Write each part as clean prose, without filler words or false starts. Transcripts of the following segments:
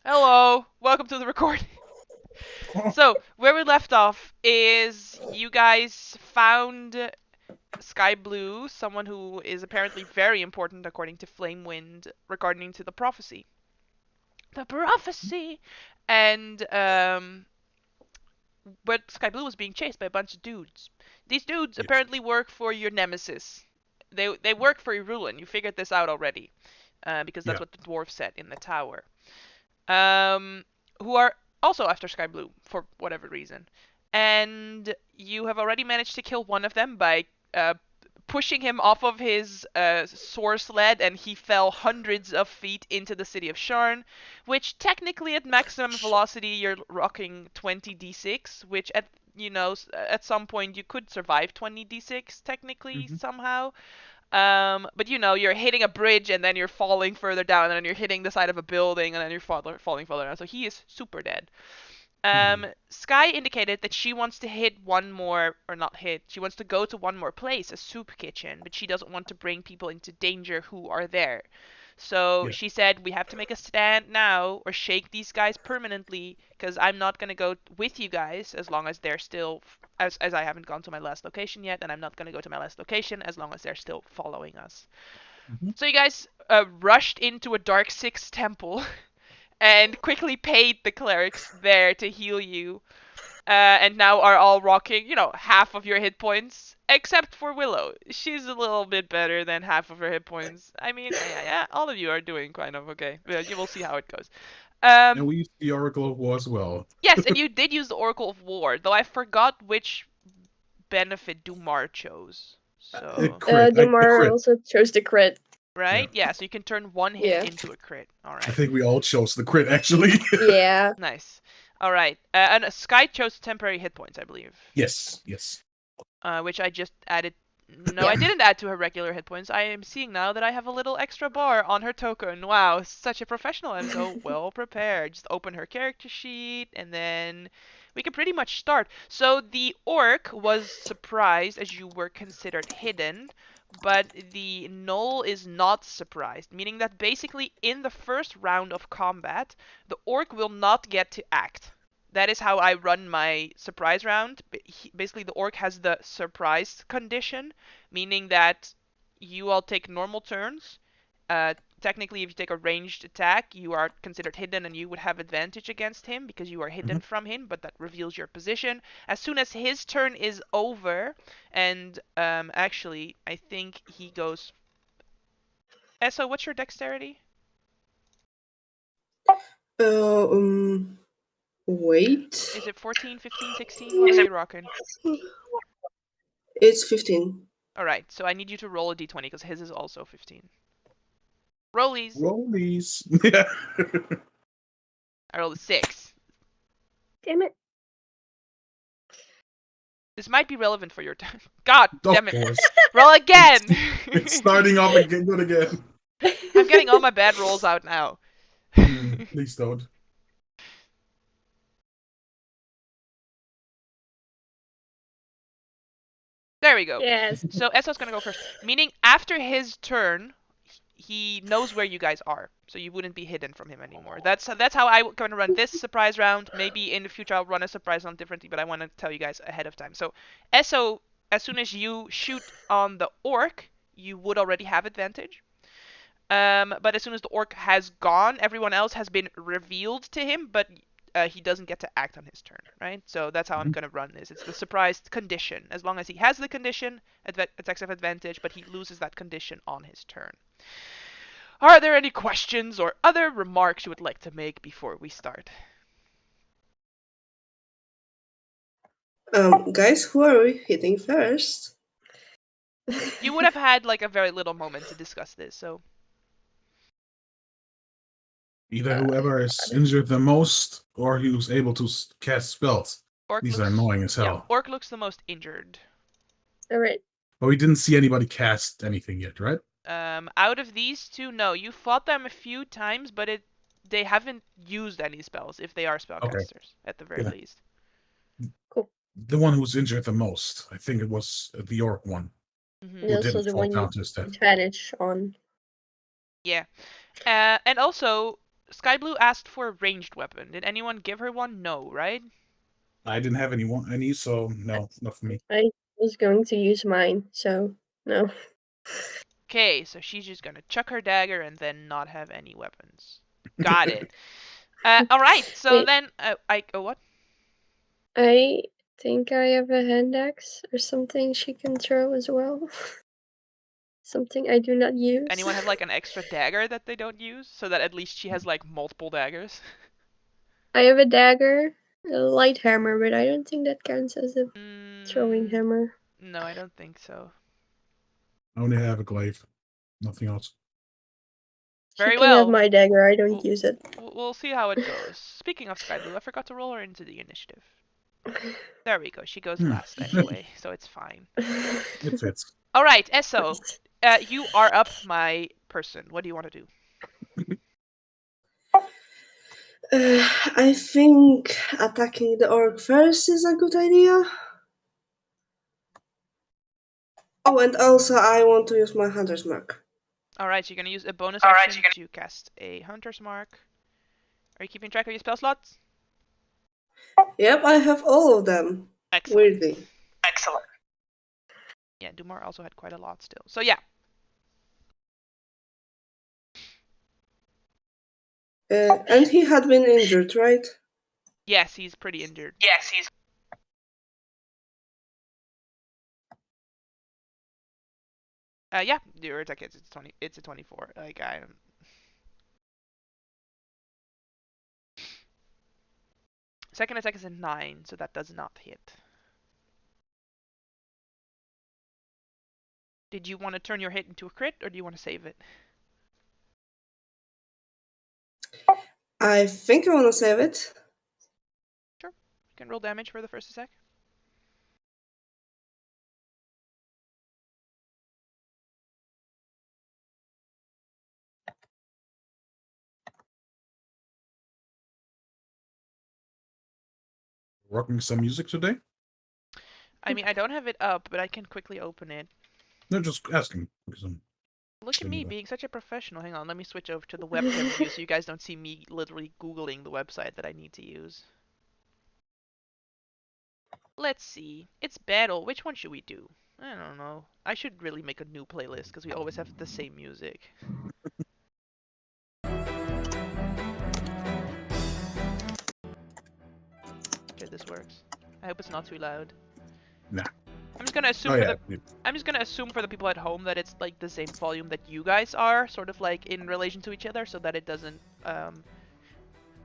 Hello, welcome to the recording. So, where we left off is you guys found Sky Blue, someone who is apparently very important according to Flamewind regarding to the prophecy. The prophecy! And, but Sky Blue was being chased by a bunch of dudes. These dudes Yes. apparently work for your nemesis. They work for Irulan. You figured this out already, because that's Yeah. what the dwarf said in the tower. um, who are also after Sky Blue for whatever reason. And you have already managed to kill one of them by pushing him off of his soar sled, and he fell hundreds of feet into the city of Sharn, which technically at maximum velocity you're rocking 20d6, which at some point you could survive 20d6 technically Hmm. somehow. But you're hitting a bridge and then you're falling further down, and then you're hitting the side of a building and then you're falling further down. So he is super dead. Yeah. Sky indicated that she wants to hit one more, or not hit, she wants to go to one more place, a soup kitchen, but she doesn't want to bring people into danger who are there. So Yeah. she said, we have to make a stand now or shake these guys permanently, because I'm not going to go with you guys as long as they're still, as I haven't gone to my last location yet, and I'm not going to go to my last location as long as they're still following us. Hmm. So you guys rushed into a Dark Six temple and quickly paid the clerics there to heal you, and now are all rocking, half of your hit points, except for Willow. She's a little bit better than half of her hit points. I mean, yeah, all of you are doing kind of okay. You will see how it goes. And Um, we used the Oracle of War as well. yes, and you did use the Oracle of War, though I forgot which benefit Dumar chose. A So, crit. A Dumar crit. also chose the crit. Yeah. right? Yeah, so you can turn one hit Yeah. into a crit. All I right. think we all chose the crit, actually. Yeah. Nice. All right. And Sky chose temporary hit points, I believe. Yes. Yes. Which I just added. No, I Yeah. didn't add to her regular hit points. I am seeing now that I have a little extra bar on her token. Wow, such a professional. I'm so well prepared. Just open her character sheet, and then we can pretty much start. So the orc was surprised as you were considered hidden, but the gnoll is not surprised, meaning that basically in the first round of combat, the orc will not get to act. That is how I run my surprise round. Basically, the orc has the surprise condition, meaning that you all take normal turns. Technically, if you take a ranged attack, you are considered hidden and you would have advantage against him because you are hidden Hmm. from him, but that reveals your position. As soon as his turn is over, and actually, I think he goes. Esso, what's your dexterity? Um. Wait. Is it 14, 15, 16? What are you rocking? It's 15. Alright, so I need you to roll a d20 because his is also 15. Rollies. Rollies. Yeah. I rolled a 6. Damn it. This might be relevant for your turn. God damn Of it. course. Roll again! It's starting off again. Good again. I'm getting all my bad rolls out now. Please don't. There we go. Yes. So Esso's gonna go first. Meaning after his turn, he knows where you guys are, so you wouldn't be hidden from him anymore. That's how I'm gonna run this surprise round. Maybe in the future I'll run a surprise round differently, but I want to tell you guys ahead of time. So Esso, as soon as you shoot on the orc, you would already have advantage. But as soon as the orc has gone, everyone else has been revealed to him, but he doesn't get to act on his turn, right? So that's how I'm Mhm. going to run this. It's the surprised condition. As long as he has the condition, attacks have advantage, but he loses that condition on his turn. Are there any questions or other remarks you would like to make before we start? Guys, who are we hitting first? You would have had like a very little moment to discuss this, so Either whoever is injured the most or who's able to cast spells. Orc These are looks, annoying as yeah, hell. Orc looks the most injured. All right. But we didn't see anybody cast anything yet, right? Out of these two, no. You fought them a few times, but they haven't used any spells if they are Okay. spellcasters, at the very Yeah. least. Cool. The one who's injured the most. I think it was the orc one. Mm-hmm. Who And also didn't the fall one down you to his death. advantage on. Yeah. And also, Sky Blue asked for a ranged weapon. Did anyone give her one? No, right? I didn't have any, so no, not for me. I was going to use mine, so no. Okay, so she's just gonna chuck her dagger and then not have any weapons. Got it. All right. So Wait, then, what? I think I have a hand axe or something she can throw as well. Something I do not use. Anyone have like an extra dagger that they don't use, so that at least she has like multiple daggers? I have a dagger, a light hammer, but I don't think that counts as a throwing hammer. No, I don't think so. I only have a glaive, nothing else. Very She can have well. my dagger, I don't use it. We'll see how it goes. Speaking of Sky Blue, I forgot to roll her into the initiative. There we go. She goes last anyway, so it's fine. It fits. All right, Esso, you are up, my person. What do you want to do? I think attacking the orc first is a good idea. Oh, and also I want to use my hunter's mark. All right, so you're gonna use a bonus action to cast a hunter's mark. Are you keeping track of your spell slots? Yep, I have all of them. Excellent. Weirdly. Excellent. Yeah, Dumar also had quite a lot still. So yeah. And he had been injured, right? Yes, he's pretty injured. Yes, he's. Yeah, your attack hits. It's 20. It's a 24. Like Second attack is a 9, so that does not hit. Did you want to turn your hit into a crit, or do you want to save it? I think I want to save it. Sure. You can roll damage for the first attack. Rocking some music today? I mean, I don't have it up, but I can quickly open it. No, just asking. Look at me being such a professional. Hang on, let me switch over to the webcam view so you guys don't see me literally Googling the website that I need to use. Let's see. It's battle. Which one should we do? I don't know. I should really make a new playlist because we always have the same music. Sure, this works. I hope it's not too loud. Nah. I'm just gonna assume I'm just gonna assume for the people at home that it's like the same volume that you guys are, sort of like in relation to each other, so that it doesn't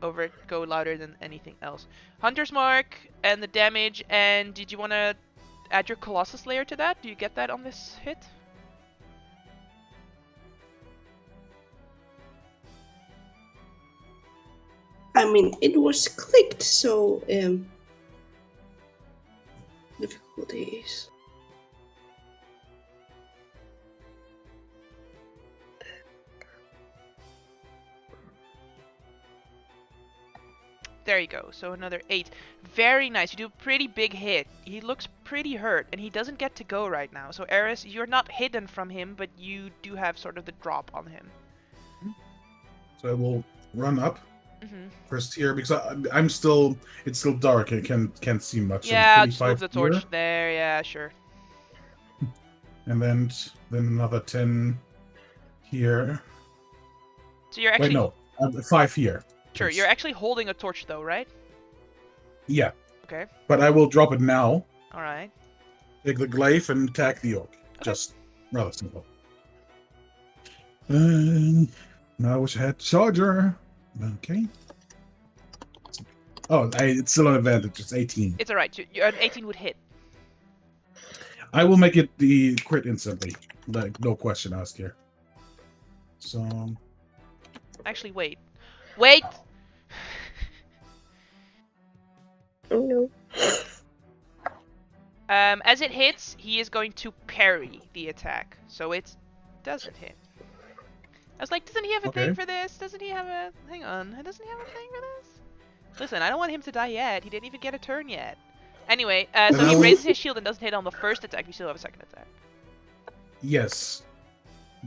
go louder than anything else. Hunter's Mark and the damage, and did you want to add your Colossus layer to that? Do you get that on this hit? I mean, it was clicked, so difficulties. There you go. So another 8. Very nice. You do a pretty big hit. He looks pretty hurt, and he doesn't get to go right now. So Eris, you're not hidden from him, but you do have sort of the drop on him. So I will run up first here because I'm still. It's still dark. I can't see much. Yeah, just move the torch there. Yeah, sure. And then another 10 here. So you're actually. Wait, no, 5 here. Sure, you're actually holding a torch though, right? Yeah. Okay. But I will drop it now. All right. Take the glaive and attack the orc. Okay. Just rather simple. Now I wish I had charger. Okay. Oh, it's still an advantage. It's 18. It's alright. An 18 would hit. I will make it the crit instantly. Like, no question asked here. So. Actually, wait. Wait! Oh no. As it hits, he is going to parry the attack. So it doesn't hit. I was like, doesn't he have a thing for this? Doesn't he have a... Hang on. Doesn't he have a thing for this? Listen, I don't want him to die yet. He didn't even get a turn yet. Anyway, so he raises his shield and doesn't hit on the first attack. You still have a second attack. Yes.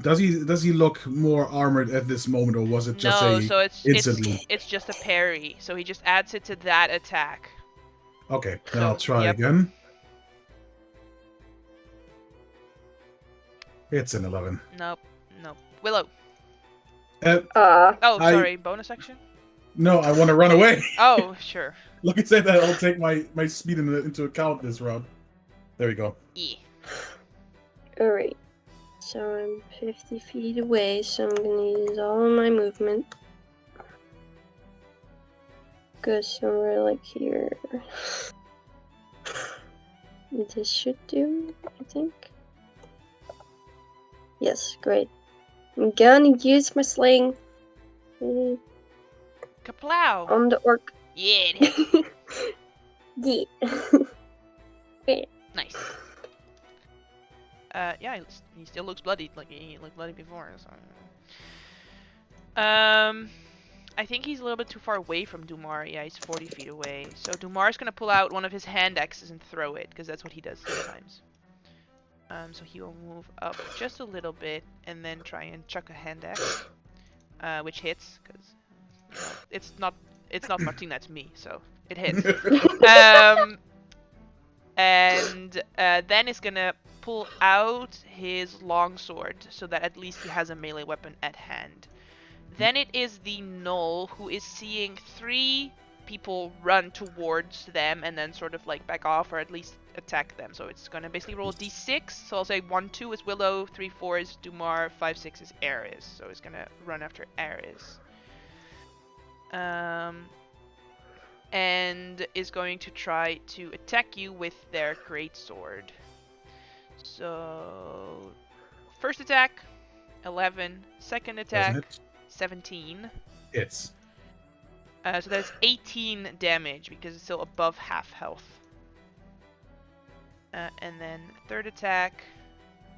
Does he look more armored at this moment, or was it just No, a so it's instantly? it's just a parry. So he just adds it to that attack. Okay, then I'll So try yep. again. It's an 11. Nope. Willow. Ah, Oh, sorry. Bonus action. No, I want to run away. Oh, sure. Like I said, that I'll take my speed into account this round. There we go. E. alright. So I'm 50 feet away, so I'm gonna use all of my movement. Go somewhere like here. This should do, I think. Yes, great. I'm gonna use my sling Kaplow. on the orc. Yeah, it hit. Yeah. Nice. Yeah, he still looks bloody, like he looked bloody before. So. I think he's a little bit too far away from Dumar. Yeah, he's 40 feet away. So Dumar's gonna pull out one of his hand axes and throw it, because that's what he does sometimes. So he will move up just a little bit and then try and chuck a hand axe, which hits, because you know, it's not Martina, it's me, so it hits. And then is gonna pull out his longsword so that at least he has a melee weapon at hand. Then it is the Gnoll who is seeing 3 people run towards them and then sort of like back off or at least attack them. So it's gonna basically roll d6. So I'll say 1, 2 is Willow, 3, 4 is Dumar, 5, 6 is Ares. So it's gonna run after Ares. And is going to try to attack you with their greatsword. So first attack, 11. Second attack, 17. Hits. So that's 18 damage because it's still above half health. And then third attack,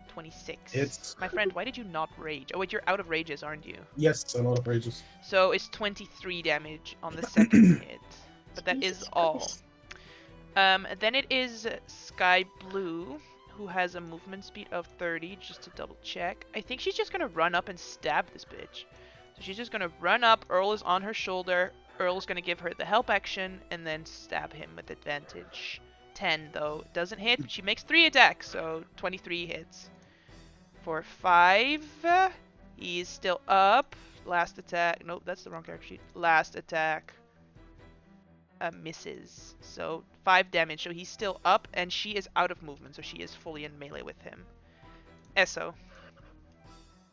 26. Hits. My friend, why did you not rage? Oh wait, you're out of rages, aren't you? Yes, I'm out of rages. So it's 23 damage on the second hit. But that Jesus is all. Christ. Then it is Sky Blue, who has a movement speed of 30, just to double check. I think she's just gonna run up and stab this bitch. So she's just gonna run up, Earl is on her shoulder, Earl's gonna give her the help action, and then stab him with advantage. 10 though, doesn't hit, she makes 3 attacks, so 23 hits. For 5, he's still up. Last attack, nope, that's the wrong character sheet. Last attack. Misses. So 5 damage. So he's still up, and she is out of movement, so she is fully in melee with him. Esso.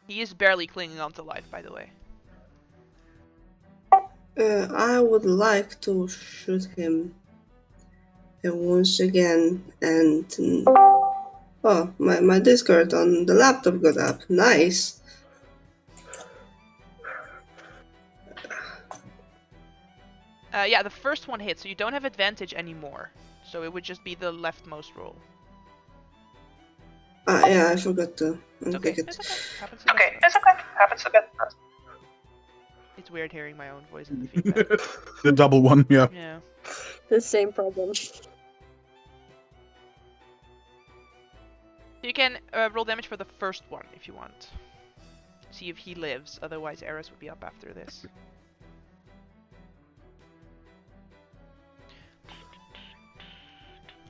He is barely clinging on to life, by the way. I would like to shoot him once again, and oh, my Discord on the laptop got up. Nice. Yeah, the first one hits, so you don't have advantage anymore. So it would just be the leftmost roll. Yeah, I forgot to Okay, unpick it. it's okay. Happens to get It's weird hearing my own voice in the feedback. The double one, yeah. Yeah. The same problem. You can roll damage for the first one if you want. See if he lives, otherwise Eris would be up after this.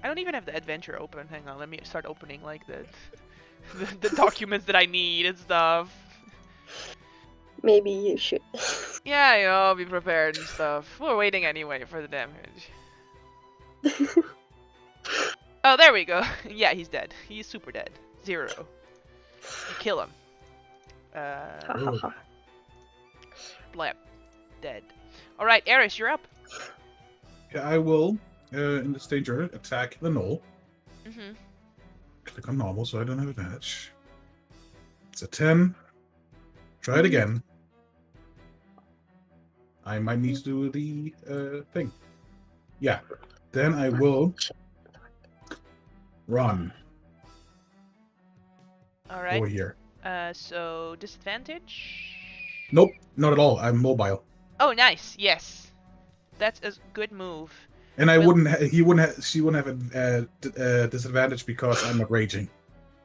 I don't even have the adventure open. Hang on, let me start opening like the documents that I need and stuff. Maybe you should. Yeah, you know, I'll be prepared and stuff. We're waiting anyway for the damage. Oh, there we go. Yeah, he's dead. He's super dead. 0. You kill him. Blap. Dead. Alright, Eris, you're up. Yeah, I will, in this danger, attack the Gnoll. Mm-hmm. Click on normal so I don't have advantage. It's a 10. Try it again. I might need to do the thing. Yeah. Then I will run Alright. over here. So disadvantage? Nope, not at all. I'm mobile. Oh, nice. Yes. That's a good move. And I Well- wouldn't. She wouldn't have a disadvantage because I'm not raging.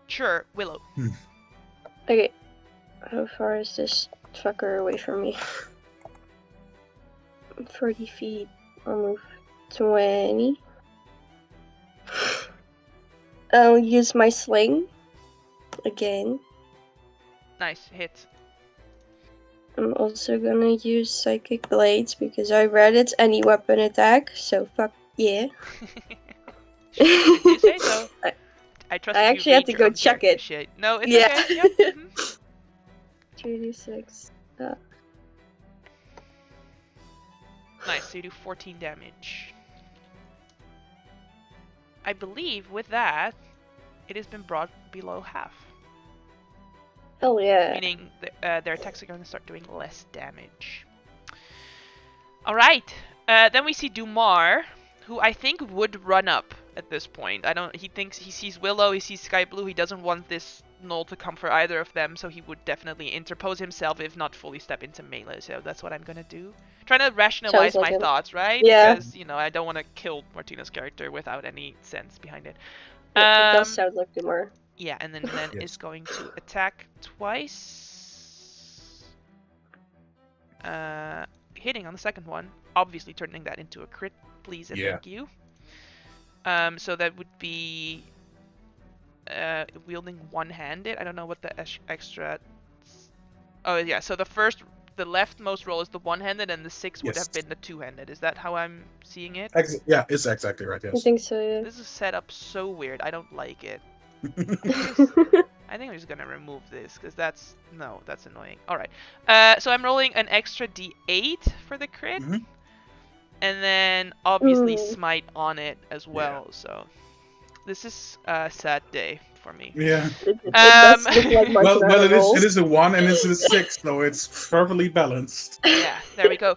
Sure, Willow. Okay, How far is this fucker away from me? 40 feet. I'll move 20. I'll use my sling again. Nice hit. I'm also gonna use Psychic Blades because I read it's any weapon attack, so fuck yeah. If you say so. I trust I that you actually had read to your go own check character it. sheet. No, it's Yeah. okay. Yep. 2d6. Nice, so you do 14 damage. I believe with that, it has been brought below half. Hell yeah. Meaning their attacks are going to start doing less damage. Alright, then we see Dumar, who I think would run up at this point. He thinks he sees Willow, he sees Sky Blue, he doesn't want this Knoll to come for either of them, so he would definitely interpose himself, if not fully step into melee, so that's what I'm gonna do. Trying to rationalize Sounds like my him. thoughts, right? Yeah. Because, I don't want to kill Martina's character without any sense behind it. It does sound like Dumar. Yeah, and then Yes. is going to attack twice. Hitting on the second one, obviously turning that into a crit, please and thank you. So that would be wielding one-handed. I don't know what the extra. Oh yeah, so the leftmost roll is the one-handed, and the 6 would have been the two-handed. Is that how I'm seeing it? Yeah, it's exactly right. I Yes. think so. Yeah. This is set up so weird. I don't like it. I think I'm just gonna remove this because that's annoying. All right. So I'm rolling an extra d8 for the crit, and then obviously smite on it as well. Yeah. So this is a sad day for me. Yeah. It does look like well, it is a 1 and it's a 6, so it's perfectly balanced. Yeah, there we go.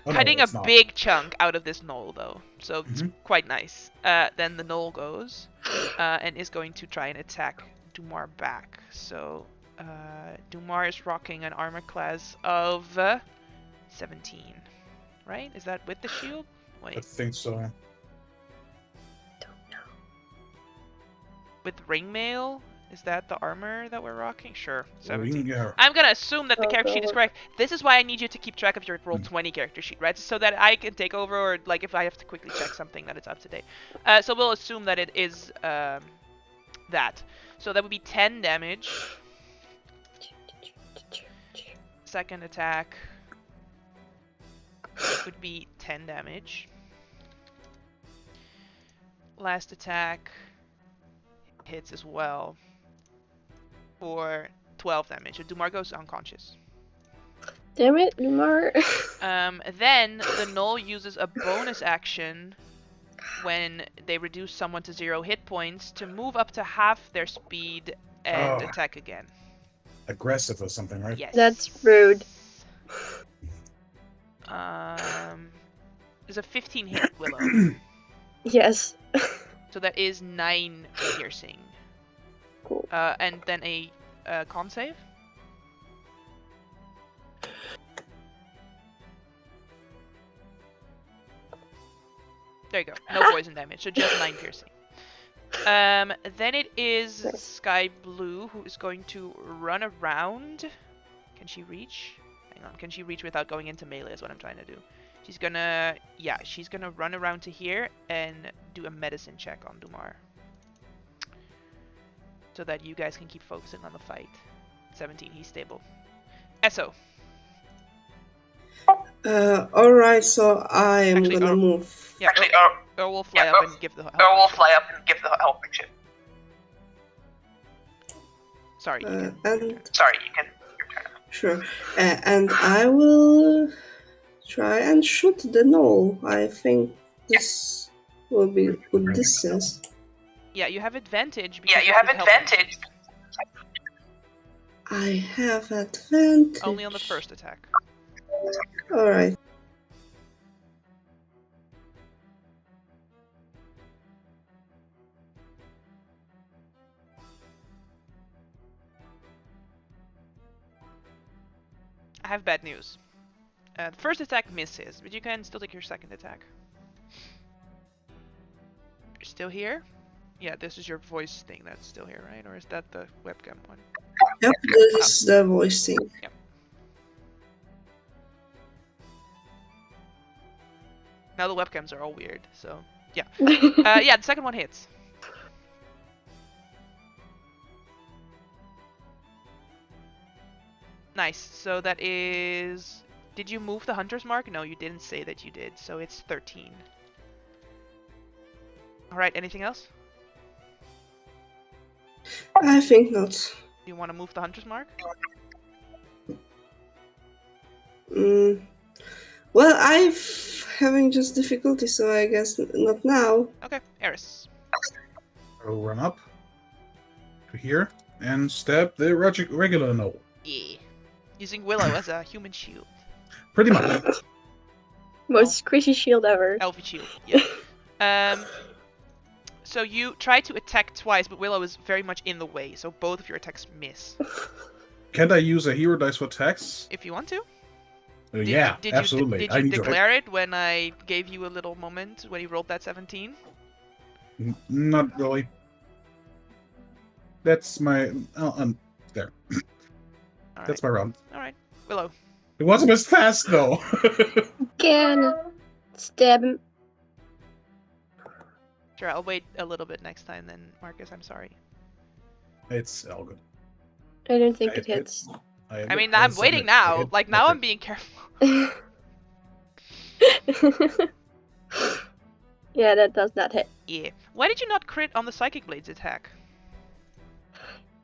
Cutting a big chunk out of this knoll though, so it's quite nice. Then the knoll goes, and is going to try and attack Dumar back. So Dumar is rocking an armor class of 17, right? Is that with the shield? Wait. I think so. Don't know. With ring mail? Is that the armor that we're rocking? Sure. 17. Yeah. I'm gonna assume that the character sheet is correct. This is why I need you to keep track of your roll 20 character sheet, right? So that I can take over, or like if I have to quickly check something that it's up to date. So we'll assume that it is that. So that would be 10 damage. Second attack would be 10 damage. Last attack hits as well for 12 damage. So Dumar goes unconscious. Damn it, Dumar. Then the Knoll uses a bonus action when they reduce someone to 0 hit points to move up to half their speed and attack again. Aggressive or something, right? Yes. That's rude. There's a 15 hit Willow. Yes. So that is 9 piercing. Cool. And then a con save. There you go. No poison damage, so just 9 piercing. Then it is Nice. Sky Blue who is going to run around. Can she reach? Hang on. Can she reach without going into melee is what I'm trying to do. She's gonna run around to here and do a medicine check on Dumar. So that you guys can keep focusing on the fight. 17, he's stable. Esso. Alright, so I am gonna move. Yeah, Earl will fly up and give the help action. Sorry, you can. Sure. And I will try and shoot the knoll. I think this will be good distance. Yeah, you have advantage. I have advantage. Only on the first attack. Alright. I have bad news. The first attack misses, but you can still take your second attack. You're still here? Yeah, this is your voice thing that's still here, right? Or is that the webcam one? Yep, this is the voice thing. Yep. Now the webcams are all weird, so yeah. Yeah, the second one hits. Nice. So that is... Did you move the hunter's mark? No, you didn't say that you did, so it's 13. Alright, anything else? I think not. Do you want to move the hunter's mark? Well, I'm having just difficulty, so I guess not now. Okay, Eris. I'll run up to here and stab the regular gnoll. Yeah. Using Willow as a human shield. Pretty much. Most squishy shield ever. Elfie shield, yeah. So you try to attack twice, but Willow is very much in the way, so both of your attacks miss. Can't I use a hero dice for attacks? If you want to. Yeah, absolutely. Did you declare it when I gave you a little moment when you rolled that 17? Not really. That's my... there. That's my round. Alright. Willow. It wasn't as fast, though. Again. Stab him. Sure, I'll wait a little bit next time then, Marcus. I'm sorry. It's all good. I don't think it hits. I mean, I'm waiting now. Like, now I'm being careful. Yeah, that does not hit. Yeah. Why did you not crit on the Psychic Blades attack?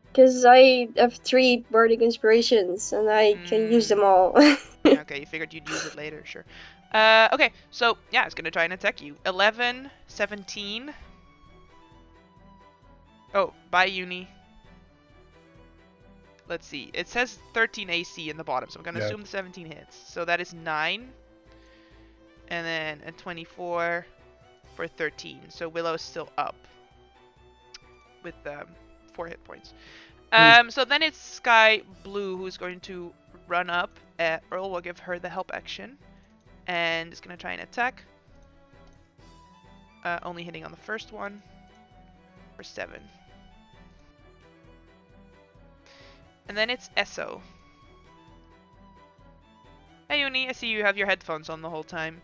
Because I have 3 bardic inspirations, and I can use them all. Okay, you figured you'd use it later, sure. Okay, so, yeah, it's gonna try and attack you. 11, 17. Oh, bye, Uni. Let's see. It says 13 AC in the bottom, so I'm gonna assume the 17 hits. So that is 9. And then a 24 for 13. So Willow's still up. With 4 hit points. So then it's Sky Blue who's going to run up. Earl will give her the help action. And it's going to try and attack. Only hitting on the first one. For 7. And then it's Esso. Hey Uni, I see you have your headphones on the whole time.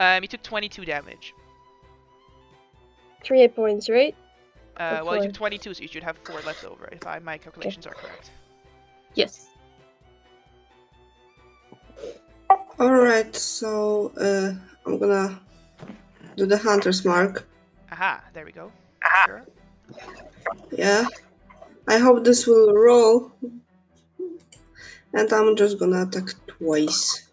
You took 22 damage. 3 hit points, right? Well, you took 22, so you should have 4 left over, if my calculations are correct. Yes. Alright, so I'm gonna do the hunter's mark. Aha, there we go. Sure. Yeah. I hope this will roll. And I'm just gonna attack twice.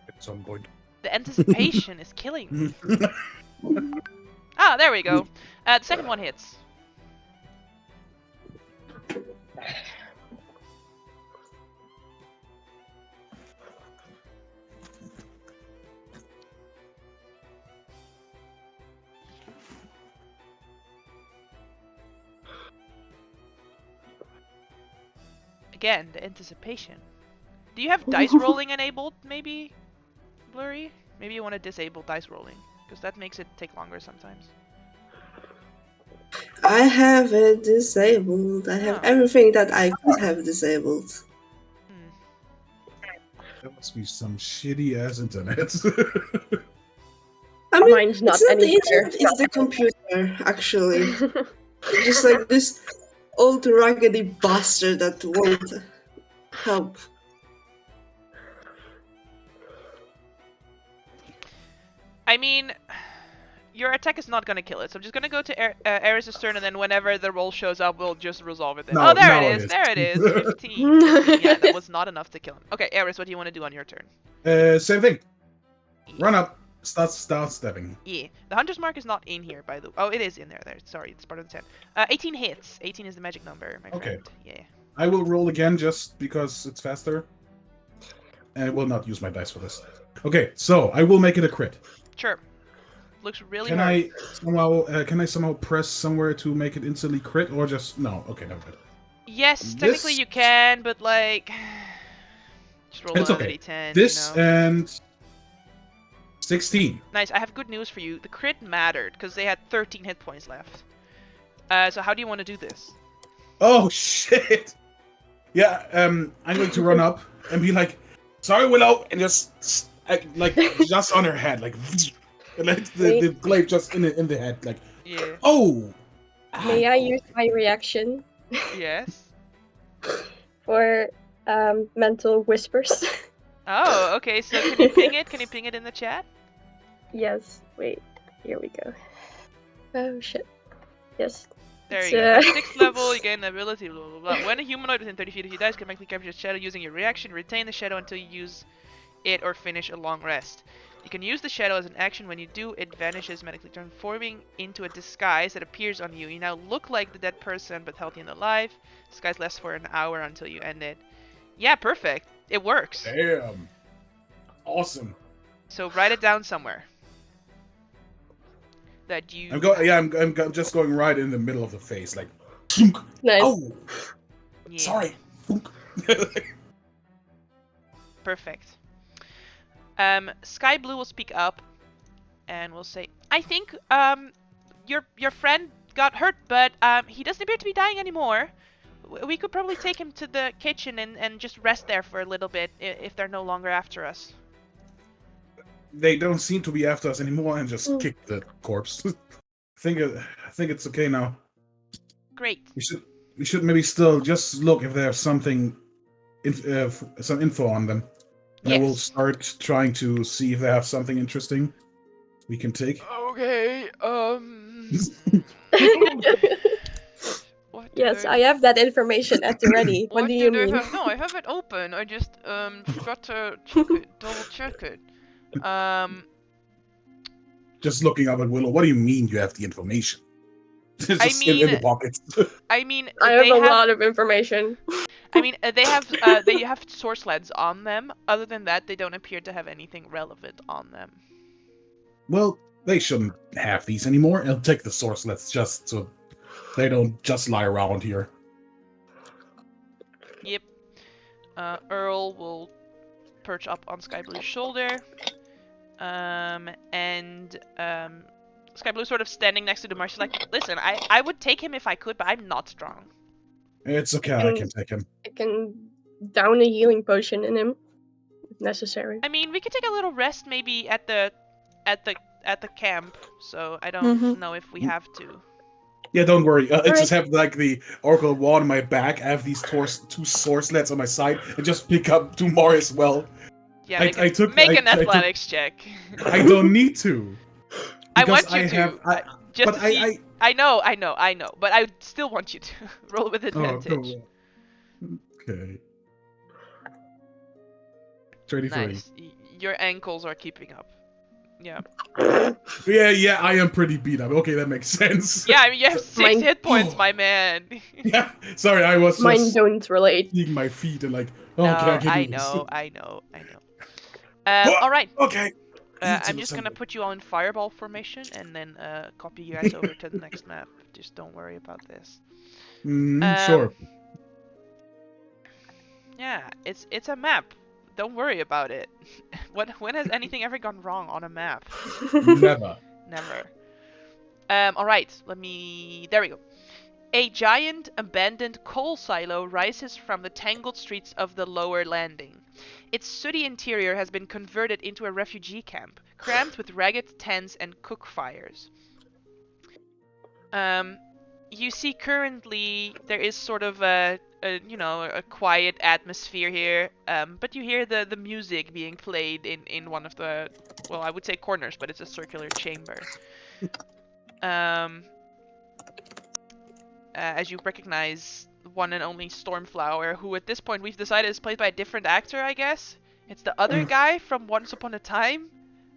At some point. The anticipation is killing me. Ah, there we go. The second one hits. Again, the anticipation. Do you have dice rolling enabled, maybe, Blurry? Maybe you want to disable dice rolling, because that makes it take longer sometimes. I have it disabled. I have everything that I could have disabled. That must be some shitty ass internet. I mean, Mine's not it's not the any better. internet, it's the computer, actually. Just like this old raggedy bastard that won't help. I mean, your attack is not going to kill it, so I'm just going to go to Eris' turn, and then whenever the roll shows up, we'll just resolve it then. No, oh, there no, it is! There it is! 15. Yeah, that was not enough to kill him. Okay, Eris, what do you want to do on your turn? Same thing. Run up. Start stabbing. Yeah. The Hunter's Mark is not in here, by the way. Oh, it is in there. Sorry, it's part of the 10. 18 hits. 18 is the magic number, my friend. Okay. Yeah. I will roll again just because it's faster. And I will not use my dice for this. Okay, so I will make it a crit. Sure. Looks really Can hard. can I somehow press somewhere to make it instantly crit, or just no? Okay, never mind. Yes, technically you can, but like, just roll It's another okay. d10. This You know. and 16. Nice. I have good news for you. The crit mattered because they had 13 hit points left. So how do you want to do this? Oh shit! Yeah, I'm going to run up and be like, "Sorry, Willow," and just just on her head, like the glaive just in the head, like. Yeah. Oh. May I use my reaction Yes. for mental whispers? Oh, okay. So can you ping it? Can you ping it in the chat? Yes. Wait. Here we go. Oh shit. Yes. There It's, you go. At 6th level, you gain the ability, blah, blah, blah. When a humanoid within 30 feet of you dies, can magically capture the shadow using your reaction. Retain the shadow until you use it or finish a long rest. You can use the shadow as an action. When you do, it vanishes, magically transforming into a disguise that appears on you. You now look like the dead person, but healthy and alive. Disguise lasts for an hour until you end it. Yeah, perfect. It works. Damn. Awesome. So write it down somewhere. That you... I'm just going right in the middle of the face, like. Thunk. nice. Oh. Yeah. Sorry. Thunk. Perfect. Sky Blue will speak up and will say, I think your friend got hurt, but he doesn't appear to be dying anymore. We could probably take him to the kitchen and just rest there for a little bit if they're no longer after us. They don't seem to be after us anymore, and just kick the corpse. I think it's okay now. Great. We should maybe still just look if there's something, some info on them. And Yes. I will start trying to see if they have something interesting we can take. Okay. Yes, I have that information at the ready. What do you mean? No, I have it open. I just forgot to check it, double check it. Just looking up at Willow. What do you mean you have the information? It's I just in mean- the pockets. I mean, I have a lot of information. I mean, they have source leads on them. Other than that, they don't appear to have anything relevant on them. Well, they shouldn't have these anymore. I'll take the source. Let's just so they don't just lie around here. Yep. Earl will perch up on Sky Blue's shoulder. Sky Blue sort of standing next to the marsh. She's like, listen, I would take him if I could, but I'm not strong. It's okay. I can take him. I can down a healing potion in him if necessary. I mean, we could take a little rest maybe at the camp. So I don't know if we have to. Yeah, don't worry. I Alright. just have like the Oracle of War on my back. I have these two source sleds on my side, and just pick up two more as well. Yeah, I took an athletics check. I don't need to. I Because want you to. have, just but to see. I know, but I still want you to roll with advantage. Oh, okay. 23. Nice. Your ankles are keeping up. Yeah. Yeah, I am pretty beat up. Okay, that makes sense. Yeah, I mean, you have 6 Mine- hit points, my man. Yeah, sorry, I was Mine just don't relate. seeing my feet and like, oh, No, can I get I this? know. What? All right. Okay. I'm just gonna put you all in fireball formation and then copy you guys over to the next map. Just don't worry about this. Sure. Yeah, it's a map. Don't worry about it. When has anything ever gone wrong on a map? Never. Never. All right. There we go. A giant abandoned coal silo rises from the tangled streets of the lower landing. Its sooty interior has been converted into a refugee camp, crammed with ragged tents and cook fires. You see currently there is sort of a quiet atmosphere here, but you hear the music being played in one of the, well, I would say corners, but it's a circular chamber. As you recognize one and only Stormflower, who at this point we've decided is played by a different actor, I guess. It's the other guy from Once Upon a Time.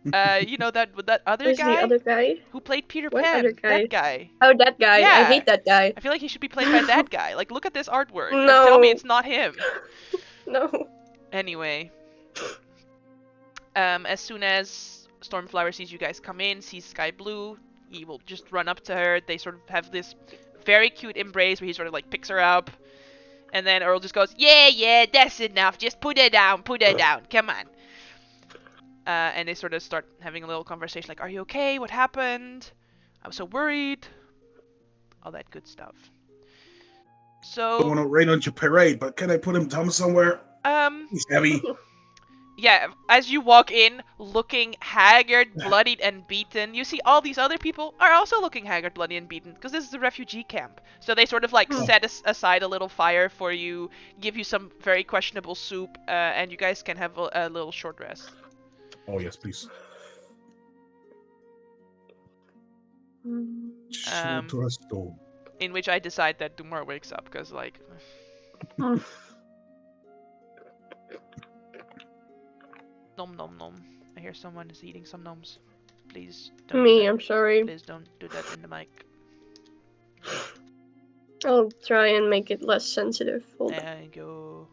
That other Who's guy the other guy? who played Peter What Pan. other guy? That guy. Oh, that guy. I Yeah. hate that guy. I feel like he should be played by that guy. Like, look at this artwork. And No. tell me it's not him. No. Anyway, As soon as Stormflower sees you guys come in, sees Sky Blue, he will just run up to her. They sort of have this very cute embrace where he sort of like picks her up. And then Earl just goes, yeah, that's enough. Just put her down. Come on. And they sort of start having a little conversation like, are you okay? What happened? I was so worried. All that good stuff. I don't want So, to rain on your parade, but can I put him down somewhere? He's heavy. yeah, as you walk in, looking haggard, bloodied, and beaten, you see all these other people are also looking haggard, bloody, and beaten, because this is a refugee camp. So they sort of like set aside a little fire for you, give you some very questionable soup, and you guys can have a little short rest. Oh, yes, please. Short rest, though. In which I decide that Dumar wakes up, because like... Nom nom nom. I hear someone is eating some noms. Please don't do Me, that. I'm sorry. Please don't do that in the mic. I'll try and make it less sensitive. Hold on. There you go.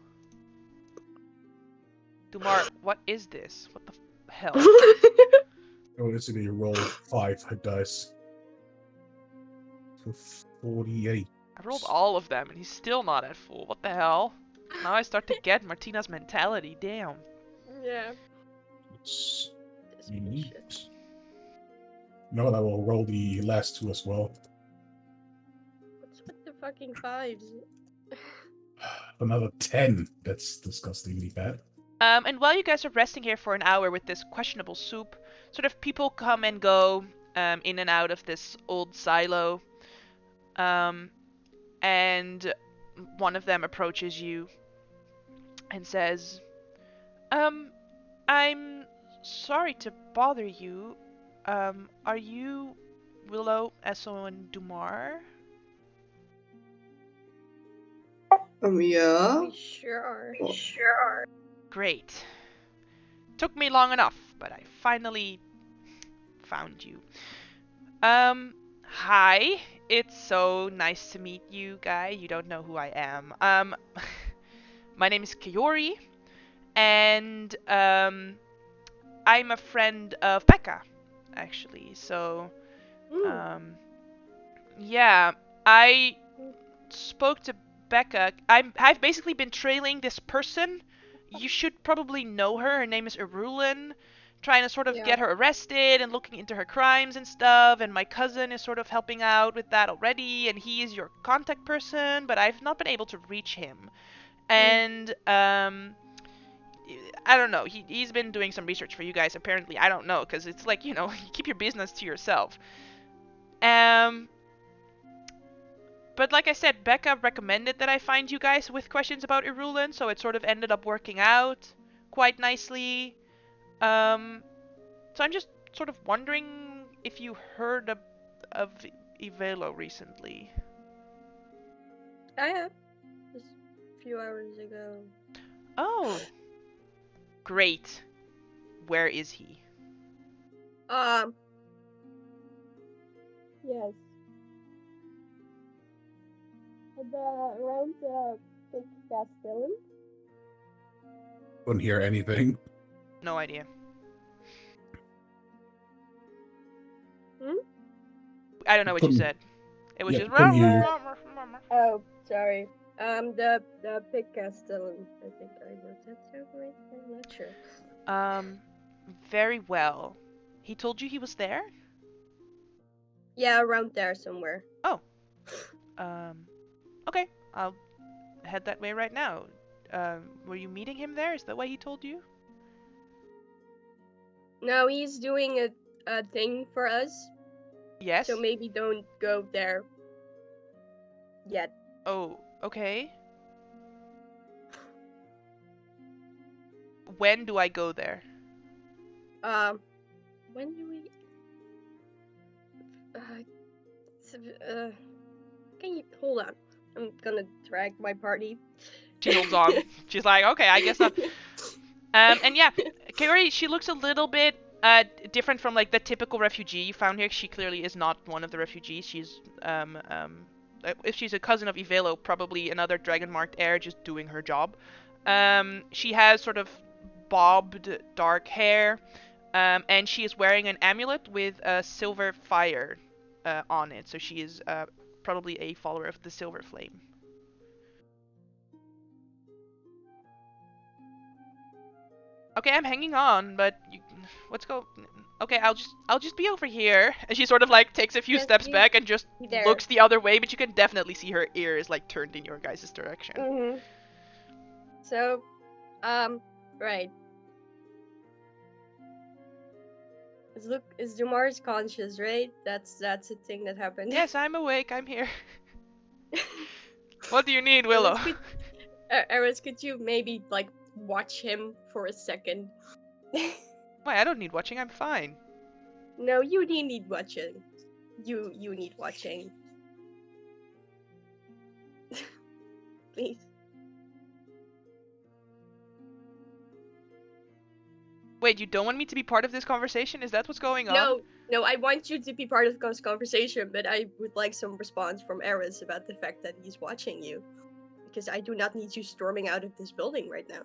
Dumar, what is this? What the hell? Oh, it's a roll 5 dice. So 48. I rolled all of them and he's still not at full. What the hell? Now I start to get Martina's mentality. Damn. Yeah. It's This bullshit. No, I will roll the last 2 as well. What's with the fucking 5s? Another 10. That's disgustingly bad. And while you guys are resting here for an hour with this questionable soup, sort of people come and go in and out of this old silo. And one of them approaches you and says, I'm sorry to bother you. Are you Willow, Esso, and Dumar? Yeah. We sure are. Great. Took me long enough, but I finally found you. Hi. It's so nice to meet you, guy. You don't know who I am. My name is Kiori, and I'm a friend of Becca, actually. So, yeah, I spoke to Becca. I've basically been trailing this person. You should probably know her. Her name is Eberron. Trying to sort of get her arrested and looking into her crimes and stuff. And my cousin is sort of helping out with that already. And he is your contact person, but I've not been able to reach him. And I don't know. He's been doing some research for you guys. Apparently, I don't know, because it's like, you know, you keep your business to yourself. But like I said, Becca recommended that I find you guys with questions about Irulan, so it sort of ended up working out quite nicely. So I'm just sort of wondering if you heard of Ivelo recently. I have. Just a few hours ago. Oh. Great. Where is he? Yes. Around Big Castellan. Couldn't hear anything. No idea. I don't know what you said. It was just... couldn't hear you. Oh, sorry. The Big Castellan. I think I wrote that down right. I'm not sure. Very well. He told you he was there? Yeah, around there somewhere. Oh. Okay. I'll head that way right now. Were you meeting him there? Is that why he told you? No, he's doing a thing for us. Yes. So maybe don't go there yet. Oh, okay. When do I go there? When do we... can you... Hold on. I'm gonna drag my party. She holds on. She's like, okay, I guess not. And yeah, Kaori, she looks a little bit different from like the typical refugee you found here. She clearly is not one of the refugees. She's if she's a cousin of Ivelo, probably another dragon marked heir just doing her job. She has sort of bobbed dark hair, and she is wearing an amulet with a silver fire on it. So she is probably a follower of the Silver Flame. Okay, I'm hanging on, but let's go. Okay, I'll just be over here. And she sort of like takes a few Yes, steps back and just be there. looks the other way, but you can definitely see her ears like turned in your guys' direction. Mm-hmm. So, right. Is Dumar's conscious, right? That's a thing that happened. Yes, I'm awake. I'm here. What do you need, Willow? Eris, could you maybe like watch him for a second? Why? I don't need watching. I'm fine. No, you need watching. You need watching. Please. Wait, you don't want me to be part of this conversation? Is that what's going on? No, I want you to be part of this conversation, but I would like some response from Eris about the fact that he's watching you. Because I do not need you storming out of this building right now.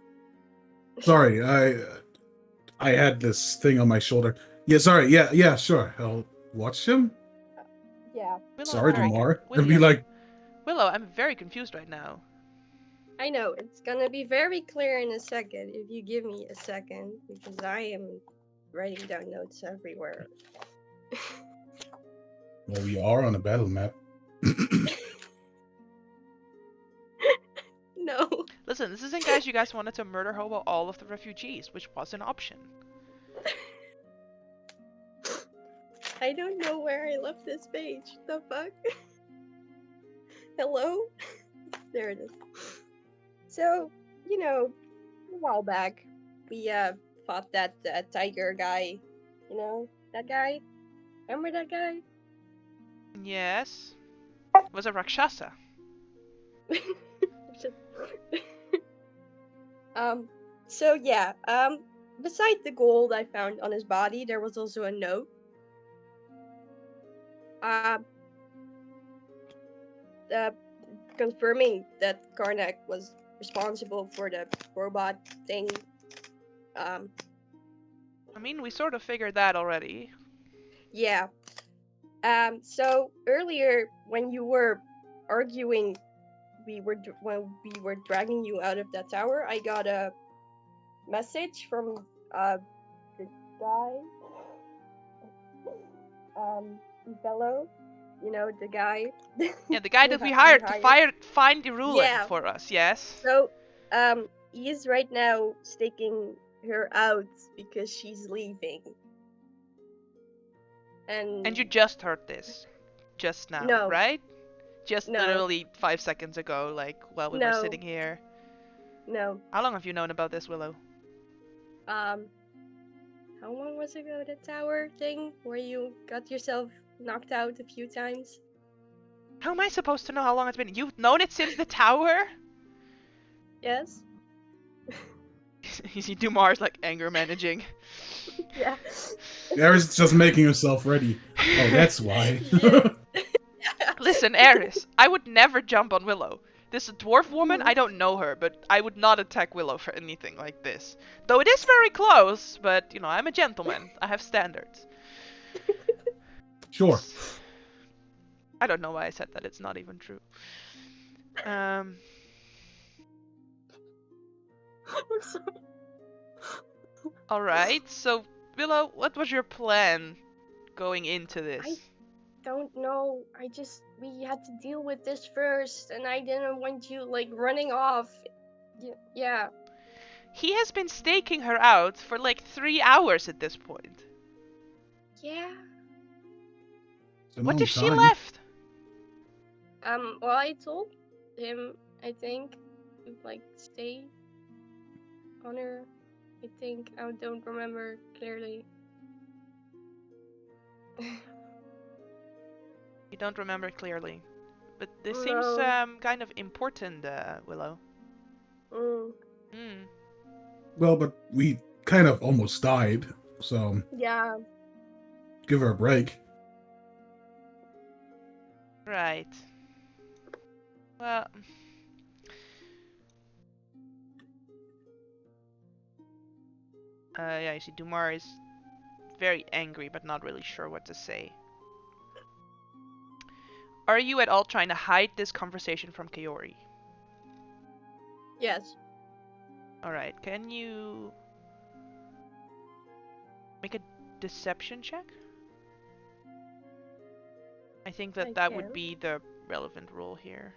Sorry, I had this thing on my shoulder. Yeah, sorry. Yeah, sure. I'll watch him. Yeah. Willow, Sorry, I'm very Damar. Willow, And be like, Willow, I'm very confused right now. I know, it's gonna be very clear in a second if you give me a second, because I am writing down notes everywhere. well, we are on a battle map. No. Listen, this isn't guys you guys wanted to murder hobo all of the refugees, which was an option. I don't know where I left this page. The fuck? Hello? There it is. So, a while back, we fought that tiger guy. You know, that guy? Remember that guy? Yes. It was a Rakshasa. So yeah, beside the gold I found on his body, there was also a note. Um, confirming that Karnak was responsible for the robot thing. I mean, we sort of figured that already. Yeah. So earlier when you were arguing, when we were dragging you out of that tower, I got a message from the guy, fellow, the guy. Yeah, the guy that we hired to find Irulan for us, yes? So, he is right now staking her out because she's leaving. And you just heard this. Just now, No. right? Just No. literally 5 seconds ago, like, while we were sitting here. No. How long have you known about this, Willow? How long was ago the tower thing where you got yourself knocked out a few times? How am I supposed to know how long it's been? You've known it since the tower? Yes. You see Dumar's like anger managing. Yeah. Eris just making herself ready. Oh, that's why. Listen, Eris, I would never jump on Willow. This dwarf woman, I don't know her, but I would not attack Willow for anything like this. Though it is very close, but, I'm a gentleman. I have standards. Sure. I don't know why I said that. It's not even true. I'm sorry. Alright, so, Willow, what was your plan going into this? Don't know. We had to deal with this first, and I didn't want you, running off. Yeah. He has been staking her out for like 3 hours at this point. Yeah. What if she left? Well, I told him, I think, to, stay on her. I think. I don't remember clearly. You don't remember clearly. But this No. seems kind of important, Willow. Well, but we kind of almost died, so Yeah. give her a break. Right. Well... Yeah, you see Dumar is very angry, but not really sure what to say. Are you at all trying to hide this conversation from Kaori? Yes. Alright, can you make a deception check? I think I that would can. be the relevant rule here.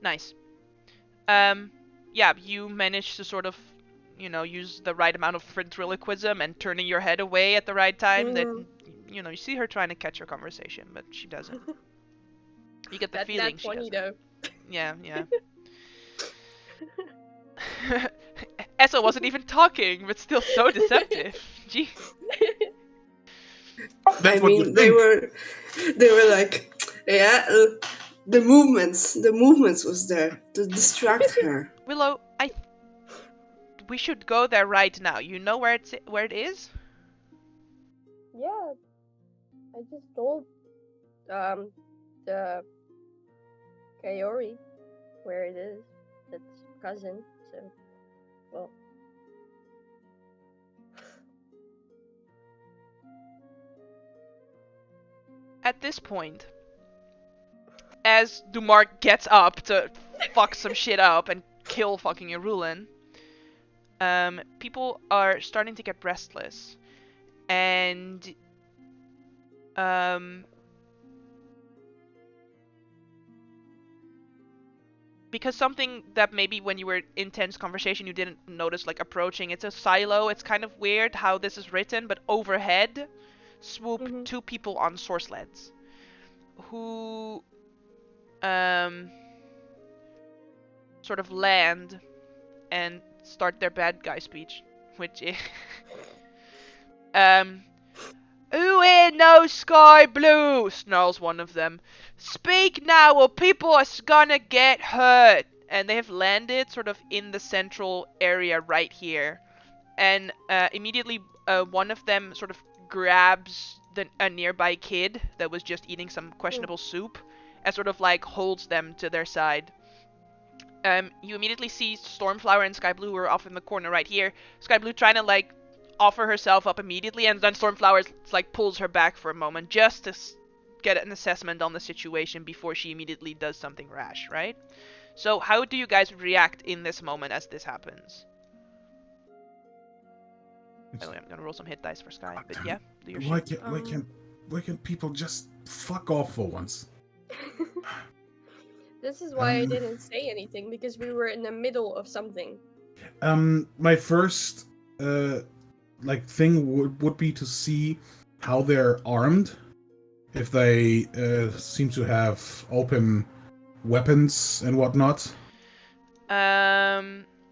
Nice. Yeah, you managed to sort of, use the right amount of ventriloquism and turning your head away at the right time that, Mhm. you see her trying to catch your conversation, but she doesn't. You get the That feeling that's she funny doesn't. though. Yeah, yeah. Essa wasn't even talking, but still so deceptive. Jeez. That's I what you mean, they think. were like, yeah, the movements was there to distract her. Willow, we should go there right now. You know where it is? Yeah, I just told the Kaori where it is. That's cousin, so well. At this point, as Dumar gets up to fuck some shit up and kill fucking Irulin, people are starting to get restless. And because something that maybe when you were in tense conversation you didn't notice, like approaching, it's a silo. It's kind of weird how this is written, but overhead swoop Mhm. two people on source sleds who um sort of land and start their bad guy speech, which is um who here knows sky blue? Snarls one of them. Speak now or people are gonna get hurt. And they have landed sort of in the central area right here. And immediately one of them sort of grabs a nearby kid that was just eating some questionable soup and sort of like holds them to their side. You immediately see Stormflower and Sky Blue who are off in the corner right here. Sky Blue trying to like offer herself up immediately, and then Stormflower like pulls her back for a moment just to get an assessment on the situation before she immediately does something rash, right? So how do you guys react in this moment as this happens? By the way, I'm gonna roll some hit dice for Sky, but yeah, do your Why shit. can't people just fuck off for once? This is why I didn't say anything, because we were in the middle of something. My first thing would be to see how they're armed. If they seem to have open weapons and whatnot.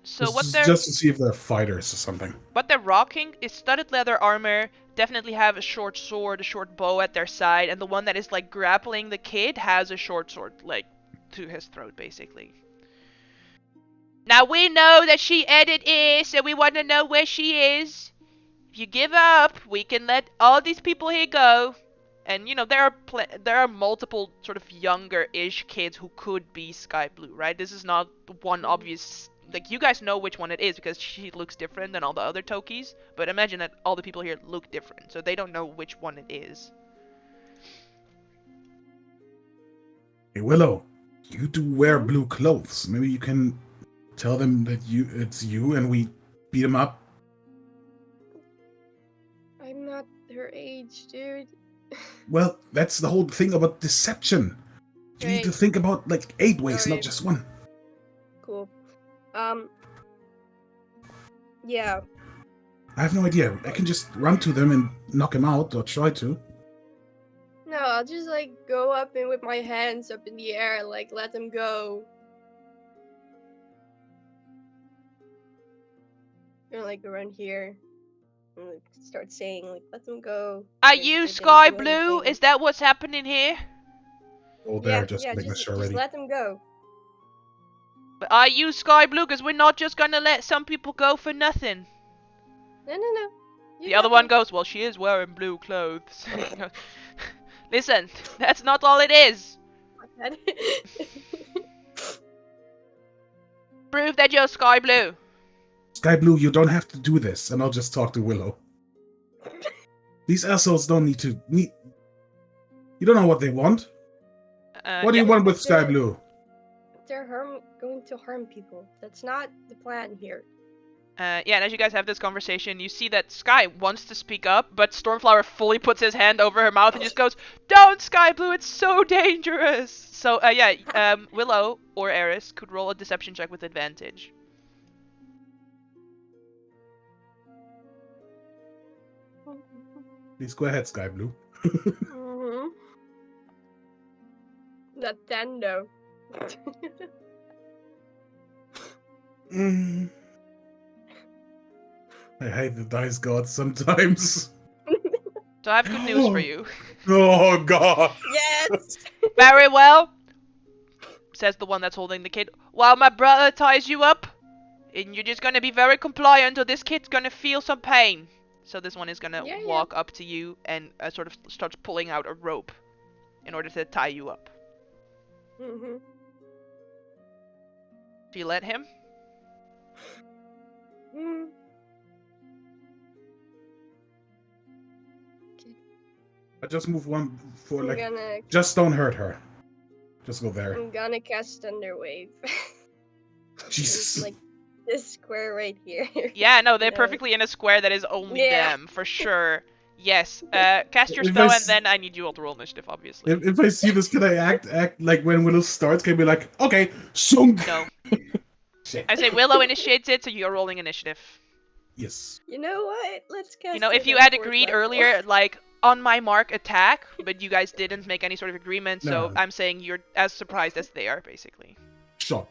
So Just to see if they're fighters or something. what they're rocking is studded leather armor, definitely have a short sword, a short bow at their side, and the one that is like grappling the kid has a short sword, like to his throat, basically. Now we know that she edit is, so we want to know where she is. If you give up, we can let all these people here go. And there are multiple sort of younger-ish kids who could be Sky Blue, right? This is not one obvious. Like, you guys know which one it is because she looks different than all the other Tokis. But imagine that all the people here look different, so they don't know which one it is. Hey Willow, you do wear blue clothes. Maybe you can tell them that it's you and we beat them up. I'm not her age, dude. Well, that's the whole thing about deception. You need to Right. think about like 8 ways, Sorry. not just one. Cool. Yeah. I have no idea. I can just run to them and knock them out, or try to. No, I'll just like go up and with my hands up in the air, like let them go. And like around here, and like start saying like let them go. Are They you didn't Sky do Blue? anything. Is that what's happening here? Oh, Yeah, there, just yeah, making sure just already. let them go. But are you Sky Blue? Because we're not just gonna let some people go for nothing. No. The other one goes, well, she is wearing blue clothes. Listen, that's not all it is. Prove that you're sky blue. Sky Blue, you don't have to do this, and I'll just talk to Willow. These assholes don't need to. You don't know what they want. What do you want with Sky Blue? They're going to harm people. That's not the plan here. Yeah, and as you guys have this conversation, you see that Sky wants to speak up, but Stormflower fully puts his hand over her mouth and just goes, "Don't, Sky Blue, it's so dangerous!" So, Willow or Eris could roll a deception check with advantage. Please go ahead, Sky Blue. Mm-hmm. Not 10, though. I hate the dice gods sometimes. So I have good news for you. Oh god. Yes! Very well, says the one that's holding the kid. While my brother ties you up, and you're just gonna be very compliant or this kid's gonna feel some pain. So this one is gonna walk up to you and sort of starts pulling out a rope in order to tie you up. Mm-hmm. Do you let him? Mm. I just move one for like. Gonna... Just don't hurt her. Just go there. I'm gonna cast Thunderwave. Jesus. Like this square right here. Yeah, no, they're perfectly in a square that is only them, for sure. Yes, cast your If spell I and then I need you all to roll initiative, obviously. If I see this, can I act like when Willow starts? Can I be like, okay, sunk? No. Shit. I say Willow initiates it, so you're rolling initiative. Yes. You know what? Let's cast. You know, if it you at had fourth agreed level. earlier, like, on my mark, attack, but you guys didn't make any sort of agreement, so No. I'm saying you're as surprised as they are, basically. Sure.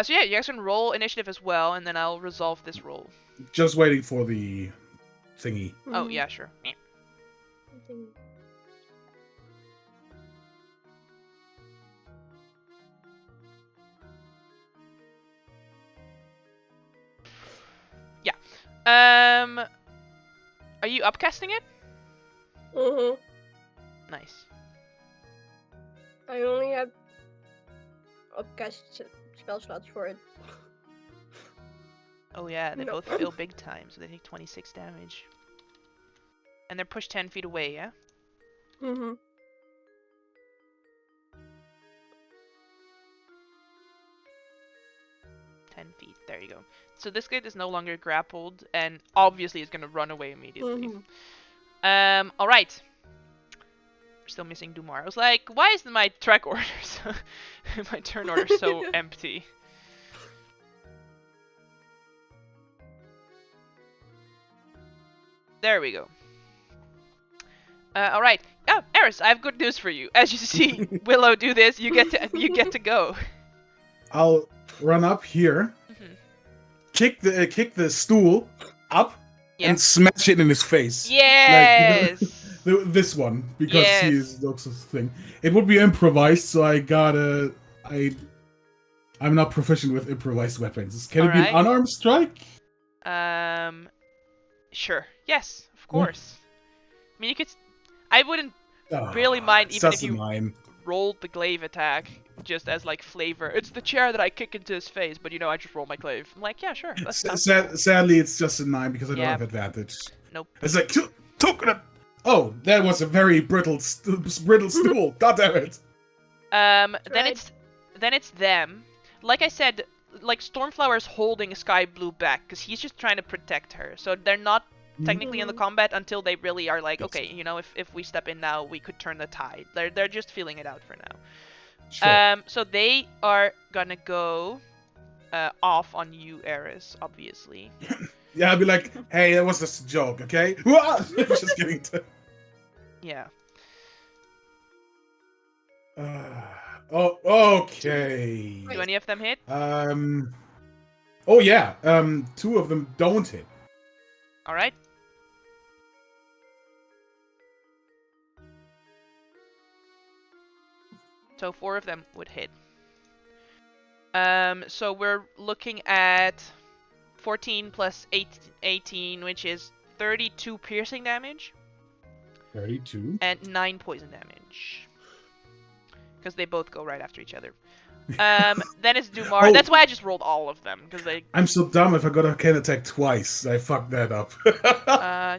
So yeah, you guys can roll initiative as well, and then I'll resolve this roll. Just waiting for the thingy. Oh, yeah, sure. Yeah. Are you upcasting it? Mm-hmm. Nice. I only have upcast spell slots for it. Oh yeah, they No. both feel big time, so they take 26 damage. And they're pushed 10 feet away, yeah? Mm-hmm. 10 feet, there you go. So this kid is no longer grappled, and obviously is gonna run away immediately. Mm-hmm. Alright. We're still missing Dumar. I was like, why is my track order so... my turn order so empty? There we go. Alright. Oh, Eris, I have good news for you. As you see Willow do this, you get to go. I'll run up here, kick the stool up, and smash it in his face. Yes. Like, this one, because he is also thing. It would be improvised, so I'm not proficient with improvised weapons. Can it be an unarmed strike? Sure. Yes, of course. I mean, you could. I wouldn't really mind even if you rolled the glaive attack just as like flavor. It's the chair that I kick into his face, but I just roll my glaive. I'm like, yeah, sure. Sadly, it's just a 9 because I don't have advantage. Nope. It's like, oh, that was a very brittle stool. God damn it. Then it's them. Like I said, like Stormflower's holding Sky Blue back because he's just trying to protect her. So they're not technically in the combat until they really are like, okay, if we step in now, we could turn the tide. They're just feeling it out for now. Sure. So they are gonna go off on you, Eris, obviously. Yeah, I'd be like, hey, that was just a joke, okay? Just kidding. Yeah. Okay. Do any of them hit? Oh yeah. 2 of them don't hit. All right. So 4 of them would hit. So we're looking at 14 plus 18, which is 32 piercing damage 32. and 9 poison damage. Because they both go right after each other. Then it's Dumar. Oh. That's why I just rolled all of them, because they... I'm so dumb if I got a can attack twice. I fucked that up.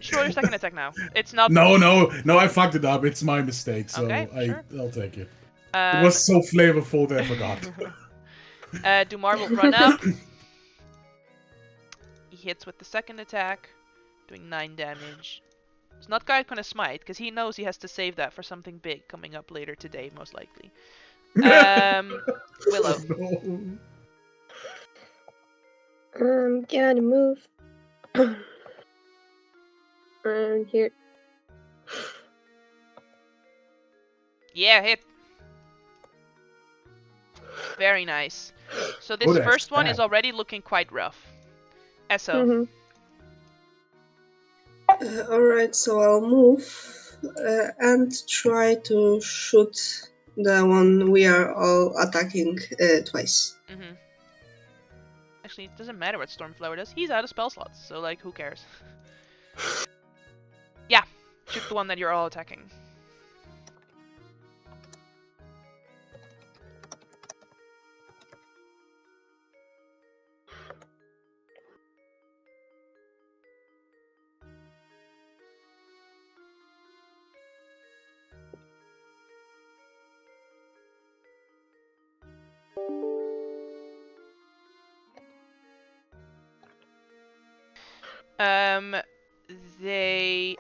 Just roll your second attack now. It's not... No, I fucked it up. It's my mistake, so Okay, sure. I'll take it. It was so flavorful that I forgot. Dumar will run up. He hits with the second attack, doing 9 damage. It's not quite gonna smite, because he knows he has to save that for something big coming up later today, most likely. Willow. No. Gotta move. Here. Yeah, hit. Very nice. So this Oh, first one that's is bad. already looking quite rough. Esso. Mhm. Alright, so I'll move and try to shoot the one we are all attacking twice. Mm-hmm. Actually, it doesn't matter what Stormflower does. He's out of spell slots, so like, who cares? Yeah, shoot the one that you're all attacking.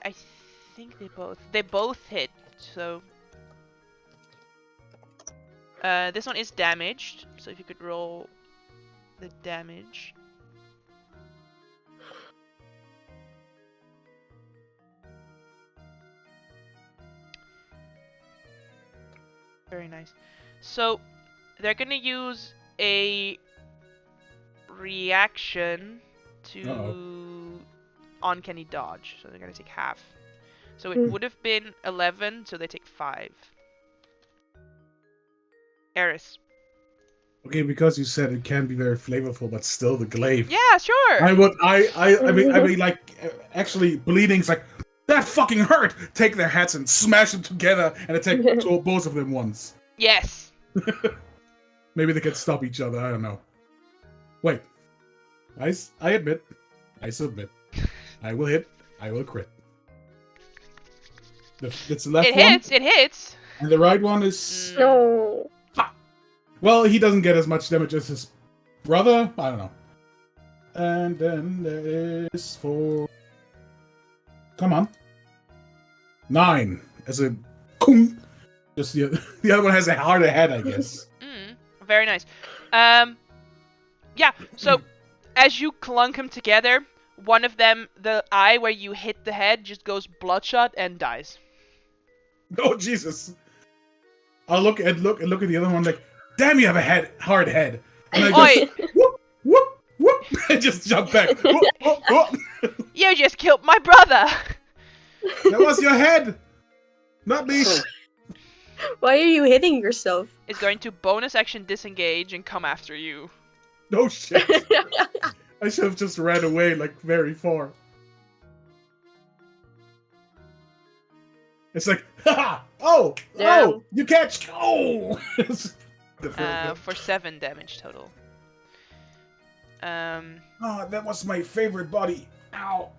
I think they both hit, so this one is damaged, so if you could roll the damage. Very nice. So they're gonna use a reaction to uncanny dodge, so they're gonna take half. So it would have been 11, so they take 5. Eris. Okay, because you said it can be very flavorful, but still the glaive. Yeah, sure. I mean, like, actually, bleeding's like, that fucking hurt! Take their hats and smash them together and attack both of them once. Yes. Maybe they can stop each other, I don't know. Wait. I admit. I submit. I will hit. I will crit. That's the left It one. hits. It hits. And the right one is... No. Well, he doesn't get as much damage as his brother. I don't know. And then there is 4... Come on. 9. As a... Kung. Just the other one has a harder head, I guess. Very nice. Yeah, so as you clunk them together, one of them, the eye where you hit the head, just goes bloodshot and dies. Oh, Jesus. I'll look at the other one like, damn, you have a hard head. And I just, whoop, whoop, whoop, and just jump back. Whoop, whoop, whoop. You just killed my brother! That was your head, not me. Why are you hitting yourself? Is going to bonus action disengage and come after you. No shit. I should have just ran away like very far. It's like, ha! Oh, you catch! Oh! For 7 damage total. Oh, that was my favorite body. Ow.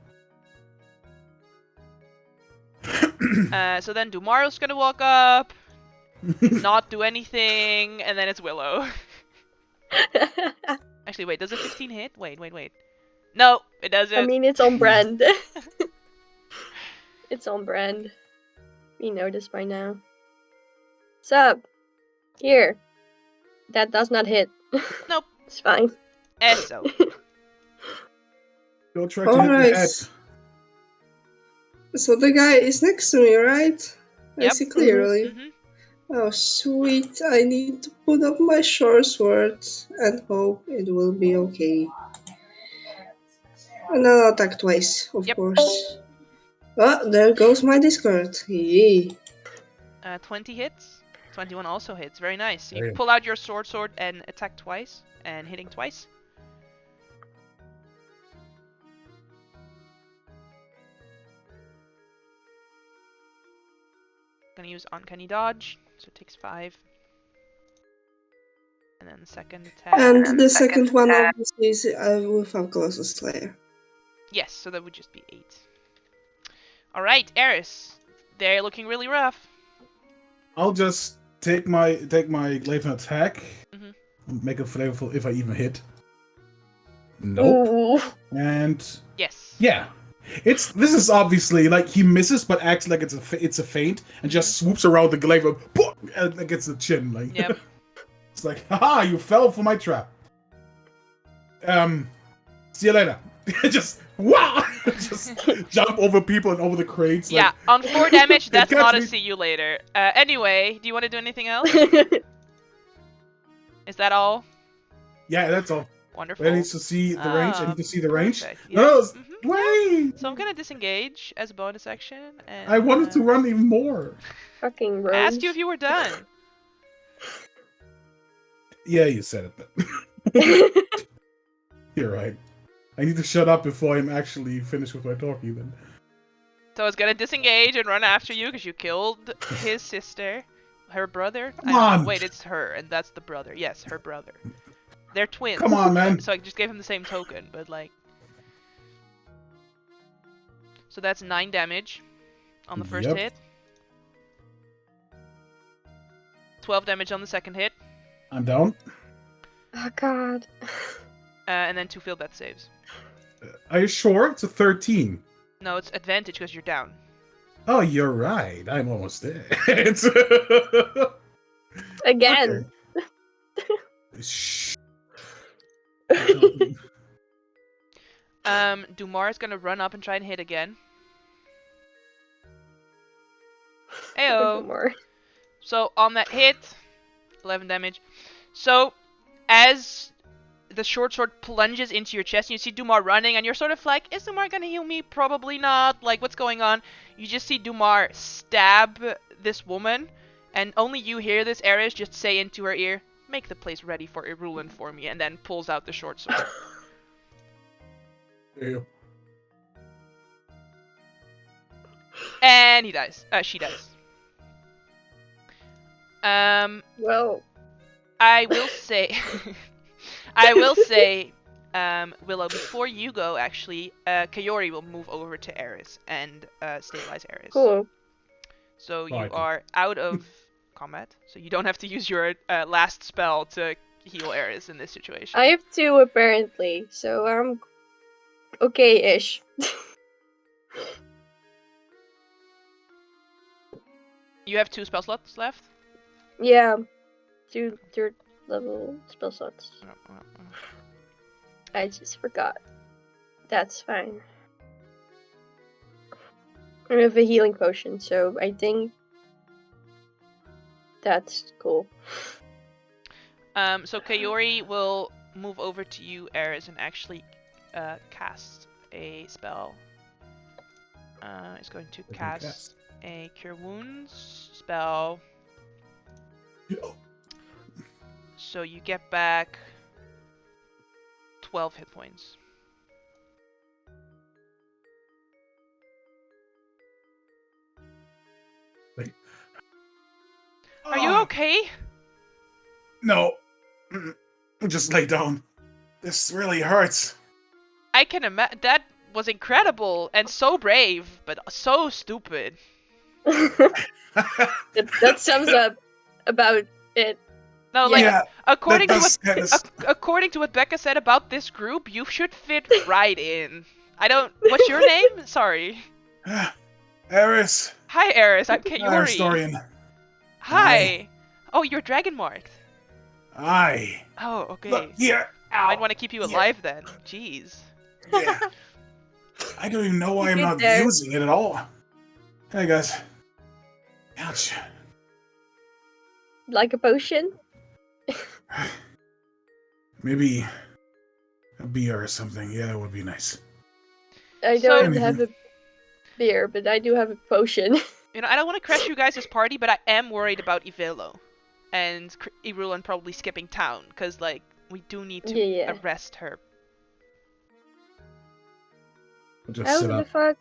So then Dumaro's gonna walk up, not do anything, and then it's Willow. Actually, wait, does a 15 hit? Wait. No, it doesn't. I mean, it's on brand. It's on brand. We know this by now. Sup? Here. That does not hit. Nope. It's fine. Eso. Don't try to hit my head. So the guy is next to me, right? Yep. I see clearly. Oh, sweet. I need to put up my short sword and hope it will be okay. And I'll attack twice, of course. Oh, there goes my discard. Yay. 20 hits. 21 also hits. Very nice. You Damn. pull out your sword, and attack twice, and hitting twice. Gonna use Uncanny Dodge, so it takes 5. And then the second attack. And the second one obviously is without Colossus Slayer. Yes, so that would just be 8. Alright, Eris. They're looking really rough. I'll just take my glaive and attack. Mhm. Make it flavorful if I even hit. Nope. Ooh. And Yes. yeah. This is obviously like he misses but acts like it's a feint and just swoops around the glaive and gets the chin like. Yep. It's like, haha, you fell for my trap. See you later. Just wow, just jump over people and over the crates. Yeah, Like, on 4 damage, that's catch not a me. see you later. Anyway, do you want to do anything else? Is that all? yeah, that's all. Wonderful. I need to see the range. I need to see the range. Perfect. No, Yes. wait. So I'm gonna disengage as a bonus action. And, I wanted to run even more. Fucking I Rose. asked you if you were done. Yeah, you said it. You're right. I need to shut up before I'm actually finished with my talking then. So I was gonna disengage and run after you because you killed his sister, her brother. Come on. Wait, it's her, and that's the brother. Yes, her brother. They're twins. Come on, man. So I just gave him the same token, but like. So that's 9 damage on the first Yep. hit. 12 damage on the second hit. I'm down. Oh god. And then 2 field death saves. Are you sure? It's a 13. No, it's advantage because you're down. Oh, you're right. I'm almost there. Again. Okay. Shh. Dumar is gonna run up and try and hit again. Ayo. More. So on that hit, 11 damage. So as the short sword plunges into your chest, and you see Dumar running, and you're sort of like, is Dumar gonna heal me? Probably not. Like, what's going on? You just see Dumar stab this woman, and only you hear this. Eris just say into her ear, make the place ready for Eberron for me, and then pulls out the short sword. Ew. And he dies. She dies. Well, I will say, I will say, Willow, before you go, actually, Kaori will move over to Eris and stabilize Eris. cool. So you Alright. are out of combat, so you don't have to use your last spell to heal Eris in this situation. I have 2 apparently, so I'm okay-ish. You have 2 spell slots left? Yeah. 2 third level spell slots. I just forgot. That's fine. I have a healing potion, so I think that's cool. So Kaori will move over to you, Eris, and actually cast a spell. It's going to cast a Cure Wounds spell. So you get back 12 hit points. Are you okay? No. Just lay down. This really hurts. I can imagine. That was incredible and so brave, but so stupid. that sums up about it. No, like Yeah, according to that's what kind of- according to what Becca said about this group, you should fit right in. I don't. What's your name? Sorry. Eris. Hi, Eris. I'm Our Kaori. historian. Hi. Oh, you're dragon marked. Aye. Oh, okay. Look here. I'd Ow. want to keep you Yeah. alive then. Jeez. Yeah. I don't even know why I'm Get not there. using it at all. Hey guys. Ouch. Like a potion? Maybe a beer or something. Yeah, that would be nice. I So- don't have a beer, but I do have a potion. You know, I don't want to crash you guys' party, but I am worried about Ivelo. and Irulan probably skipping town, because, like, we do need to Yeah. arrest her. We'll just How sit the up. fuck?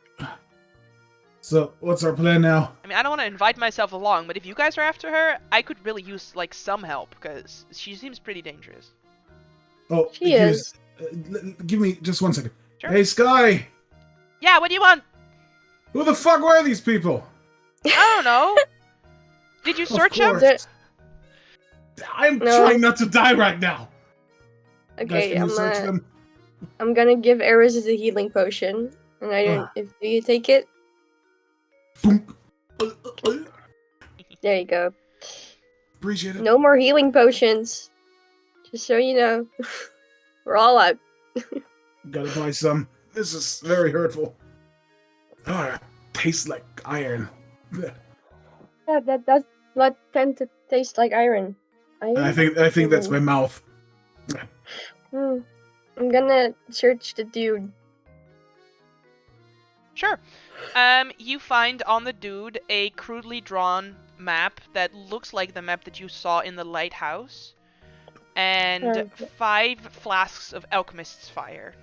So, what's our plan now? I mean, I don't want to invite myself along, but if you guys are after her, I could really use, like, some help, because she seems pretty dangerous. Oh, She is. give me just 1 second. Sure. Hey, Sky! Yeah, what do you want? Who the fuck were these people? I don't know. Did you Of search them? course. I'm No. trying not to die right now. Guys, Okay, can you search them? I'm gonna give Eris a healing potion, and I don't. If do you take it? Boom. There you go. Appreciate it. No more healing potions. Just so you know, we're all out. Gotta buy some. This is very hurtful. Oh, it tastes like iron. Yeah, that does not tend to taste like iron. And I think that's my mouth. Hmm. I'm gonna search the dude. Sure. You find on the dude a crudely drawn map that looks like the map that you saw in the lighthouse, and 5 flasks of alchemist's fire.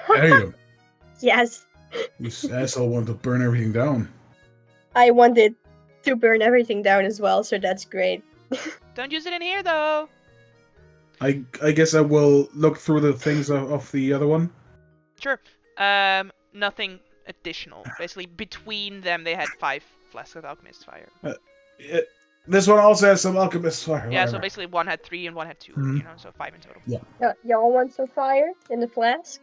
Damn. Yes, This asshole want to burn everything down. I wanted to burn everything down as well, so that's great. Don't use it in here, though. I guess I will look through the things of the other one. Sure. Nothing additional. Basically, between them, they had 5 flasks of alchemist's fire. This one also has some alchemist fire. Yeah, so whatever. basically one had 3 and one had 2. Mhm. You know, so 5 in total. Y'all want some fire in the flask?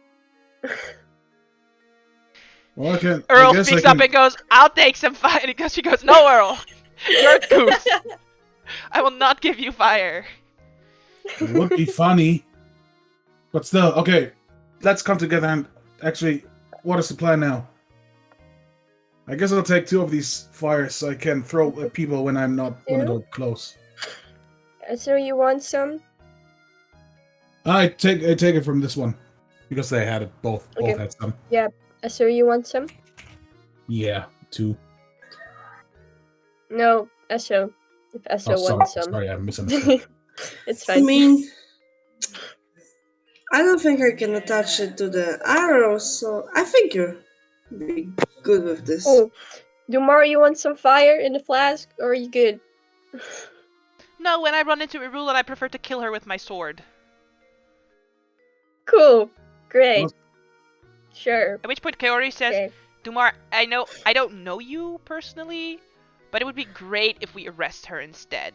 Well, I Earl guess speaks I up can- and goes, "I'll take some fire." Because she goes, "No, Earl, you're a goose. I will not give you fire." It would be funny. But still, okay. Let's come together and actually, what is the plan now? I guess I'll take 2 of these fires so I can throw at people when I'm not one of those close. So you want some? I take it from this one. Because they had it both. Okay. Both had some. So you want some? Yeah, 2. No, Esso. If Esso Oh, wants sorry, some. sorry, I misunderstood. It's I fine. mean, I don't think I can attach it to the arrow, so I think you're be good with this. Oh, Dumar, you want some fire in the flask, or are you good? No, when I run into Irulan, I prefer to kill her with my sword. Cool. Great. Well- Sure. At which point Kaori says, Okay. "Dumar, I don't know you personally, but it would be great if we arrest her instead,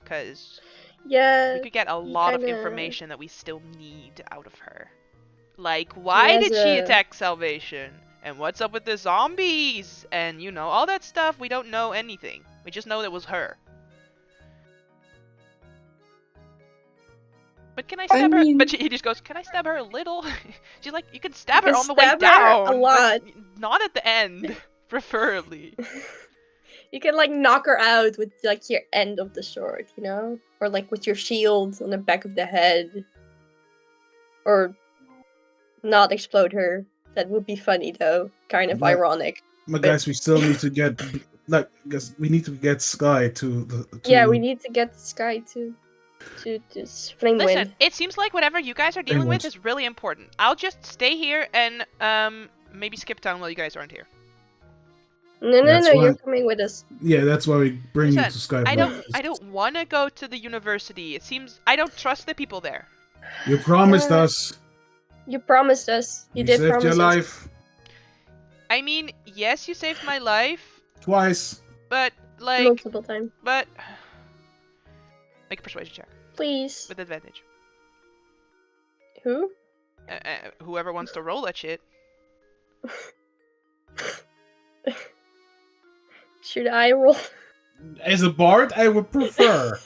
because Yeah. we could get a lot of kinda- information that we still need out of her. Like, why has did she a- attack Salvation? And what's up with the zombies? And, you know, all that stuff, we don't know anything. We just know it was her. But can I stab her? mean- But he just goes, "Can I stab her a little?" She's like, "You can stab her can on the way stab her down, a but lot." not at the end, preferably." You can like knock her out with like your end of the sword, you know, or like with your shield on the back of the head, or not explode her. That would be funny though, kind of But- ironic. But guys, we still need to get we need to get Sky to the. Yeah, we need to get Sky to flame Listen, wind. it seems like whatever you guys are dealing with Anyways. is really important. I'll just stay here and maybe skip town while you guys aren't here. No, That's you're why- coming with us. Yeah, that's why we bring you Listen, to Sky. I but don't want to go to the university. It seems I don't trust the people there. You promised us. You promised us. You did saved promise your us. life I mean, yes, you saved my life, twice. but like, Multiple times. but make a persuasion check Please. with advantage. Who? Whoever wants to roll that shit. Should I roll? As a bard, I would prefer.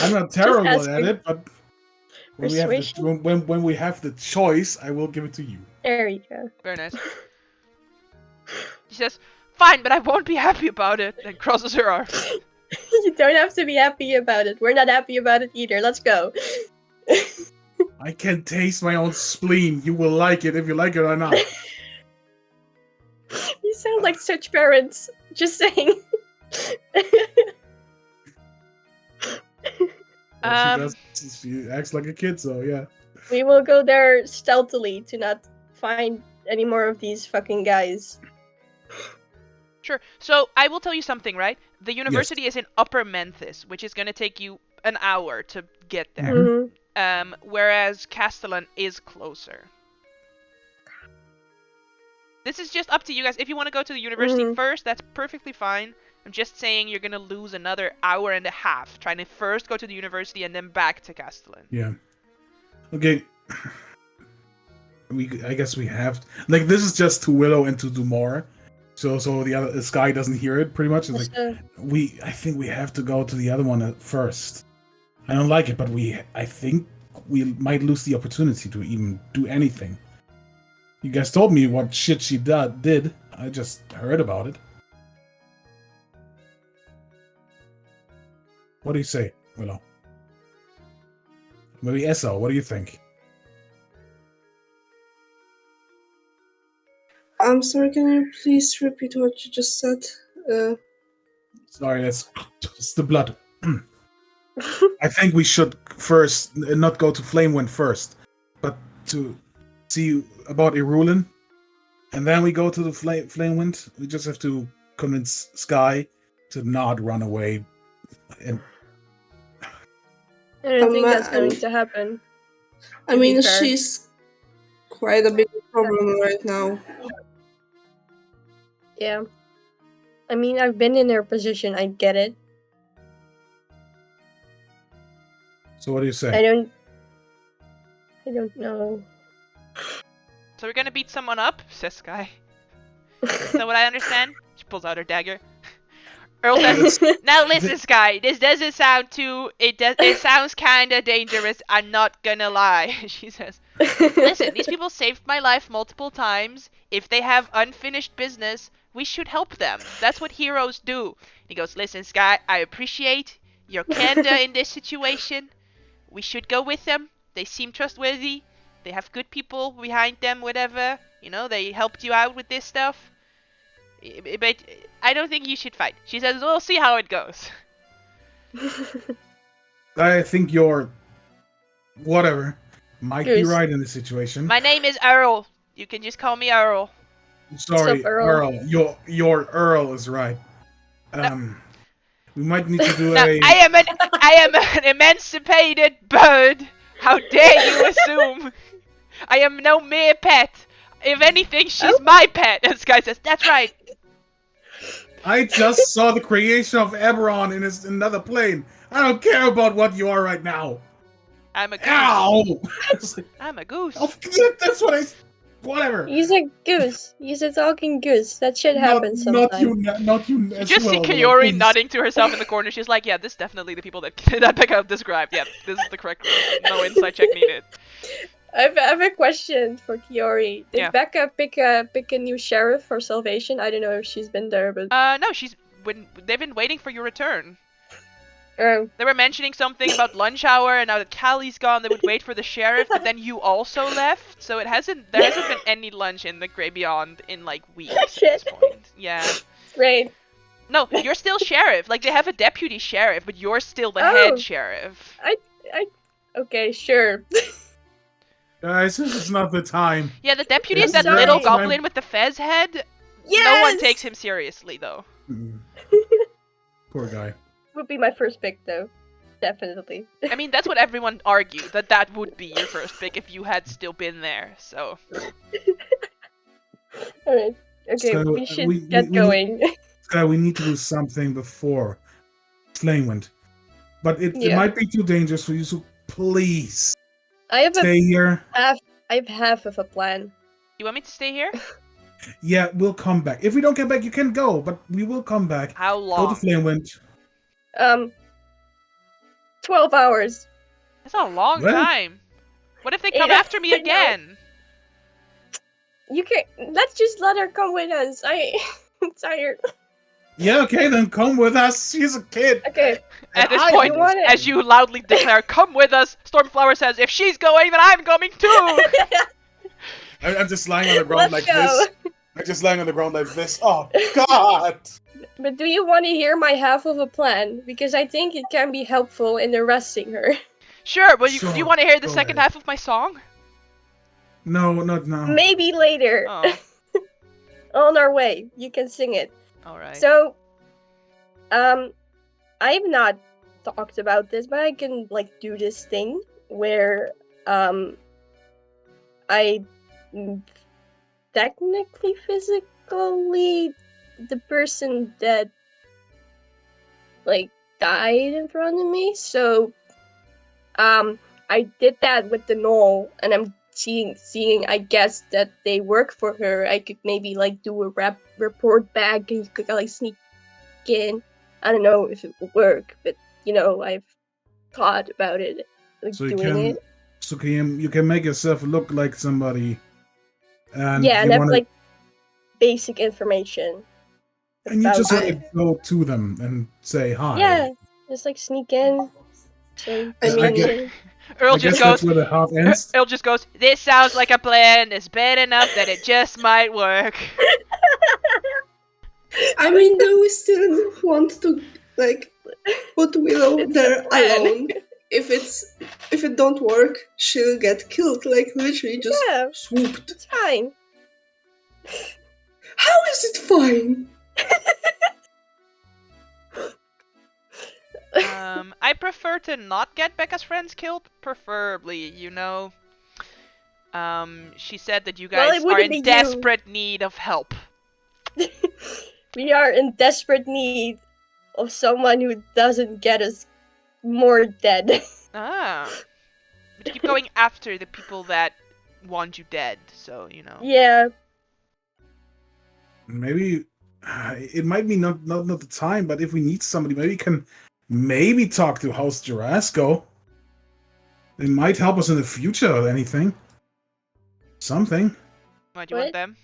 I'm not terrible at asking. it, but when Persuasion? when we have the choice, I will give it to you. There you go. Very nice. She says, "Fine, but I won't be happy about it," and crosses her arms. You don't have to be happy about it. We're not happy about it either. Let's go. I can taste my own spleen. You will like it if you like it or not. You sound like such parents. Just saying. Well, she Um, does. She acts like a kid, so yeah. We will go there stealthily to not find any more of these fucking guys. Sure. So I will tell you something, right? The university is in Upper Memphis, which is going to take you an hour to get there. Mhm. Whereas Castellan is closer. This is just up to you guys. If you want to go to the university first, that's perfectly fine. I'm just saying you're going to lose another hour and a half trying to first go to the university and then back to Castellan. Yeah. Okay. I guess we have like this is just to Willow and to do more. So the Sky doesn't hear it pretty much. It's like I think we have to go to the other one at first. I don't like it, but I think we might lose the opportunity to even do anything. You guys told me what shit she did. I just heard about it. What do you say, Willow? Maybe Esso, what do you think? I'm sorry, can you please repeat what you just said? Sorry, it's the blood. I think we should first not go to Flamewind first, but to see about Irulin, and then we go to the Flamewind. We just have to convince Sky to not run away. And I don't think that's going to happen. I mean, she's quite a big problem right now. Yeah. I mean, I've been in her position. I get it. So what do you say? I don't know. So we're gonna beat someone up, says Sky. Is that what I understand? She pulls out her dagger. Earl says, "Now listen, Sky. This doesn't sound too. It sounds kinda dangerous. I'm not gonna lie." She says, "Listen, these people saved my life multiple times. If they have unfinished business, we should help them. That's what heroes do." He goes, "Listen, Sky. I appreciate your candor in this situation. We should go with them. They seem trustworthy. They have good people behind them, whatever. You know, they helped you out with this stuff. But I don't think you should fight." She says, "We'll see how it goes." I think you're whatever might be right in this situation. My name is Earl. You can just call me Earl. Sorry, What's up, Earl? Earl. Your Earl is right. We might need to do Now, I am an emancipated bird. How dare you assume? I am no mere pet. If anything, she's my pet. And Sky says, "That's right." I just saw the creation of Eberron in another plane. I don't care about what you are right now. I'm a goose. Ow! I'm a goose. Oh, that's what I. Whatever. He's a goose. He's a talking goose. That shit happens sometimes. Not you. You just see Kiori nodding to herself in the corner. She's like, "Yeah, this is definitely the people that Becca described. Yeah, this is the correct one. No insight check needed." I have a question for Kiori. Did Yeah. Becca pick a new sheriff for Salvation? I don't know if she's been there, but No, they've been waiting for your return. oh, They were mentioning something about lunch hour, and now that Callie's gone, they would wait for the sheriff, but then you also left, so there hasn't been any lunch in the Grey Beyond in like weeks at this point. Yeah. great. No, you're still sheriff. Like, they have a deputy sheriff, but you're still the head sheriff. Okay, sure. Guys, this is not the time. Yeah, the deputy is Yes, that sir. little Time. goblin with the fez head. Yes! No one takes him seriously, though. Poor guy. Would be my first pick, though. Definitely. I mean, that's what everyone argued, that would be your first pick if you had still been there, so... Alright. Okay, So, we should get going. Sky, we need to do something before Flamewind. But it might be too dangerous for you, so please I have stay here. I have half of a plan. You want me to stay here? Yeah, we'll come back. If we don't come back, you can go, but we will come back. How Go long? to Flamewind. 12 hours. That's a long Well- time. What if they come Yeah, after me I know. again? You can. Let's just let her come with us. I'm tired. Yeah, okay, then come with us. She's a kid. Okay. At this I point, want it. as you loudly declare, "Come with us," Stormflower says, "If she's going, then I'm coming too!" I'm just lying on the ground Let's like go. this. I'm just lying on the ground like this. Oh, God! But do you want to hear my half of a plan? Because I think it can be helpful in arresting her. Sure, but do you Sure, want to hear the go second ahead. half of my song? No, not now. Maybe later. Oh, On our way. You can sing it. alright. So, I've not talked about this, but I can like do this thing where I technically physically the person that like died in front of me. So I did that with the knoll, and I'm seeing I guess that they work for her. I could maybe like do a report back, and you could like sneak in. I don't know if it will work, but I've thought about it, like So doing it. you can make yourself look like somebody, and Yeah, and you have want to, like basic information and you about just want it. to go to them and say hi. Yeah, just like sneak in, say I I mean, guess, something. Earl I just guess that's goes. where the half ends. Earl just goes. This sounds like a plan. It's bad enough that it just might work. I mean, do we still want to like put Willow It's a there plan. alone? If it don't work, she'll get killed. Like literally just Yeah, swooped. it's fine. How is it fine? I prefer to not get Becca's friends killed, preferably, she said that you Well, guys it are wouldn't in be you. desperate need of help. We are in desperate need of someone who doesn't get us more dead. Ah. But you keep going after the people that want you dead, so, Yeah, Maybe it might be not the time, but if we need somebody, maybe we can maybe talk to House Jarasco. They might help us in the future or anything. Something. Why do you want what? them?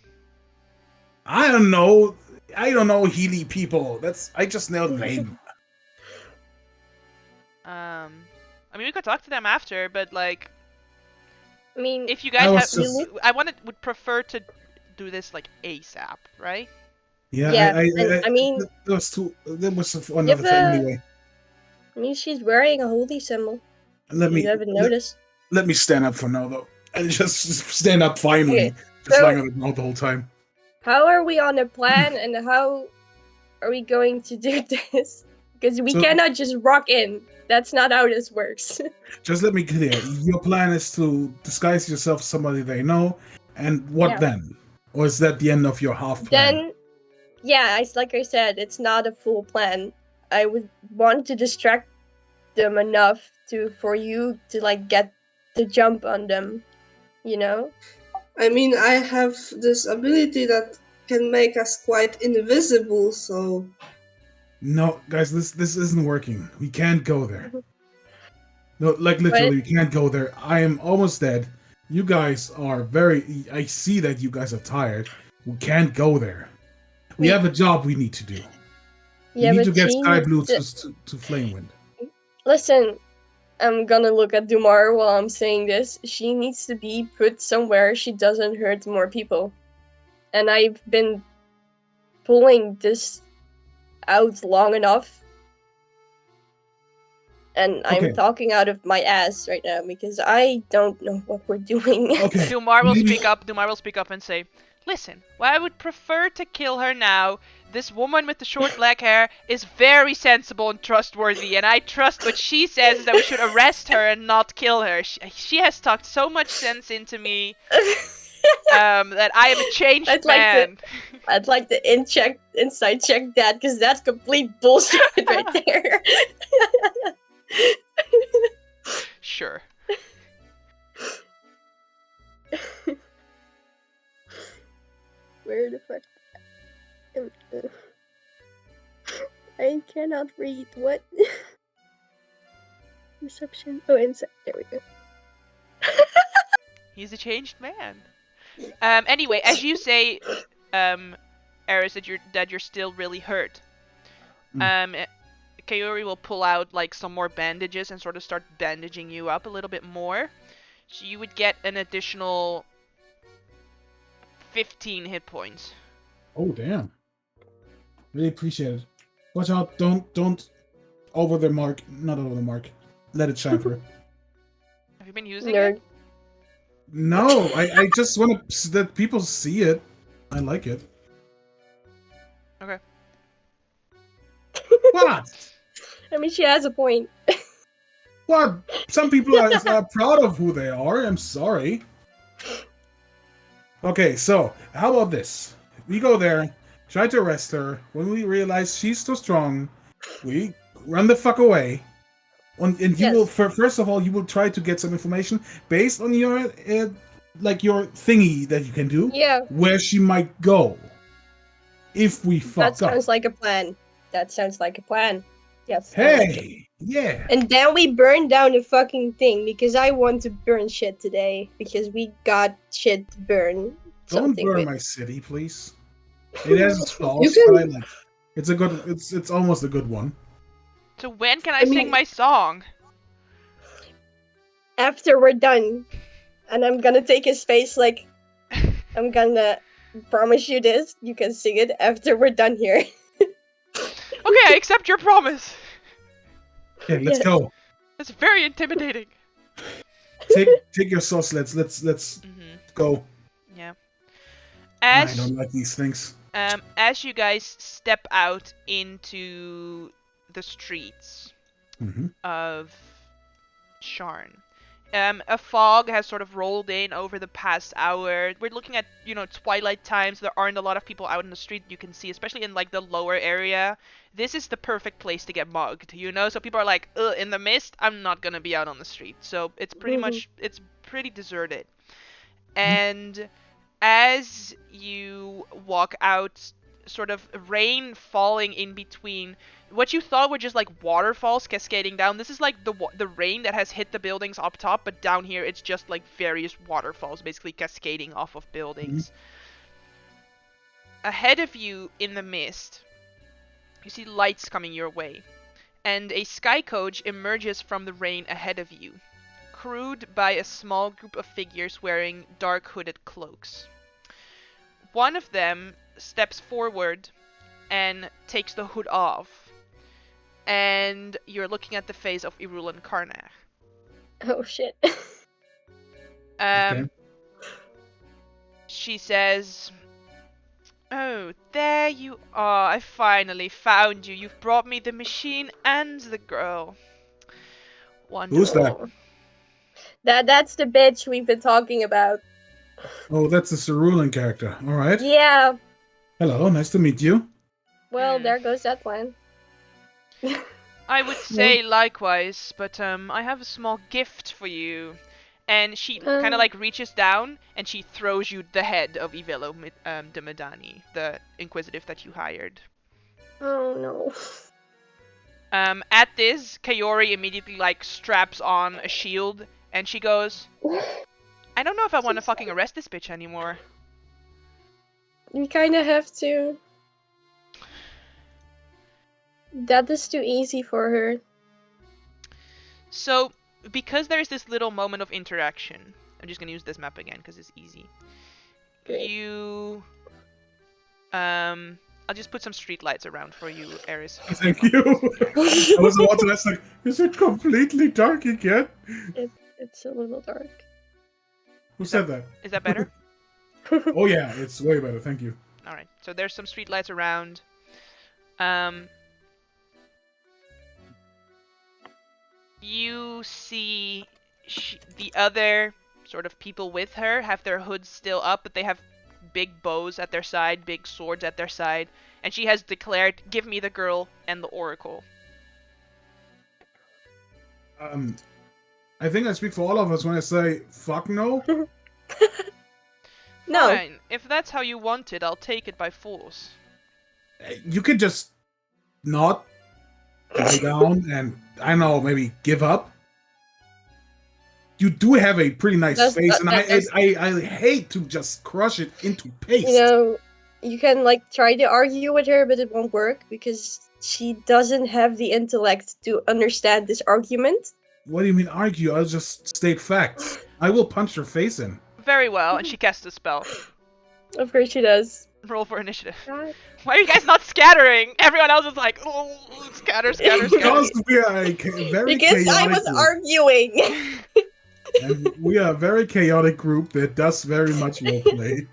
I don't know. I don't know Healy people. I just know the name. I mean, we could talk to them after, but, like, I mean, if you I guys was have... just I would prefer to do this, like, ASAP, right? yeah. yeah, and I mean, That was too. That was give another thing a. anyway. I mean, she's wearing a holy symbol. Let You me haven't noticed. let me stand up for now though. And just stand up finally. Okay, Just so lying on the ground the whole time. how are we on a plan, and how are we going to do this? Because we So cannot just rock in. That's not how this works. just let me clear. Your plan is to disguise yourself as somebody they know, and what Yeah. then? Or is that the end of your half plan? Then, yeah, like I said, it's not a full plan. I would want to distract them enough for you to like get the jump on them. You know? I mean, I have this ability that can make us quite invisible, so No, guys, this isn't working. We can't go there. No, like But literally, we can't go there. I am almost dead. You guys are very. I see that you guys are tired. We can't go there. We We- have a job we need to do. We yeah, need but to get she Sky needs Blue to to Flamewind. listen. I'm gonna look at Dumar while I'm saying this. She needs to be put somewhere she doesn't hurt more people. And I've been pulling this out long enough. And I'm Okay, talking out of my ass right now because I don't know what we're doing. okay. Dumar will Maybe speak up. Dumar will speak up and say, "Listen, while I would prefer to kill her now, this woman with the short black hair is very sensible and trustworthy, and I trust what she says is that we should arrest her and not kill her. She has talked so much sense into me that I am a changed I'd like to man." I'd like to inside check that because that's complete bullshit right there. Sure. Where the fuck? I cannot read. What? Reception. Oh, inside. There we go. He's a changed man. Anyway, as you say, Eris, that you're still really hurt. Kaori will pull out like some more bandages and sort of start bandaging you up a little bit more. So you would get an additional 15 hit points. Oh damn. Really appreciate it. Watch out! Don't over the mark. Not over the mark. Let it shine through. Have you been using Nerd. it? No, I just want to that people see it. I like it. Okay. What? I mean, she has a point. What? Some people are proud of who they are. I'm sorry. Okay, so how about this? We go there, try to arrest her. When we realize she's too strong, we run the fuck away. And you will, Yes. first of all, you will try to get some information based on your, like your thingy that you can do, Yeah, where she might go. If we that fuck up. sounds like a plan. That sounds like a plan. Yes, I like it. Hey, yeah. And then we burn down the fucking thing because I want to burn shit today because we got shit to burn Don't something burn with. my city, please. It has its You flaws, can- but I like it. It's a good. It's almost a good one. So when can I, I mean- sing my song? After we're done, and I'm gonna take his face like I'm gonna promise you this. You can sing it after we're done here. Okay, I accept your promise. Okay, let's Yes. go. That's very intimidating. Take your sauce. Let's Mm-hmm. go. Yeah. I As don't like these things. as you guys step out into the streets Mm-hmm. of Sharn, a fog has sort of rolled in over the past hour. We're looking at, twilight times. There aren't a lot of people out in the street you can see, especially in like the lower area. This is the perfect place to get mugged, So people are like, ugh, in the mist, I'm not gonna be out on the street. So it's pretty much, it's pretty deserted. And as you walk out, sort of rain falling in between what you thought were just like waterfalls cascading down. This is like the rain that has hit the buildings up top, but down here it's just like various waterfalls basically cascading off of buildings. Ahead of you in the mist, you see lights coming your way, and a sky coach emerges from the rain ahead of you, crewed by a small group of figures wearing dark hooded cloaks. One of them steps forward and takes the hood off, and you're looking at the face of Irulan Karnak. Oh shit. Okay. She says, "Oh, there you are. I finally found you. You've brought me the machine and the girl. Wonderful." Who's that? Oh. That's the bitch we've been talking about. Oh, that's the Cerulean character. All right. Yeah. Hello, nice to meet you. Well, Hmm. there goes that plan. I would say likewise, but I have a small gift for you. And she kind of like reaches down and she throws you the head of Ivelo de Medani, the inquisitive that you hired. Oh no. At this, Kaori immediately like straps on a shield and she goes, "I don't know if I want to fucking arrest this bitch anymore." We kind of have to. That is too easy for her. So, because there's this little moment of interaction, I'm just gonna use this map again because it's easy. Great. I'll just put some streetlights around for you, Eris. Thank you. I was about to ask, like, is it completely dark again? It's a little dark. Who said that? Is that better? Oh yeah, it's way better. Thank you. Alright, so there's some streetlights around. You see the other sort of people with her have their hoods still up, but they have big bows at their side, big swords at their side, and she has declared, "Give me the girl and the oracle." I think I speak for all of us when I say fuck no. No. Fine, if that's how you want it, I'll take it by force. You could just not lie down and, I don't know, maybe give up. You do have a pretty nice That's- face, that- and that- that's- I hate to just crush it into paste. You know, you can like try to argue with her, but it won't work because she doesn't have the intellect to understand this argument. What do you mean argue? I'll just state facts. I will punch your face in. Very well, and she casts a spell. Of course she does. Roll for initiative. God. Why are you guys not scattering? Everyone else is like, oh, scatter, scatter, scatter. Because we are a very Because I chaotic was group. arguing. And we are a very chaotic group that does very much roleplay.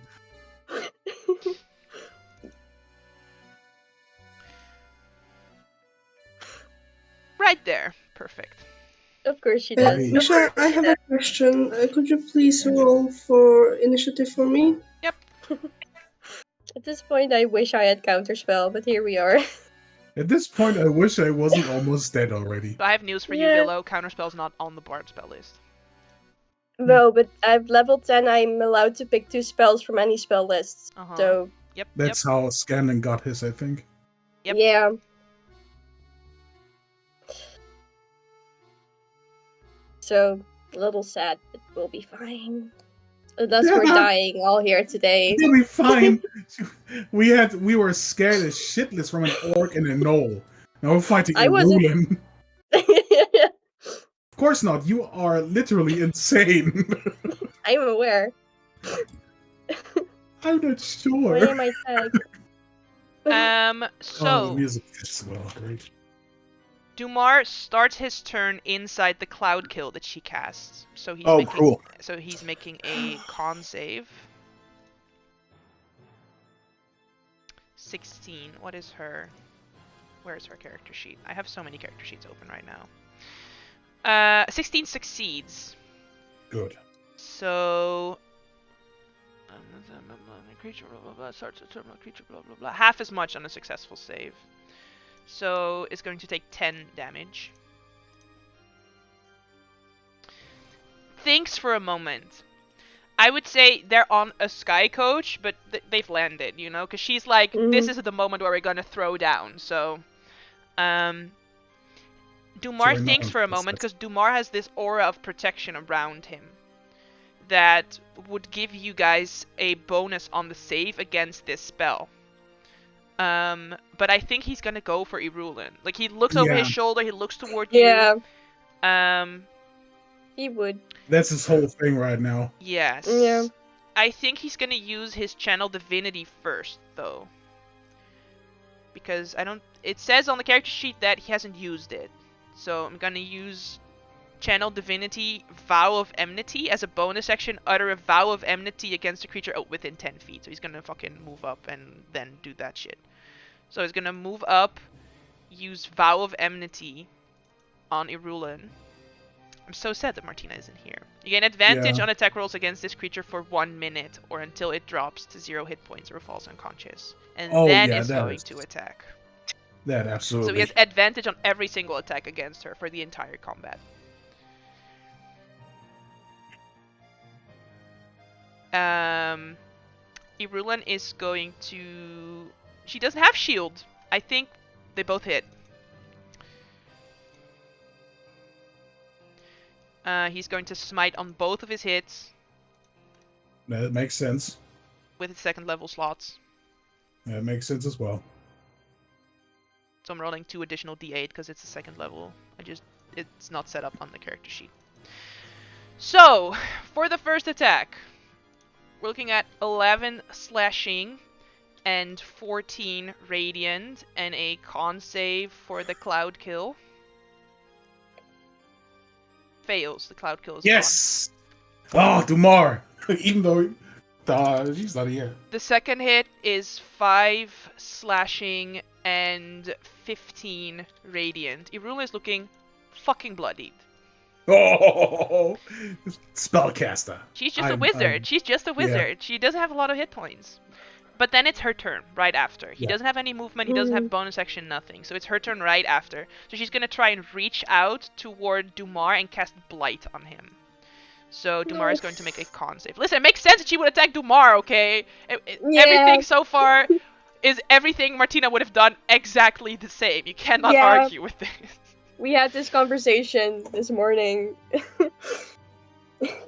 Right there. Perfect. Of course she does. Of Misha, course I she have does. a question. Could you please roll for initiative for me? At this point, I wish I had counterspell, but here we are. At this point, I wish I wasn't almost dead already. So I have news for you, Yeah. Willow. Counterspell's not on the bard spell list. No, but at level 10, I'm allowed to pick 2 spells from any spell lists. Uh-huh. So, Yep. That's how Scanlan got his, I think. Yep. yeah. So, a little sad, but we'll be fine. Unless we're dying all here today. You'll be fine. We were scared as shitless from an orc and a gnoll. Now we're fighting I a wasn't- Rulen. Of course not. You are literally insane. I'm aware. I'm not sure. Why am I tagged? Oh, the So music is well great. Dumar starts his turn inside the cloud kill that she casts. So he's Oh, making cool. so he's making a con save. 16. What is her? Where is her character sheet? I have so many character sheets open right now. 16 succeeds. Good. So creature blah blah blah starts a terminal creature blah blah blah. Half as much on a successful save. So it's going to take 10 damage. Thinks for a moment. I would say they're on a sky coach, but they've landed, you know, because she's like, this is the moment where we're gonna throw down. So, Dumar Sorry, no, thinks for a moment because Dumar has this aura of protection around him that would give you guys a bonus on the save against this spell. But I think he's gonna go for Irulan. Like he looks over his shoulder, he looks toward Yeah, you. he would. That's his whole thing right now. Yes. Yeah. I think he's gonna use his channel divinity first, though. Because it says on the character sheet that he hasn't used it. So I'm gonna use channel divinity vow of enmity as a bonus action. Utter a vow of enmity against a creature within 10 feet. So he's gonna fucking move up and then do that shit. So he's gonna move up, use vow of enmity on Irulan. I'm so sad that Martina isn't here. You gain advantage on attack rolls against this creature for 1 minute or until it drops to 0 hit points or falls unconscious. And then it's going to attack. That absolutely. So he has advantage on every single attack against her for the entire combat. Irulan is going to... She doesn't have shield. I think they both hit. He's going to smite on both of his hits. That makes sense. With his second level slots. That makes sense as well. So I'm rolling 2 additional d8 because it's the second level. It's not set up on the character sheet. So, for the first attack, we're looking at 11 slashing and 14 radiant and a con save for the cloud kill. Fails. The cloud kill is yes! Gone. Oh, Dumar! Even though she's not here. The second hit is 5 slashing and 15 radiant. Irulan is looking fucking bloodied. Oh, spellcaster. She's just a wizard. She's just a wizard. She doesn't have a lot of hit points. But then it's her turn right after. He doesn't have any movement. He doesn't have bonus action, nothing. So it's her turn right after. So she's going to try and reach out toward Dumar and cast Blight on him. So Dumar is going to make a con save. Listen, it makes sense that she would attack Dumar, okay? Everything so far is everything Martina would have done exactly the same. You cannot argue with this. We had this conversation this morning.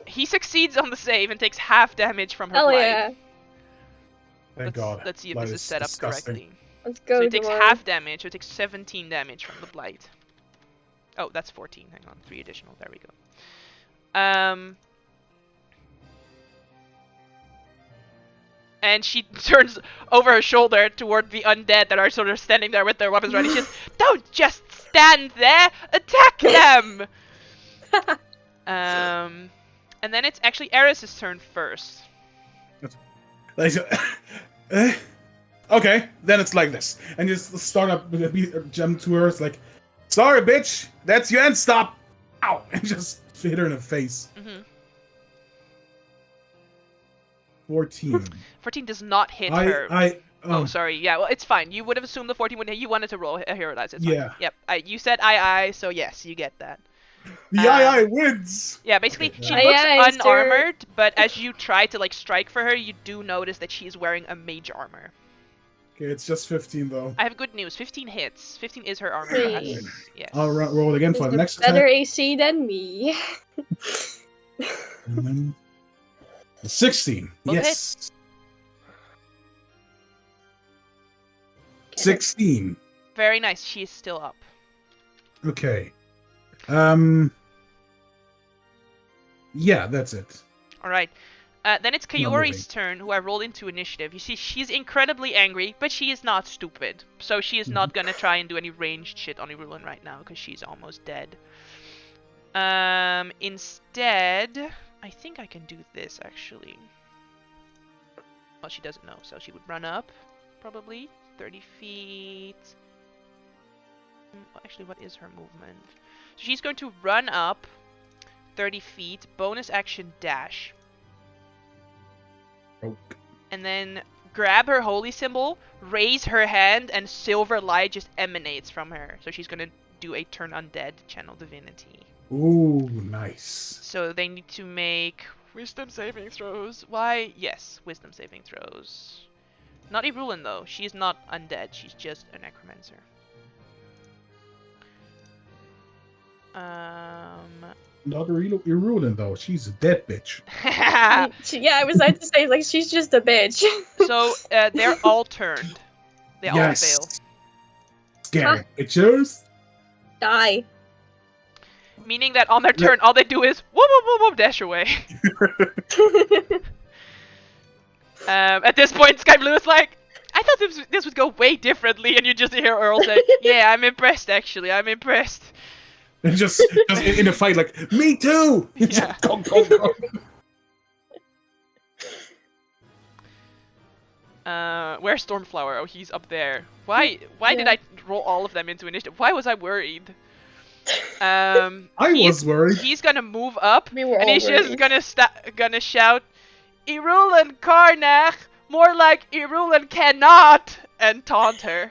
He succeeds on the save and takes half damage from her Hell Blight. yeah. Thank God. Let's see if this is set up correctly. Let's go, So it takes Dumar. half damage, so it takes 17 damage from the Blight. Oh, that's 14. Hang on, 3 additional. There we go. And she turns over her shoulder toward the undead that are sort of standing there with their weapons ready. She says, "Don't just stand there! Attack them!" And then it's actually Eris's turn first. Like, okay, then it's like this. And just start up, jump to her. It's like, sorry, bitch, that's your end stop. Ow! And just hit her in the face. 14. 14 does not hit her. Oh, sorry. Yeah, well, it's fine. You would have assumed the 14 would hit. You wanted to roll a hero dice. It's fine. Yeah. Yep. You said aye, so yes, you get that. the aye wins. Yeah, basically, Okay, she Aye, looks aye, sir. unarmored, but as you try to, like, strike for her, you do notice that she's wearing a mage armor. Okay, it's just 15 though. I have good news. 15 hits. 15 is her armor Hey. class. Yes. I'll roll it again for He's the the next better attack. AC than me. And then 16. Both Yes. 16. Very nice. She is still up. Okay. Yeah, that's it. All right. Then it's moving. Kaori's turn, who I rolled into initiative. You see, she's incredibly angry, but she is not stupid. So she is not gonna try and do any ranged shit on Eberron right now, because she's almost dead. Instead, I think I can do this, actually. Well, she doesn't know, so she would run up, probably. 30 feet. Actually, what is her movement? So she's going to run up 30 feet, bonus action dash. Oh. And then grab her holy symbol, raise her hand, and silver light just emanates from her. So she's gonna do a turn undead, channel divinity. Ooh, nice. So they need to make wisdom saving throws. Why? Yes, wisdom saving throws. Not Eberron though. She's not undead. She's just a necromancer. Not Erulan though. She's a dead bitch. Yeah, I was about to say, like, she's just a bitch. So they're all turned. They all fail. Scary bitches. Die. Meaning that on their turn, all they do is whoop whoop whoop whoop dash away. At this point, Sky Blue is like, I thought this would go way differently, and you just hear Earl say, "Yeah, I'm impressed. Actually, I'm impressed." And just in a fight, like, me too. Yeah. Go, go, go. Where's Stormflower? Oh, he's up there. Why did I roll all of them into initiative? Why was I worried? I was worried. He's gonna move up, We were and all he's just worried. gonna shout, "Erulan Karnak, more like Erulan cannot," and taunt her.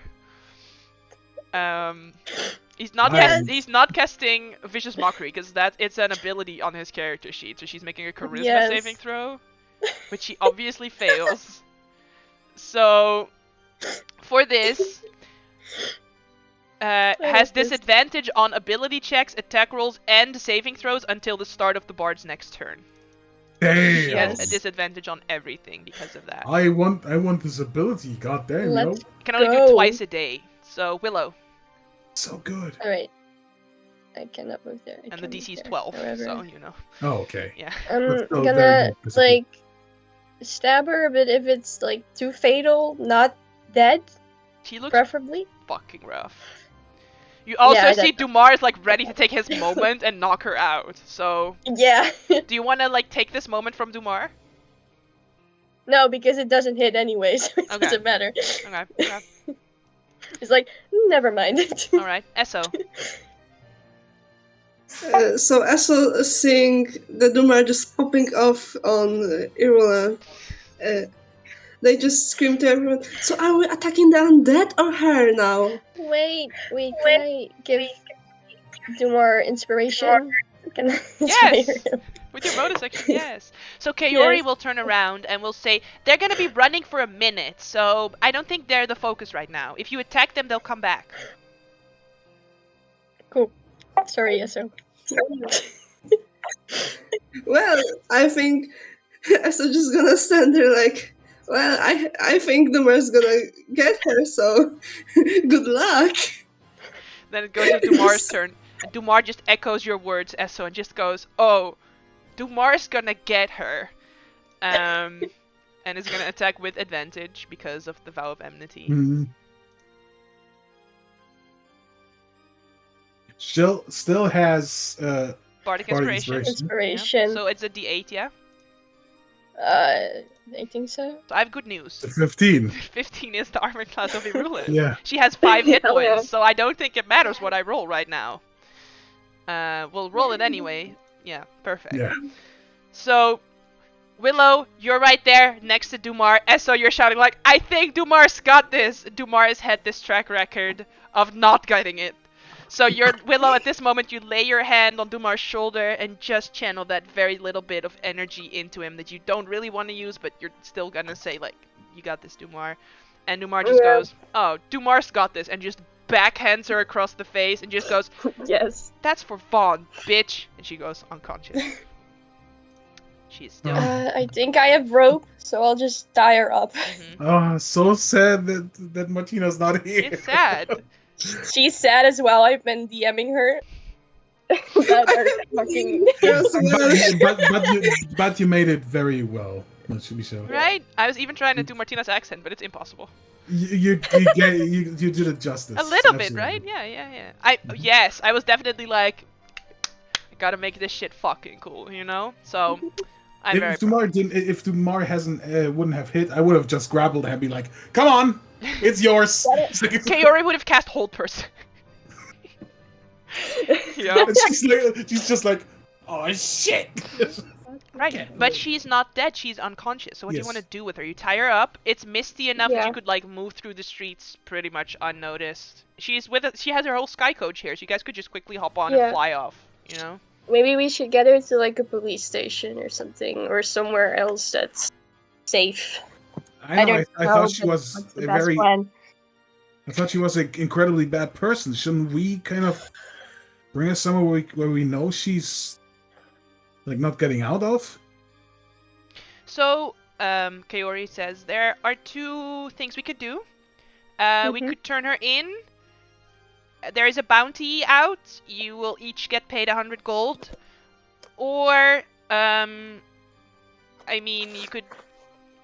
He's not Nice. he's not casting vicious mockery because it's an ability on his character sheet. So she's making a charisma Yes. saving throw, which she obviously fails. So for this, has disadvantage on ability checks, attack rolls, and saving throws until the start of the bard's next turn. She has a Damn. disadvantage on everything because of that. I want this ability. God damn, yo. Let's You can only do go. it twice a day. So Willow, So good. Alright. I cannot move there. I and the can't DC is move there, 12, however. so you know. Oh, okay. Yeah. I'm But still gonna, very good. like, stab her, but if it's, like, too fatal, not dead, She looks preferably. fucking rough. You also Yeah, see Dumar is like ready to take his moment and knock her out. So, Yeah. do you want to like take this moment from Dumar? No, because it doesn't hit anyway, so it Okay. doesn't matter. Okay. Okay. It's like, never mind. All right. Esso. So Essel seeing the Dumar just popping off on Irola, they just scream to everyone, so are we attacking the undead or her now? Wait, can I give Dumar inspiration? Can I Yes. inspire him? With your bonus action, yes. So Kaori Yes. will turn around and will say they're gonna be running for a minute, so I don't think they're the focus right now. If you attack them, they'll come back. Cool. Sorry, Yeso. Well, I think Essel just gonna stand there like, well, I think Dumar's gonna get her, so good luck. Then it goes to Dumar's turn, and Dumar just echoes your words, Esso, and just goes, "Oh, Dumar's gonna get her." and is gonna attack with advantage because of the vow of enmity. Mhm. Still has Bardic Bardic Inspiration. Inspiration. Inspiration. So it's a D8, yeah? I think so. So I have good news. 15. 15 is the armor class of Irulan. Yeah. She has 5 hit Hell points, yeah. so I don't think it matters what I roll right now. We'll roll it anyway. Yeah, perfect. Yeah. So, Willow, you're right there next to Dumar. Eso, you're shouting like, I think Dumar's got this! Dumar has had this track record of not getting it. So you're Willow, at this moment you lay your hand on Dumar's shoulder and just channel that very little bit of energy into him that you don't really want to use, but you're still gonna say like, you got this, Dumar. And Dumar just Yeah. goes, oh, Dumar's got this, and just backhands her across the face and just goes, Yes. that's for Vaughn, bitch. And she goes unconscious. She's still. I think I have rope, so I'll just tie her up. Mhm. Oh, so sad that Martina's not here. It's sad. She's sad as well. I've been DMing her. About her fucking. But you made it very well. That should be so. Right? I was even trying to do Martina's accent, but it's impossible. You did it justice. A little bit, Absolutely. right? Yeah. Yes, I was definitely like, I gotta make this shit fucking cool, you know? So, I'm very If Dumar wouldn't have hit, I would have just grappled and be like, "Come on, it's yours." Kaori would have cast Hold Person. Yeah. And she's just like, "Oh shit!" Right, but she's not dead, she's unconscious. So what do you Yes. want to do with her? You tie her up. It's misty enough that Yeah. you could like move through the streets pretty much unnoticed. She's with us. She has her whole sky coach here, so you guys could just quickly hop on and Yeah. fly off. You know? Maybe we should get her to like a police station or something, or somewhere else that's safe. I know. I thought she but was what's the a best very. plan? I thought she was an incredibly bad person. Shouldn't we kind of bring her somewhere where we know she's like not getting out of? So, Kaori says there are 2 things we could do. We Mhm. could turn her in. There is a bounty out. You will each get paid 100 gold. Or, I mean, you could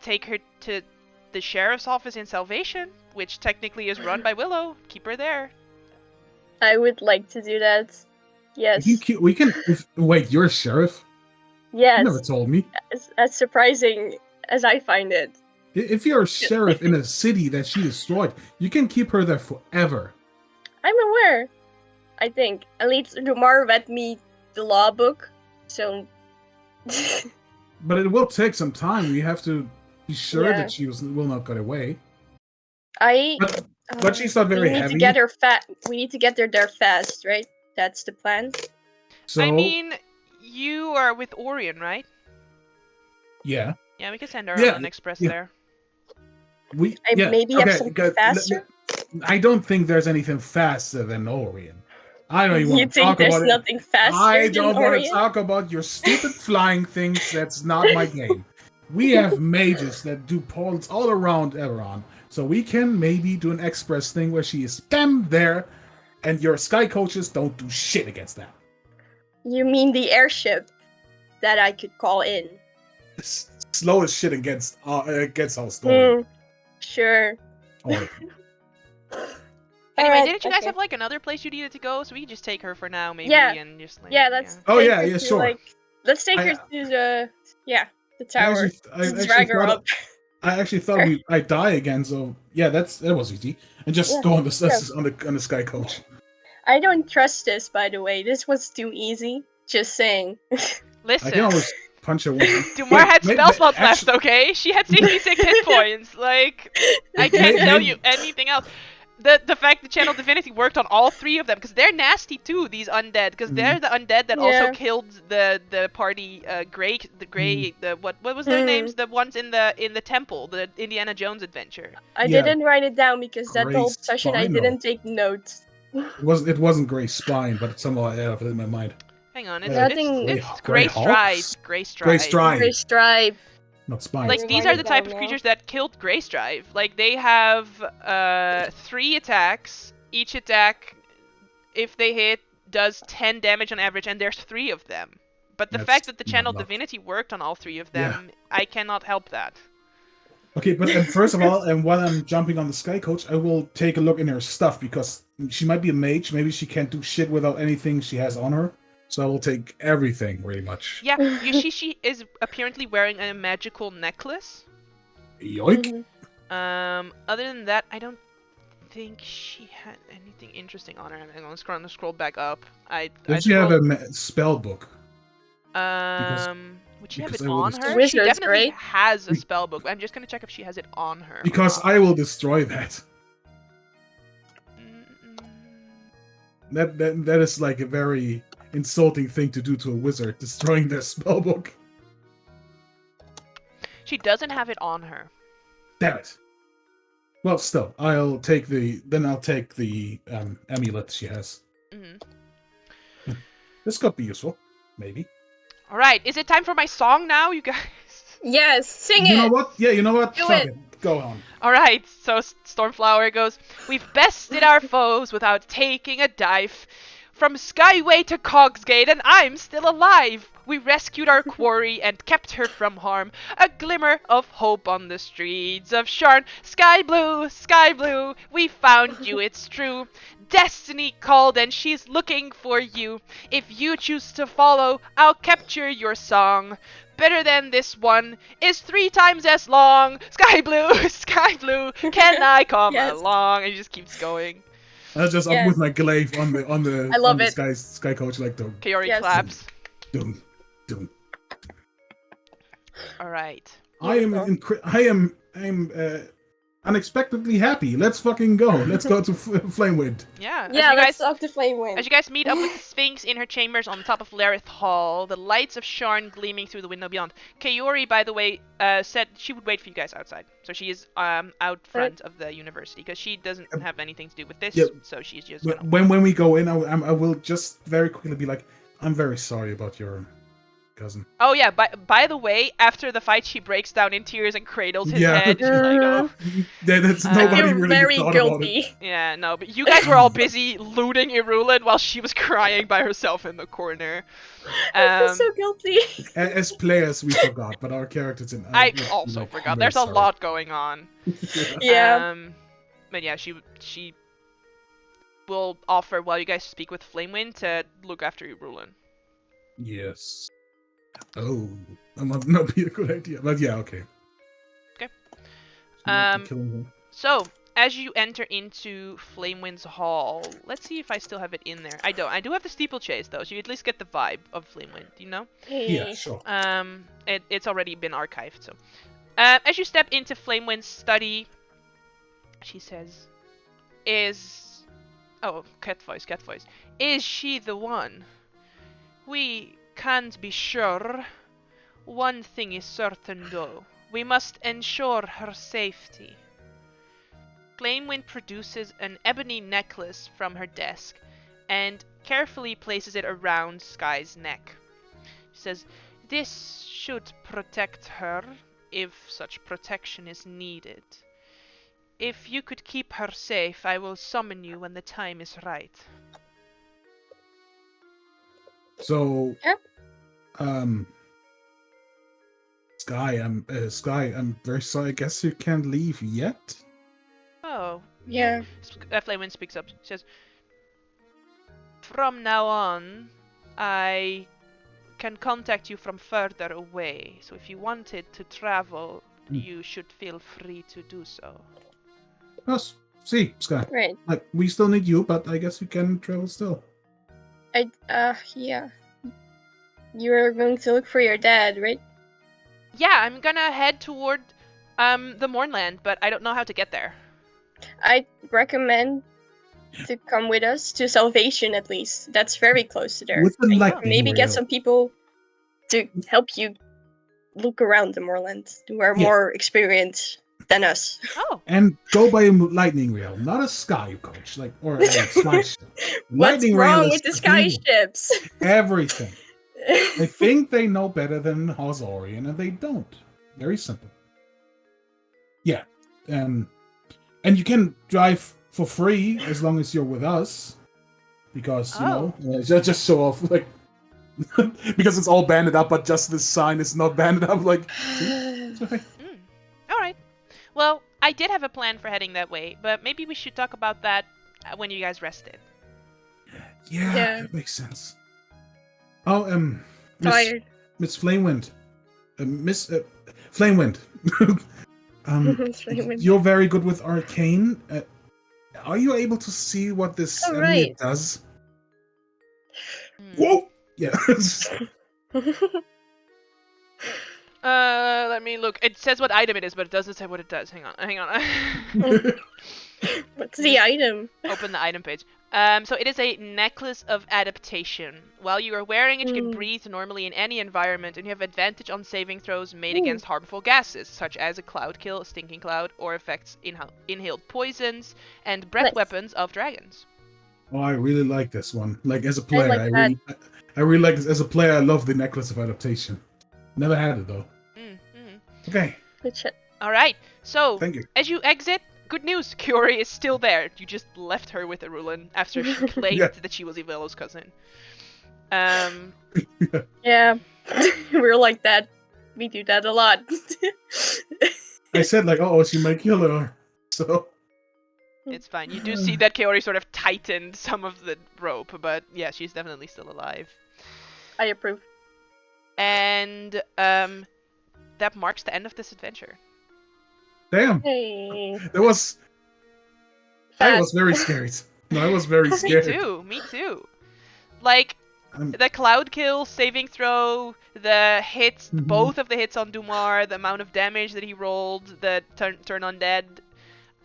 take her to the sheriff's office in Salvation, which technically is run by Willow. Keep her there. I would like to do that. Yes. We can. Wait, you're a sheriff? You never Yes. told me. As surprising as I find it. If you're a sheriff in a city that she destroyed, you can keep her there forever. I'm aware. I think. At least Dumar read me the law book, so. But it will take some time. We have to be sure Yeah. that she will not get away. I. But she's not very we need heavy. to get her We need to get her there fast, right? That's the plan. So I mean, you are with Orion, right? yeah, Yeah, we could send her Yeah, on an express yeah. there. I maybe have something good. faster. I don't think there's anything faster than Orion. I don't even You want to think talk there's about it. nothing faster I than don't want to Orion? talk about your stupid flying things. That's not my game. We have mages that do portals all around Eberron, so we can maybe do an express thing where she is bam there, and your sky coaches don't do shit against that. You mean the airship that I could call in? Slow as shit against our story. Sure. Or- Anyway, Alright, didn't you guys okay. have like another place you needed to go? So we can just take her for now, maybe, Yeah. and just like Yeah, let's. Oh, take yeah, her yeah, to, sure. Like, let's take I- her to the the I tower. actually Drag her thought- up. I actually thought I'd die again, so yeah, that was easy. And just Yeah, go on the sky coach. I don't trust this, by the way. This was too easy. Just saying. I listen. can always punch her once. Dumar had Wait, spell slots left, actually- okay? She had 66 hit points. Like, I can't May- tell may- you anything else. The fact that Channel Divinity worked on all 3 of them, because they're nasty too, these undead, because they're the undead that also Yeah. killed the party what was their Mm. names? The ones in the temple, the Indiana Jones adventure. I Yeah. didn't write it down because that whole Grace session I Spinal. didn't take notes. It wasn't Grace Spine, but somehow I have it in my mind. Hang on, Yeah. it's Grey Grey Stride. Hawks? Grey Stride. Grey Stride, Gray Stripe. not Spine. Like, Write these are it the type down of now. creatures that killed Greystrive. Like, they have 3 attacks. Each attack, if they hit, does 10 damage on average, and there's 3 of them. But the That's fact that the not Channel enough. Divinity worked on all 3 of them, I cannot help that. Okay, but first of all, and while I'm jumping on the Sky Coach, I will take a look in her stuff because she might be a mage. Maybe she can't do shit without anything she has on her. So I will take everything, pretty much. Yeah, she is apparently wearing a magical necklace. Yoink! Other than that, I don't think she had anything interesting on her. I'm gonna scroll back up. I Does she have scrolled. a spell book? Would she have because it I will on destroy- her? She Wizards, definitely right? has a spell book. I'm just gonna check if she has it on her. or Because not. I will destroy that. Mm-mm. That is like a very insulting thing to do to a wizard, destroying their spell book. She doesn't have it on her. Damn it. Well, still, I'll take the amulet she has. Mm-hmm. This could be useful, maybe. All right, is it time for my song now, you guys? Yes, sing You it. know what? Yeah, you know what? Do Fuck it. it. Go on. All right, so Stormflower goes, "We've bested our foes without taking a dive. From Skyway to Cogsgate, and I'm still alive. We rescued our quarry and kept her from harm. A glimmer of hope on the streets of Sharn. Sky blue, we found you, it's true. Destiny called and she's looking for you. If you choose to follow, I'll capture your song. Better than this one is 3 times as long. Sky blue, can I come Yes. along?" And he just keeps going. I'll just up Yes. with my glaive on the I love on the it. sky coach like dum Kaori Yes. claps. dum dum. All right. I am unexpectedly happy. Let's fucking go. Let's go to Flamewind. Yeah. Yeah, let's talk to Flame Wind. As you guys meet up with the Sphinx in her chambers on the top of Lareth Hall, the lights of Sharn gleaming through the window beyond. Kaori, by the way, said she would wait for you guys outside. So she is out front of the university because she doesn't have anything to do with this. Yep. So she's just gonna... When we go in, I will just very quickly be like, I'm very sorry about your cousin. Oh yeah, by the way, after the fight, she breaks down in tears and cradles his Yeah. head. She's like, oh. That's I nobody feel really very thought guilty. about it. Yeah, no, but you guys were all busy looting Irulan while she was crying by herself in the corner. I feel so guilty. As players, we forgot, but our characters in I would be also like, forgot. I'm There's very a sorry. lot going on. Yeah. But yeah, she will offer while you guys speak with Flamewind to look after Irulan. Yes. Oh, that might not be a good idea, but yeah, okay. Okay. So not be killing her. So as you enter into Flamewind's hall, let's see if I still have it in there. I don't. I do have the steeplechase though, so you at least get the vibe of Flamewind. You know. Yeah, sure. It's already been archived. So, as you step into Flamewind's study, she says, cat voice. Is she the one? We can't be sure. One thing is certain though. We must ensure her safety. Flamewind produces an ebony necklace from her desk and carefully places it around Sky's neck. She says, "This should protect her, if such protection is needed. If you could keep her safe, I will summon you when the time is right." So, Yep. Sky, I'm very sorry. I guess you can't leave yet. Oh, Yeah. Flamewind speaks up. She says, "From now on, I can contact you from further away. So if you wanted to travel, you should feel free to do so." Yes. See, Sky. Right. Like, we still need you, but I guess you can travel still. Yeah. You're going to look for your dad, right? Yeah, I'm gonna head toward the Mornland, but I don't know how to get there. I recommend to come with us to Salvation at least. That's very close to there. With the And lightning maybe get rail. some people to help you look around the Moorland who are Yeah. more experienced than us. Oh, And go by a lightning rail, not a sky coach, or a sky ship. What's Lightning rail wrong is with the sky convenient. ships? Everything. They think they know better than Hosorian, and they don't. Very simple. Yeah. And you can drive for free as long as you're with us. Because, just show off, because it's all banded up, but just this sign is not banded up, Alright. Well, I did have a plan for heading that way, but maybe we should talk about that when you guys rested. Yeah, Yeah. that makes sense. Oh, Miss Tired. Miss Flamewind, Miss Flamewind. Flamewind. You're very good with arcane. Are you able to see what this Oh, amulet right. does? Hmm. Whoa! Yeah. Let me look. It says what item it is, but it doesn't say what it does. Hang on. What's the item? Open the item page. So it is a necklace of adaptation. While you are wearing it, you can breathe normally in any environment, and you have advantage on saving throws made against harmful gases, such as a cloud kill, a stinking cloud, or affects inhaled poisons and breath Nice. weapons of dragons. Oh, I really like this one. Like as a I player, like that. I really like this. As a player, I love the necklace of adaptation. Never had it though. Okay, Good shit. All right. So thank you. as you exit, good news, Kiori is still there. You just left her with Eberron after she claimed Yeah. that she was Ivelo's cousin. Yeah. We're like that. We do that a lot. I said like, oh, she might kill her. So It's fine. You do see that Kiori sort of tightened some of the rope, but yeah, she's definitely still alive. I approve. And that marks the end of this adventure. damn, Hey. that was. I Fast. was very scared. No, I was very Me scared. Me too. Like, the cloud kill, saving throw, the hits, both of the hits on Dumar, the amount of damage that he rolled, the turn undead.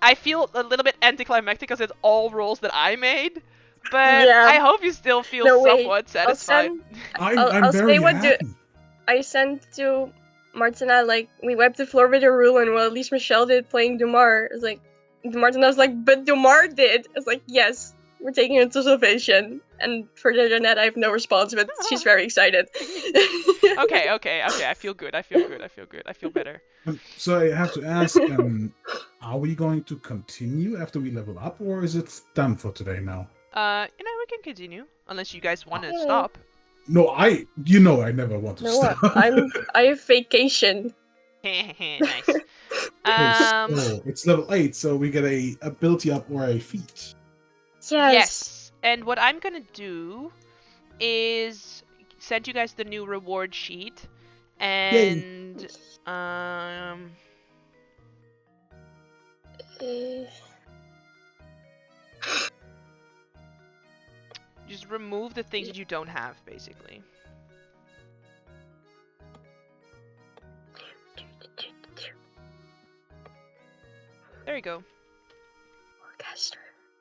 I feel a little bit anticlimactic because it's all rolls that I made, but Yeah. I hope you still feel No, wait. somewhat satisfied. I'm very say what happy. I sent to Martina, like, we wiped the floor with a ruin, well, at least Michelle did playing Dumar. It's like, Martina was like, but Dumar did! It's like, yes, we're taking it to salvation. And for the Jeanette, I have no response, but she's very excited. Okay. I feel good. I feel better. So I have to ask, are we going to continue after we level up, or is it done for today now? We can continue unless you guys want to Okay. stop. No, I never want to You know what? stop. I have vacation. Nice. So it's level 8, so we get a ability up or a feat. Yes. And what I'm gonna do is send you guys the new reward sheet, and just remove the things that you don't have, basically. There you go. Orchestra.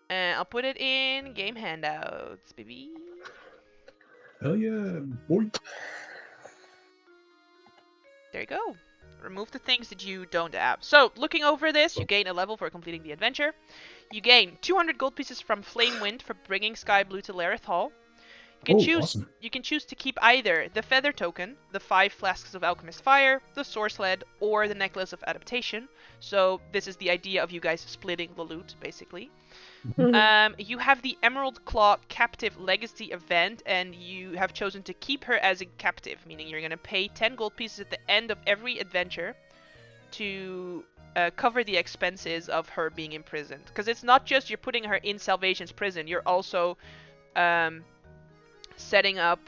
And I'll put it in game handouts, baby. Hell yeah, boy. There you go. Remove the things that you don't have. So, looking over this, you gain a level for completing the adventure. You gain 200 gold pieces from Flamewind for bringing Sky Blue to Lareth Hall. Awesome. You can choose to keep either the Feather Token, the 5 Flasks of Alchemist Fire, the Sword Sled, or the Necklace of Adaptation. So, this is the idea of you guys splitting the loot, basically. You have the Emerald Claw Captive Legacy event, and you have chosen to keep her as a captive, meaning you're going to pay 10 gold pieces at the end of every adventure to cover the expenses of her being imprisoned. Because it's not just you're putting her in Salvation's prison, you're also setting up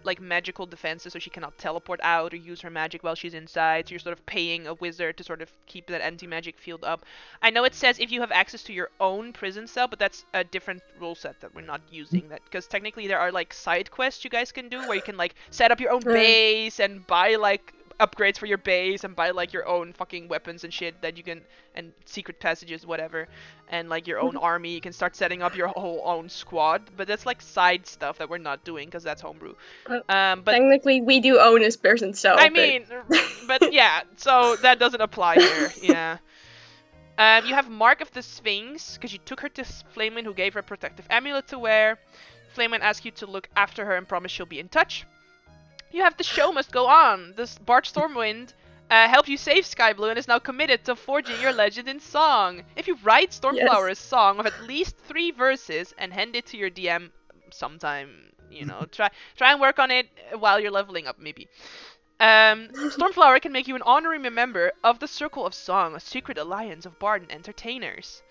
like magical defenses so she cannot teleport out or use her magic while she's inside. So you're sort of paying a wizard to sort of keep that anti-magic field up. I know it says if you have access to your own prison cell, but that's a different rule set that we're not using. That because technically there are like side quests you guys can do where you can like set up your own base and buy like upgrades for your base and buy like your own fucking weapons and shit that you can, and secret passages, whatever, and like your own army. You can start setting up your whole own squad, but that's like side stuff that we're not doing because that's homebrew. But technically we do own his person cell. I mean, but yeah, so that doesn't apply here. Yeah. You have Mark of the Sphinx because you took her to Flamewind, who gave her a protective amulet to wear. Flamewind asks you to look after her and promise she'll be in touch. You have The Show Must Go On. This Bart Stormwind helped you save Sky Blue and is now committed to forging your legend in song. If you write Stormflower's song of at least 3 verses and hand it to your DM sometime, try and work on it while you're leveling up, maybe. Stormflower can make you an honorary member of the Circle of Song, a secret alliance of bard and entertainers.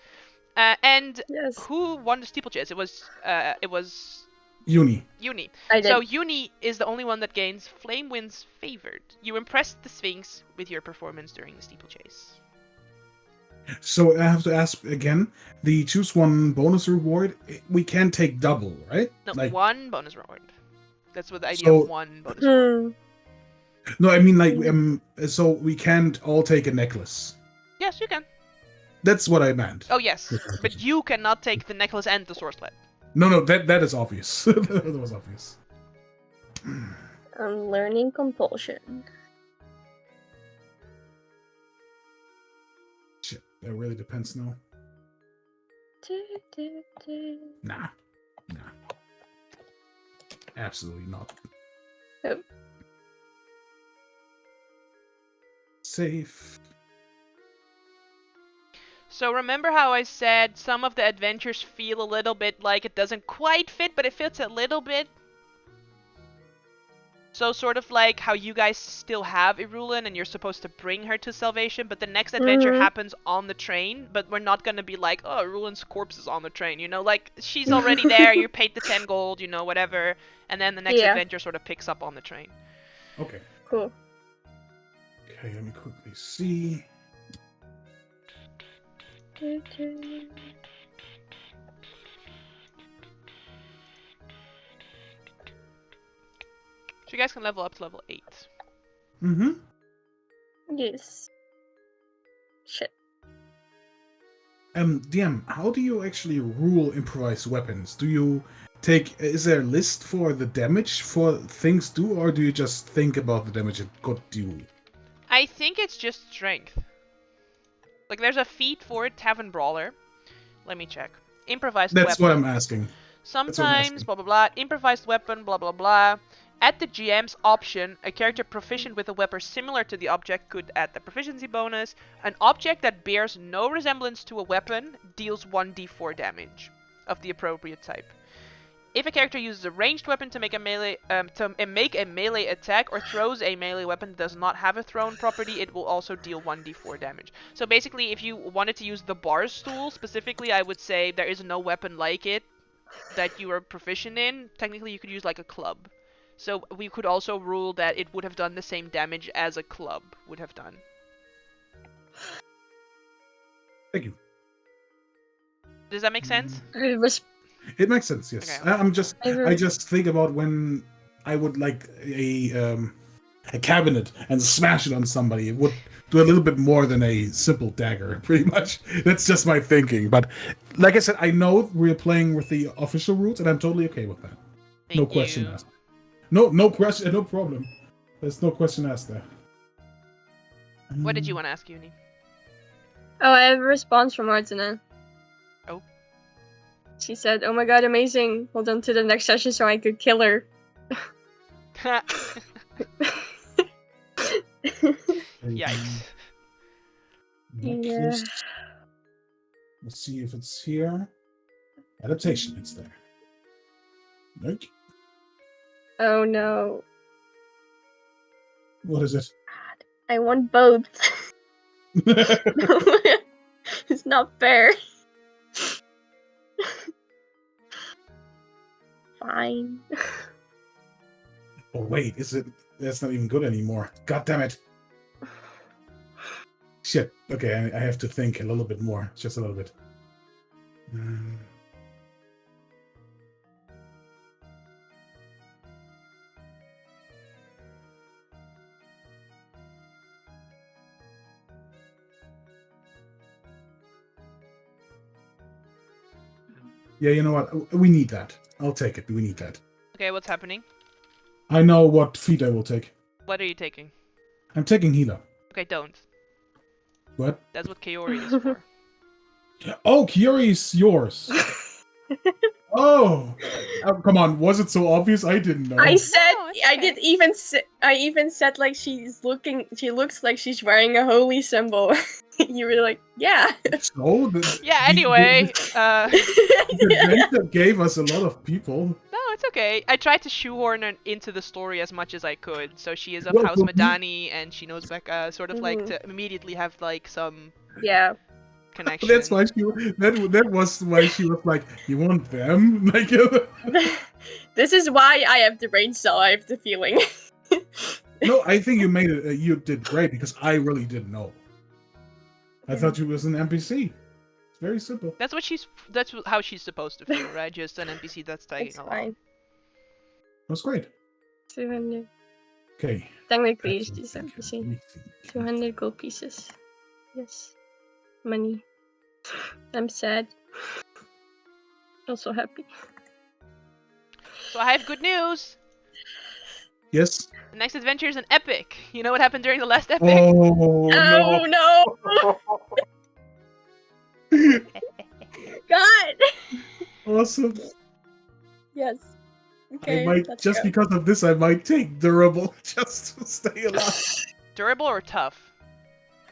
And Yes, who won the steeplechase? It was Uni. Uni. I did. So Uni is the only one that gains Flame Wind's favored. You impressed the Sphinx with your performance during the steeplechase. So I have to ask again, the choose one bonus reward, we can take double, right? No, Like, one bonus reward. That's what the idea So- of one bonus reward. no, I mean like, so we can't all take a necklace. Yes, you can. That's what I meant. Oh yes, but you cannot take the necklace and the swordslet. No, that is obvious. That was obvious. I'm learning compulsion. Shit, that really depends now. Nah. Absolutely not. Nope. Safe. So remember how I said some of the adventures feel a little bit like it doesn't quite fit, but it fits a little bit? So sort of like how you guys still have Irulin and you're supposed to bring her to salvation, but the next adventure happens on the train, but we're not gonna be like, oh, Irulin's corpse is on the train, you know? Like, she's already there, you paid the 10 gold, you know, whatever, and then the next adventure sort of picks up on the train. Okay. Cool. Okay, let me quickly see. So you guys can level up to level 8. Mm-hmm. Yes. Shit. DM, how do you actually rule improvised weapons? Do you is there a list for the damage for things do, or do you just think about the damage it could do? I think it's just strength. Like, there's a feat for it, Tavern Brawler. Let me check. Improvised weapon. That's what I'm asking. Sometimes, blah blah blah, improvised weapon, blah blah blah. At the GM's option, a character proficient with a weapon similar to the object could add the proficiency bonus. An object that bears no resemblance to a weapon deals 1d4 damage of the appropriate type. If a character uses a ranged weapon to make a melee attack or throws a melee weapon that does not have a thrown property, it will also deal 1d4 damage. So basically, if you wanted to use the bar stool specifically, I would say there is no weapon like it that you are proficient in. Technically, you could use like a club. So we could also rule that it would have done the same damage as a club would have done. Thank you. Does that make sense? It makes sense, yes. Okay. I just think about when I would like a cabinet and smash it on somebody. It would do a little bit more than a simple dagger, pretty much. That's just my thinking. But like I said, I know we're playing with the official rules, and I'm totally okay with that. No question asked. No question, no problem. There's no question asked there. What did you want to ask, Uni? Oh, I have a response from Martina. Oh. She said, "Oh my god, amazing. Hold on to the next session so I could kill her." Yikes. Yeah. Let's see if it's here. Adaptation, it's there. Nope. Oh no. What is it? I want both. It's not fair. Fine. Oh wait, is it? That's not even good anymore. God damn it! Shit. Okay, I have to think a little bit more, just a little bit. Yeah, you know what? We need that. I'll take it. We need that. Okay, what's happening? I know what feat I will take. What are you taking? I'm taking healer. Okay, don't. What? That's what Kaori is for. Oh, Kiori's yours. Oh, come on! Was it so obvious? I didn't know. I said No, it's I okay. did even I even said like she looks like she's wearing a holy symbol. You were like, yeah. So Yeah, anyway, the adventure gave us a lot of people. no, It's okay. I tried to shoehorn her into the story as much as I could. So she is of Well, House for me- Madani, and she knows Becca, sort of like Mhm. to immediately have like some Yeah. connection. That's why that was why she was like, "You want them?" Like, This is why I have the brain cell. I have the feeling. no, I think you made it. You did great because I really didn't know. I thought she was an NPC. It's very simple. That's how she's supposed to feel, right? Just an NPC that's tagging It's along. fine. That's great. 200. Okay. Technically, That's it's just what I'm NPC. thinking. 200 gold pieces. Yes. Money. I'm sad. Also happy. So I have good news. Yes. The next adventure is an epic. You know what happened during the last epic? Oh Oh no! God! Awesome. Yes. I Okay. might let's just go. because of this. I might take durable just to stay alive. Durable or tough?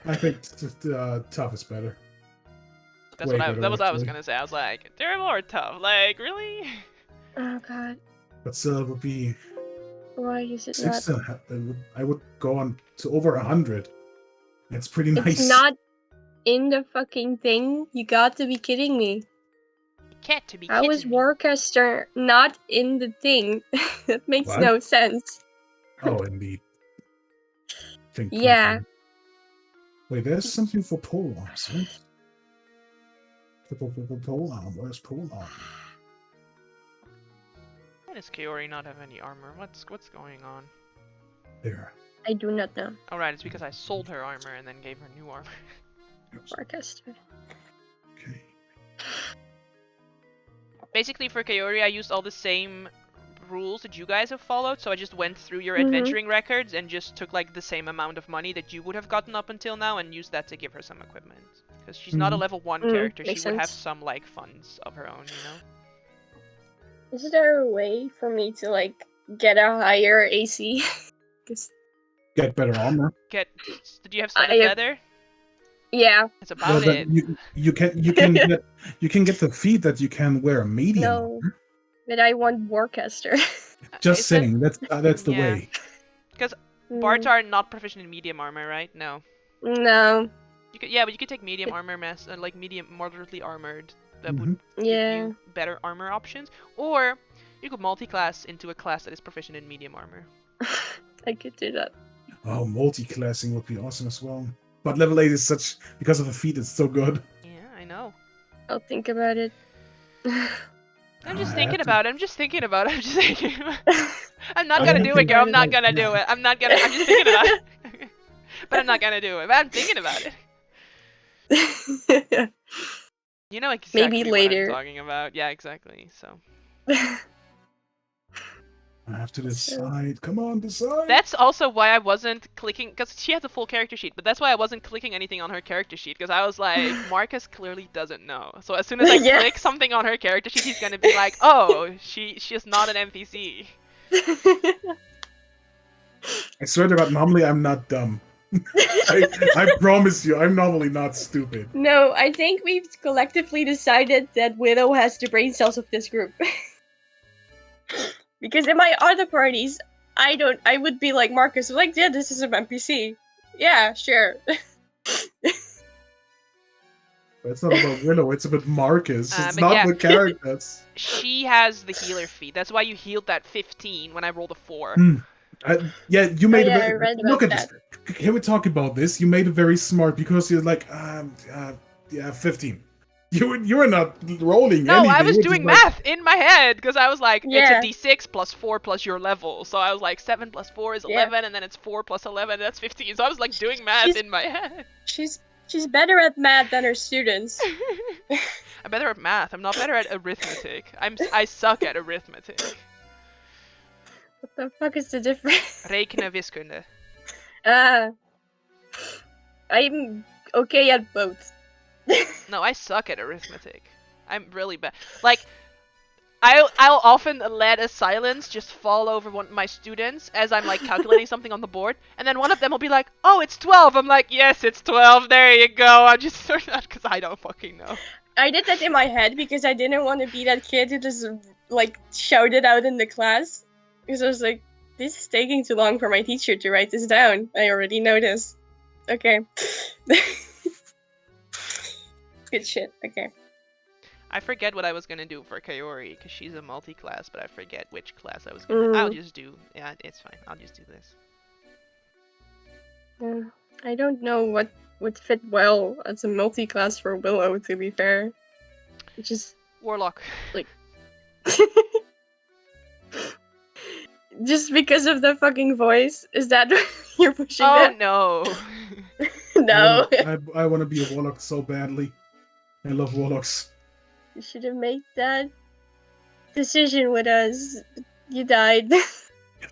I think tough is better. That's Way what better, I was actually. gonna say. I was like, durable or tough? Like, really? Oh God. But still, it would be Why is it not? 6. I would go on to over 100. That's pretty nice. It's not in the fucking thing. You got to be kidding me. Cat to be How is kidding me. Warcaster not in the thing? That makes What? no sense. Oh, indeed. Think Yeah. correctly. Wait, there's something for pole arms, right? Pole arm. Where's pole arm? Why does Kaori not have any armor? What's going on? There. I do not know. Oh right, it's because I sold her armor and then gave her new armor. Warcaster. Okay. Basically for Kaori I used all the same rules that you guys have followed, so I just went through your Mhm. adventuring records and just took like the same amount of money that you would have gotten up until now and used that to give her some equipment. Because she's not a Mhm. level 1 character, she makes would have sense. some like funds of her own, you know? Is there a way for me to like get a higher AC? Because Get better armor. Did you have studded I have- leather? yeah, That's about Well, it. you can get the feat that you can wear medium. no, armor. but I want Warcaster. Just Isn't- saying, that's the Yeah. way. Bards are not proficient in medium armor, right? No. No. You could, yeah, but you could take medium armor like medium moderately armored. That would Mhm. give Yeah. you better armor options. Or you could multi-class into a class that is proficient in medium armor. I could do that. Oh, multi-classing would be awesome as well. But level 8 is such because of the feat. It's so good. Yeah, I know. I'll think about it. I'm just I thinking have to- about it. I'm just thinking about it. I'm just thinking. I'm not I gonna have do to it, girl. I'm think not about gonna it. do it. I'm not gonna. I'm just thinking about it. But I'm not gonna do it. But I'm thinking about it. You know exactly Maybe what later. I'm talking about. Yeah, exactly. So I have to decide. Come on, decide. that's also why I wasn't clicking, because she has a full character sheet. But that's why I wasn't clicking anything on her character sheet, because I was like, Marcus clearly doesn't know. So as soon as I Yeah. click something on her character sheet, he's gonna be like, oh, she's not an NPC. I swear to God, normally I'm not dumb. I promise you, I'm normally not stupid. No, I think we've collectively decided that Widow has the brain cells of this group. Because in my other parties, I would be like Marcus, like, yeah, this is an NPC. Yeah, sure. But it's not about Willow, it's about Marcus. It's but not yeah. the characters. She has the healer feat. That's why you healed that 15 when I rolled a 4. Yeah, you made yeah, a I read look at about this. Can we talk about this? You made it very smart because you're like, yeah, 15. You were not rolling No, anything. I was You were doing just like, math in my head because I was like, Yeah. it's a d6 plus 4 plus your level. So I was like, 7 plus 4 is Yeah. 11, and then it's 4 plus 11, that's 15. So I was like doing math She's- in my head. She's better at math than her students. I'm better at math. I'm not better at arithmetic. I suck at arithmetic. What the fuck is the difference? Rekenen wiskunde. I'm okay at both. No, I suck at arithmetic. I'm really bad. Like, I'll often let a silence just fall over one of my students as I'm like calculating something on the board, and then one of them will be like, "Oh, it's 12." I'm like, "Yes, it's 12. There you go." I'm just sort of because I don't fucking know. I did that in my head because I didn't want to be that kid who just like shout it out in the class because I was like, this is taking too long for my teacher to write this down. I already know this. Okay. Good shit. Okay. I forget what I was gonna do for Kaori because she's a multi-class, but I forget which class I was gonna. I'll just do. Yeah, it's fine. I'll just do this. I don't know what would fit well as a multi-class for Willow, to be fair. Which is Warlock. like just because of the fucking voice. Is that you're pushing Oh that? no. No. I want to be a warlock so badly. I love warlocks. You should have made that decision with us. You died.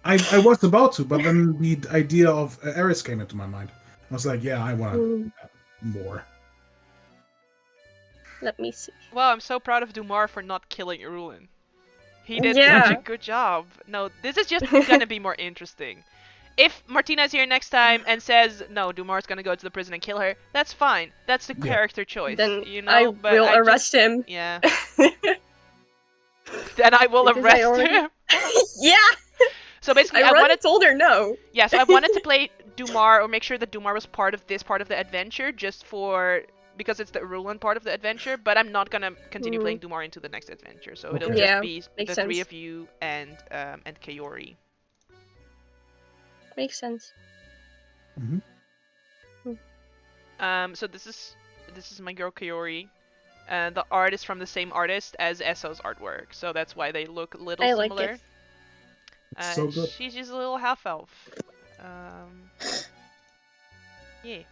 I was about to, but then the idea of Eris came into my mind. I was like, yeah, I want more. Let me see. Well, I'm so proud of Dumar for not killing Irulin. He did Yeah. such a good job. No, this is just gonna be more interesting. If Martina's here next time and says, no, Dumar's gonna go to the prison and kill her, that's fine. That's the character choice, Then you know? I But will I arrest him. Yeah. Then I will Because I arrest already- him. Yeah. So basically, I already told her no. Yeah, so I wanted to play Dumar or make sure that Dumar was part of this part of the adventure just because it's the Irulin part of the adventure, but I'm not gonna continue playing Dumar into the next adventure. So it'll Yeah, just be makes the sense. three of you and Kaori. Makes sense. So this is my girl Kaori. The art is from the same artist as Esso's artwork, so that's why they look a little I like similar. it. It's so good. She's just a little half elf. Yeah.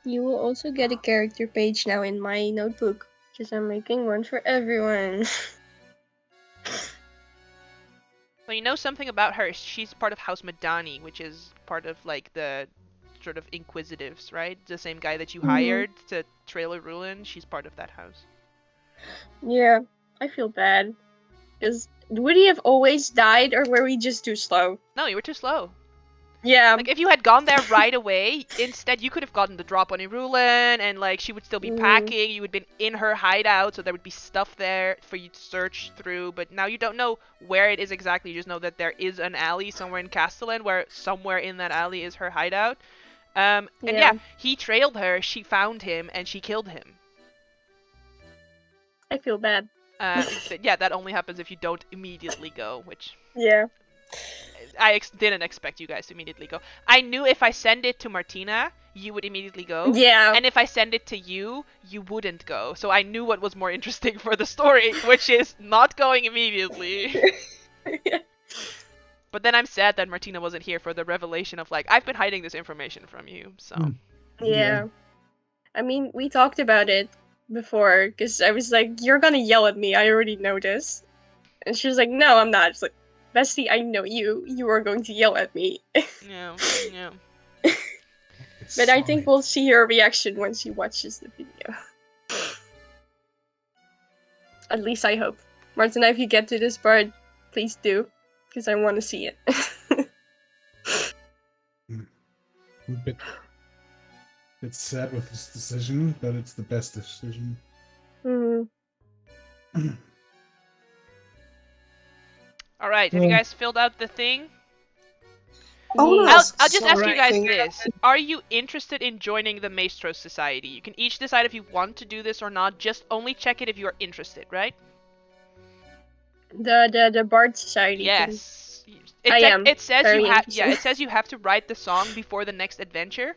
You will also get a character page now in my notebook, because I'm making one for everyone. So you know something about her. She's part of House Madani, which is part of like the sort of Inquisitives, right? The same guy that you hired to trail Irulin. She's part of that house. Yeah, I feel bad. Because would he have always died, or were we just too slow? No, you were too slow. Yeah. Like if you had gone there right away, instead you could have gotten the drop on Irulin, and like she would still be packing. You would have been in her hideout, so there would be stuff there for you to search through. But now you don't know where it is exactly. You just know that there is an alley somewhere in Castellan, where somewhere in that alley is her hideout. And yeah, he trailed her. She found him, and she killed him. I feel bad. Yeah, that only happens if you don't immediately go, which Yeah. I didn't expect you guys to immediately go. I knew if I send it to Martina, you would immediately go. Yeah. And if I send it to you, you wouldn't go. So I knew what was more interesting for the story, which is not going immediately. But then I'm sad that Martina wasn't here for the revelation of like, I've been hiding this information from you, so. Yeah. I mean, we talked about it before, because I was like, you're gonna yell at me, I already know this. And she was like, no, I'm not. It's like, bestie, I know you. You are going to yell at me. Yeah. But I think we'll see her reaction when she watches the video. At least I hope. Martina, if you get to this part, please do. Because I want to see it. It's sad with this decision, but it's the best decision. Alright, have you guys filled out the thing? Oh, I'll just ask you guys this. Are you interested in joining the Maestro Society? You can each decide if you want to do this or not. Just only check it if you are interested, right? The Bard Society. Yes. I am. It says very you have. interested. Yeah, it says you have to write the song before the next adventure.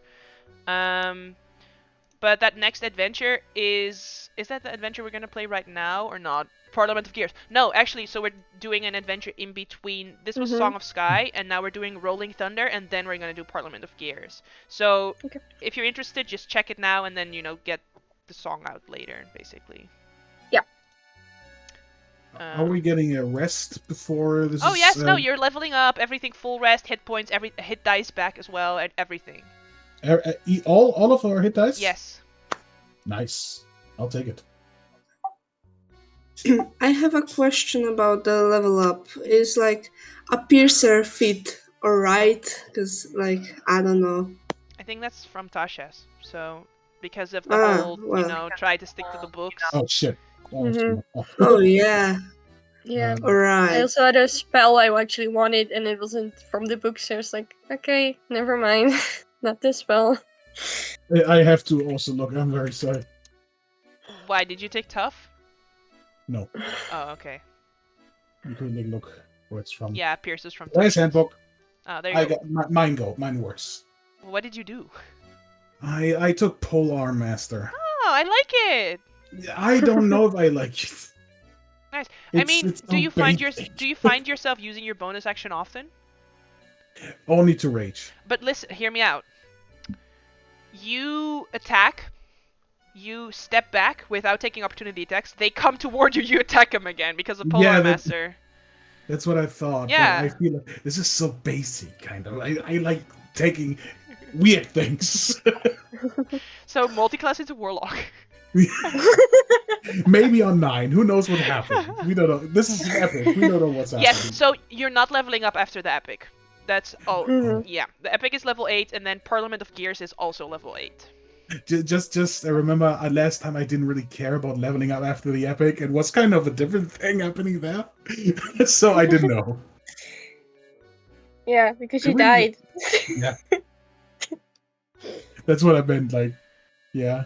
But that next adventure is that the adventure we're gonna play right now or not? Parliament of Gears. No, actually, so we're doing an adventure in between. This was Song of Sky, and now we're doing Rolling Thunder, and then we're gonna do Parliament of Gears. So if you're interested, just check it now, and then get the song out later, basically. Yeah. Are we getting a rest before this? Oh yes, no, you're leveling up. Everything full rest, hit points, every hit dice back as well, and everything. All of our hit dice? Yes. Nice. I'll take it. I have a question about the level up. Is like a piercer fit alright? Because I don't know. I think that's from Tasha's. So because of the whole, try to stick to the books. Oh shit. Oh yeah. Yeah. I Alright. also had a spell I actually wanted, and it wasn't from the book, so I was like, okay, never mind. Not this spell. I have to also look. I'm very sorry. Why did you take tough? No, Oh, okay. you couldn't look where it's from. Yeah, Pierce is from Nice tough. handbook. Oh, there you go. Got mine worse. What did you do? I took Polar Master. Oh, I like it. I don't know if I like it. Nice. I mean, It's do so you find basic. yourself using your bonus action often? Only to rage. But listen, hear me out. You attack, you step back without taking opportunity attacks. They come toward you, you attack them again because of Polar Yeah, Master. that's what I thought. Yeah. But I feel like this is so basic, kind of. I like taking weird things. So multi-class into Warlock. Maybe on 9. Who knows what happened? We don't know. This is epic. We don't know what's happening. Yes, so you're not leveling up after the epic. That's Mhm. yeah. The epic is level 8, and then Parliament of Gears is also level 8. Just I remember last time I didn't really care about leveling up after the epic. It was kind of a different thing happening there, so I didn't know. Yeah, because you Really? died. Yeah, that's what I meant. Like, yeah,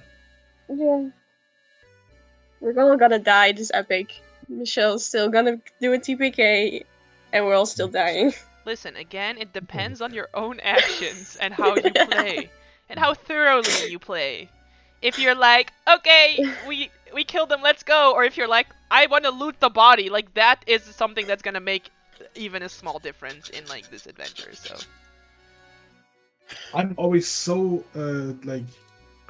Yeah. We're all gonna die this epic. Michelle's still gonna do a TPK, and we're all still dying. Listen, again, it depends on your own actions and how you play. And how thoroughly you play. If you're like, okay, we killed them, let's go, or if you're like, I want to loot the body, like that is something that's gonna make even a small difference in like this adventure. So I'm always so like.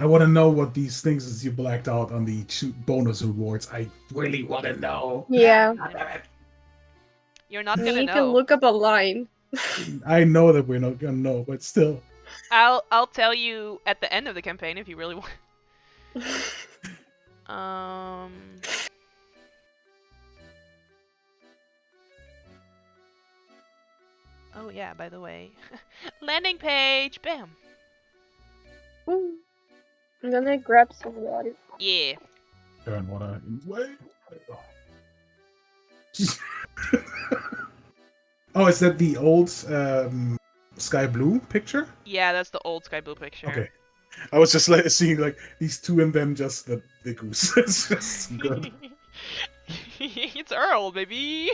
I want to know what these things is you blacked out on the bonus rewards. I really want to know. Yeah. you're not You gonna can know. look up a line. I know that we're not gonna know, but still. I'll tell you at the end of the campaign if you really want. Oh yeah, by the way. Landing page! Bam! I'm gonna grab some water. Yeah. Turn water way. Oh, is that the old sky blue picture? Yeah, that's the old sky blue picture. Okay. I was just like seeing like these two and then just the goose. It's just good. It's Earl, baby!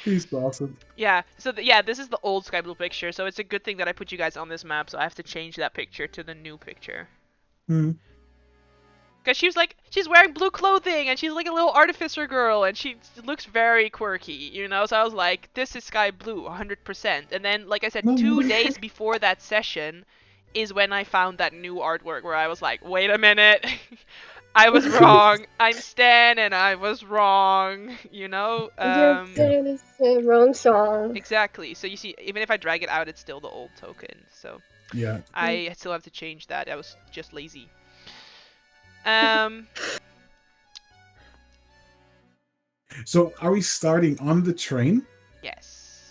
He's awesome. Yeah, so yeah, this is the old sky blue picture, so it's a good thing that I put you guys on this map, so I have to change that picture to the new picture. Hmm. Because she's wearing blue clothing, and she's like a little artificer girl, and she looks very quirky, you know? So I was like, this is sky blue, 100%. And then, like I said, 2 days before that session is when I found that new artwork, where I was like, wait a minute, I was wrong. I'm Stan, and I was wrong, you know? It's the wrong song. Exactly. So you see, even if I drag it out, it's still the old token. So Yeah. I still have to change that. I was just lazy. So are we starting on the train? Yes.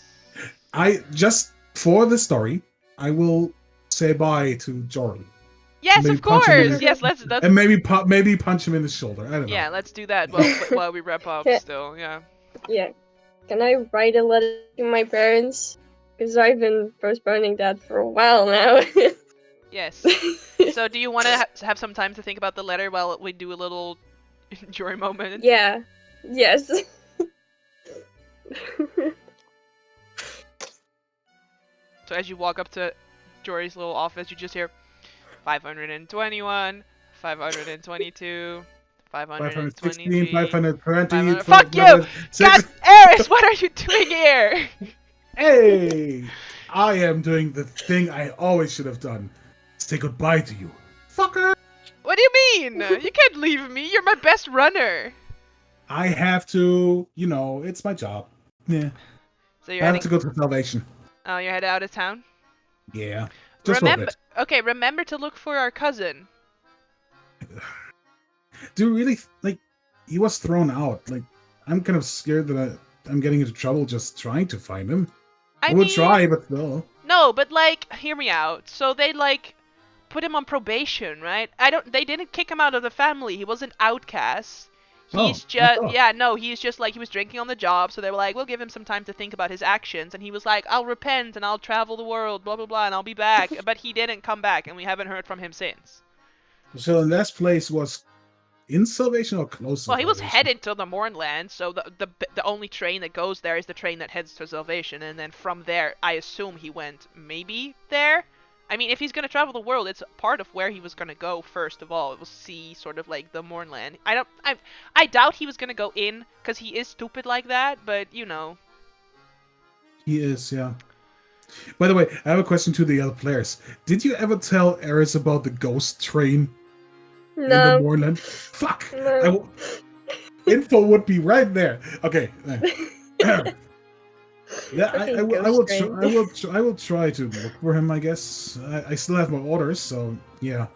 I just for the story, I will say bye to Jordan. Yes, Maybe of punch him in course. the- Yes, let's. And maybe punch him in the shoulder. I don't know. Yeah, let's do that while we wrap up. Yeah. Still, yeah. Yeah. Can I write a letter to my parents? Because I've been postponing that for a while now. Yes. So, do you want to have some time to think about the letter while we do a little joy moment? Yeah. Yes. So as you walk up to Jory's little office, you just hear 521, 522, 516, 523. 520. Fuck you! God, Eris, what are you doing here? Hey! I am doing the thing I always should have done. Say goodbye to you. Fucker! What do you mean? You can't leave me. You're my best runner. I have to, it's my job. Yeah. So you're I have heading. to go to Salvation. Oh, you're headed out of town. Yeah. Just for a Remember. bit. Okay, remember to look for our cousin. Do you really, he was thrown out. I'm kind of scared that I'm getting into trouble just trying to find him. I will try, but still. No, but hear me out. So they put him on probation, right? They didn't kick him out of the family. He was an outcast. He's I just, thought. yeah, no, he's just like, he was drinking on the job, so they were like, we'll give him some time to think about his actions, and he was like, I'll repent, and I'll travel the world, blah, blah, blah, and I'll be back, but he didn't come back, and we haven't heard from him since. So the last place was in Salvation or close to Well, he was Salvation? headed to the Mornland, so the only train that goes there is the train that heads to Salvation, and then from there, I assume he went maybe there? I mean, if he's gonna travel the world, it's part of where he was gonna go first of all. It was see sort of like the Mornland. I doubt he was gonna go in, because he is stupid like that, but you know. He is, yeah. By the way, I have a question to the other players. Did you ever tell Eris about the ghost train in the No. Moorland? Fuck! No. Info would be right there. Okay. Yeah, Fucking I will ghost train. I will try to look for him, I guess. I still have my orders, so yeah.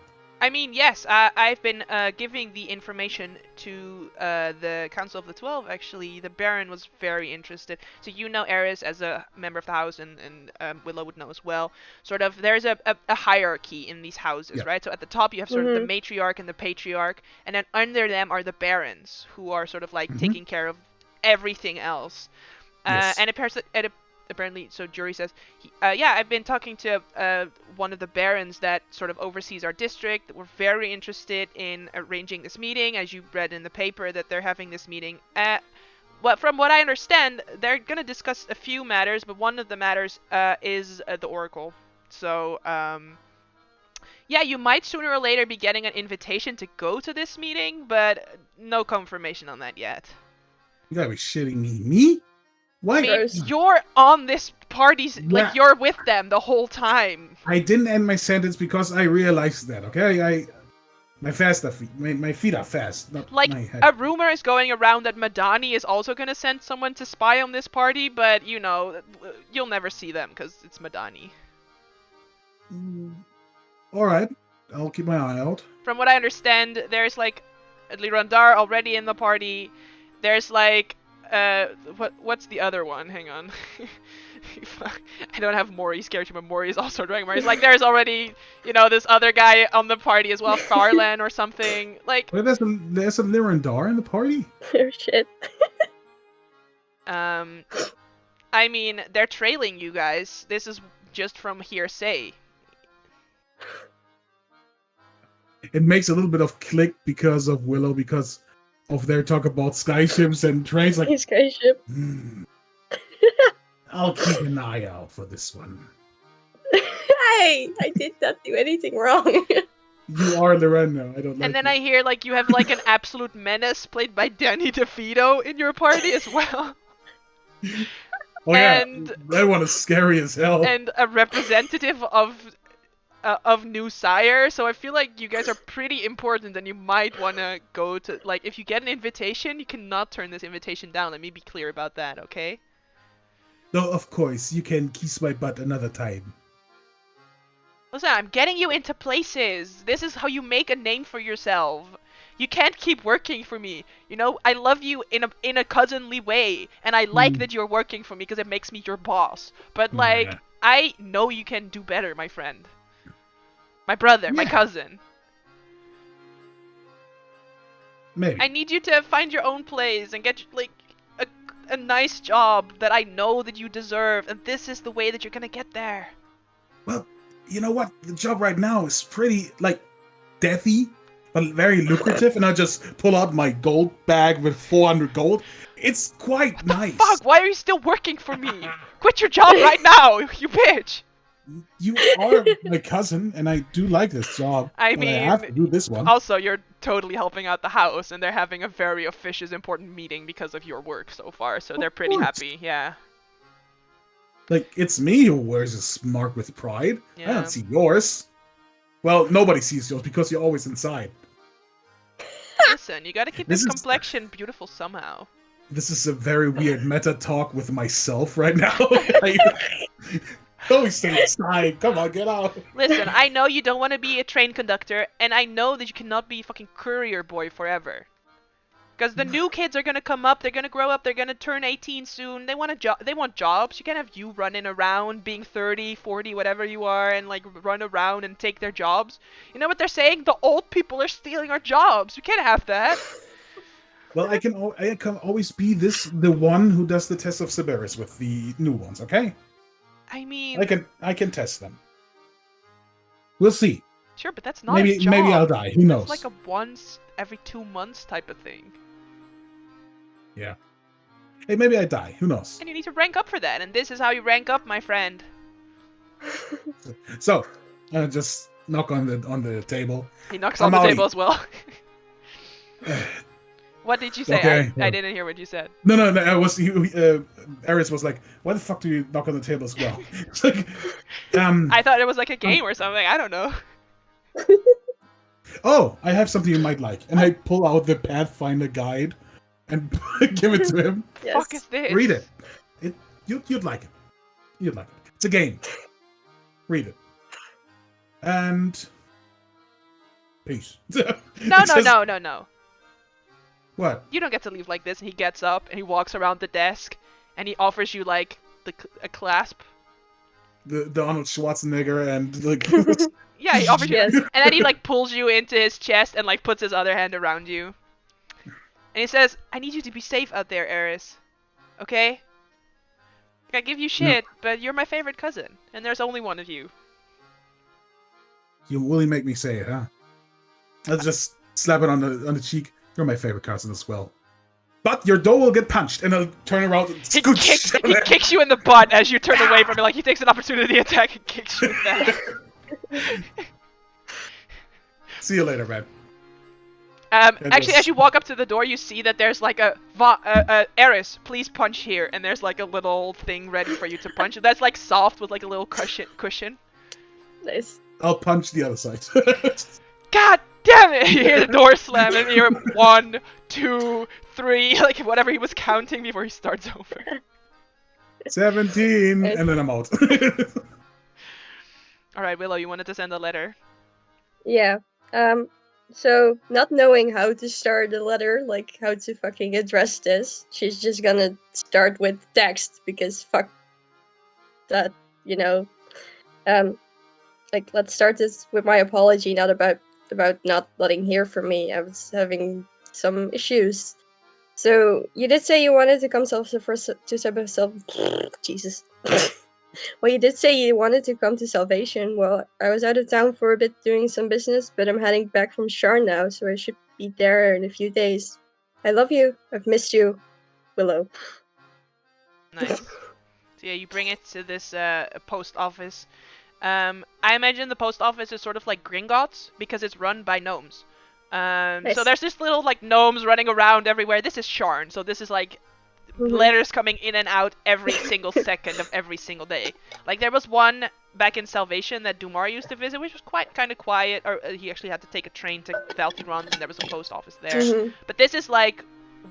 I mean, yes, I've been giving the information to the Council of the 12, actually. The Baron was very interested. So you know Eris as a member of the house, and Willow would know as well. Sort of, there's a hierarchy in these houses, Yeah. right? So at the top you have sort of the Mhm. matriarch and the patriarch, and then under them are the Barons, who are sort of like Mhm. taking care of everything else. Yes. And apparently, so Jury says, yeah, I've been talking to one of the barons that sort of oversees our district. We're very interested in arranging this meeting, as you read in the paper that they're having this meeting. Well, from what I understand, they're going to discuss a few matters, but one of the matters is the Oracle. So, yeah, you might sooner or later be getting an invitation to go to this meeting, but no confirmation on that yet. You gotta be shitting me. Me? Why? I mean, Gross. you're on this party, Yeah. like, you're with them the whole time. I didn't end my sentence because I realized that, okay? My feet are fast, not Like, my head. a rumor is going around that Madani is also gonna send someone to spy on this party, but, you know, you'll never see them, because it's Madani. Alright, I'll keep my eye out. From what I understand, there's, like, Lirandar already in the party. There's, like, what's the other one? Hang on. I don't have Maury's character, but Maury is also Dragon Maury. It's like there's already, you know, this other guy on the party as well, Farlan or something. Like, Wait, there's a Lirandar in the party? Oh shit. I mean, they're trailing you guys. This is just from hearsay. It makes a little bit of click because of Willow, because of their talk about skyships and trains. Like, His spaceship. I'll keep an eye out for this one. Hey, I did not do anything wrong. You are Lorena. I don't like And then it. I hear, like, you have, like, an absolute menace played by Danny DeVito in your party as well. Oh yeah, and- that one is scary as hell. And a representative of New Sire, so I feel like you guys are pretty important and you might want to go to, like, if you get an invitation, you cannot turn this invitation down. Let me be clear about that, okay? No, of course, you can kiss my butt another time. Listen, I'm getting you into places. This is how you make a name for yourself. You can't keep working for me. You know, I love you in a cousinly way, and I like that you're working for me because it makes me your boss. But, like, Yeah. I know you can do better, my friend. My brother, my Yeah. cousin. Maybe. I need you to find your own place and get, like, a nice job that I know that you deserve, and this is the way that you're gonna get there. Well, you know what? The job right now is pretty, like, deathy, but very lucrative, and I just pull out my gold bag with 400 gold. It's quite nice. Fuck, why are you still working for me? Quit your job right now, you bitch! You are my cousin, and I do like this job. I but I have to mean, do this one. also, you're totally helping out the house, and they're having a very officious, important meeting because of your work so far, so they're pretty course. happy, yeah. Like, it's me who wears this mark with pride. I Yeah. don't see yours. Well, nobody sees yours because you're always inside. Listen, you gotta keep This this is- complexion beautiful somehow. This is a very weird meta talk with myself right now. Always stay inside. Come on, get out. Listen, I know you don't want to be a train conductor, and I know that you cannot be a fucking courier boy forever. Because the new kids are gonna come up, they're gonna grow up, they're gonna turn 18 soon, they want a job, they want jobs. You can't have you running around, being 30, 40, whatever you are, and like run around and take their jobs. You know what they're saying? The old people are stealing our jobs. You can't have that. Well, I can always be the one who does the test of Siberis with the new ones. Okay, I mean, I can test them. We'll see. sure, but that's not a job. Maybe I'll die. Who knows? It's like a once every 2 months type of thing. Yeah. Hey, maybe I die. Who knows? And you need to rank up for that, and this is how you rank up, my friend. So, just knock on the table. He knocks on the Amaury. table as well. What did you say? Okay. I didn't hear what you said. No. I was. Aris was like, "Why the fuck do you knock on the table as well?" It's like, I thought it was like a game or something. I don't know. oh, I have something you might like, and I pull out the Pathfinder guide and give it to him. Yes. Fuck is this? Read it. You'd like it. You'd like it. It's a game. Read it. And peace. No. What? You don't get to leave like this. And he gets up and he walks around the desk and he offers you like a clasp. The Arnold Schwarzenegger and like. Yeah, he offers you, Yes. and then he like pulls you into his chest and like puts his other hand around you. And he says, "I need you to be safe out there, Eris. Okay? I give you shit, but you're my favorite cousin, and there's only one of you." You really make me say it, huh? Let's just slap it on the cheek. You're my favorite cousin as well. But your door will get punched, and I'll turn around and He kicks you in the butt as you turn away from it, like he takes an opportunity attack and kicks you in the back. See you later, man. Actually, as you walk up to the door, you see that there's like Eris, please punch here, and there's like a little thing ready for you to punch. That's like soft with like a little cushion. Nice. I'll punch the other side. God damn it! You hear the door slam, and you hear 1, 2, 3, like whatever he was counting before he starts over. 17, and then I'm out. Alright, Willow, you wanted to send a letter? Yeah. So not knowing how to start a letter, like how to fucking address this, she's just gonna start with text because fuck that, you know. Like let's start this with my apology, not about not letting hear from me. I was having some issues. So you did say you wanted to come Jesus. Well, you did say you wanted to come to Salvation. Well, I was out of town for a bit doing some business, but I'm heading back from Sharn now, so I should be there in a few days. I love you. I've missed you. Willow. Nice. So yeah, you bring it to this post office. I imagine the post office is sort of like Gringotts because it's run by gnomes. Nice. So there's just little like gnomes running around everywhere. This is Sharn, so this is like letters coming in and out every single second of every single day. Like there was one back in Salvation that Dumar used to visit, which was kind of quiet, or he actually had to take a train to Valtiron, and there was a post office there. But this is like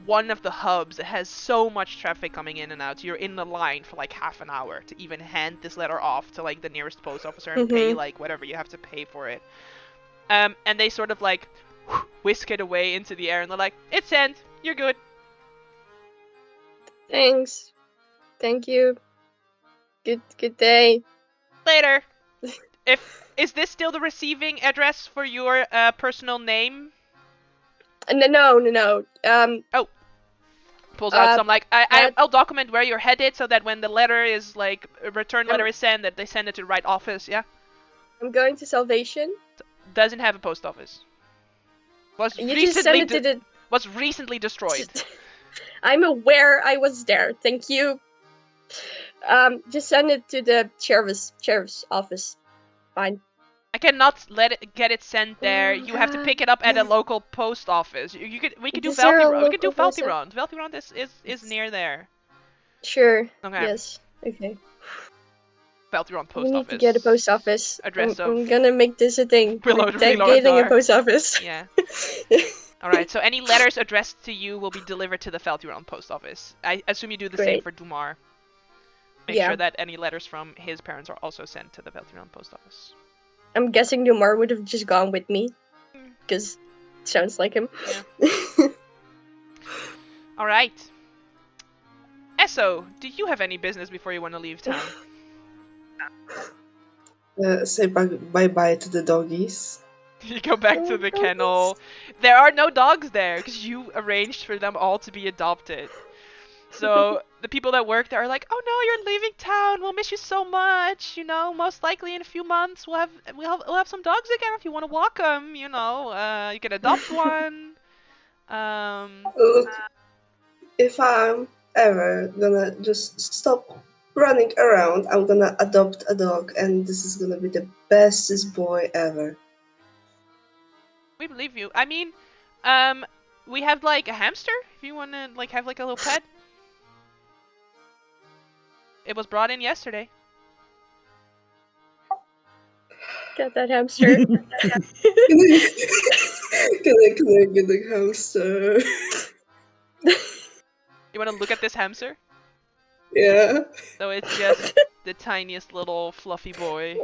one of the hubs that has so much traffic coming in and out. So you're in the line for like half an hour to even hand this letter off to like the nearest post officer and pay like whatever you have to pay for it. And they sort of like whisk it away into the air, and they're like, "It's sent. You're good." Thanks. Thank you. Good day. Later. Is this still the receiving address for your personal name? No. Pulls out some like I'll document where you're headed so that when the letter is like a return letter is sent, that they send it to the right office. Yeah. I'm going to Salvation. Doesn't have a post office. You just send it to the. Was recently destroyed. I'm aware I was there. Thank you. Just send it to the sheriff's office. Fine. I cannot get it sent there. You have to pick it up at a local post office. We could do Valtiron. We could do Valtiron. Valtiron is near there. Sure. Okay. Yes. Okay. Valtiron post office. We need to get a post office. Address I'm gonna make this a thing. Getting a post office. Yeah. Alright, so any letters addressed to you will be delivered to the Valtiron post office. I assume you do the same for Dumar. Make sure that any letters from his parents are also sent to the Valtiron post office. I'm guessing Dumar would have just gone with me. Because it sounds like him. Yeah. Alright. Esso, do you have any business before you want to leave town? Say bye-bye to the doggies. You go back to Oh, the goodness. kennel. There are no dogs there because you arranged for them all to be adopted. So the people that work there are like, "Oh no, you're leaving town. We'll miss you so much. You know, most likely in a few months we'll have some dogs again if you want to walk them. You know, you can adopt one." Look, if I'm ever gonna just stop running around, I'm gonna adopt a dog, and this is gonna be the bestest boy ever. We believe you. I mean, we have like a hamster if you want to like have like a little pet. It was brought in yesterday. Get that hamster. Can I get a hamster? You want to look at this hamster? Yeah. So it's just the tiniest little fluffy boy.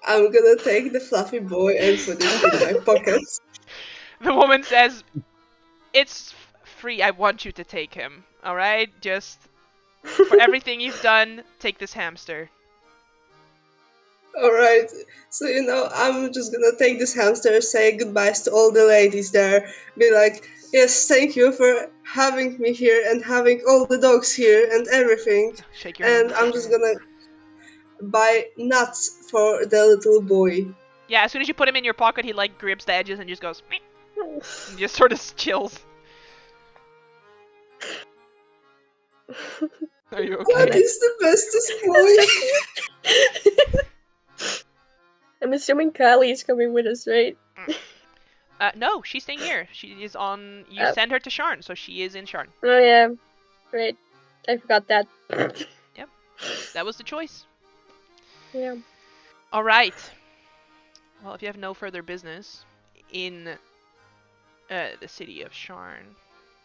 I'm gonna take the fluffy boy and put it in my pocket. The woman says, "It's free. I want you to take him. All right? Just for everything you've done, take this hamster." Alright, so I'm just gonna take this hamster, say goodbyes to all the ladies there, be like, yes, thank you for having me here and having all the dogs here and everything. Shake your And hand. I'm Shake your just hand. gonna buy nuts for the little boy. Yeah, as soon as you put him in your pocket, he like grips the edges and just goes, "Meep," and just sort of chills. Are you That okay? is the bestest boy. I'm assuming Kylie is coming with us, right? No, she's staying here. She is on. You Oh. send her to Sharn, so she is in Sharn. Oh yeah, right. I forgot that. Yep, that was the choice. Yeah. All right. Well, if you have no further business in the city of Sharn,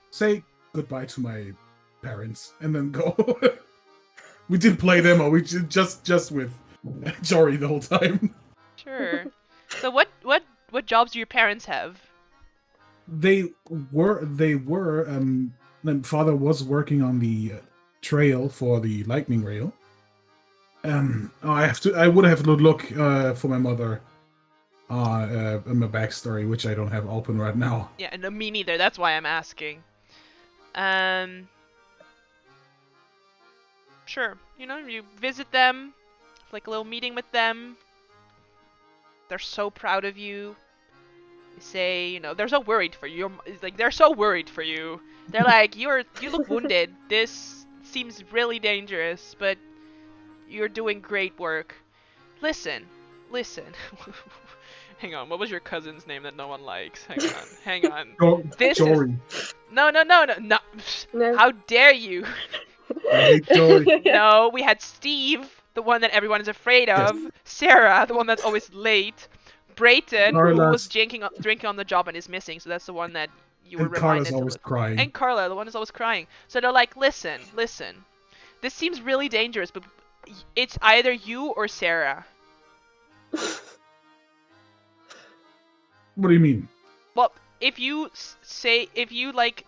Say goodbye to my parents and then go. We didn't play them, or we just with Jory the whole time. sure. So what jobs do your parents have? They were. My father was working on the trail for the lightning rail. I would have to look for my mother in my backstory, which I don't have open right now. Yeah, no, me neither. That's why I'm asking. Sure. You know, you visit them, like a little meeting with them. They're so proud of you. They say, you know, they're so worried for you. They're so worried for you. They're like, you look wounded. This seems really dangerous, but you're doing great work. Listen. Hang on, what was your cousin's name that no one likes? Hang on. This is Jory. no. No. How dare you? I hate Jory. No, we had Steve, the one that everyone is afraid of. Yes. Sarah, the one that's always late. Brayton, who was Carla's- drinking on the job and is missing, so that's the one that you were And Carla's reminded to always look. crying. And Carla, the one who's always crying. So they're like, listen. This seems really dangerous, but it's either you or Sarah. What do you mean? Well, if you like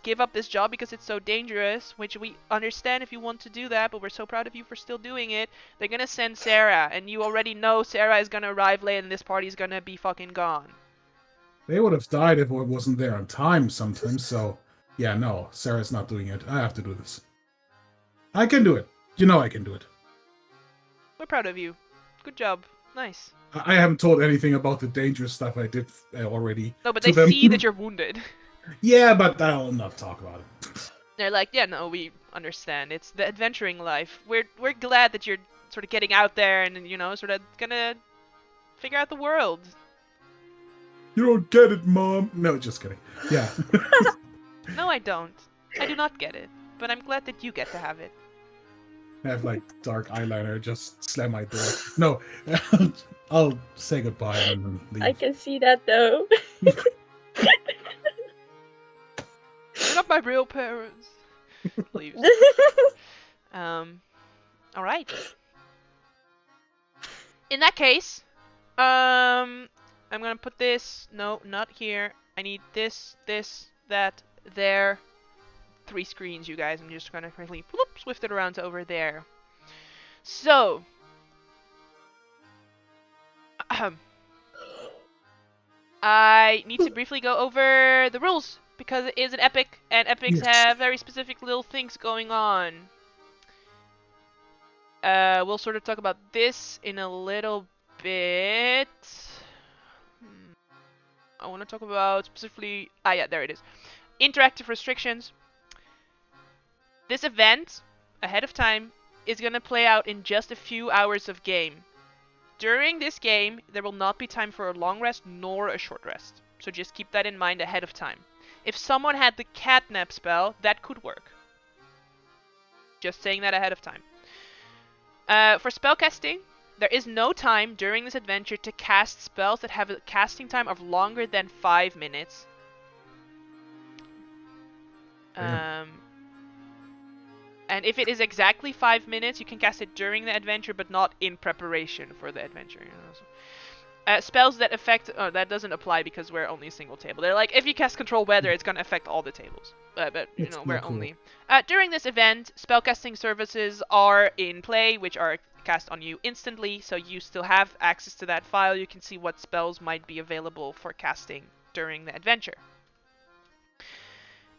give up this job because it's so dangerous, which we understand if you want to do that, but we're so proud of you for still doing it, they're gonna send Sarah, and you already know Sarah is gonna arrive late and this party's gonna be fucking gone. They would have died if I wasn't there on time sometimes, so yeah, no, Sarah's not doing it. I have to do this. I can do it. You know I can do it. We're proud of you. Good job. Nice. I haven't told anything about the dangerous stuff I did already. No, but to they them. see that you're wounded. Yeah, but I'll not talk about it. They're like, yeah, no, we understand. It's the adventuring life. We're glad that you're sort of getting out there and, you know, sort of gonna figure out the world. You don't get it, Mom. No, just kidding. Yeah. No, I don't. I do not get it. But I'm glad that you get to have it. I have like dark eyeliner, just slam my door. No, I'll say goodbye and then leave. I can see that though. You're not my real parents. Leaves. All right. In that case, I'm gonna put this. No, not here. I need this, that, there. 3 screens, you guys. I'm just gonna quickly swift it around to over there. So, I need to briefly go over the rules because it is an epic, and epics Yes. have very specific little things going on. We'll sort of talk about this in a little bit. I want to talk about specifically. Yeah, there it is. Interactive restrictions. This event, ahead of time, is going to play out in just a few hours of game. During this game, there will not be time for a long rest nor a short rest. So just keep that in mind ahead of time. If someone had the catnap spell, that could work. Just saying that ahead of time. For spellcasting, there is no time during this adventure to cast spells that have a casting time of longer than 5 minutes. And if it is exactly 5 minutes, you can cast it during the adventure, but not in preparation for the adventure. You know? Spells that affect... Oh, that doesn't apply because we're only a single table. They're like, if you cast Control Weather, it's going to affect all the tables. But you know, we're cool. only... during this event, spellcasting services are in play, which are cast on you instantly, so you still have access to that file. You can see what spells might be available for casting during the adventure.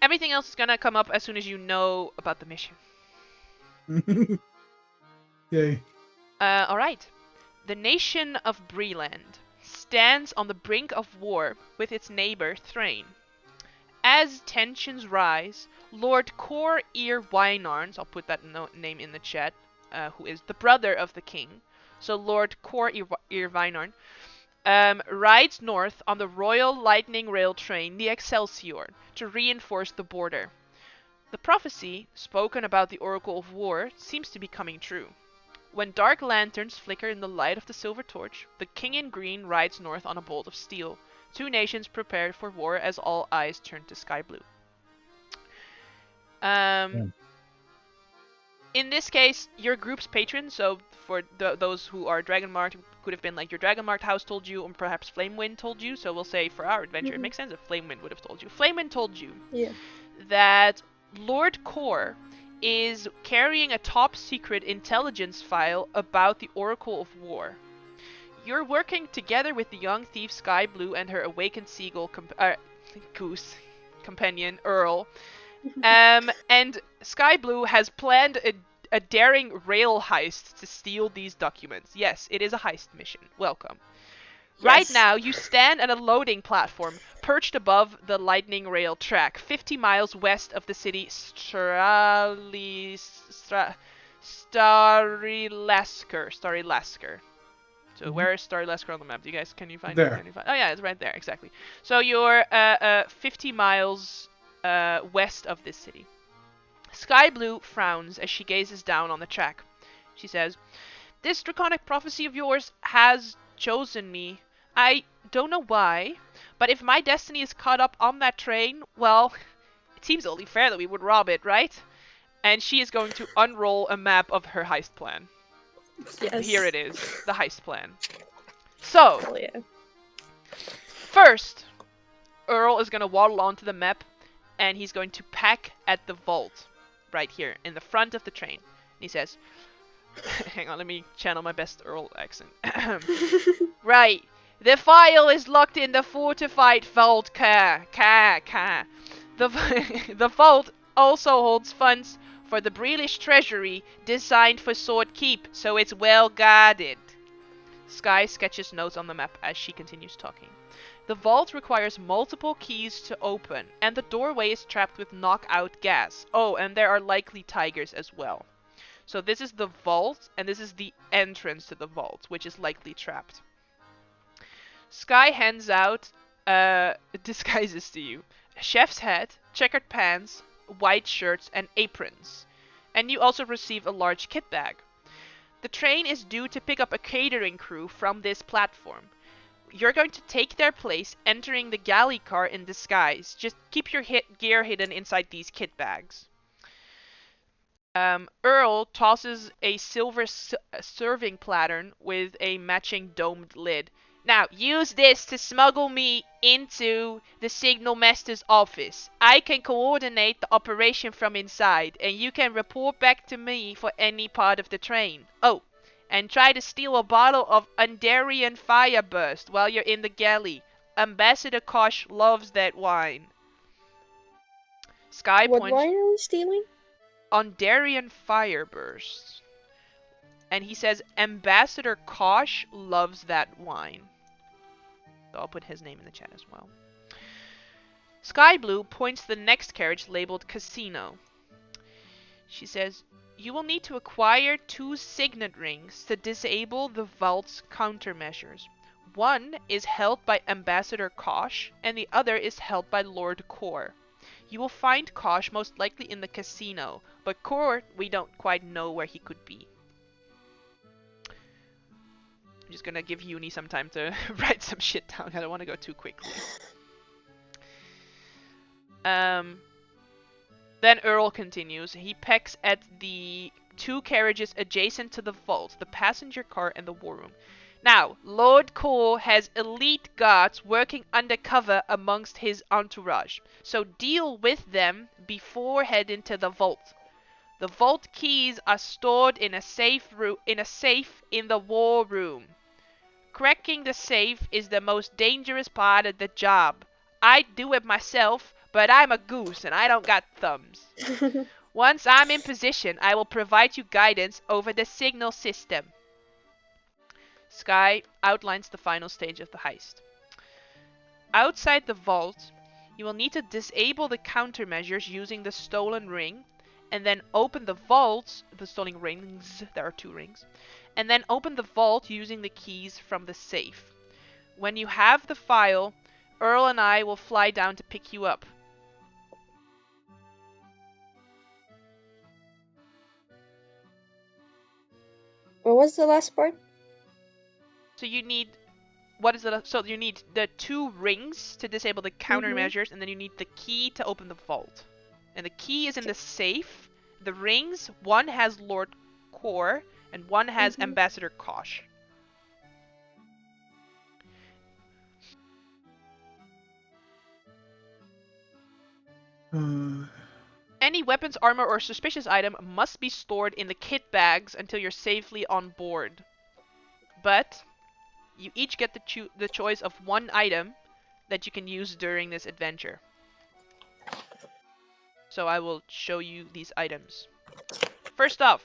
Everything else is going to come up as soon as you know about the mission. Yay. Alright. The nation of Breland stands on the brink of war with its neighbor Thrain. As tensions rise, Lord Cor Ir Wynarns, I'll put that name in the chat, who is the brother of the king, so Lord Cor Ir Wynarn, rides north on the Royal Lightning Rail train, the Excelsior, to reinforce the border. The prophecy, spoken about the Oracle of War, seems to be coming true. When dark lanterns flicker in the light of the silver torch, the King in Green rides north on a bolt of steel. Two nations prepared for war as all eyes turn to Sky Blue. In this case, your group's patron, so for those who are Dragon Marked, could have been like your Dragon Marked house told you, or perhaps Flamewind told you. So we'll say for our adventure, it makes sense if Flamewind would have told you. Flamewind told you that Lord Cor is carrying a top secret intelligence file about the Oracle of War. You're working together with the young thief Sky Blue and her awakened seagull goose companion Earl. And Sky Blue has planned a daring rail heist to steal these documents. Yes, it is a heist mission. Welcome. Yes. Right now, you stand at a loading platform perched above the lightning rail track, 50 miles west of the city Starilasker. So where is Starilasker on the map? Can you find There. it? Oh yeah, it's right there, exactly. So you're 50 miles west of this city. Sky Blue frowns as she gazes down on the track. She says, "This draconic prophecy of yours has chosen me. I don't know why, but if my destiny is caught up on that train, well, it seems only fair that we would rob it, right?" And she is going to unroll a map of her heist plan. Yes. Here it is, the heist plan. So, Oh, yeah. first, Earl is going to waddle onto the map, and he's going to pack at the vault, right here, in the front of the train. And he says, hang on, let me channel my best Earl accent. Right. The file is locked in the fortified vault. The vault also holds funds for the Breelish treasury designed for Sword Keep, so it's well guarded. Sky sketches notes on the map as she continues talking. The vault requires multiple keys to open, and the doorway is trapped with knockout gas. Oh, and there are likely tigers as well. So this is the vault, and this is the entrance to the vault, which is likely trapped. Sky hands out disguises to you. A chef's hat, checkered pants, white shirts, and aprons. And you also receive a large kit bag. The train is due to pick up a catering crew from this platform. You're going to take their place, entering the galley car in disguise. Just keep your gear hidden inside these kit bags. Earl tosses a silver serving platter with a matching domed lid. Now, use this to smuggle me into the Signal Master's office. I can coordinate the operation from inside, and you can report back to me for any part of the train. Oh, and try to steal a bottle of Undarian Fireburst while you're in the galley. Ambassador Kosh loves that wine. Sky What points wine are we stealing? Undarian Fireburst. And he says Ambassador Kosh loves that wine. So I'll put his name in the chat as well. Sky Blue points to the next carriage labeled Casino. She says, you will need to acquire 2 signet rings to disable the vault's countermeasures. One is held by Ambassador Kosh, and the other is held by Lord Kor. You will find Kosh most likely in the casino, but Kor, we don't quite know where he could be. I'm just gonna give Uni some time to write some shit down. I don't want to go too quickly. Then Earl continues. He pecks at the 2 carriages adjacent to the vault, the passenger car and the war room. Now, Lord Kor has elite guards working undercover amongst his entourage, so deal with them before heading to the vault. The vault keys are stored in a safe in the war room. Cracking the safe is the most dangerous part of the job. I'd do it myself, but I'm a goose and I don't got thumbs. Once I'm in position, I will provide you guidance over the signal system. Sky outlines the final stage of the heist. Outside the vault, you will need to disable the countermeasures using the stolen ring, and then open the vaults, the stolen rings, there are 2 rings, and then open the vault using the keys from the safe. When you have the file, Earl and I will fly down to pick you up. What was the last part? So you need So you need the 2 rings to disable the countermeasures, and then you need the key to open the vault. And the key is in the safe. The rings, one has Lord Kor, and one has Ambassador Kosh. Any weapons, armor, or suspicious item must be stored in the kit bags until you're safely on board. But you each get the choice of 1 item that you can use during this adventure. So I will show you these items. First off,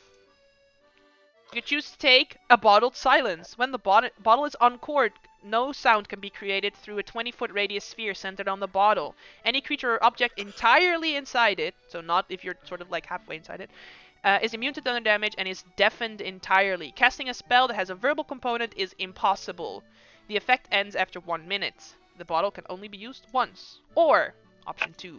you choose to take a bottled silence. When the bottle is uncorked, no sound can be created through a 20-foot radius sphere centered on the bottle. Any creature or object entirely inside it, so not if you're sort of like halfway inside it, is immune to thunder damage and is deafened entirely. Casting a spell that has a verbal component is impossible. The effect ends after 1 minute. The bottle can only be used once. Or, option 2.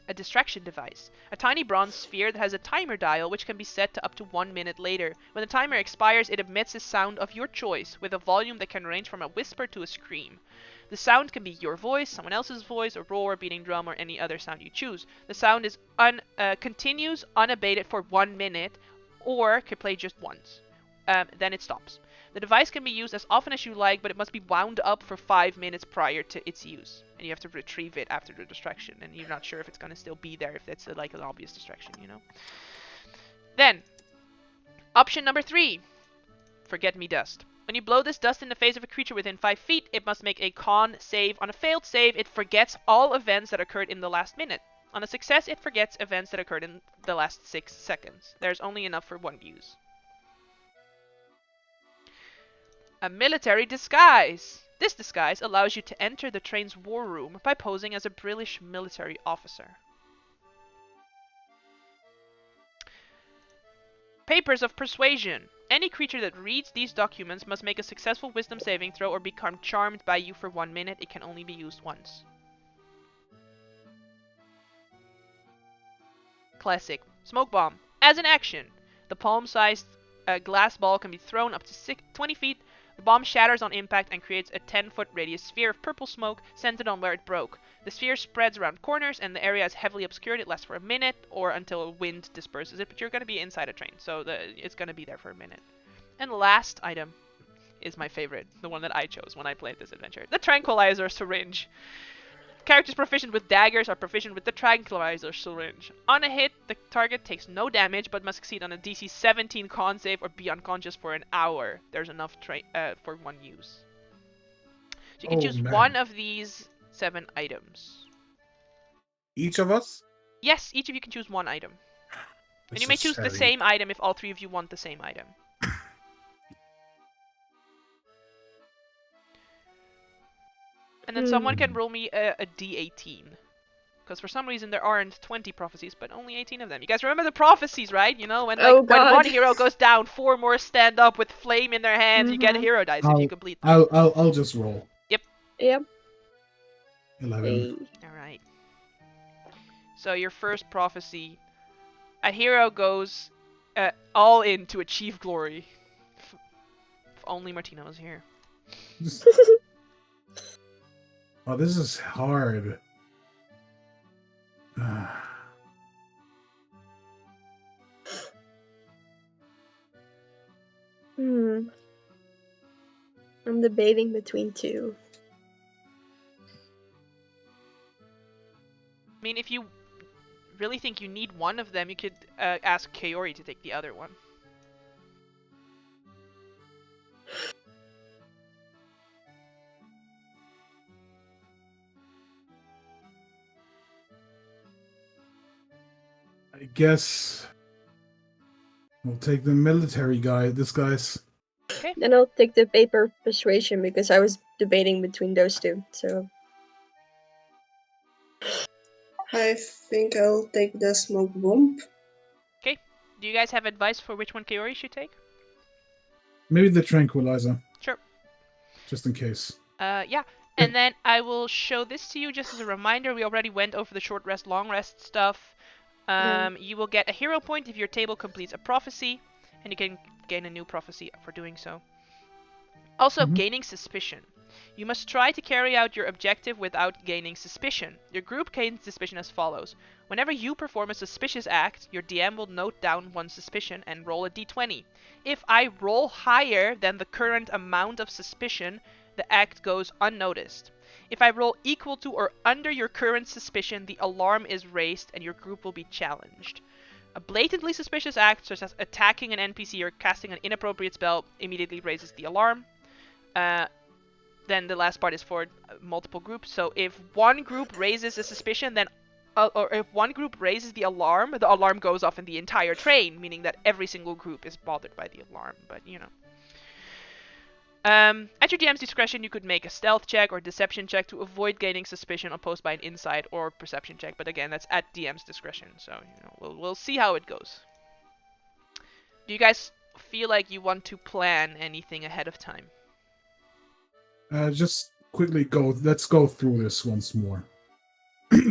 A distraction device. A tiny bronze sphere that has a timer dial which can be set to up to 1 minute later. When the timer expires, it emits a sound of your choice with a volume that can range from a whisper to a scream. The sound can be your voice, someone else's voice, a roar, beating drum, or any other sound you choose. The sound is continues unabated for 1 minute, or can play just once. Then it stops. The device can be used as often as you like, but it must be wound up for 5 minutes prior to its use. And you have to retrieve it after the distraction, and you're not sure if it's going to still be there, if it's like an obvious distraction, you know? Then, option number 3. Forget me dust. When you blow this dust in the face of a creature within 5 feet, it must make a con save. On a failed save, it forgets all events that occurred in the last minute. On a success, it forgets events that occurred in the last 6 seconds. There's only enough for 1 use. A military disguise. This disguise allows you to enter the train's war room by posing as a British military officer. Papers of Persuasion. Any creature that reads these documents must make a successful wisdom saving throw or become charmed by you for 1 minute. It can only be used once. Classic. Smoke bomb. As an action, the palm-sized glass ball can be thrown up to 20 feet. The bomb shatters on impact and creates a 10-foot radius sphere of purple smoke centered on where it broke. The sphere spreads around corners and the area is heavily obscured. It lasts for a minute or until a wind disperses it, but you're going to be inside a train, so it's going to be there for a minute. And the last item is my favorite, the one that I chose when I played this adventure. The tranquilizer syringe. Characters proficient with daggers are proficient with the tranquilizer syringe. On a hit, the target takes no damage but must succeed on a DC 17 con save or be unconscious for an hour. There's enough for one use. So you can Oh, choose man. one of these 7 items. Each of us? Yes, each of you can choose one item. And This you may is choose the heavy. same item if all 3 of you want the same item. And then someone can roll me a D18. Because for some reason there aren't 20 prophecies, but only 18 of them. You guys remember the prophecies, right? You know, when like Oh, when God. one hero goes down, 4 more stand up with flame in their hands. You get a hero dice if you complete them. I'll just roll. Yep. 11. Hey. All right. So your first prophecy, a hero goes all in to achieve glory. If only Martina was here. Oh, this is hard. I'm debating between 2. I mean, if you really think you need one of them, you could ask Kaori to take the other one. I guess we'll take the military guy. This guy's. Okay. Then I'll take the paper persuasion because I was debating between those 2. So I think I'll take the smoke bomb. Okay. Do you guys have advice for which one Kaori should take? Maybe the tranquilizer. Sure. Just in case. Yeah. And then I will show this to you just as a reminder. We already went over the short rest, long rest stuff. You will get a hero point if your table completes a prophecy, and you can gain a new prophecy for doing so. Also, gaining suspicion. You must try to carry out your objective without gaining suspicion. Your group gains suspicion as follows. Whenever you perform a suspicious act, your DM will note down 1 suspicion and roll a d20. If I roll higher than the current amount of suspicion, the act goes unnoticed. If I roll equal to or under your current suspicion, the alarm is raised and your group will be challenged. A blatantly suspicious act, such as attacking an NPC or casting an inappropriate spell, immediately raises the alarm. Then the last part is for multiple groups. So if one group raises a suspicion, then or if one group raises the alarm goes off in the entire train, meaning that every single group is bothered by the alarm. But you know. At your DM's discretion, you could make a stealth check or deception check to avoid gaining suspicion opposed by an insight or perception check. But again, that's at DM's discretion. So you know, we'll see how it goes. Do you guys feel like you want to plan anything ahead of time? Just quickly let's go through this once more.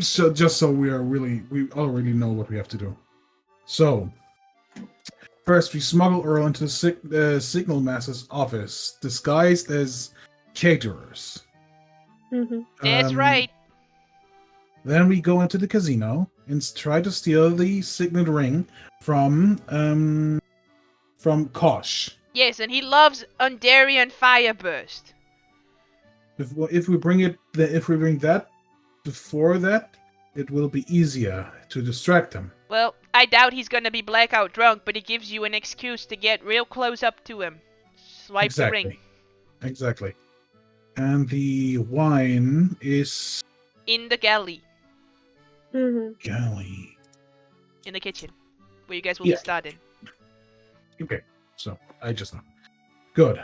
So just so we already know what we have to do. So first we smuggle Earl into the Signal Master's office, disguised as caterers. That's right. Then we go into the casino and try to steal the signet ring from Kosh. Yes, and he loves Undarian Fireburst. If we bring that before that, it will be easier to distract him. Well, I doubt he's gonna be blackout drunk, but it gives you an excuse to get real close up to him. Swipe the ring. Exactly. And the wine is In the galley. Galley. In the kitchen. Where you guys will be starting. Okay, so I just know. Good.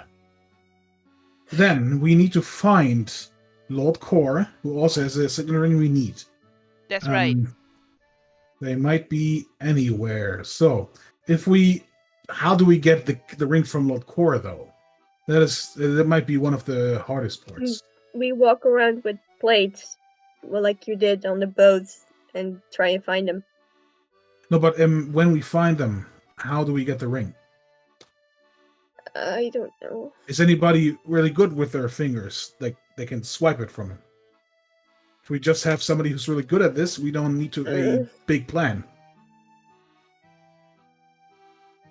Then we need to find Lord Kor, who also has a signet ring we need. That's right. They might be anywhere. So, how do we get the ring from Lord Kor, though? That might be one of the hardest parts. We walk around with plates, well, like you did on the boats, and try and find them. No, but when we find them, how do we get the ring? I don't know. Is anybody really good with their fingers? Like, they can swipe it from him? If we just have somebody who's really good at this, we don't need to a big plan.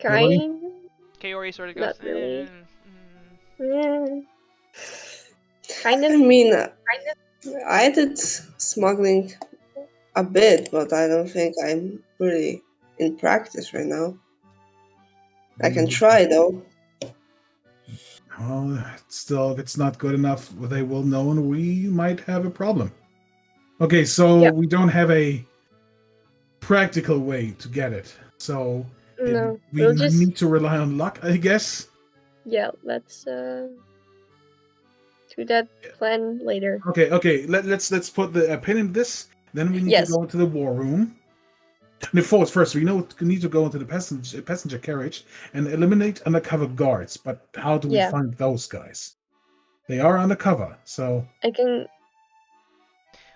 Kind? Kaori sort of goes, Not really. Kind of. I mean, I did smuggling a bit, but I don't think I'm really in practice right now. I can try though. Well, still, if it's not good enough, they will know and we might have a problem. Okay, so Yeah. we don't have a practical way to get it. So No, we we'll just need to rely on luck, I guess. let's do that plan later. Okay. Let's put the a pin in this. Then we need to Yes. go into the war room. No, first, we need to go into the passenger carriage and eliminate undercover guards. But how do we Yeah. find those guys? They are undercover, so I can.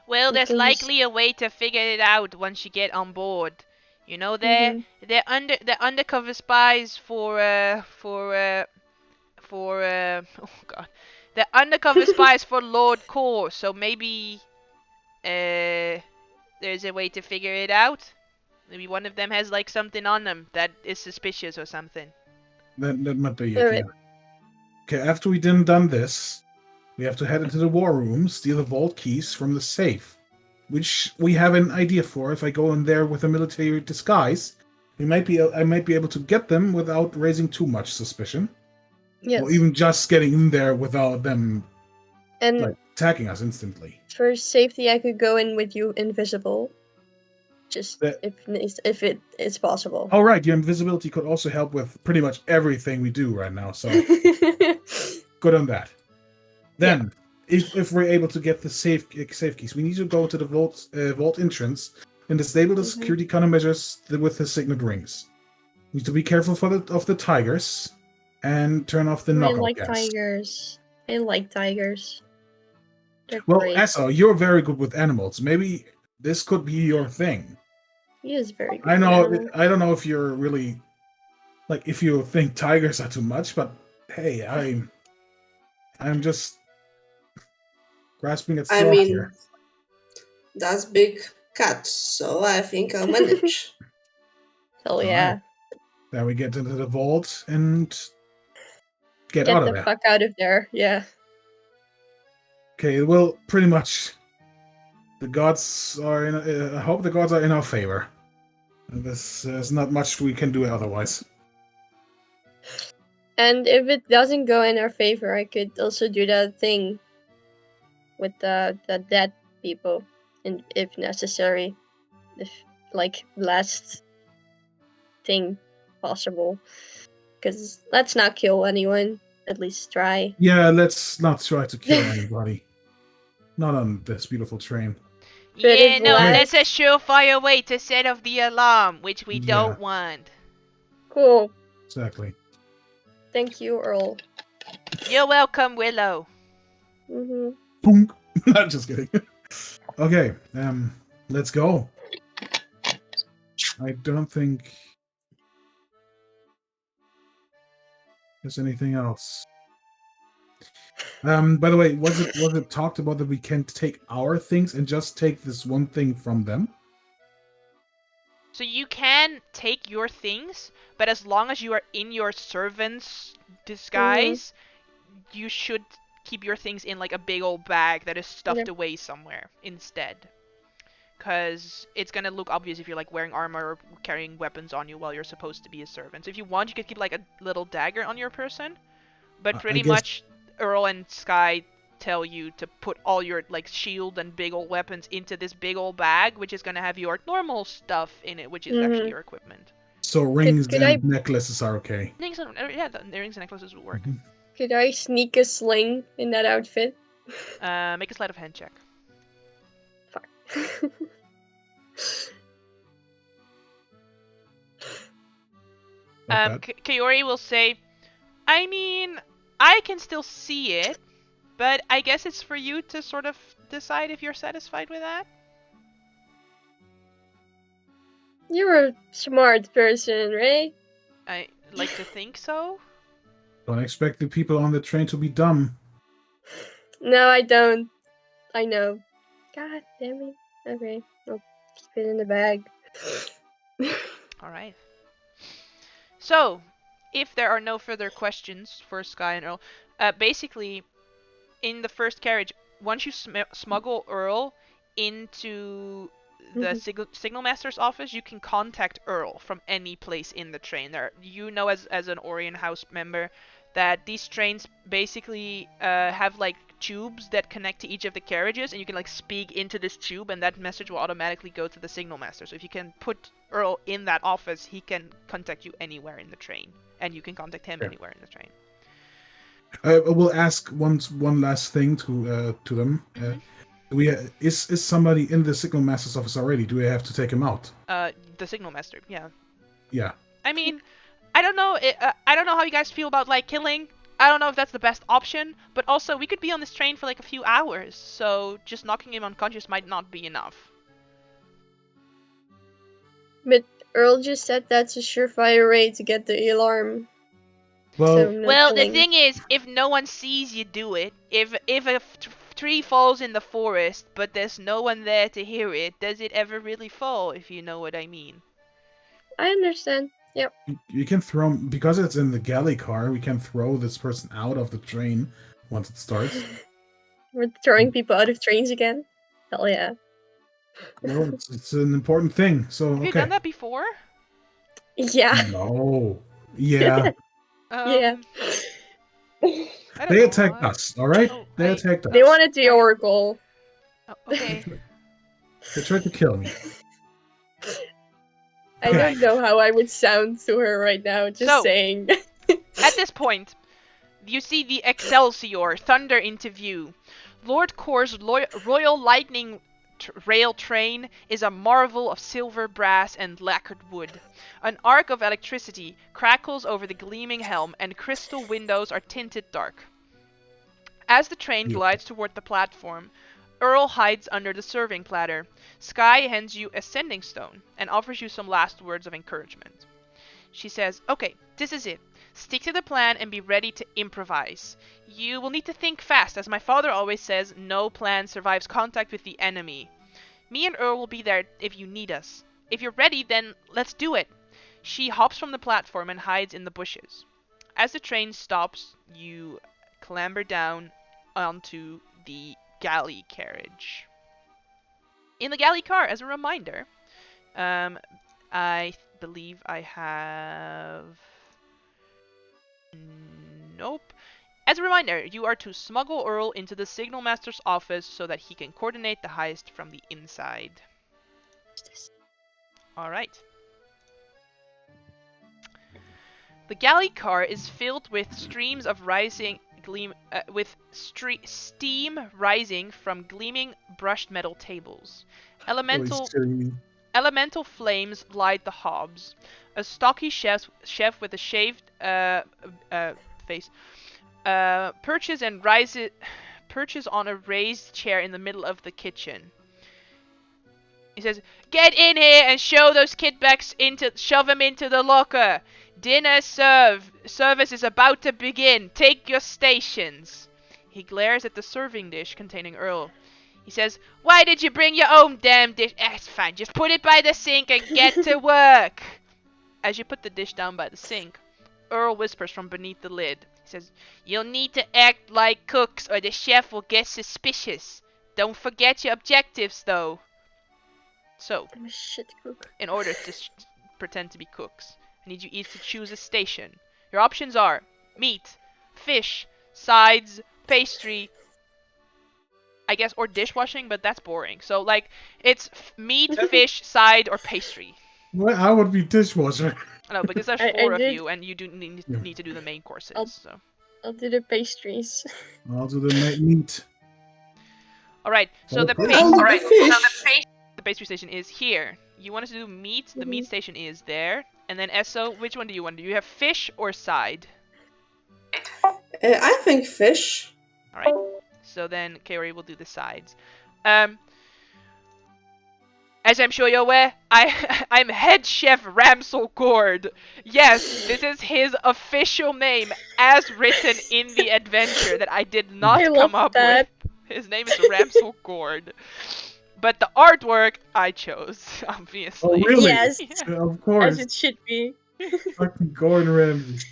Well, We there's can just. likely a way to figure it out once you get on board. You know, Mhm. they're undercover spies oh god, they're undercover spies for Lord Core. So maybe there's a way to figure it out. Maybe one of them has like something on them that is suspicious or something. that might be it. Alright. Yeah. Okay. After we done this, we have to head into the war room, steal the vault keys from the safe, which we have an idea for. If I go in there with a military disguise, I might be able to get them without raising too much suspicion, Yes. or even just getting in there without them And like attacking us instantly. for safety, I could go in with you invisible. Just That- if it is possible. Oh right, your invisibility could also help with pretty much everything we do right now. So good on that. Then, if we're able to get the safe keys, we need to go to the vault entrance and disable the security countermeasures with the signet rings. We need to be careful of the tigers and turn off the I knockout like gas. tigers. I like tigers. They're Well, great. Asa, you're very good with animals. Maybe this could be your thing. He is very good. I know. animal. I don't know if you're really like if you think tigers are too much, but hey, I'm just grasping at I straws mean, here. that's big cat, so I think I'll manage. Hell All yeah. right. Then we get into the vault and get Get out of the there. fuck out of there. Yeah. Okay, well, pretty much the gods are in. I hope the gods are in our favor. There's not much we can do otherwise. And if it doesn't go in our favor, I could also do that thing with the dead people, and if necessary, if like last thing possible. Because let's not kill anyone. At least try. Yeah, let's not try to kill anybody. Not on this beautiful train. But Yeah, if no, last, that's a surefire way to set off the alarm, which we Yeah. don't want. cool. Exactly. Thank you, Earl. You're welcome, Willow. Mhm. Boom. Not just kidding. Okay, let's go. I don't think there's anything else. By the way, was it talked about that we can take our things and just take this one thing from them? So you can take your things, but as long as you are in your servant's disguise, you should keep your things in like a big old bag that is stuffed Yep. away somewhere instead. Because it's gonna look obvious if you're like wearing armor or carrying weapons on you while you're supposed to be a servant. So if you want, you could keep like a little dagger on your person, but I pretty guess- much Earl and Sky tell you to put all your like shield and big old weapons into this big old bag, which is gonna have your normal stuff in it, which is actually your equipment. So rings could and I- necklaces are okay. Rings and, yeah, the rings and necklaces will work. Mhm. Could I sneak a sling in that outfit? Make a sleight of hand check. Fuck. Not bad. Kaori will say, I mean, I can still see it, but I guess it's for you to sort of decide if you're satisfied with that. You're a smart person, right? I like to think so. Don't expect the people on the train to be dumb. No, I don't. I know. God damn it. Okay, I'll keep it in the bag. Alright. So, if there are no further questions for Sky and Earl, basically, in the first carriage, once you smuggle Earl into the Signal Master's office, you can contact Earl from any place in the train. As an Orion House member, that these trains basically have like tubes that connect to each of the carriages, and you can like speak into this tube, and that message will automatically go to the Signal Master. So if you can put Earl in that office, he can contact you anywhere in the train, and you can contact him anywhere in the train. I will ask one last thing to them. Is somebody in the Signal Master's office already? Do we have to take him out? The Signal Master, yeah. Yeah. I mean, I don't know. I don't know how you guys feel about like killing. I don't know if that's the best option, but also we could be on this train for like a few hours, so just knocking him unconscious might not be enough. But Earl just said that's a surefire way to get the alarm. Well, So no well, killing. the thing is, if no one sees you do it, if a tree falls in the forest, but there's no one there to hear it, does it ever really fall, if you know what I mean? I understand. Yep. You can throw him, because it's in the galley car, we can throw this person out of the train once it starts. We're throwing people out of trains again? Hell yeah. Well, it's an important thing, so Have you done that before? Yeah. No. Yeah. Yeah. I don't They know attacked why. us, alright? Oh, They attacked us. They wanted the Oracle. Oh, okay. They tried to kill me. I don't know how I would sound to her right now, just saying. At this point, you see the Excelsior thunder into view. Lord Kor's Royal Lightning rail train is a marvel of silver, brass, and lacquered wood. An arc of electricity crackles over the gleaming helm, and crystal windows are tinted dark. As the train glides toward the platform, Earl hides under the serving platter. Sky hands you a sending stone and offers you some last words of encouragement. She says, "Okay, this is it. Stick to the plan and be ready to improvise. You will need to think fast, as my father always says, no plan survives contact with the enemy. Me and Earl will be there if you need us. If you're ready, then let's do it." She hops from the platform and hides in the bushes. As the train stops, you clamber down onto the galley carriage. In the galley car, as a reminder, I believe I have... Nope. As a reminder, you are to smuggle Earl into the Signal Master's office so that he can coordinate the heist from the inside. Alright. The galley car is filled with streams of rising steam rising from gleaming brushed metal tables. Elemental flames light the hobs. A stocky chef with a shaved face perches on a raised chair in the middle of the kitchen. He says, "Get in here and shove them into the locker. Dinner service is about to begin. Take your stations." He glares at the serving dish containing Earl. He says, "Why did you bring your own damn dish? It's fine. Just put it by the sink and get to work." As you put the dish down by the sink, Earl whispers from beneath the lid. He says, "You'll need to act like cooks or the chef will get suspicious. Don't forget your objectives, though." So, I'm a shit cook. In order to pretend to be cooks, I need you each to choose a station. Your options are meat, fish, sides, pastry, I guess, or dishwashing, but that's boring. So, like, it's meat, fish, side, or pastry. Well, I would be dishwasher. No, because there's four of you, and you do need to do the main courses. I'll do the pastries. I'll do the meat. Alright, so the pastry station is here. You want us to do meat? The meat station is there. And then Esso, which one do you want? Do you have fish or side? I think fish. Alright. So then Kaori will do the sides. As I'm sure you're aware, I'm head chef Ramsel Gord. Yes, this is his official name as written in the adventure that I did not come up with. His name is Ramsel Gord. But the artwork I chose, obviously. Oh, really? Yes. Yeah. Of course. As it should be. Fucking Gordon Ramsay.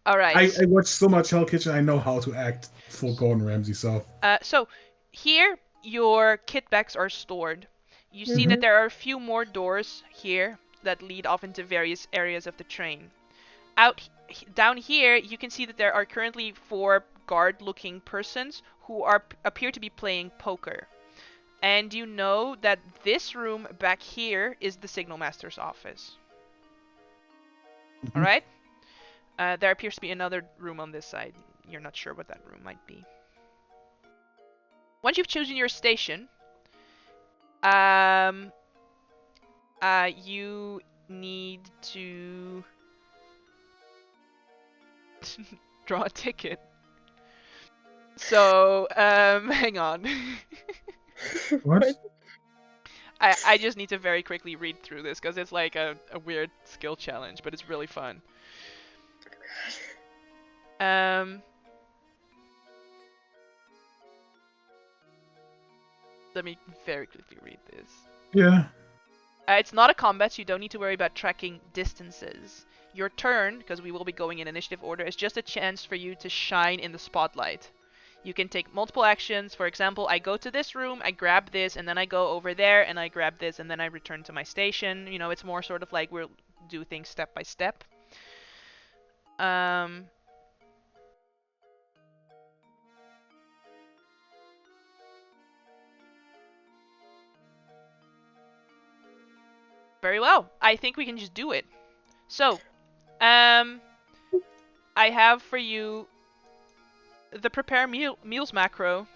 All right. I watched so much Hell Kitchen. I know how to act for Gordon Ramsay. So So here your kit bags are stored. You see that there are a few more doors here that lead off into various areas of the train. Down here, you can see that there are currently 4 guard-looking persons who appear to be playing poker. And you know that this room back here is the Signal Master's office. All right? There appears to be another room on this side. You're not sure what that room might be. Once you've chosen your station, you need to draw a ticket. So, hang on. what? I just need to very quickly read through this because it's like a weird skill challenge, but it's really fun. Let me very quickly read this. Yeah. It's not a combat, so you don't need to worry about tracking distances. Your turn, because we will be going in initiative order, is just a chance for you to shine in the spotlight. You can take multiple actions. For example, I go to this room, I grab this, and then I go over there, and I grab this, and then I return to my station. You know, it's more sort of like we'll do things step by step. Very well. I think we can just do it. So, I have for you the prepare meals macro.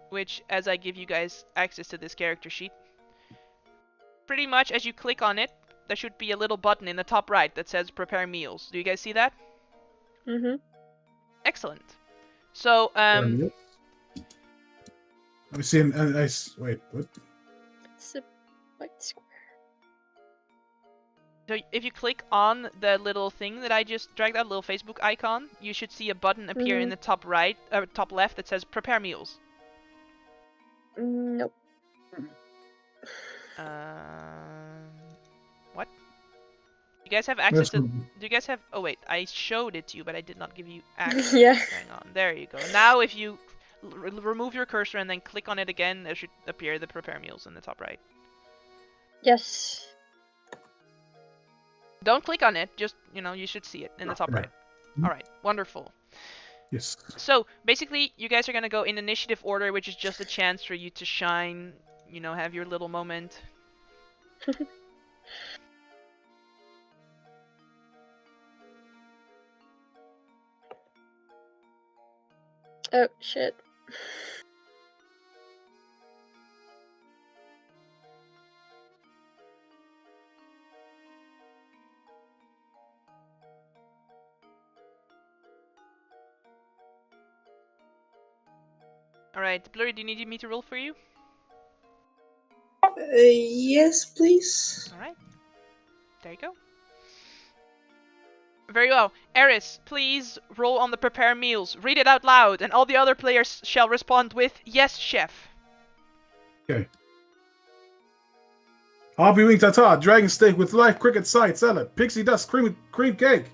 Which, as I give you guys access to this character sheet, pretty much as you click on it, there should be a little button in the top right that says prepare meals. Do you guys see that? Excellent. So, Let me see. Wait, what? It's a white square. So if you click on the little thing that I just dragged out, little Facebook icon, you should see a button appear in the top right, top left that says prepare meals. Nope. What? You guys have access to... That's Do you guys have... Oh wait, I showed it to you, but I did not give you access. Yeah. Hang on, there you go. Now if you remove your cursor and then click on it again, there should appear the prepare meals in the top right. Yes. Don't click on it, just, you know, you should see it in the top right. Alright, wonderful. Yes. So, basically, you guys are gonna go in initiative order, which is just a chance for you to shine, you know, have your little moment. Oh, shit. Alright, Blurry, do you need me to roll for you? Yes, please. Alright. There you go. Very well. Eris, please roll on the prepare meals. Read it out loud, and all the other players shall respond with, yes, chef. Okay. Hoppy wing tartar, dragon steak with live cricket side salad, pixie dust cream cake.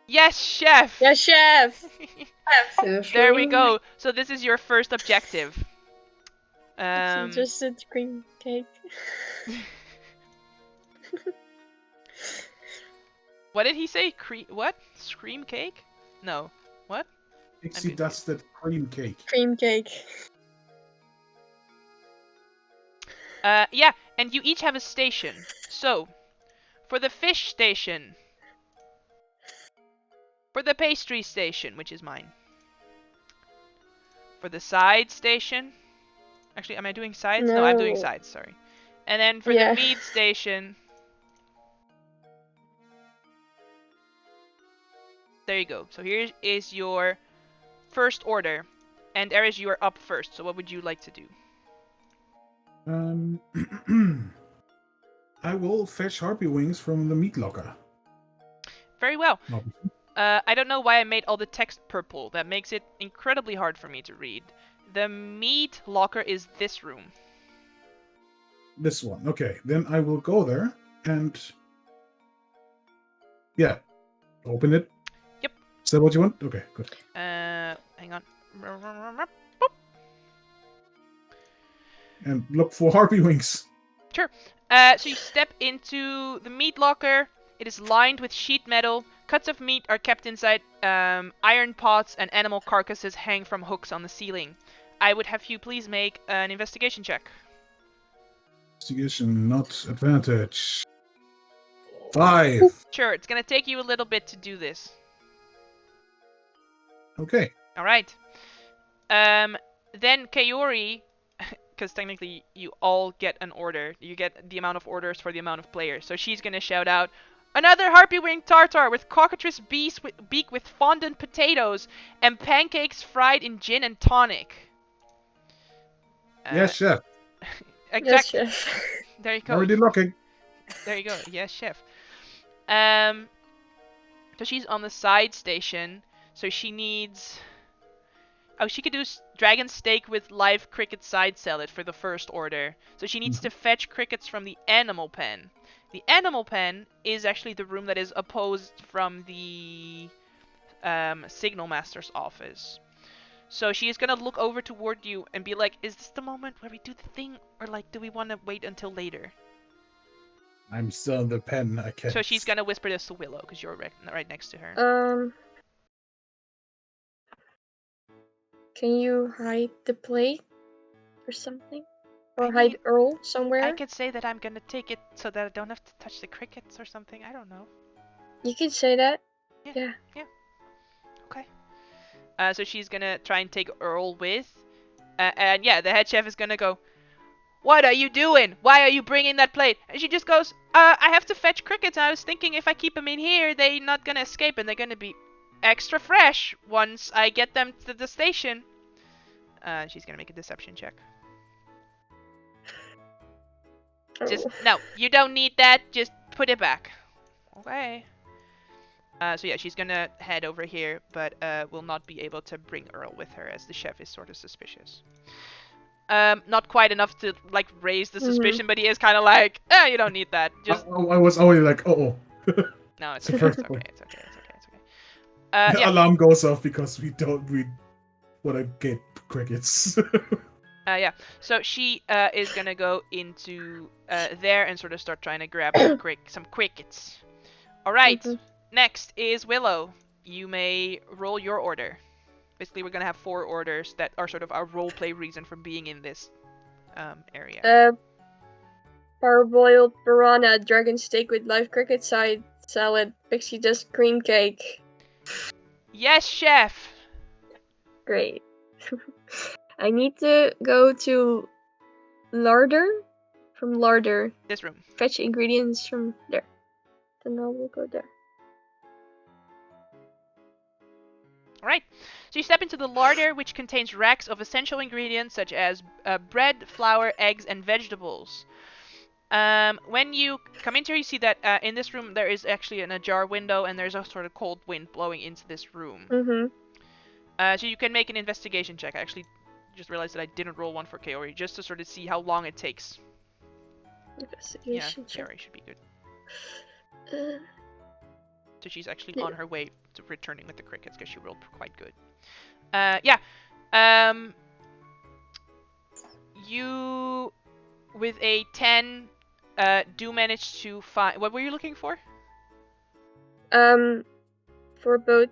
Yes, chef! Yes, chef! There we go. So this is your first objective. Just a cream cake. What did he say? What? Scream cake? No. What? Pixie dusted cream cake. Cream cake. Yeah, and you each have a station. So, for the fish station, for the pastry station, which is mine, for the side station, actually, am I doing sides? No, I'm doing sides, sorry. And then for the meat station, there you go. So here is your first order. And Eris, you are up first, so what would you like to do? I will fetch harpy wings from the meat locker. Very well. No. I don't know why I made all the text purple. That makes it incredibly hard for me to read. The meat locker is this room. This one. Okay, then I will go there and Yeah. Open it. Yep. Is that what you want? Okay, good. Hang on. And look for harpy wings. Sure. So you step into the meat locker. It is lined with sheet metal. Cuts of meat are kept inside iron pots, and animal carcasses hang from hooks on the ceiling. I would have you please make an investigation check. Investigation, not advantage. 5. Sure, it's gonna take you a little bit to do this. Okay. All right. Then Kaori, because technically you all get an order. You get the amount of orders for the amount of players. So she's gonna shout out, "Another harpy wing tartar with cockatrice beak with fondant potatoes and pancakes fried in gin and tonic." Yes, chef. Yes, Exactly. chef. There you go. Already looking. There you go. Yes, chef. So she's on the side station. So she needs. Oh, she could do dragon steak with live cricket side salad for the first order. So she needs to fetch crickets from the animal pen. The animal pen is actually the room that is opposed from the signal master's office. So she is gonna look over toward you and be like, "Is this the moment where we do the thing, or like, do we want to wait until later?" I'm still in the pen, I can't. So she's gonna whisper this to Willow because you're right next to her. Can you hide the plate or something? Or I hide mean, Earl somewhere? I could say that I'm gonna take it so that I don't have to touch the crickets or something. I don't know. You can say that. Yeah. Okay. So she's gonna try and take Earl with, and yeah, the head chef is gonna go, "What are you doing? Why are you bringing that plate?" And she just goes, "I have to fetch crickets. I was thinking if I keep them in here, they're not gonna escape, and they're gonna be extra fresh once I get them to the station." She's gonna make a deception check. Just no, you don't need that. Just put it back. Okay. So yeah, she's gonna head over here, but will not be able to bring Earl with her as the chef is sort of suspicious. Not quite enough to like raise the suspicion, but he is kind of like, you don't need that. Just I was already like, oh. no, it's the okay. first It's one. okay. It's okay. It's okay. It's okay. The Yeah. alarm goes off because we want to get crickets. Yeah. So she is gonna go into there and sort of start trying to grab some crickets. All right. Next is Willow. You may roll your order. Basically, we're gonna have 4 orders that are sort of our roleplay reason for being in this area. Parboiled piranha, dragon steak with live cricket side salad, pixie dust cream cake. Yes, chef. Great. I need to go to larder. From larder. This room. Fetch ingredients from there. Then I will go there. Alright, so you step into the larder, which contains racks of essential ingredients such as bread, flour, eggs, and vegetables. When you come into here, you see that in this room there is actually an ajar window, and there's a sort of cold wind blowing into this room. So you can make an investigation check. I actually just realized that I didn't roll one for Kaori, just to sort of see how long it takes. Investigation check. Kaori should be good. So she's actually on her way to returning with the crickets because she rolled quite good. You, with a 10, do manage to find... What were you looking for? For both...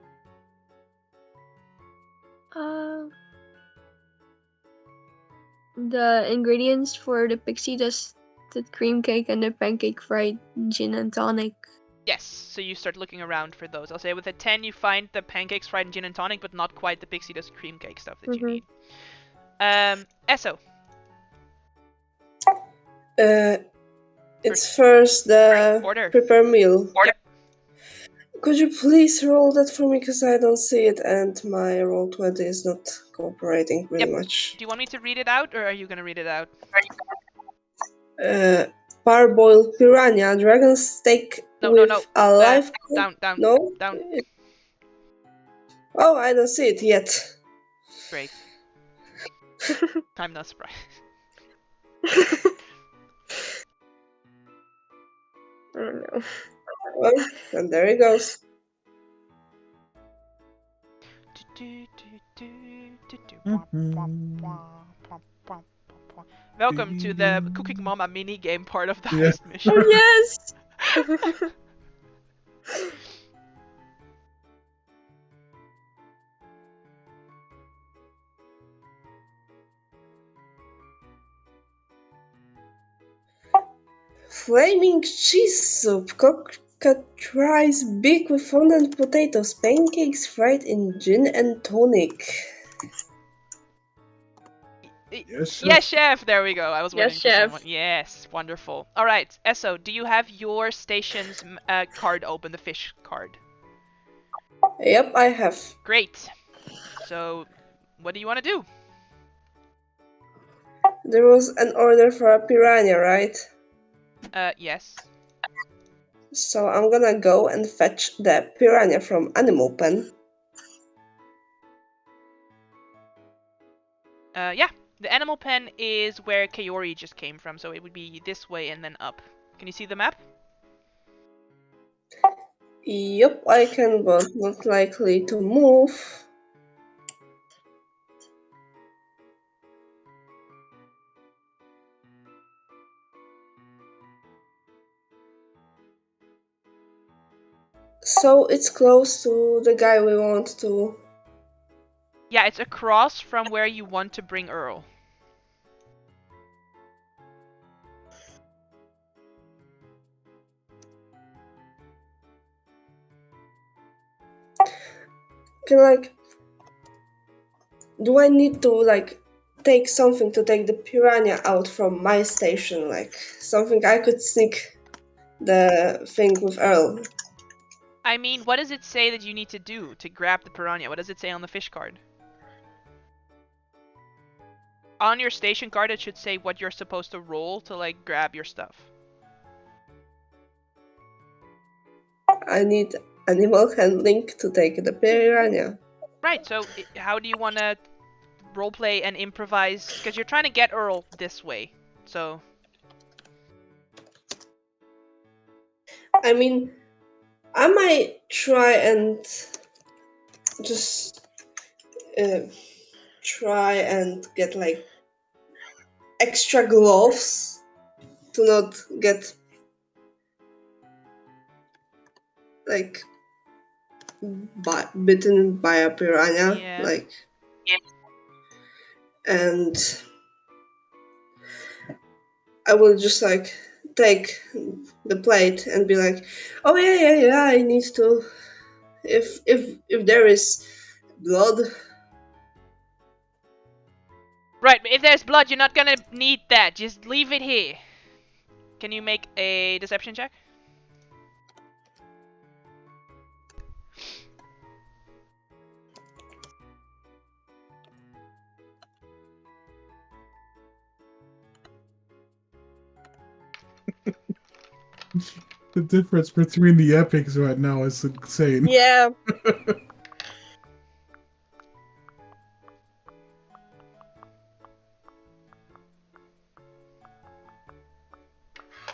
the ingredients for the pixie dusted cream cake and the pancake fried gin and tonic. Yes, so you start looking around for those. I'll say with a 10 you find the pancakes fried in gin and tonic, but not quite the pixie dust cream cake stuff that you need. Esso. It's first the Order. prepare meal. Yep. Could you please roll that for me, because I don't see it and my roll 20 is not cooperating really much. Do you want me to read it out, or are you gonna read it out? Parboiled piranha, dragon steak with a live... Down. No? Down. Oh, I don't see it yet. Great. I'm not surprised. I don't know. Well, and there he goes. Welcome to the Cooking Mama mini game part of the Yeah. heist mission. Oh yes. Flaming cheese soup, cockatrice beak with fondant potatoes, pancakes fried in gin and tonic. Yes, Yes, chef. chef. There we go. I was Yes, waiting for chef. someone. Yes, wonderful. All right, Esso, do you have your station's card open, the fish card? Yep, I have. Great. So, what do you want to do? There was an order for a piranha, right? Yes. So I'm gonna go and fetch the piranha from Animal Pen. Yeah. The animal pen is where Kaori just came from, so it would be this way and then up. Can you see the map? Yep, I can, but not likely to move. So it's close to the guy we want to. Yeah, it's across from where you want to bring Earl. Can do I need to take something to take the piranha out from my station? Like something I could sneak the thing with Earl. I mean, what does it say that you need to do to grab the piranha? What does it say on the fish card? On your station card, it should say what you're supposed to roll to, like, grab your stuff. I need animal handling to take the piranha. Right, so how do you want to roleplay and improvise? Because you're trying to get Earl this way, so... I mean, I might try and just try and get like extra gloves to not get like bitten by a piranha. Yeah. Like, and I will just like take the plate and be like, oh yeah, I need to. If there is blood. Right, but if there's blood, you're not gonna need that. Just leave it here. Can you make a deception check? The difference between the epics right now is insane. Yeah.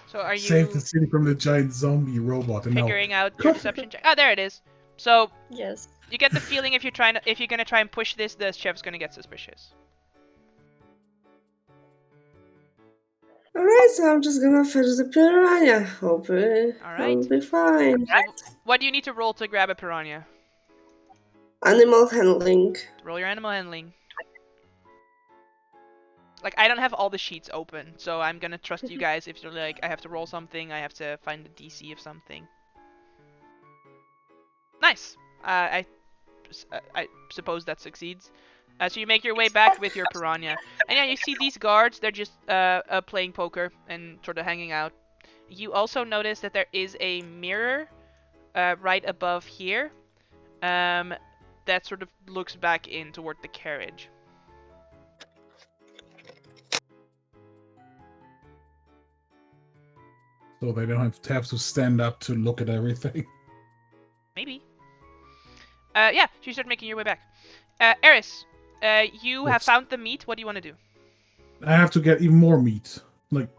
So are Save the you city from the giant zombie robot, and now figuring out your deception check? Oh, there it is. So Yes. you get the feeling if you're gonna try and push this, the chef's gonna get suspicious. Alright, so I'm just gonna fetch the piranha. Hope Alright. I'll be fine. So what do you need to roll to grab a piranha? Animal handling. Roll your animal handling. Like, I don't have all the sheets open, so I'm gonna trust you guys if you're like, I have to roll something, I have to find the DC of something. Nice! I suppose that succeeds. So you make your way back with your piranha. And yeah, you see these guards, they're just playing poker and sort of hanging out. You also notice that there is a mirror right above here that sort of looks back in toward the carriage. so they don't have to stand up to look at everything. Maybe. Yeah, so you start making your way back. Eris, you have Yes. found the meat. What do you want to do? I have to get even more meat, like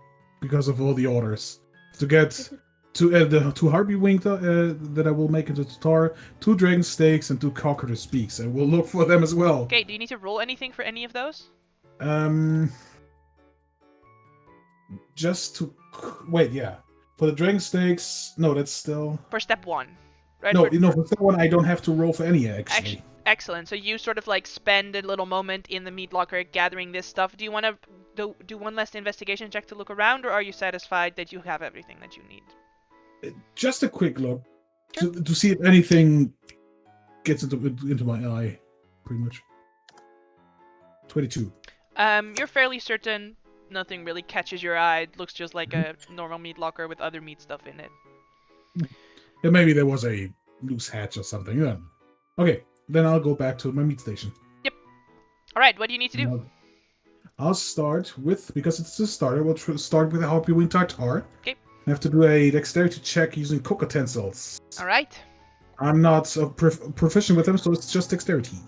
because of all the orders. To get the 2 harpy wing that I will make into tar, 2 dragon steaks, and 2 cockroach beaks, and we'll look for them as well. Okay, do you need to roll anything for any of those? Just to wait, yeah. For the dragon steaks, no, that's still For step 1. Right? no, for that one I don't have to roll for any actually. Excellent. So you sort of like spend a little moment in the meat locker gathering this stuff. Do you want to do one last investigation check to look around, or are you satisfied that you have everything that you need? Just a quick look to see if anything gets into my eye, pretty much. 22. You're fairly certain nothing really catches your eye. It looks just like a normal meat locker with other meat stuff in it. Yeah, maybe there was a loose hatch or something. Yeah. Okay, then I'll go back to my meat station. Yep. All right. What do you need to do? I'll start with, because it's a starter, we'll start with a harpy wing tartar. Okay. I have to do a dexterity check using cook utensils. All right. I'm not proficient with them, so it's just dexterity.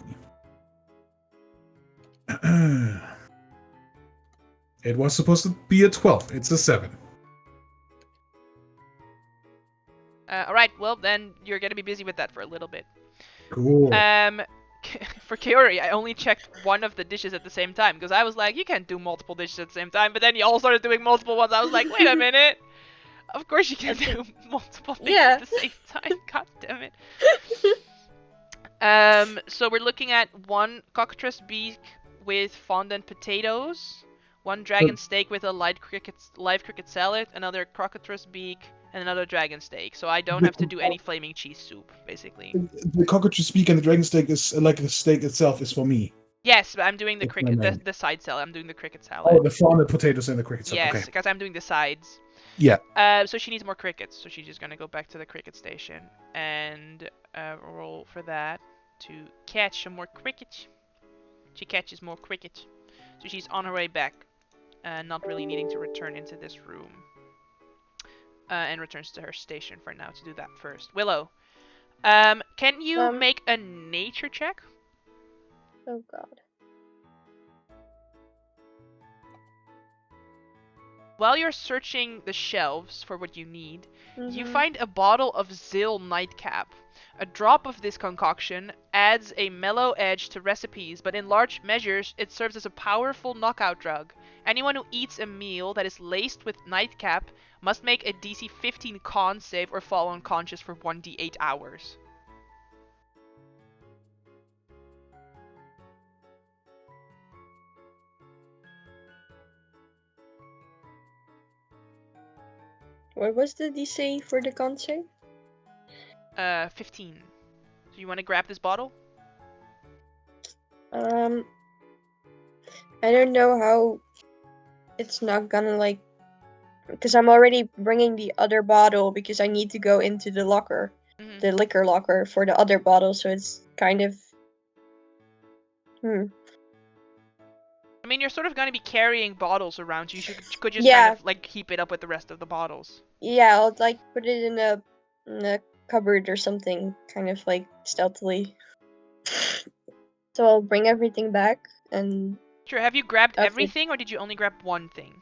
It was supposed to be a 12. It's a 7. All right. Well, then you're gonna be busy with that for a little bit. Cool. For Kaori, I only checked one of the dishes at the same time because I was like, you can't do multiple dishes at the same time. But then you all started doing multiple ones. I was like, wait a minute. Of course you can do multiple things at the same time. God damn it. So we're looking at 1 cockatrice beak with fondant potatoes, 1 dragon steak with a live cricket salad, another cockatrice beak, and another dragon steak. So I don't have to do any flaming cheese soup, basically. The cockroach beak and the dragon steak is like the steak itself is for me. Yes, but I'm doing the cricket, the side salad. I'm doing the cricket salad. Oh, the fondant potatoes and the cricket salad. Yes, Okay. because I'm doing the sides. Yeah. So she needs more crickets, so she's just gonna go back to the cricket station and roll for that to catch some more cricket. She catches more cricket, so she's on her way back, not really needing to return into this room, and returns to her station for now to do that first. Willow, can you make a nature check? Oh god. While you're searching the shelves for what you need, you find a bottle of Zill Nightcap. A drop of this concoction adds a mellow edge to recipes, but in large measures, it serves as a powerful knockout drug. Anyone who eats a meal that is laced with Nightcap must make a DC 15 con save or fall unconscious for 1d8 hours. What was the DC for the con save? 15. So you want to grab this bottle? I don't know how it's not gonna like, because I'm already bringing the other bottle because I need to go into the locker, the liquor locker for the other bottle, so it's kind of, I mean, you're sort of going to be carrying bottles around. You could just kind of like keep it up with the rest of the bottles. Yeah, I'll like put it in a cupboard or something, kind of like stealthily. So I'll bring everything back and. Sure. Have you grabbed everything, or did you only grab one thing?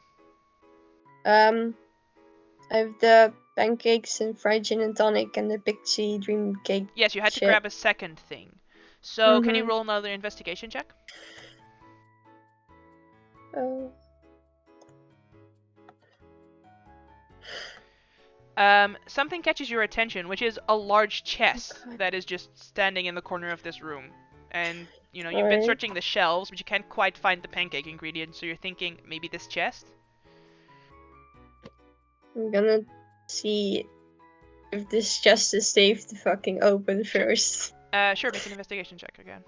I have the pancakes and fried gin and tonic and the pixie dream cake. Yes, you had to grab a second thing. So can you roll another investigation check? Oh. Something catches your attention, which is a large chest that is just standing in the corner of this room. And, you know, you've been searching the shelves, but you can't quite find the pancake ingredient, so you're thinking, maybe this chest? I'm gonna see if this chest is safe to fucking open first. Sure, make an investigation check again.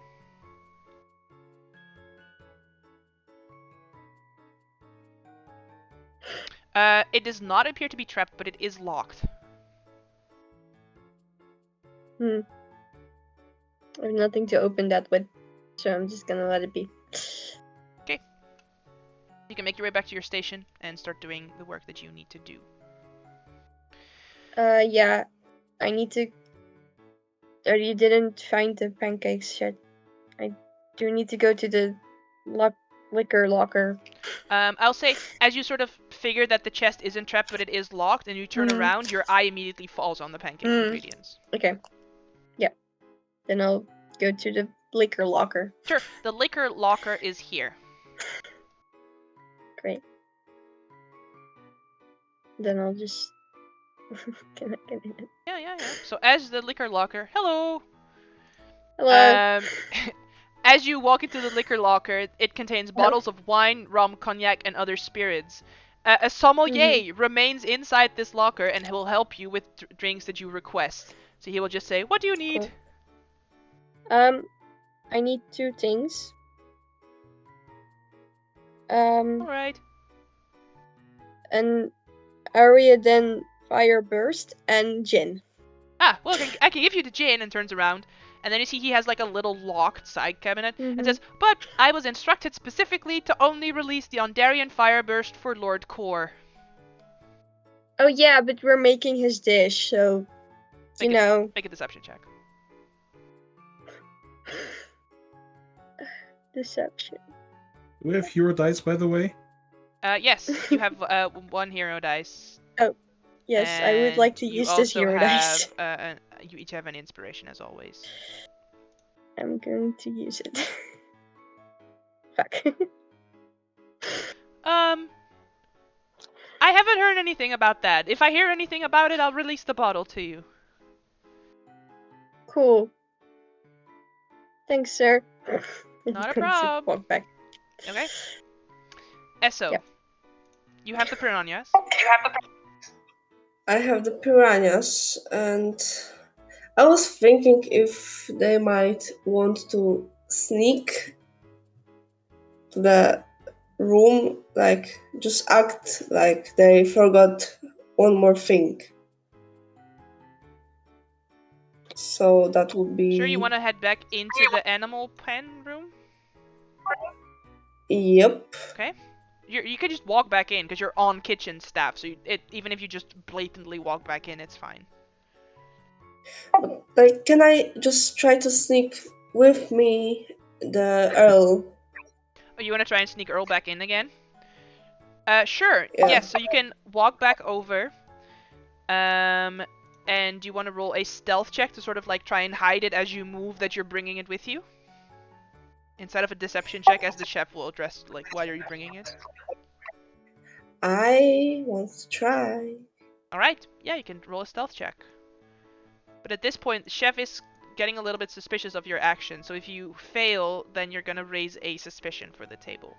It does not appear to be trapped, but it is locked. I have nothing to open that with, so I'm just gonna let it be. Okay. You can make your way back to your station and start doing the work that you need to do. Yeah. I need to... Or you didn't find the pancakes yet. I do need to go to the liquor locker. I'll say, as you sort of figure that the chest isn't trapped but it is locked, and you turn around, your eye immediately falls on the pancake ingredients. Okay. Yeah. Then I'll go to the liquor locker. Sure, the liquor locker is here. Great. Then I'll just... Can I Yeah. So as the liquor locker, hello! Hello. As you walk into the liquor locker, it contains bottles of wine, rum, cognac, and other spirits. A sommelier remains inside this locker and will help you with drinks that you request. So he will just say, "What do you need?" Cool. I need 2 things. Alright. An Ariaden fire burst and gin. Ah, well, I can give you the gin, and turns around. And then you see he has like a little locked side cabinet and says, "But I was instructed specifically to only release the Ondarian Fireburst for Lord Kor." Oh yeah, but we're making his dish, so Make a deception check. Deception. Do we have hero dice, by the way? Yes, you have 1 hero dice. Oh, yes, I would like to use this hero dice. You each have an inspiration, as always. I'm going to use it. Fuck. I haven't heard anything about that. If I hear anything about it, I'll release the bottle to you. Cool. Thanks, sir. Not a problem. Walk back. Okay. Esso. Yep. You have the piranhas. I have the piranhas, and I was thinking if they might want to sneak to the room, like just act like they forgot one more thing. So that would be... Sure, you want to head back into the animal pen room? Yep. Okay. You could just walk back in because you're on kitchen staff, so even if you just blatantly walk back in, it's fine. But, like, can I just try to sneak with me the Earl? Oh, you want to try and sneak Earl back in again? Sure. Yeah. Yes, so you can walk back over. And you want to roll a stealth check to sort of like try and hide it as you move that you're bringing it with you? Instead of a deception check, as the chef will address, like, why are you bringing it? I want to try. Alright, yeah, you can roll a stealth check. But at this point, the chef is getting a little bit suspicious of your action, so if you fail, then you're gonna raise a suspicion for the table.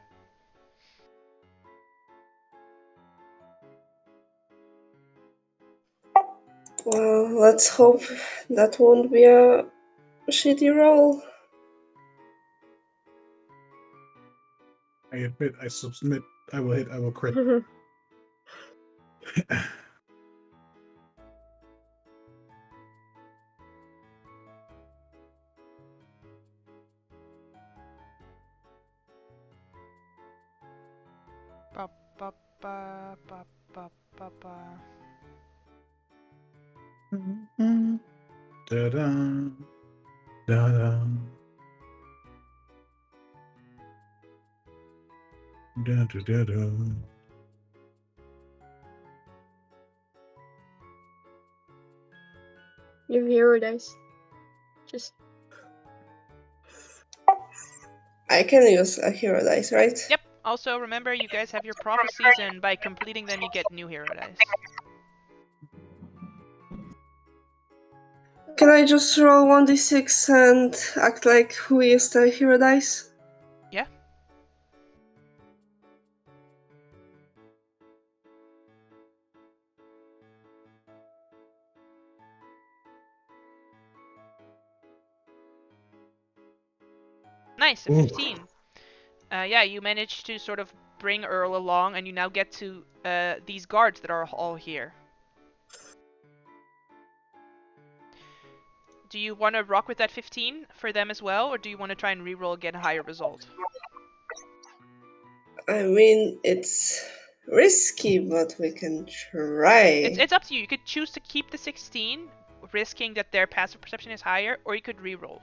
Well, let's hope that won't be a shitty roll. I admit, I submit, I will crit. Ba ba ba ba ba ba ba. Da-da, da-da. Da-da-da-da. You have hero dice. Just... I can use a hero dice, right? Yep. Also, remember, you guys have your prophecies, and by completing them, you get new hero dice. Can I just roll 1d6 and act like we used the hero dice? Yeah. Nice, a 15. Yeah, you managed to sort of bring Earl along, and you now get to these guards that are all here. Do you want to rock with that 15 for them as well, or do you want to try and reroll, get a higher result? I mean, it's risky, but we can try. It's up to you. You could choose to keep the 16, risking that their passive perception is higher, or you could reroll.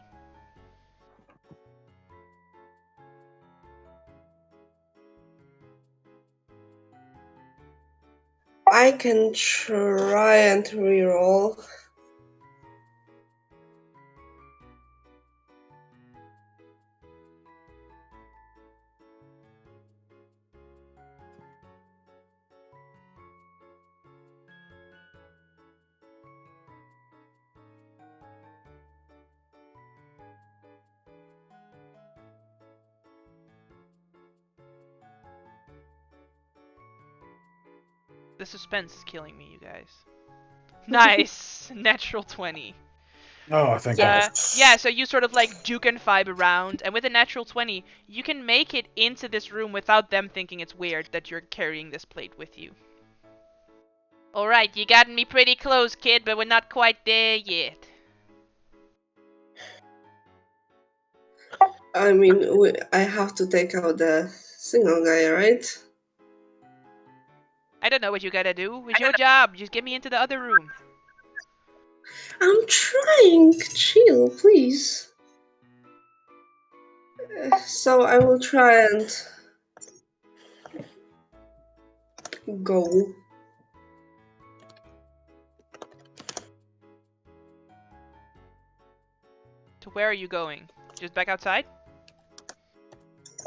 I can try and reroll. The suspense is killing me, you guys. Nice! Natural 20. Oh, thank God. Yeah, so you sort of like juke and fibe around, and with a natural 20, you can make it into this room without them thinking it's weird that you're carrying this plate with you. Alright, you got me pretty close, kid, but we're not quite there yet. I mean, I have to take out the single guy, right? I don't know what you gotta do. It's your job. Just get me into the other room. I'm trying. Chill, please. So I will try and go. To where are you going? Just back outside?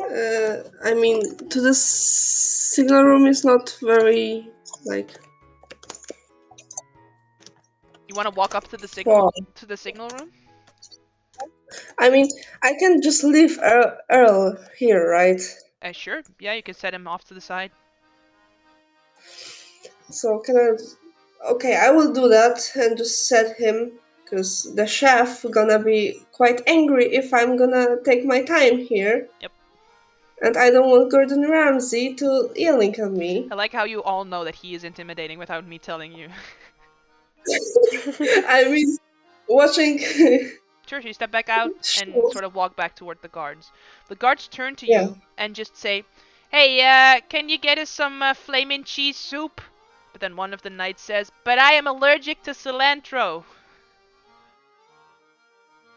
I mean, to the signal room is not very, like, You want to walk up to the far. signal room? I mean, I can just leave Earl here, right? Sure. Yeah, you can set him off to the side. So can I? Okay, I will do that and just set him, because the chef gonna be quite angry if I'm gonna take my time here. Yep. And I don't want Gordon Ramsay to yelling at me. I like how you all know that he is intimidating without me telling you. I mean, watching. Sure, so you step back out and Sure. sort of walk back toward the guards. The guards turn to Yeah. you and just say, "Hey, can you get us some flaming cheese soup?" But then one of the knights says, "But I am allergic to cilantro."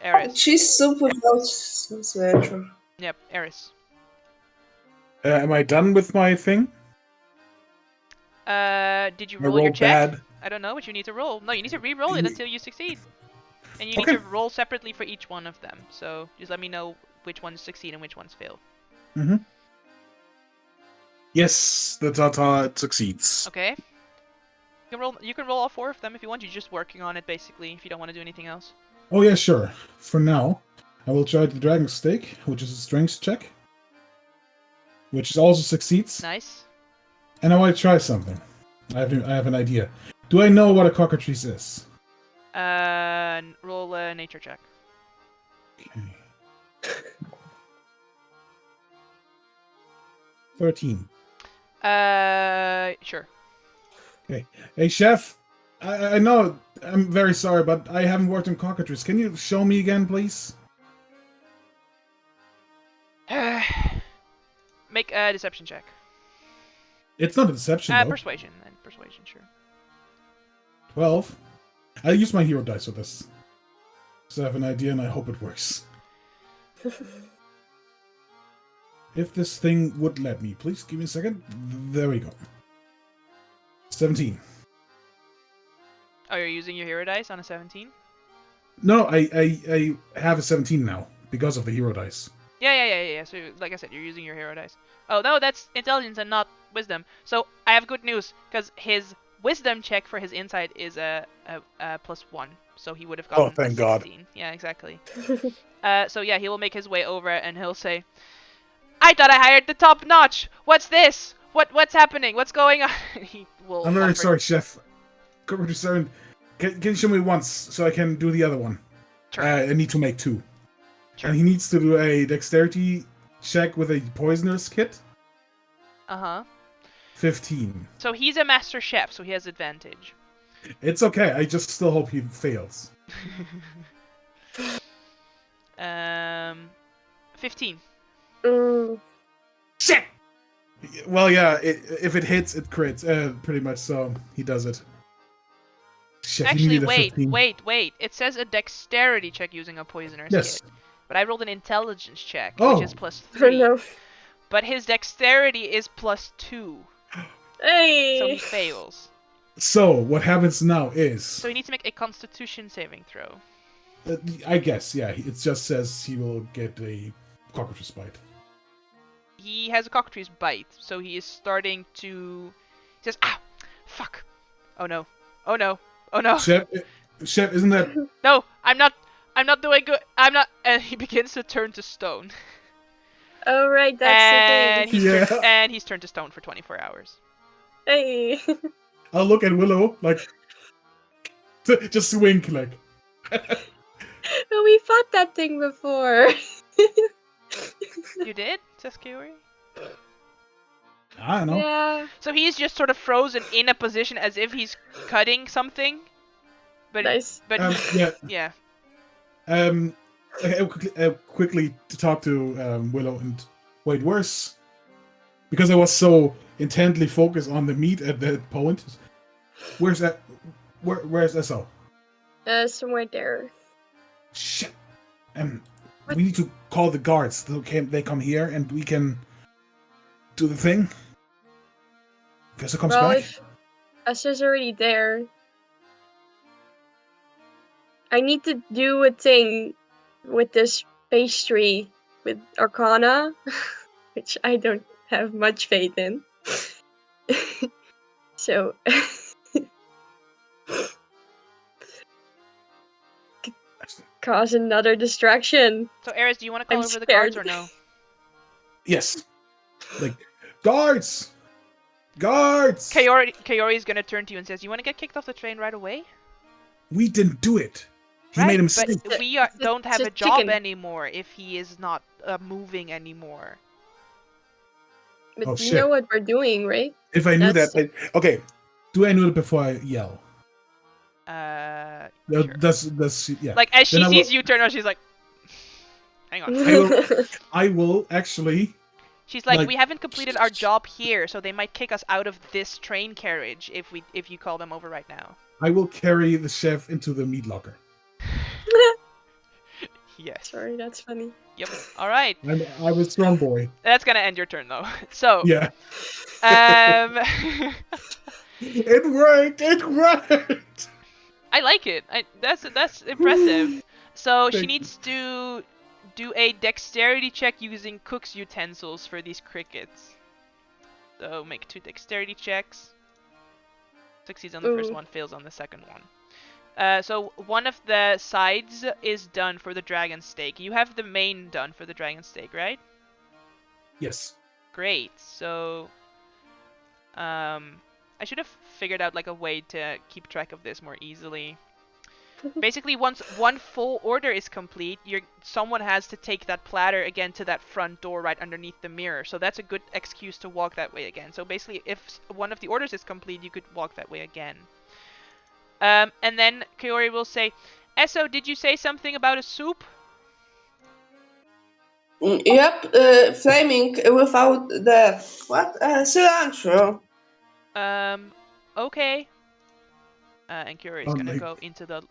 Eris. Cheese soup without cilantro. Yep, Eris. Am I done with my thing? Did you I roll your rolled check? bad. I don't know what you need to roll. No, you need to re-roll it until you succeed. And you need Okay. to roll separately for each one of them. So just let me know which ones succeed and which ones fail. Mm-hmm. Yes, the Tata succeeds. Okay. You can roll all 4 of them if you want. You're just working on it basically if you don't want to do anything else. Oh yeah, sure. For now, I will try the Dragon Stake, which is a strength check, which also succeeds. Nice. And I want to try something. I have an idea. Do I know what a cockatrice is? Roll a nature check. Okay. 13. Sure. Okay. Hey, chef. I know. I'm very sorry, but I haven't worked on cockatrice. Can you show me again, please? Make a deception check. It's not a deception, though. Persuasion. Then persuasion, sure. 12. I use my hero dice for this. So I have an idea, and I hope it works. If this thing would let me, please give me a second. There we go. 17. Oh, you're using your hero dice on a 17? No, I have a 17 now because of the hero dice. Yeah. So, like I said, you're using your hero dice. Oh, no, that's intelligence and not wisdom. So, I have good news, because his wisdom check for his insight is a +1. So, he would have gotten thank a God. 16. Yeah, exactly. So, yeah, he will make his way over, and he'll say, "I thought I hired the top notch! What's this? What's happening? What's going on?" He will I'm very offer- sorry, Chef. Can you show me once so I can do the other one? Sure. I need to make 2. Sure. And he needs to do a dexterity check with a poisonous kit. Uh-huh. 15. So, he's a master chef, so he has advantage. It's okay. I just still hope he fails. 15. Shit! Well, yeah, if it hits, it crits. Pretty much, so he does it. Shit, he Actually, needed a 15. wait. It says a dexterity check using a poisoner's Yes. kit. But I rolled an intelligence check, Oh. which is +3. no. But his dexterity is +2, so he Hey. fails. So what happens now is, So he needs to make a Constitution saving throw. I guess, yeah, it just says he will get a cockroach bite. He has a cockatrice bite, so he is starting to. He says, "Ah, fuck! Oh no! Oh no! Oh no! Chef, isn't that? No, I'm not. I'm not doing good. I'm not." And he begins to turn to stone. Oh right, that's and the thing. he's turned to stone for 24 hours. Hey. I'll look at Willow like, just wink like. Well, we fought that thing before. You did, says Kiori. I don't know. Yeah. So he's just sort of frozen in a position as if he's cutting something. But Nice. but Yeah. yeah. Quickly to talk to Willow and wait, worse, because I was so intently focused on the meat at that point. Where's that? Where's SO? Somewhere there. Shit. We need to call the guards. They come here and we can do the thing. Guess it comes Well, back. if Asa's already there, I need to do a thing with this pastry with Arcana, which I don't have much faith in. So, cause another distraction. So Eris, do you want to call I'm over the scared. guards or no? Yes. Like, guards! Guards! Kaori is gonna turn to you and says, "You want to get kicked off the train right away?" We didn't do it. He Right, made a mistake. but we don't have a job anymore if he is not moving anymore. But Oh, you shit. know what we're doing, right? If I knew That's- that, okay. Do I know it before I yell? Sure. Does yeah? Like as she Then I sees will- you turn around, she's like, "Hang on." I will actually. She's like, like- "We haven't completed our job here, so they might kick us out of this train carriage if you call them over right now." I will carry the chef into the meat locker. Yes. Sorry, that's funny. Yep. All right. I'm a strong boy. That's gonna end your turn though. So. Yeah. Um. It worked. It worked. I like it. That's impressive. So she Thank needs to do a dexterity check using cook's utensils for these crickets. So make 2 dexterity checks. Succeeds on the first Ooh. one, fails on the second one. So one of the sides is done for the dragon steak. You have the main done for the dragon steak, right? Yes. Great. So I should have figured out like a way to keep track of this more easily. Basically, once one full order is complete, someone has to take that platter again to that front door right underneath the mirror. So that's a good excuse to walk that way again. So basically, if one of the orders is complete, you could walk that way again. And then Kaori will say, "Eso, did you say something about a soup?" Yep, flaming without the cilantro. Okay. And Kaori is gonna go into the.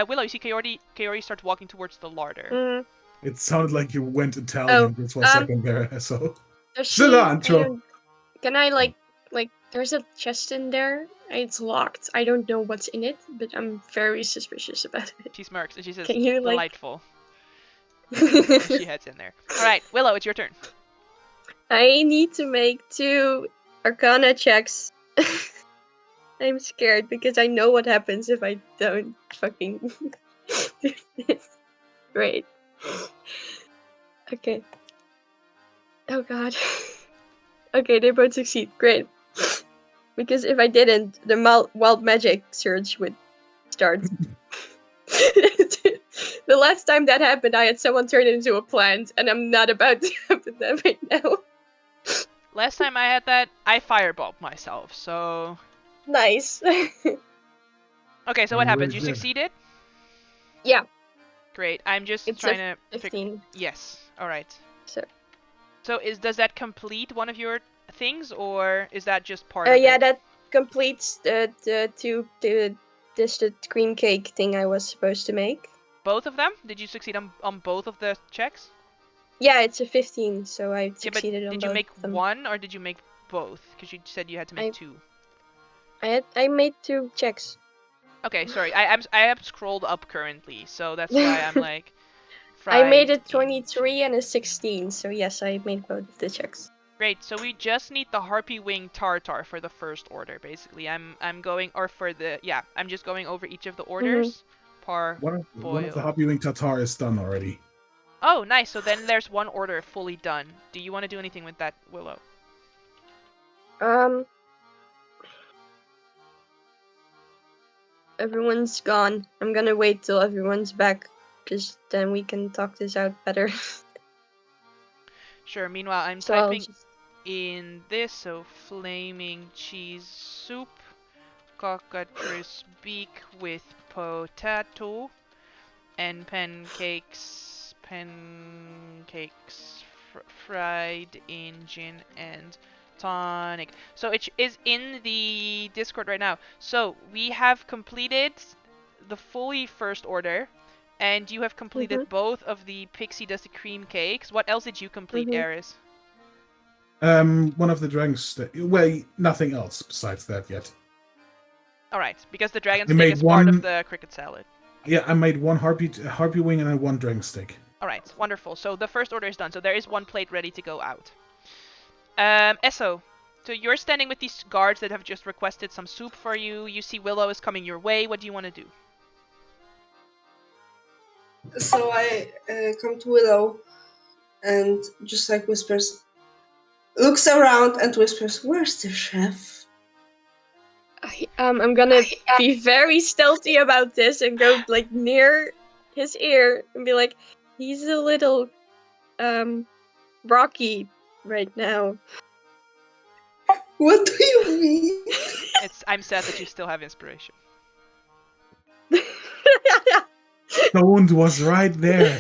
Willow, you see Kaori starts walking towards the larder. Mm. It sounded like you went Italian just for a second there. So Does she- cilantro. Can I like there's a chest in there? It's locked. I don't know what's in it, but I'm very suspicious about it. She smirks and she says, Can you, like- "Delightful." And she heads in there. All right, Willow, it's your turn. I need to make 2 Arcana checks. I'm scared because I know what happens if I don't fucking do this. Great. Okay. Oh god. Okay, they both succeed. Great. Because if I didn't, the wild magic surge would start. The last time that happened, I had someone turn into a plant, and I'm not about to happen that right now. Last time I had that, I firebombed myself, so... Nice. Okay, so what And happens? where's You that? succeeded? Yeah. Great, I'm just It's trying a to... 15. Yes, alright. So. So does that complete one of your things, or is that just part of Yeah, it? that completes the cream cake thing I was supposed to make. Both of them? Did you succeed on both of the checks? Yeah, it's a 15, so I Yeah, but succeeded on did both you make of them. one, or did you make both? Because you said you had to make I- 2. I made 2 checks. Okay, sorry. I am scrolled up currently, so that's why I'm like I made fried a beans. 23 and a 16, so yes, I made both of the checks. Great. So we just need the harpy wing tartar for the first order, basically. I'm going, or for the, yeah, I'm just going over each of the orders. One of the Parboiled. Hoppy Wing Tatar is done already. Oh, nice. So then there's one order fully done. Do you want to do anything with that, Willow? Everyone's gone. I'm gonna wait till everyone's back, because then we can talk this out better. Sure. Meanwhile, I'm So I'll typing just... in this. So flaming cheese soup, cockatrice beak with potato, and pancakes fried in gin and tonic. So it is in the Discord right now. So we have completed the fully first order, and you have completed both of the pixie dusty cream cakes. What else did you complete, Eris? One of the dragon stick. Well, nothing else besides that yet. All right, because the dragon I stick made is part of one- the cricket salad. Yeah, I made one harpy wing and one dragon stick. All right, wonderful. So the first order is done. So there is one plate ready to go out. Esso, so you're standing with these guards that have just requested some soup for you. You see Willow is coming your way. What do you want to do? So I come to Willow and just like whispers, looks around and whispers, "Where's the chef?" I'm gonna be very stealthy about this and go like near his ear and be like, he's a little rocky right now. What do you mean? I'm sad that you still have inspiration. Stone was right there.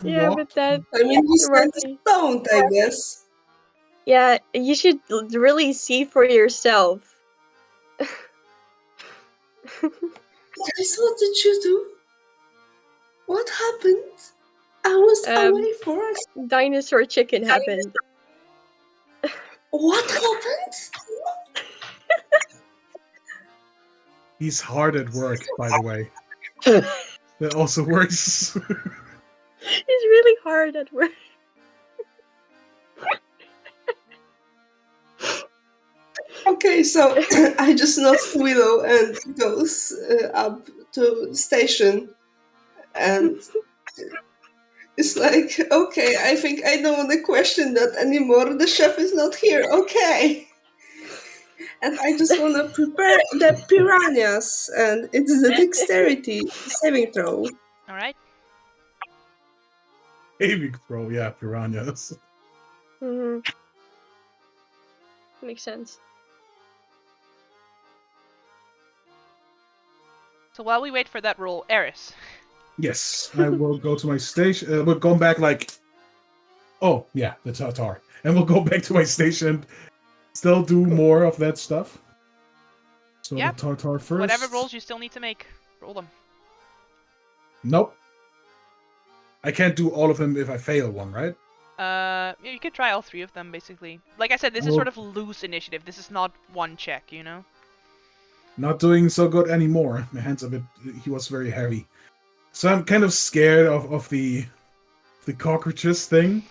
Yeah, What? but that I mean, he's kind of rocky. stoned, I guess. Yeah, you should really see for yourself. Guys, what did you do? What happened? I was away for us. Dinosaur chicken happened. What happened? He's hard at work, by the way. That also works. He's really hard at work. Okay, so I just nod to Willow and goes up to the station, and it's like, okay, I think I don't want to question that anymore. The chef is not here. Okay. And I just want to prepare the piranhas, and it's the dexterity saving throw. All right. Saving throw, yeah, piranhas. Makes sense. So while we wait for that roll, Eris. Yes, I will go to my station. We're going back like, oh yeah, the Tatar, and we'll go back to my station. Still do more of that stuff. So Yep. the Tartar first. Whatever rolls you still need to make, roll them. Nope. I can't do all of them if I fail one, right? Yeah, you could try all 3 of them, basically. Like I said, this is sort of loose initiative. This is not one check, you know? Not doing so good anymore. My hands a bit. He was very heavy, so I'm kind of scared of the cockroaches thing.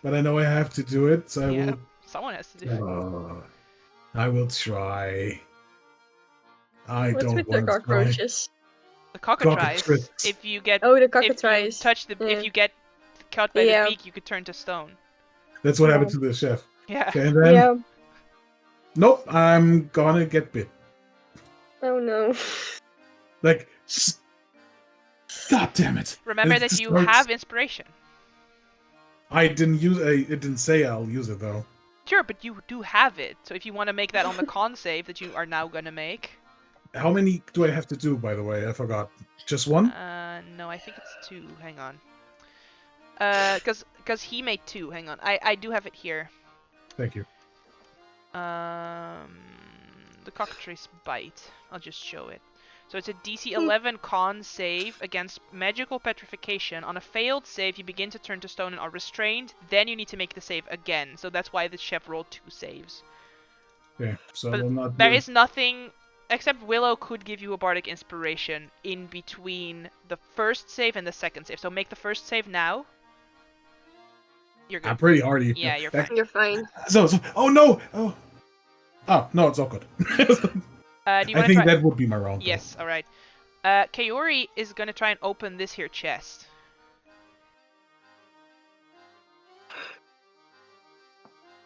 But I know I have to do it, so Yeah, I will. someone has to do it. I will try. I What's don't with the want to try. cockroaches? The cockatrice. Cockatrice. If you get Oh, the if you cockatrice. touch the if Yeah. you get caught by Yeah. the beak, you could turn to stone. That's what Yeah. happened to the chef. Yeah. Okay, and then Yeah. nope, I'm gonna get bit. Oh no. Like, God damn it! Remember It that just you hurts. have inspiration. I didn't use. It didn't say I'll use it though. Sure, but you do have it. So if you want to make that on the con save that you are now gonna make. How many do I have to do, by the way? I forgot. Just one? No, I think it's 2. Hang on. Cause he made 2. Hang on. I do have it here. Thank you. The cockatrice bite. I'll just show it. So it's a DC 11 con save against magical petrification. On a failed save, you begin to turn to stone and are restrained. Then you need to make the save again. So that's why the chef rolled 2 saves. Okay, so But I'm not there doing. is nothing except Willow could give you a bardic inspiration in between the first save and the second save. So make the first save now. You're good. I'm pretty hardy. Yeah, you're fine. You're fine. So, oh no! Oh no, it's all good. Do you I want to think try? that would be my round. Yes. All right. Kaori is gonna try and open this here chest.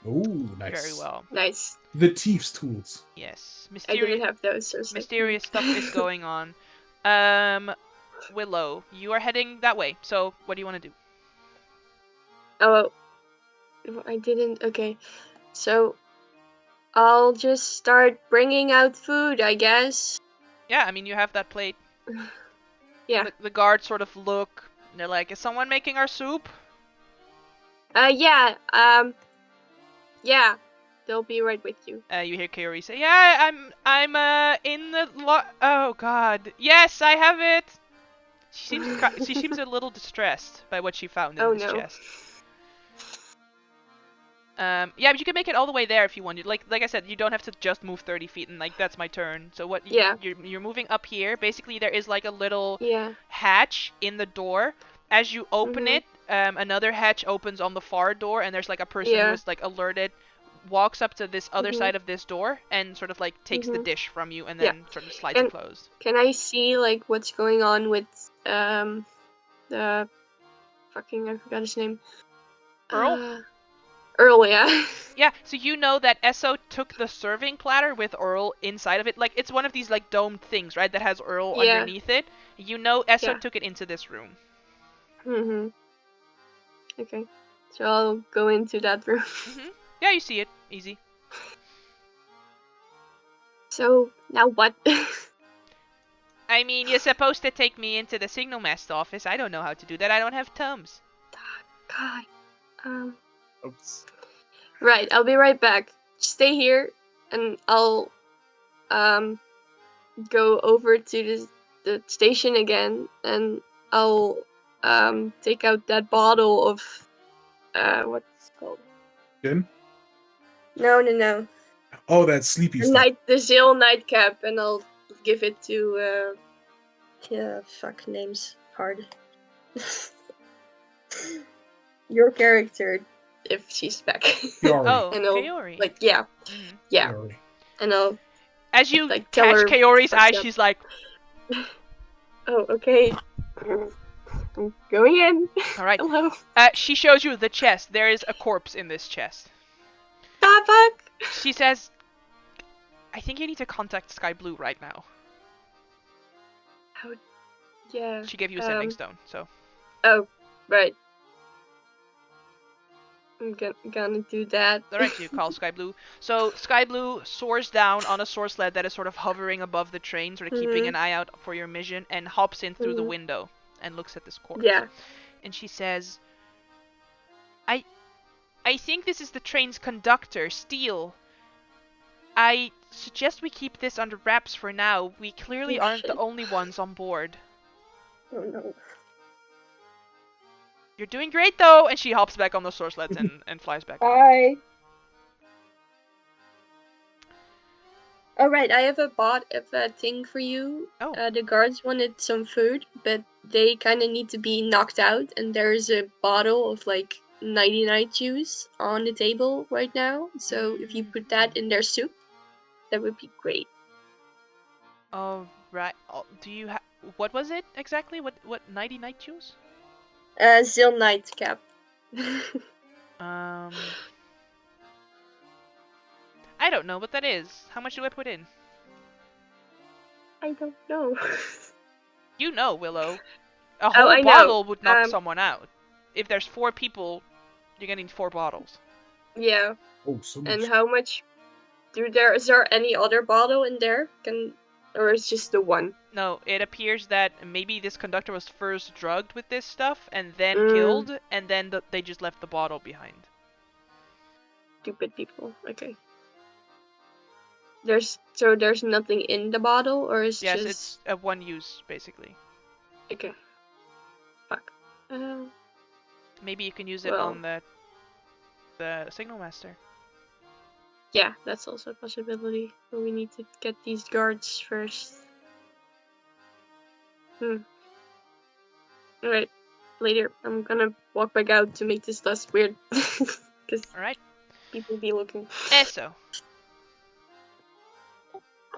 Oh, nice. Very well. Nice. The thief's tools. Yes. I didn't have those. So it's like, Mysterious stuff is going on. Willow, you are heading that way. So what do you want to do? Oh, I didn't. Okay, so I'll just start bringing out food, I guess. Yeah, I mean you have that plate. Yeah. The guards sort of look. And they're like, "Is someone making our soup?" Yeah. Yeah. They'll be right with you. You hear Kaori say, "Yeah, I'm in the Oh God, yes, I have it." She seems a little distressed by what she found in Oh this no. chest. Yeah, but you can make it all the way there if you wanted. Like I said, you don't have to just move 30 feet, and like that's my turn. So what? Yeah. You're moving up here. Basically, there is like a little Yeah. hatch in the door. As you open Mhm. it, another hatch opens on the far door, and there's like a person who Yeah. is like alerted, walks up to this other Mhm. side of this door, and sort of like takes the Mhm. dish from you, and Yeah. then sort of slides it closed. Can I see like what's going on with the fucking I forgot his name. Earl? Earl, yeah. Yeah, so you know that Esso took the serving platter with Earl inside of it. Like, it's one of these, like, domed things, right, that has Earl Yeah. underneath it. You know Esso Yeah. took it into this room. Mhm. Okay. So I'll go into that room. Yeah, you see it. Easy. So, now what? I mean, you're supposed to take me into the signal master office. I don't know how to do that. I don't have thumbs. God. Oops. Right, I'll be right back. Stay here, and I'll go over to the station again, and I'll take out that bottle of what's it called? Gin? No. Oh, that sleepy stuff. The Zil nightcap, and I'll give it to yeah, fuck names hard. Your character, if she's back. Fiori. Oh, And I'll, Kaori. like, yeah, yeah, Fiori. and I'll As you like tell catch her Kaori's eye, what's up. she's like, Oh, okay. I'm going in. alright. Hello. She shows you the chest. There is a corpse in this chest. Ah, fuck. She says, I think you need to contact Sky Blue right now. How? Yeah. She gave you a sending stone, so. Oh, right. I'm gonna do that. Alright, so you call Sky Blue. So Sky Blue soars down on a soar sled that is sort of hovering above the train, sort of keeping an eye out for your mission, and hops in through the window and looks at this corpse. Yeah. And she says, I think this is the train's conductor, Steele. I suggest we keep this under wraps for now. We clearly Oh, aren't the shit. only ones on board. Oh no. You're doing great though! And she hops back on the soar sleds and flies back up. Bye. Alright, I have a thing for you. Oh. The guards wanted some food, but they kind of need to be knocked out, and there's a bottle of like 99 juice on the table right now. So if you put that in their soup, that would be great. Oh, right. Oh, do you have... What was it exactly? What 90 night juice? Zil nightcap. I don't know what that is. How much do I put in? I don't know. You know, Willow. A whole I know. bottle would knock someone out. If there's 4 people, you're gonna need 4 bottles. Yeah. Oh, so much. And how much? Is there any other bottle in there? Or is just the one? No, it appears that maybe this conductor was first drugged with this stuff and then Mm. killed, and then they just left the bottle behind. Stupid people. Okay. There's nothing in the bottle, or is Yes, just it's a one use, basically. okay. Fuck. Maybe you can use it Well. on the signal master. Yeah, that's also a possibility. But we need to get these guards first. Alright, later I'm gonna walk back out to make this less weird. Because All right. people be looking. Eso.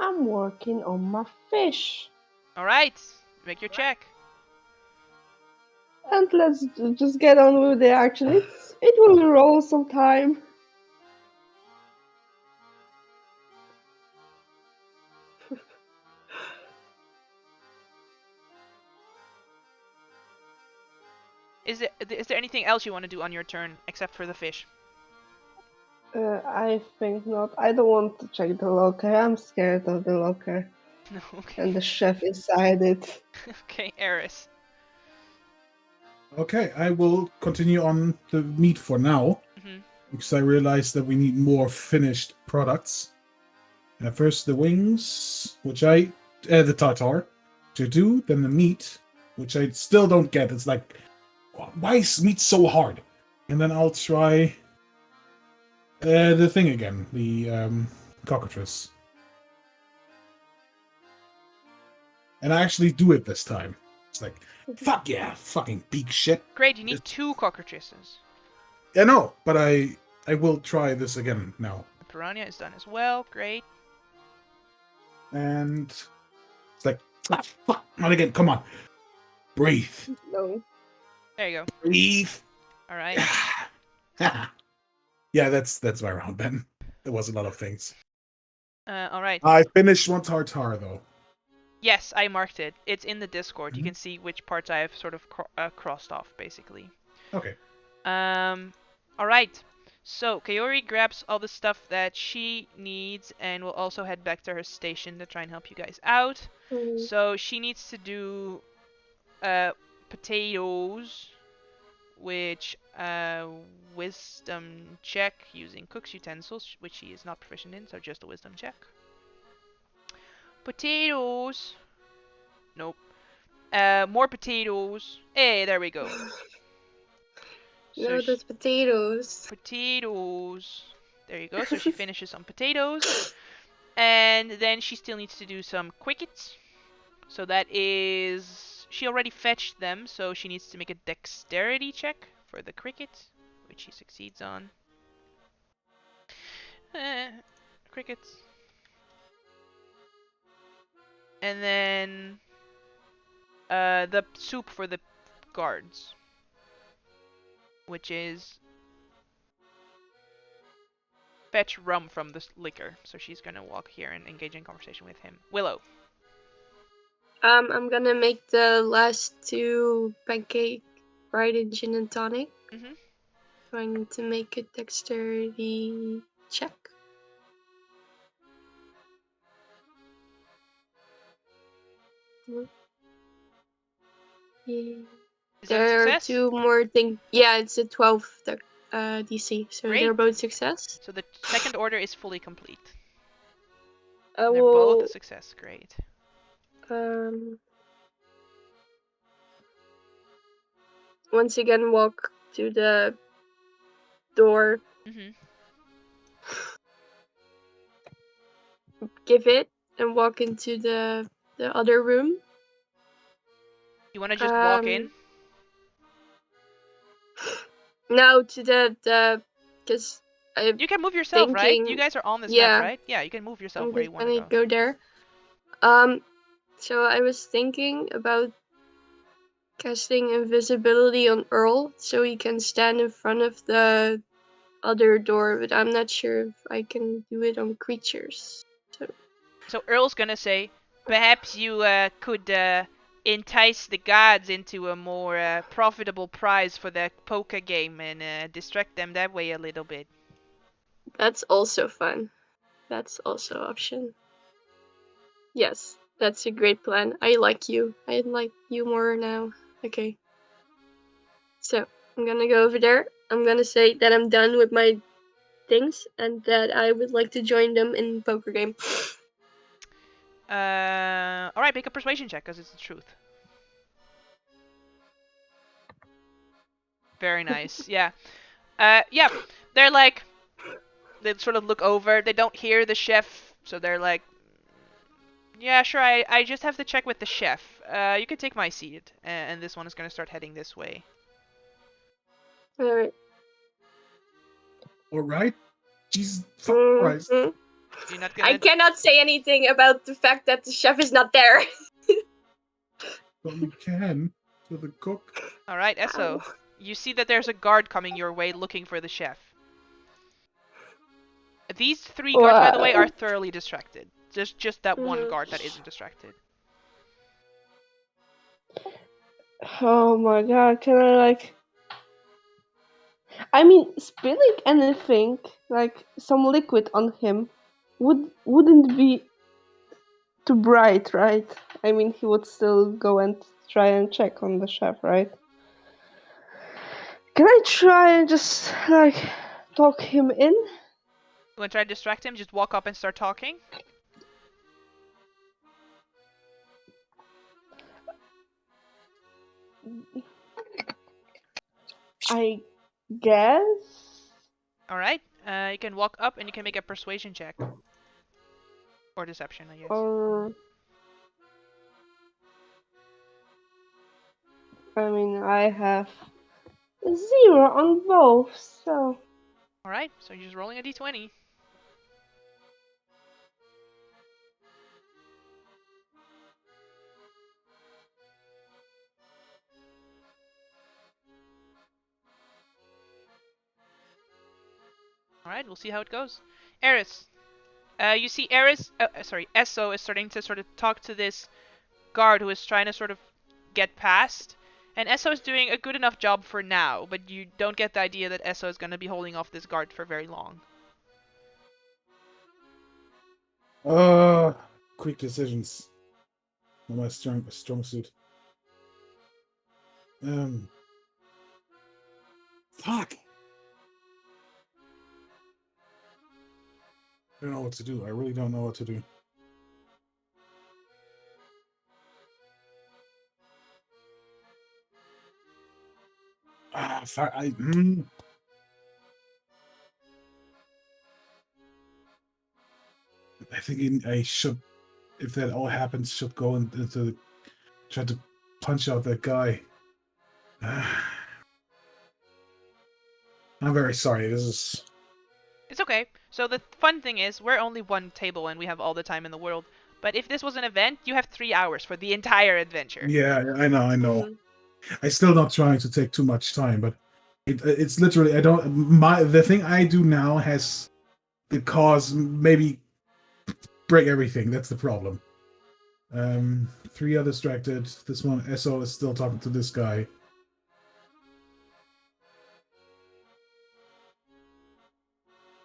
I'm working on my fish. All right. Make your check. And let's just get on with the action. It will roll sometime. Is there anything else you want to do on your turn except for the fish? I think not. I don't want to check the locker. I'm scared of the locker. No. Okay. And the chef inside it. Okay, Eris. Okay, I will continue on the meat for now. Because I realized that we need more finished products. First the wings, which the tartar, to do, then the meat, which I still don't get. It's like, why is meat so hard? And then I'll try the thing again, the cockatrice. And I actually do it this time. It's like, fuck yeah, fucking beak shit. Great, you need 2 cockatrices. Yeah, no, but I will try this again now. The piranha is done as well. Great. And it's like, fuck, not again, come on. Breathe. No. There you go. Breathe. All right. Yeah, that's my round, Ben. There was a lot of things. All right. I finished one tartar, though. Yes, I marked it. It's in the Discord. You can see which parts I have sort of crossed off, basically. Okay. All right. So Kaori grabs all the stuff that she needs and will also head back to her station to try and help you guys out. So she needs to do potatoes, which wisdom check using cook's utensils, which she is not proficient in, so just a wisdom check. Potatoes. Nope. More potatoes. Hey, there we go. No, those potatoes. Potatoes. There you go. So she finishes on potatoes. And then she still needs to do some crickets. So that is... She already fetched them, so she needs to make a dexterity check for the cricket, which she succeeds on. Crickets. And then... the soup for the guards. Which is... Fetch rum from the liquor. So she's gonna walk here and engage in conversation with him. Willow. I'm gonna make the last 2 pancake fried in gin and tonic. So I need to make a dexterity check. Yeah. There are 2 more things. Yeah, it's a 12 DC, so Great. they're both success. So the second order is fully complete. I They're will, both a success. Great. Once again walk to the door. Give it and walk into the other room. You want to just walk in? No, to the because you can move yourself, right? You guys are on this map, right? Yeah, you can move yourself where you want to go there. So I was thinking about casting invisibility on Earl so he can stand in front of the other door, but I'm not sure if I can do it on creatures. So Earl's gonna say, perhaps you could entice the gods into a more profitable prize for the poker game and distract them that way a little bit. That's also fun. That's also an option. Yes, that's a great plan. I like you. I like you more now. Okay. So, I'm gonna go over there. I'm gonna say that I'm done with my things and that I would like to join them in poker game. Alright, make a persuasion check, because it's the truth. Very nice, yeah. Yeah, they're like, They sort of look over. They don't hear the chef, so they're like, yeah, sure, I just have to check with the chef. You can take my seat. And this one is going to start heading this way. Alright. All right. Jesus fucking Christ. Mhm. You're not I going to... cannot say anything about the fact that the chef is not there. But you can with the cook. Alright, Esso. You see that there's a guard coming your way looking for the chef. These 3 guards, by the way, are thoroughly distracted. Just that one Mhm. guard that isn't distracted. Oh my god, can I like... I mean, spilling anything, like some liquid on him, wouldn't be too bright, right? I mean, he would still go and try and check on the chef, right? Can I try and just like talk him in? You want to try to distract him? Just walk up and start talking? I guess. Alright, you can walk up and you can make a persuasion check. Or deception, I guess. Or I mean, I have 0 on both, so Alright, so you're just rolling a d20. Alright, we'll see how it goes. Eris. You see Esso is starting to sort of talk to this guard who is trying to sort of get past. And Esso is doing a good enough job for now, but you don't get the idea that Esso is going to be holding off this guard for very long. Quick decisions. Not my strong suit. Fuck. I don't know what to do. I really don't know what to do. Fuck. I think I should, if that all happens, should go into try to punch out that guy. I'm very sorry. This is... It's okay. So the fun thing is, we're only one table and we have all the time in the world. But if this was an event, you have 3 hours for the entire adventure. Yeah, I know. Mhm. I'm still not trying to take too much time, but it's literally the thing I do now has the cause maybe break everything. That's the problem. 3 are distracted. This one, SO, is still talking to this guy.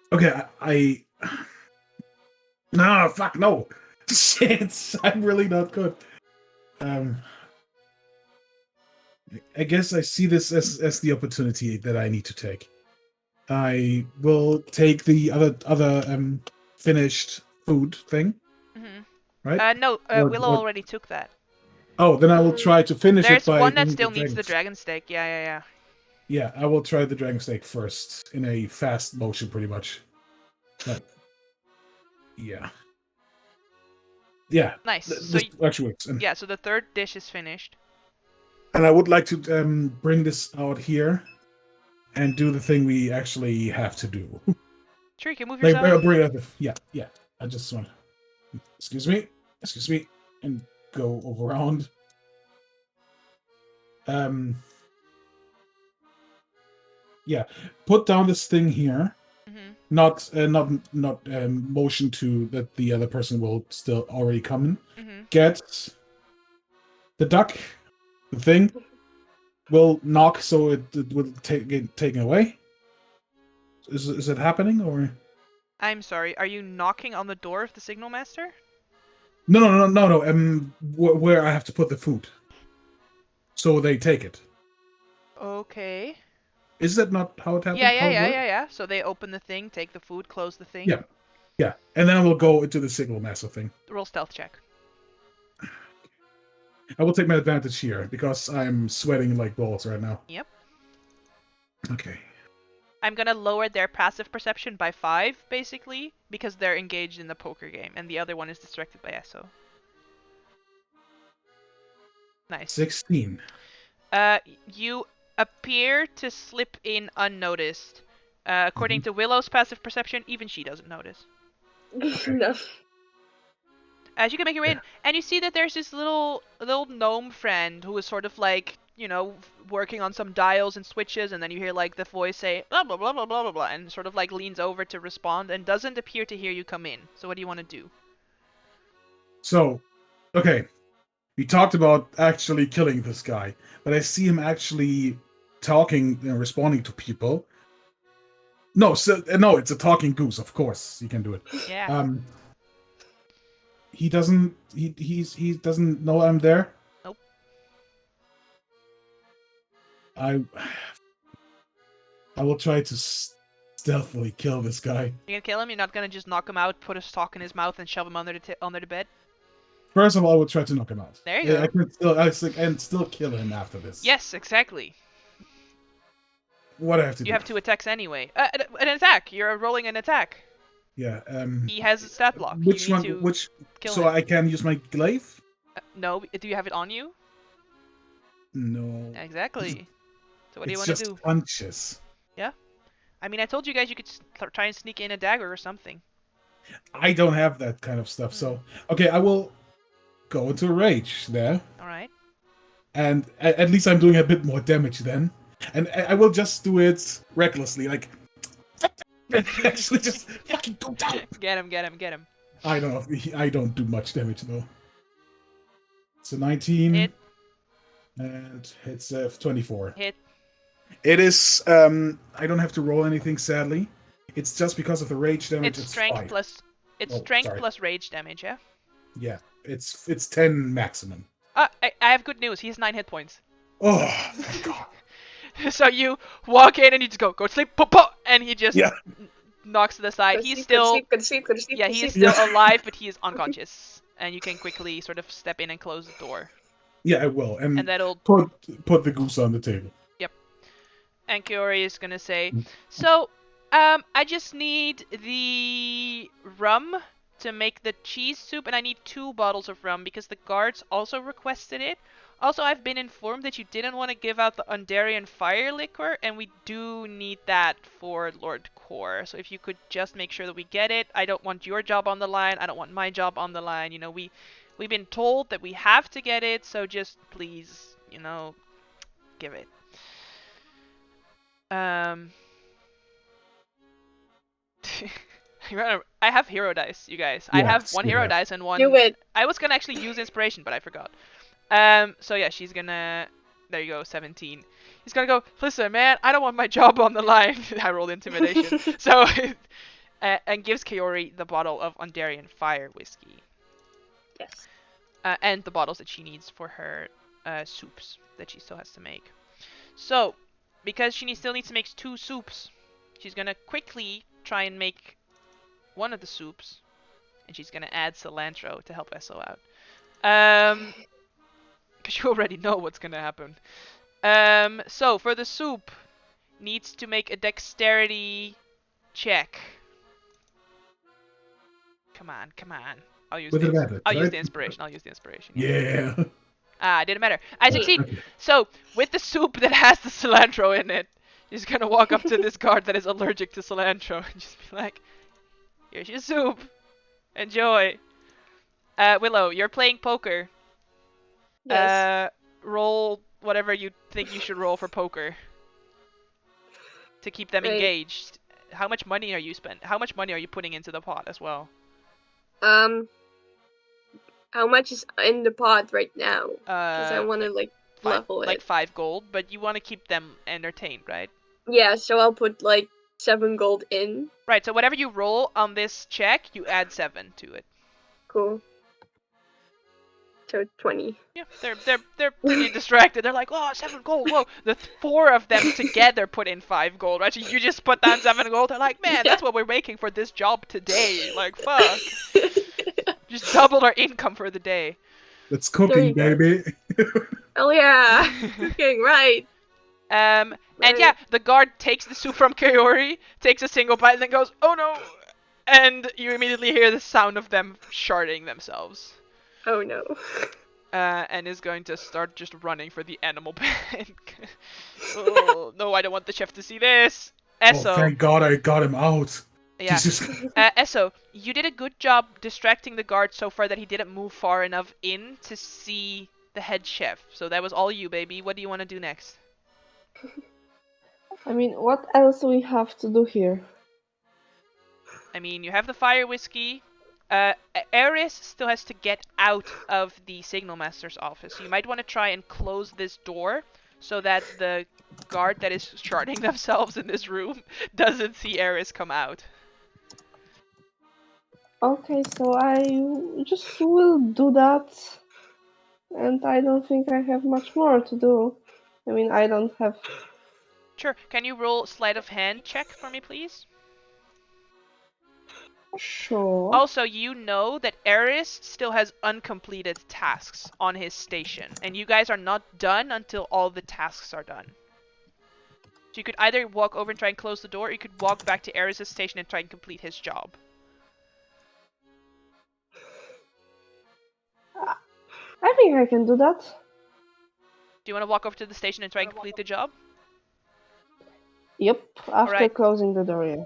Okay, I no, fuck no. Shit, I'm really not good. I guess I see this as the opportunity that I need to take. I will take the other finished food thing, Mm-hmm. right? No, Willow What? already took that. Oh, then I will try to finish it There's by one that doing still the needs the dragon dragon steak. Yeah. Yeah, I will try the dragon steak first in a fast motion, pretty much. But yeah. Nice. This actually works. Yeah, so the 3rd dish is finished. And I would like to bring this out here and do the thing we actually have to do. Sure, you can move Like, yourself. bring it up. Yeah. I just want. Excuse me, and go around. Yeah. Put down this thing here. Mm-hmm. Not motion to that the other person will still already come in. Mm-hmm. Get the duck. The thing will knock, so it will get taken away. Is it happening or? I'm sorry, are you knocking on the door of the signal master? No. Where I have to put the food, so they take it. Okay. Is that not how it happens? Yeah. So they open the thing, take the food, close the thing. Yeah. And then we'll go into the signal master thing. Roll stealth check. I will take my advantage here because I'm sweating like balls right now. Yep. Okay. I'm gonna lower their passive perception by 5, basically, because they're engaged in the poker game, and the other one is distracted by Esso. Nice. 16. You appear to slip in unnoticed. According Mhm. to Willow's passive perception, even she doesn't notice. No. As you can make your way in, Yeah. and you see that there's this little gnome friend who is sort of like, you know, working on some dials and switches, and then you hear like the voice say blah blah blah blah blah blah blah, and sort of like leans over to respond and doesn't appear to hear you come in. So what do you want to do? So, okay. We talked about actually killing this guy, but I see him actually talking and responding to people. No, no, it's a talking goose. Of course, you can do it. Yeah. He doesn't. He doesn't know I'm there. Nope. I will try to stealthily kill this guy. You're gonna kill him. You're not gonna just knock him out, put a sock in his mouth, and shove him under the bed. First of all, I will try to knock him out. There you go. I can still kill him after this. Yes, exactly. What I have to do? You have 2 attacks anyway. An attack. You're rolling an attack. Yeah. He has a stat block. Which you one? need to Which? kill So him. I can use my glaive? No. Do you have it on you? No. Exactly. So what do you It's want to just do? punches. I mean, I told you guys you could try and sneak in a dagger or something. I don't have that kind of stuff. So okay, I will go into a rage there, All right. and at least I'm doing a bit more damage then. And I will just do it recklessly, like actually just fucking go down. Get him. Get him. Get him. I don't know. I don't do much damage though. It's a 19. Hit. And it's 24. Hit. It is. I don't have to roll anything, sadly. It's just because of the rage damage. It's strength 5. plus. It's Oh, strength sorry. plus rage damage. Yeah. Yeah, it's 10 maximum. I have good news. He's 9 hit points. Oh, thank God. So you walk in and you just go to sleep, pop, pop, and he just Yeah. knocks to the side. Go He's sleep, still, go to sleep, go to sleep, yeah, go to he is sleep. still Yeah. alive, but he is unconscious, and you can quickly sort of step in and close the door, Yeah, I will. And, and that'll. put the goose on the table. And Kiori is gonna say, Mm. so, I just need the rum to make the cheese soup, and I need 2 bottles of rum because the guards also requested it. Also, I've been informed that you didn't want to give out the Undarian fire liquor, and we do need that for Lord Kor. So if you could just make sure that we get it. I don't want your job on the line. I don't want my job on the line. You know, we've been told that we have to get it, so just please, you know, give it. I have hero dice, you guys. I have Yes, 1 you hero have. dice and 1. Do it. I was gonna actually use inspiration, but I forgot. So yeah, she's gonna. There you go, 17. He's gonna go. Listen, man, I don't want my job on the line. I rolled intimidation. So, and gives Kaori the bottle of Undarian fire whiskey. Yes. And the bottles that she needs for her soups that she still has to make. So, because she still needs to make 2 soups, she's gonna quickly try and make one of the soups, and she's gonna add cilantro to help Esso out. Because you already know what's gonna happen. So for the soup, needs to make a dexterity check. Come on, come on. I'll use With the advantage, I'll use right? the inspiration. I'll use the inspiration. Yeah. Ah, didn't matter. I succeed. Okay. So, with the soup that has the cilantro in it, he's gonna walk up to this guard that is allergic to cilantro and just be like, here's your soup. Enjoy. Willow, you're playing poker. Yes. Roll whatever you think you should roll for poker. To keep them Right. engaged. How much money are you How much money are you putting into the pot as well? How much is in the pot right now? Because I want to like level it. Like 5 gold, but you want to keep them entertained, right? Yeah, so I'll put like 7 gold in. Right, so whatever you roll on this check, you add 7 to it. Cool. So 20. Yeah, they're pretty distracted. They're like, oh, 7 gold, whoa. The 4 of them together put in 5 gold, right? So you just put down 7 gold. They're like, man, that's what we're making for this job today. Like, fuck. Just doubled our income for the day. It's cooking, There you baby. Oh yeah, cooking right. And Right. yeah, the guard takes the soup from Kaori, takes a single bite, and then goes, "Oh no!" And you immediately hear the sound of them sharding themselves. Oh no. And is going to start just running for the animal bank. Oh no, I don't want the chef to see this. Oh, Esso, thank God I got him out. yeah. Jesus. Esso, you did a good job distracting the guard so far that he didn't move far enough in to see the head chef. So that was all you, baby. What do you want to do next? I mean, what else do we have to do here? I mean, you have the fire whiskey. Eris still has to get out of the signal master's office. You might want to try and close this door so that the guard that is sharding themselves in this room doesn't see Eris come out. Okay, so I just will do that, and I don't think I have much more to do. I mean, I don't have. Sure. Can you roll sleight of hand check for me, please? Sure. Also, you know that Eris still has uncompleted tasks on his station, and you guys are not done until all the tasks are done. So you could either walk over and try and close the door, or you could walk back to Eris' station and try and complete his job. I think I can do that. Do you want to walk over to the station and try and complete the job? Yep, after Alright. closing the door, yeah.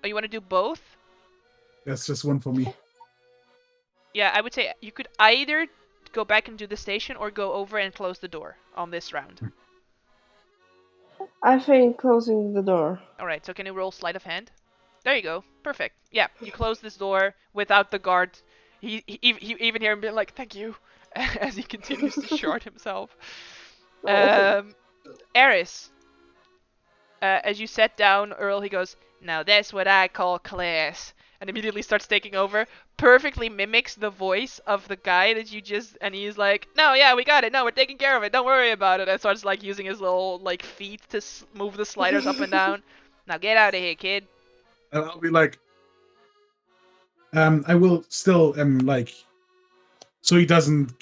Oh, you want to do both? That's just one for me. Yeah, I would say you could either go back and do the station or go over and close the door on this round. I think closing the door. Alright, so can you roll sleight of hand? There you go. Perfect. Yeah, you close this door without the guard. He even hear him being like, "Thank you," as he continues to shard himself. Eris, as you sat down, Earl, he goes, "Now that's what I call class," and immediately starts taking over. Perfectly mimics the voice of the guy that you just, and he's like, "No, yeah, we got it. No, we're taking care of it. Don't worry about it." And starts like using his little like feet to move the sliders up and down. "Now get out of here, kid." And I'll be like, I will still like, so he doesn't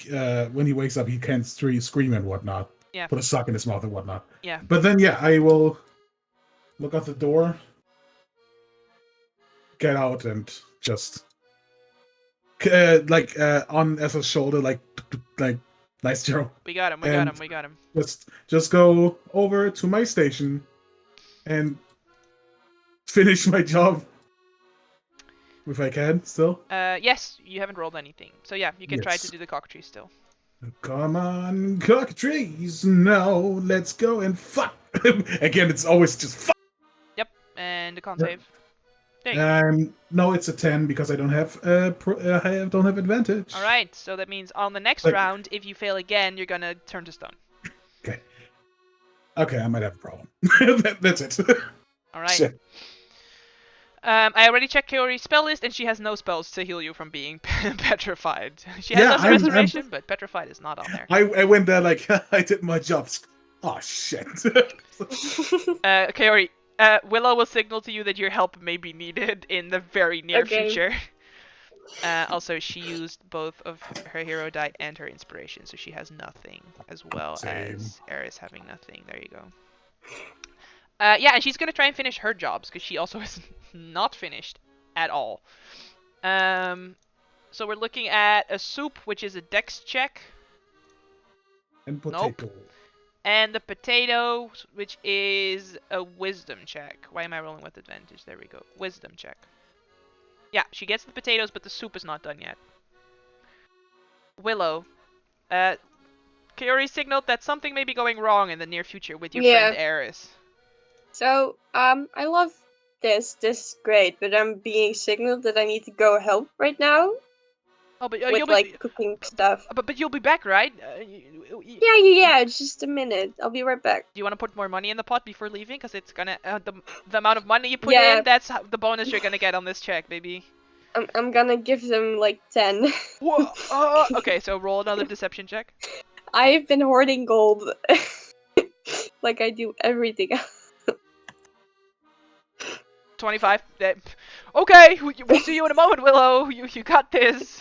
when he wakes up he can't scream and whatnot. Yeah. Put a sock in his mouth and whatnot. Yeah. But then yeah, I will look out the door, get out, and just on Ezra's shoulder, like nice Joe. We got him. We got him. We got him. Just go over to my station and finish my job. If I can, still. Yes, you haven't rolled anything. So yeah, you can try Yes. to do the cockatrice still. Come on, cockatrice, now let's go and fuck. Again, it's always just fuck. Yep, and the con Yeah. save. There you go. No, it's a 10 because I don't have I don't have advantage. All right, so that means on the next Like- round, if you fail again, you're gonna turn to stone. Okay, I might have a problem. That's it. All right. Shit. I already checked Kaori's spell list, and she has no spells to heal you from being petrified. She has Yeah, some I'm- restoration, but petrified is not on there. I went there like I did my job. Oh shit. Kaori, Willow will signal to you that your help may be needed in the very near Okay. future. Also, she used both of her hero die and her inspiration, so she has nothing, as well Same. as Eris having nothing. There you go. Yeah, and she's gonna try and finish her jobs, because she also is not finished at all. So we're looking at a soup, which is a dex check, And potato. and the potato, which is a wisdom check. Why am I rolling with advantage? There we go. Wisdom check. Yeah, she gets the potatoes, but the soup is not done yet. Willow, Kaori signaled that something may be going wrong in the near future with your Yeah. friend Eris. So, I love this. This is great, but I'm being signaled that I need to go help right now Oh, but with like cooking stuff. but you'll be back, right? Yeah. It's just a minute. I'll be right back. Do you want to put more money in the pot before leaving? Because it's gonna the amount of money you put Yeah. in, that's the bonus you're gonna get on this check, baby. I'm gonna give them like 10. Whoa! Okay, so roll another deception check. I've been hoarding gold, like I do everything else. 25. Okay, we'll see you in a moment, Willow. You got this.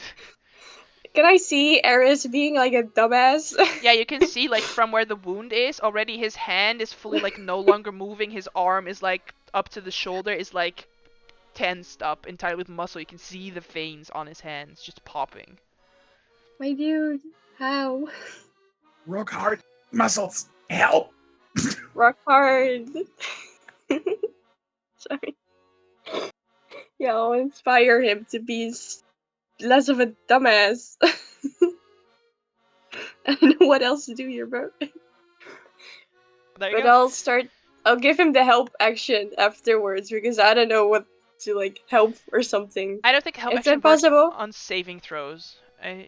Can I see Eris being like a dumbass? Yeah, you can see like from where the wound is already. His hand is fully like no longer moving. His arm is like up to the shoulder. Is like tensed up entirely with muscle. You can see the veins on his hands just popping. My dude, how? Rock hard muscles. Help. Rock hard. Sorry. Yeah, I'll inspire him to be less of a dumbass. I don't know what else to do here, bro. There you But go. I'll give him the help action afterwards because I don't know what to like help or something. I don't think help Is action that possible? works on saving throws.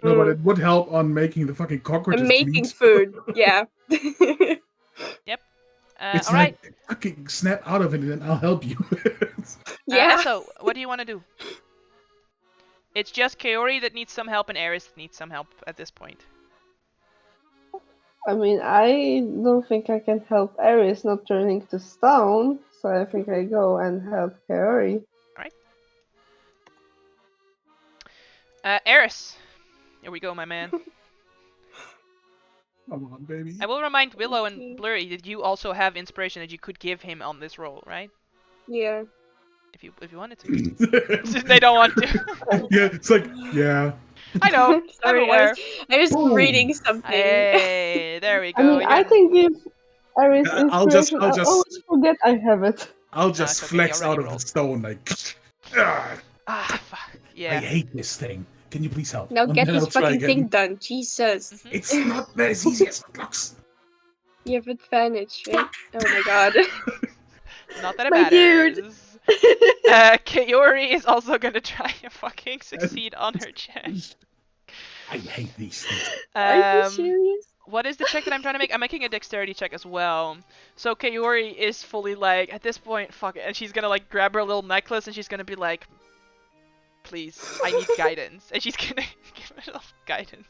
No, but it would help on making the fucking cockroaches I'm making bleed. food, yeah. Yep. It's All like right. fucking snap out of it and then I'll help you. Yeah. Esso, what do you want to do? It's just Kaori that needs some help and Eris that needs some help at this point. I mean, I don't think I can help Ares not turning to stone, so I think I go and help Kaori. Eris. Here we go, my man. Come on, baby. I will remind Willow and Okay. Blurry that you also have inspiration that you could give him on this roll, right? Yeah. If you wanted to. They don't want to. Yeah, it's like, yeah. I know. I'm Sorry, aware. I was Boom. reading something. Hey, there we go. I mean, You I got- can give Ares I'll just- inspiration. I'll I just- always forget I have it. I'll it's just okay, flex you already out of rolled. the stone like, "Ah, Ah, fuck. I Yeah. hate this thing. Can you please help? Now And get then this I'll try fucking again. thing done, Jesus. Mhm. It's not as easy as it looks. You have advantage, right? Oh my god. Not that it My matters. dude. Kaori is also gonna try and fucking succeed on her check. I hate these things. Are you serious? What is the check that I'm trying to make? I'm making a dexterity check as well. So Kaori is fully like, at this point, fuck it. And she's gonna like grab her little necklace and she's gonna be like, please, I need guidance. And she's gonna give herself guidance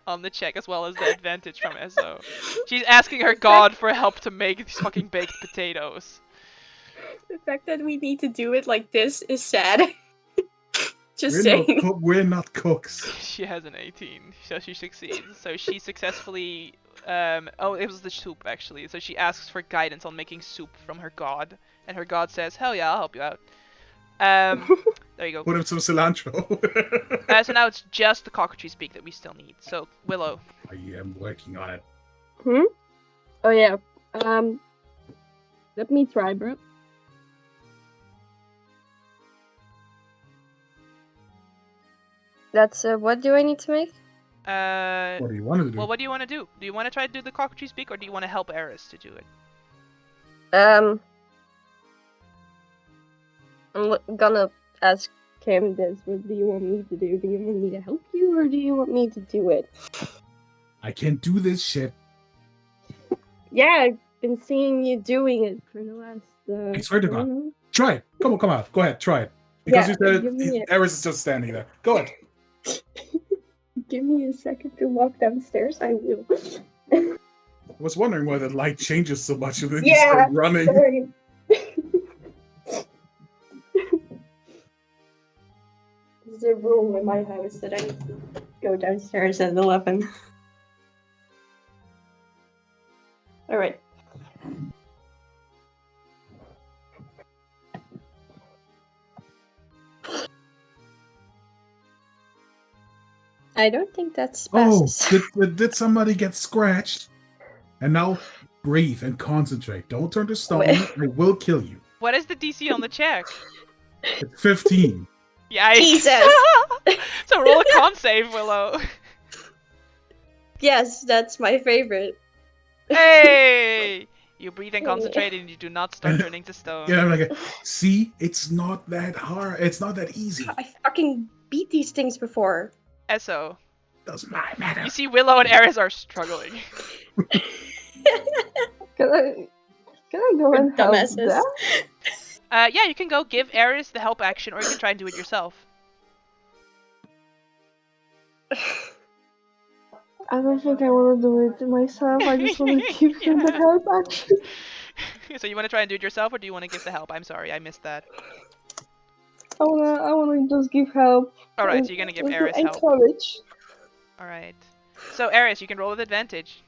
on the check as well as the advantage from Esso. She's asking her god for help to make these fucking baked potatoes. The fact that we need to do it like this is sad. Just We're saying. we're not cooks. She has an 18, so she succeeds. So she successfully, oh, it was the soup actually. So she asks for guidance on making soup from her god, and her god says, "Hell yeah, I'll help you out." There you go. Put him some cilantro. So now it's just the cockroach beak that we still need. So Willow. I am working on it. Oh yeah. Let me try, bro. That's what do I need to make? What do you want to do? Well, what do you want to do? Do you want to try to do the cockroach beak, or do you want to help Eris to do it? I'm gonna ask him this. What do you want me to do? Do you want me to help you, or do you want me to do it? I can't do this shit. Yeah, I've been seeing you doing it for the last. I swear to I God. don't know. Try it. Come on. Go ahead, try it. Because Yeah, you said give me it. Eris is just standing there. Go ahead. Give me a second to walk downstairs. I will. I was wondering why the light changes so much and then you Yeah, start running. sorry. There's a rule in my house that I need to go downstairs at 11. Alright. I don't think that's Oh, passes. did somebody get scratched? And now breathe and concentrate. Don't turn to stone. Wait. I will kill you. What is the DC on the check? It's 15. Yikes. Jesus! So roll a con save, Willow. Yes, that's my favorite. Hey! You breathe and concentrate and you do not start turning to stone. Yeah, I'm like, see, it's not that hard. It's not that easy. I fucking beat these things before. Eso. Doesn't matter. You see Willow and Eris are struggling. Can I go We're and help dumbasses. them? Yeah, you can go give Eris the help action, or you can try and do it yourself. I don't think I want to do it myself. I just want to give him the Yeah. help action. So you want to try and do it yourself, or do you want to give the help? I'm sorry, I missed that. I wanna just give help. Alright, and so you're gonna give just Eris help. encourage. All right. So Eris, you can roll with advantage.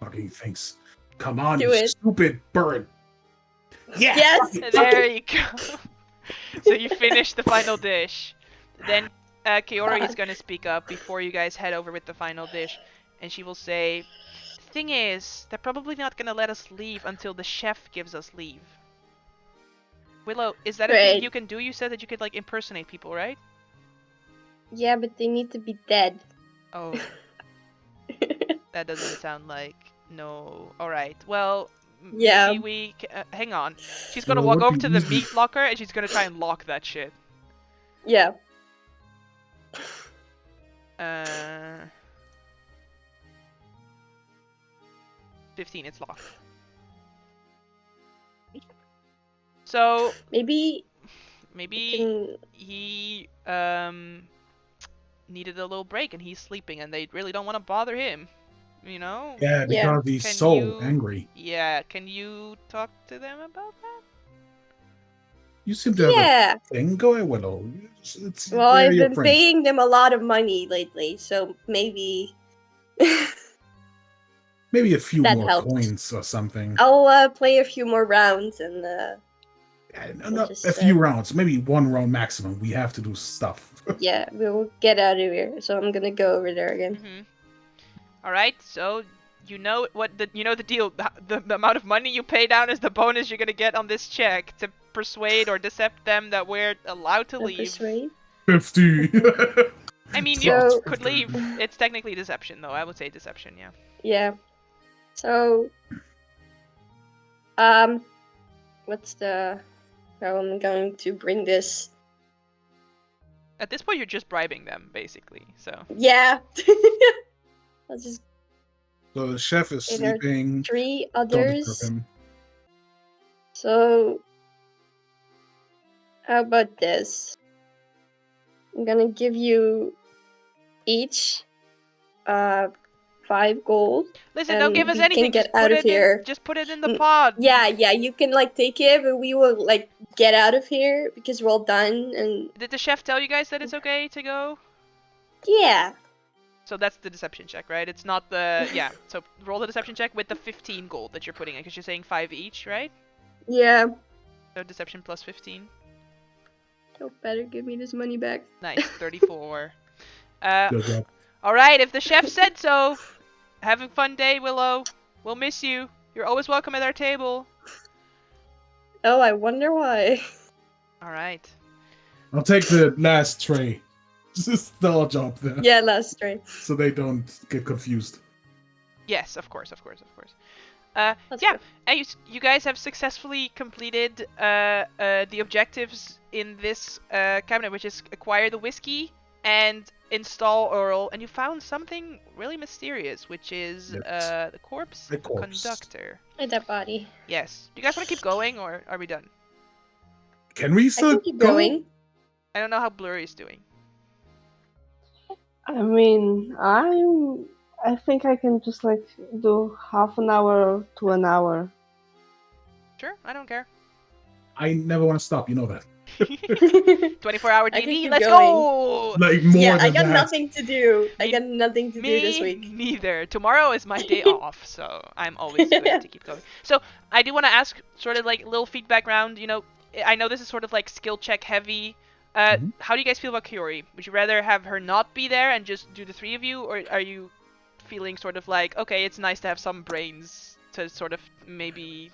Fucking things. Come on, Do you it. stupid bird. Yeah. Yes. There you go. So you finish the final dish. Then Kiori is God. going to speak up before you guys head over with the final dish. And she will say, the thing is, they're probably not going to let us leave until the chef gives us leave. Willow, is that a thing Right. you can do? You said that you could like impersonate people, right? Yeah, but they need to be dead. Oh, that doesn't sound like no. All right. Well, Yeah. maybe we hang on. She's So gonna it walk would over be to the easy. meat locker and she's gonna try and lock that shit. Yeah. 15. It's locked. So Maybe maybe can. he needed a little break and he's sleeping and they really don't want to bother him. You know? Yeah, Yeah. because he's Can so you angry. Yeah, can you talk to them about that? You seem to have Yeah. a thing. Go ahead, Willow. It's, Well, they're I've your been friends. paying them a lot of money lately, so maybe Maybe a few that more helps. coins or something. I'll play a few more rounds and Yeah, we'll not just, a few rounds, maybe one round maximum. We have to do stuff. yeah, we'll get out of here. So I'm gonna go over there again. Mm-hmm. All right. So you know what the deal. The amount of money you pay down is the bonus you're gonna get on this check to persuade or decept them that we're allowed to leave. Persuade. 50. I mean, So- you could leave. It's technically deception, though. I would say deception. Yeah. Yeah. So, what's the? How I'm going to bring this? At this point, you're just bribing them, basically. So. Yeah. I'll just So the chef is There are sleeping. 3 Don't disturb others. him. So, how about this? I'm gonna give you each 5 gold. Listen, don't give And us we can anything. get Just put out of it in. here. Just put it in the Mm, pod. Yeah, you can like take it, but we will like get out of here because we're all done. And Did the chef tell you guys that it's okay to go? yeah, So that's the deception check, right? It's not the yeah. So roll the deception check with the 15 gold that you're putting in, because you're saying 5 each, right? yeah. So deception plus 15. So better give me this money back. Nice, 34. Good job. All right. If the chef said so. Have a fun day, Willow. We'll miss you. You're always welcome at our table. Oh, I wonder why. All right. I'll take the last tray. Just the job there. Yeah, last try. So they don't get confused. Yes, of course. That's Yeah, good. and you guys have successfully completed the objectives in this cabinet, which is acquire the whiskey and install Earl, and you found something really mysterious, which is Yes. the corpse The of a corpse. conductor. And that body. Yes. Do you guys want to keep going, or are we done? Can we I still can keep go? going. I don't know how Blurry is doing. I mean, I think I can just like do half an hour to an hour. Sure, I don't care. I never want to stop. You know that. 24-hour I can DD, keep let's going. go! Like more Yeah, than I got that. nothing to do. I Me- got nothing to do this Me week. neither. Tomorrow is my day off, so I'm always good to keep going. So I do want to ask, sort of like a little feedback round. You know, I know this is sort of like skill check heavy. Mhm. How do you guys feel about Kiori? Would you rather have her not be there and just do the 3 of you, or are you feeling sort of like, okay, it's nice to have some brains to sort of maybe.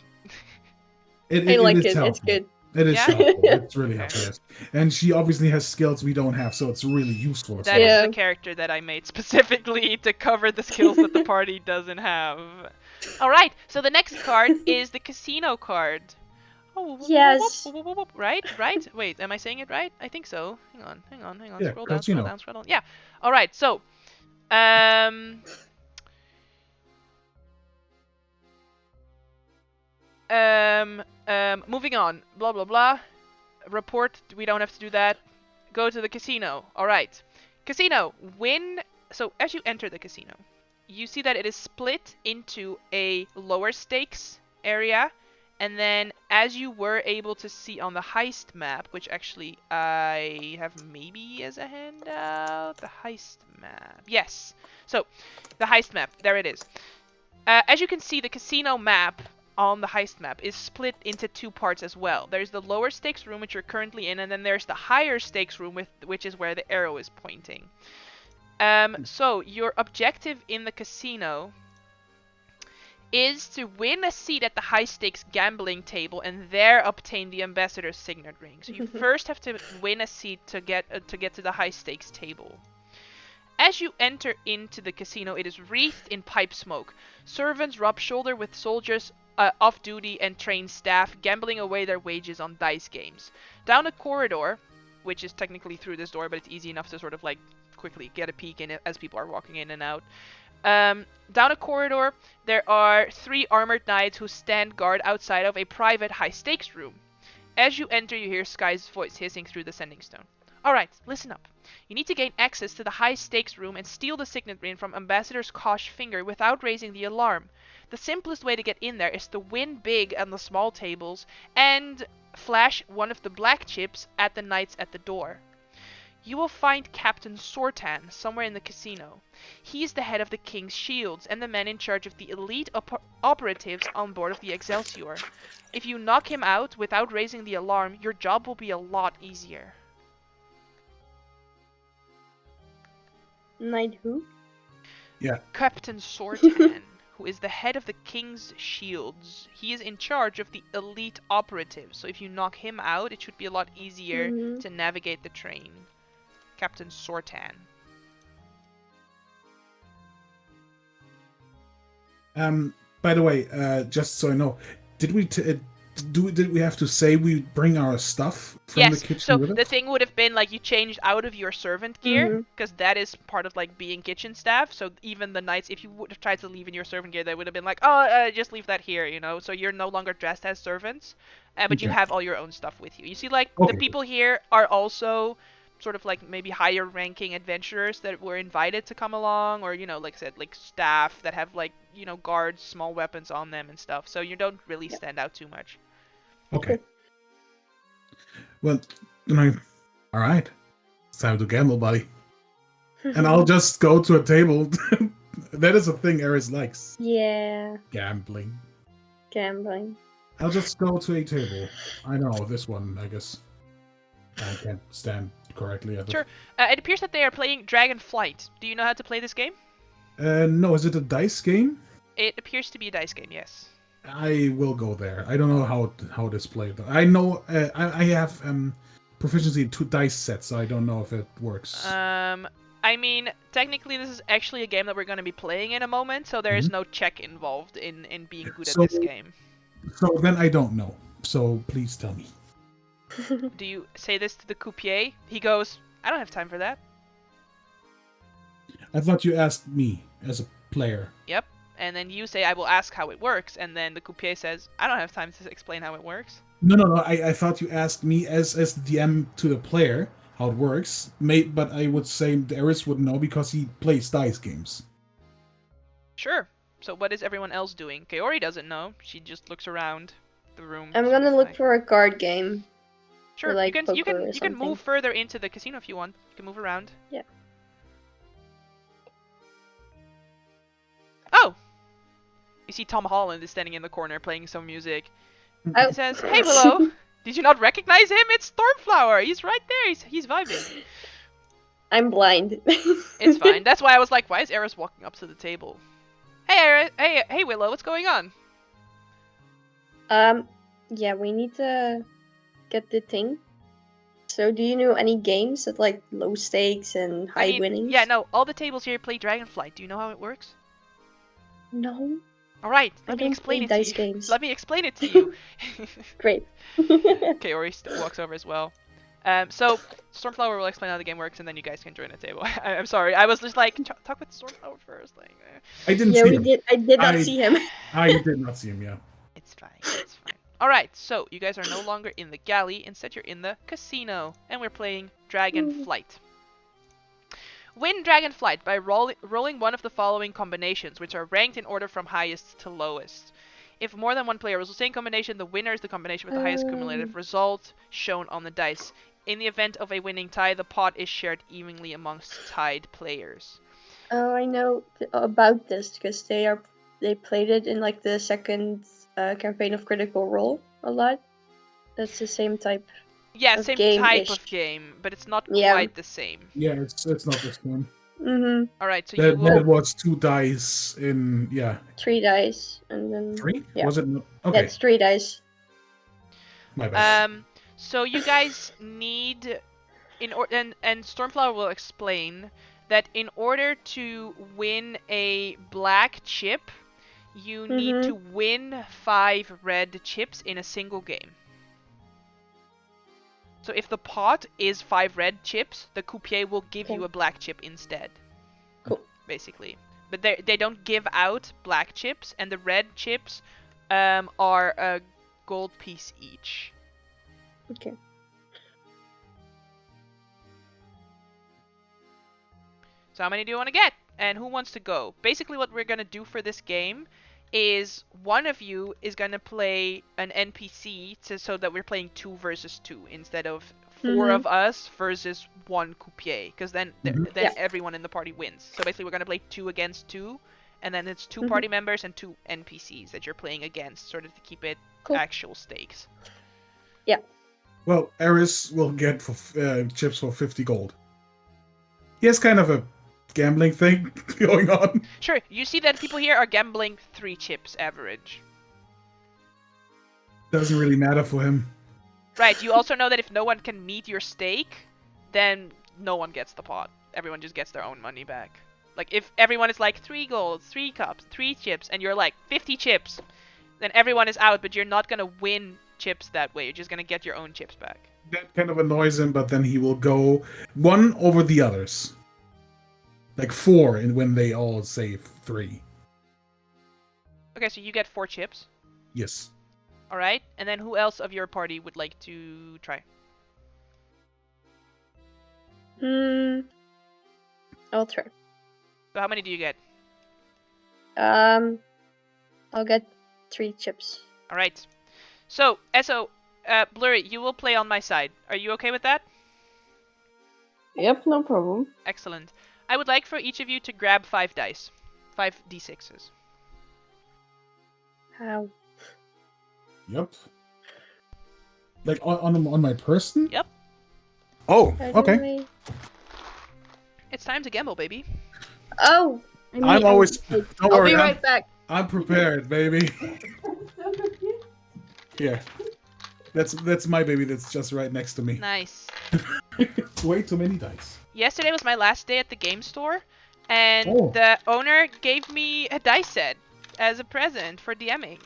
I like is it. It's helpful. good. It is Yeah? helpful. It's really Okay. helpful. Yes. And she obviously has skills we don't have, so it's really useful. That is Yeah. the character that I made specifically to cover the skills that the party doesn't have. Alright, so the next card is the casino card. Oh, Yes. Right? Wait, am I saying it right? I think so. Hang on. Yeah, Scroll casino. down. Yeah. Alright, so moving on. Blah blah blah. Report, we don't have to do that. Go to the casino. Alright. Casino, win. So as you enter the casino, you see that it is split into a lower stakes area And then, as you were able to see on the heist map, which actually I have maybe as a handout, the heist map. Yes. So, the heist map, there it is. As you can see, the casino map on the heist map is split into two parts as well. There's the lower stakes room, which you're currently in, and then there's the higher stakes room, which is where the arrow is pointing. So, your objective in the casino is to win a seat at the high-stakes gambling table and there obtain the ambassador's signet ring. So you first have to win a seat to get to the high-stakes table. As you enter into the casino, it is wreathed in pipe smoke. Servants rub shoulder with soldiers off-duty and trained staff, gambling away their wages on dice games. Down a corridor, which is technically through this door, but it's easy enough to sort of like quickly get a peek in it as people are walking in and out. Down a corridor, there are 3 armored knights who stand guard outside of a private high-stakes room. As you enter, you hear Sky's voice hissing through the sending stone. Alright, listen up. You need to gain access to the high-stakes room and steal the signet ring from Ambassador Kosh's finger without raising the alarm. The simplest way to get in there is to win big on the small tables and flash one of the black chips at the knights at the door. You will find Captain Sortan somewhere in the casino. He is the head of the King's Shields and the man in charge of the elite operatives on board of the Excelsior. If you knock him out without raising the alarm, your job will be a lot easier. Knight who? Yeah. Captain Sortan, who is the head of the King's Shields. He is in charge of the elite operatives, so if you knock him out, it should be a lot easier to navigate the train. Captain Sortan. By the way, just so I know, did we have to say we bring our stuff from the kitchen so with us? the thing would have been like you changed out of your servant gear, because that is part of like being kitchen staff. So even the knights, if you would have tried to leave in your servant gear, they would have been like, oh, just leave that here, you know. So you're no longer dressed as servants, but you have all your own stuff with you. You see, like the people here are also sort of like maybe higher ranking adventurers that were invited to come along, or, you know, like I said, like staff that have like, you know, guards, small weapons on them and stuff. So you don't really stand out too much. Okay. Well, all right. It's time to gamble, buddy. And I'll just go to a table. That is a thing Eris likes. Yeah. Gambling. I'll just go to a table. I know, this one, I guess. I can't stand correctly. Sure. It appears that they are playing Dragonflight. Do you know how to play this game? No, is it a dice game? It appears to be a dice game, yes. I will go there. I don't know how this played. I know I have proficiency in 2 dice sets, so I don't know if it works. I mean, technically this is actually a game that we're going to be playing in a moment, so there is no check involved in being good at this game. So then I don't know. So please tell me. Do you say this to the croupier? He goes, I don't have time for that. I thought you asked me as a player. Yep. And then you say, I will ask how it works. And then the croupier says, I don't have time to explain how it works. No. I thought you asked me as the DM to the player how it works. But I would say Eris would know because he plays dice games. Sure. So what is everyone else doing? Kaori doesn't know. She just looks around the room. I'm gonna look for a card game. Sure, like you can move further into the casino if you want. You can move around. Yeah. Oh! You see Tom Holland is standing in the corner playing some music. Oh. He says, hey Willow! Did you not recognize him? It's Stormflower! He's right there! He's vibing. I'm blind. It's fine. That's why I was like, why is Eris walking up to the table? Hey Eris! Hey Willow, what's going on? Yeah, we need to get the thing. So do you know any games at like low stakes and high winnings? Yeah, no, all the tables here play Dragonflight. Do you know how it works? No. Alright, let me explain it to you. Games. Let me explain it to you. Great. Kaori walks over as well. So, Stormflower will explain how the game works, and then you guys can join the table. I'm sorry, I was just like, talk with Stormflower first. Like, I didn't see him. I did not see him. I did not see him, yeah. It's fine, it's fine. Alright, so you guys are no longer in the galley, instead you're in the casino, and we're playing Dragonflight. Win Dragonflight by rolling one of the following combinations, which are ranked in order from highest to lowest. If more than one player rolls the same combination, the winner is the combination with the highest cumulative result shown on the dice. In the event of a winning tie, the pot is shared evenly amongst tied players. Oh, I know about this because they played it in like the second campaign of Critical Role a lot. That's the same type. Yeah, Of same game-ish. type of game, but it's not Yeah. quite the same. Yeah, it's not this one. Mm-hmm. All right, so That you will. was 2 dice in 3 dice and then 3. yeah. Was it? Okay, That's 3 dice. my bad. So you guys need and Stormflower will explain that in order to win a black chip, you need to win 5 red chips in a single game. So if the pot is 5 red chips, the croupier will give you a black chip instead. Cool. Basically. But they don't give out black chips, and the red chips are a gold piece each. Okay. So how many do you want to get? And who wants to go? Basically what we're going to do for this game is one of you is going to play an NPC so that we're playing 2 versus 2 instead of 4 of us versus 1 croupier, because then everyone in the party wins. So basically we're going to play 2 against 2, and then it's 2 party members and 2 NPCs that you're playing against, sort of to keep it actual stakes. Yeah. Well, Eris will get chips for 50 gold. He has kind of a gambling thing going on. Sure, you see that people here are gambling 3 chips average. Doesn't really matter for him. Right, you also know that if no one can meet your stake, then no one gets the pot. Everyone just gets their own money back. Like, if everyone is like 3 golds, 3 cups, 3 chips, and you're like 50 chips, then everyone is out, but you're not gonna win chips that way. You're just gonna get your own chips back. That kind of annoys him, but then he will go one over the others. Like 4 when they all say 3. Okay, so you get 4 chips. Yes. Alright, and then who else of your party would like to try? I'll try. So how many do you get? I'll get 3 chips. Alright. So, Esso, Blurry, you will play on my side. Are you okay with that? Yep, no problem. Excellent. I would like for each of you to grab 5 dice. 5 d6s. How? Yep. Like on my person? Yep. Oh, How do okay. I- It's time to gamble, baby. Oh! I'm always. Don't I'll worry. be right back. I'm prepared, baby. Here. That's my baby. That's just right next to me. Nice. Way too many dice. Yesterday was my last day at the game store, and Oh. the owner gave me a dice set as a present for DMing.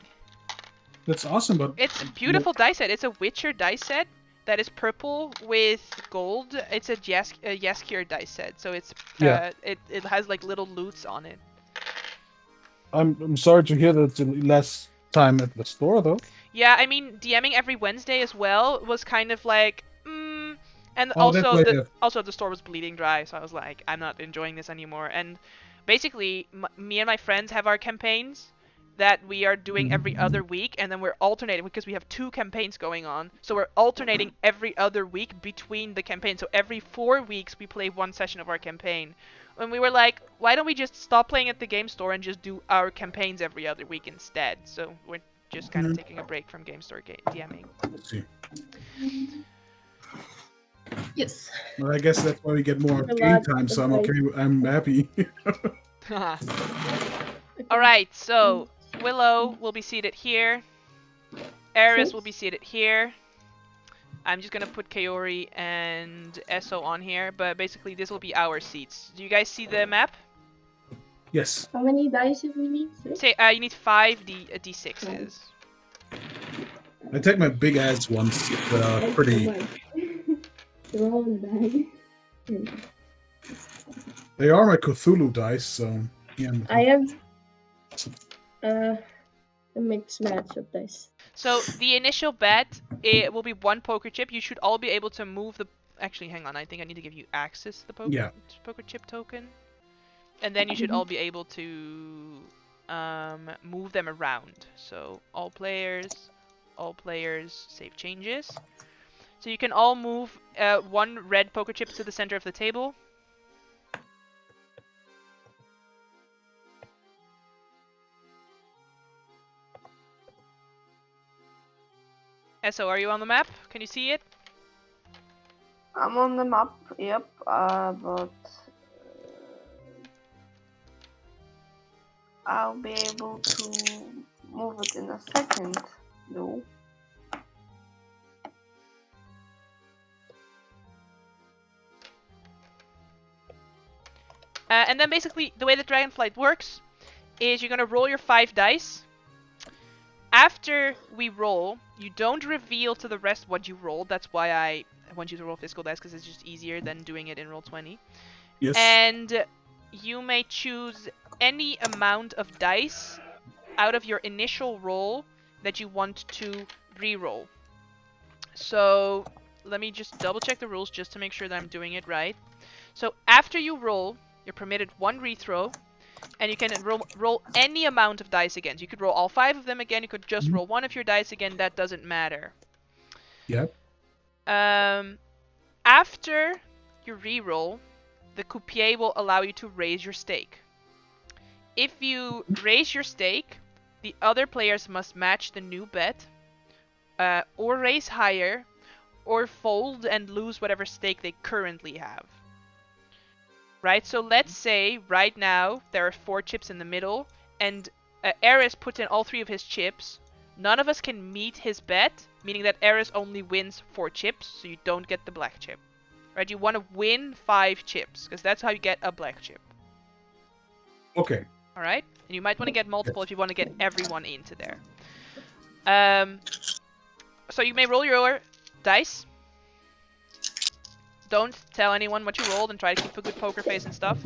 That's awesome, but It's a beautiful dice set. It's a Witcher dice set that is purple with gold. It's a Jaskier dice set, so it's it has like little loots on it. I'm sorry to hear that it's the last time at the store, though. Yeah, I mean DMing every Wednesday as well was kind of like, and Oh, that's also like also the store was bleeding dry, so I was like, I'm not enjoying this anymore. And basically, me and my friends have our campaigns that we are doing every other week, and then we're alternating because we have 2 campaigns going on. So we're alternating every other week between the campaigns. So every 4 weeks we play 1 session of our campaign. And we were like, why don't we just stop playing at the game store and just do our campaigns every other week instead? So we're just kind of taking a break from game store DMing. Let's see. Yes. Well, I guess that's why we get more A game lot time, so I'm of okay. I'm happy. Alright, so Willow will be seated here. Eris will be seated here. I'm just gonna put Kaori and Esso on here, but basically this will be our seats. Do you guys see the map? Yes. How many dice do we need? Say, you need 5 d6s. I take my big ass ones. Pretty. They're all in the bag. They are my Cthulhu dice, so yeah. I have a mixed match of dice. So the initial bet, it will be 1 poker chip. You should all be able to move the... Actually, hang on. I think I need to give you access to the poker chip token. And then you should all be able to move them around. So all players, save changes. So you can all move one red poker chip to the center of the table. Esso, are you on the map? Can you see it? I'm on the map, yep, but I'll be able to move it in a second, though. And then basically, the way that Dragonflight works is you're going to roll your 5 dice. After we roll, you don't reveal to the rest what you rolled. That's why I want you to roll physical dice, because it's just easier than doing it in Roll20. Yes. And you may choose any amount of dice out of your initial roll that you want to re-roll. So let me just double check the rules just to make sure that I'm doing it right. So after you roll, you're permitted 1 rethrow, and you can roll any amount of dice again. So you could roll all 5 of them again, you could just roll 1 of your dice again, that doesn't matter. Yep. After you re-roll, the croupier will allow you to raise your stake. If you raise your stake, the other players must match the new bet, or raise higher, or fold and lose whatever stake they currently have. Right, so let's say right now there are 4 chips in the middle, and Eris puts in all 3 of his chips. None of us can meet his bet, meaning that Eris only wins 4 chips, so you don't get the black chip. Right, you want to win 5 chips, because that's how you get a black chip. Okay. Alright, and you might want to get multiple if you want to get everyone into there. So you may roll your dice. Don't tell anyone what you rolled and try to keep a good poker face and stuff.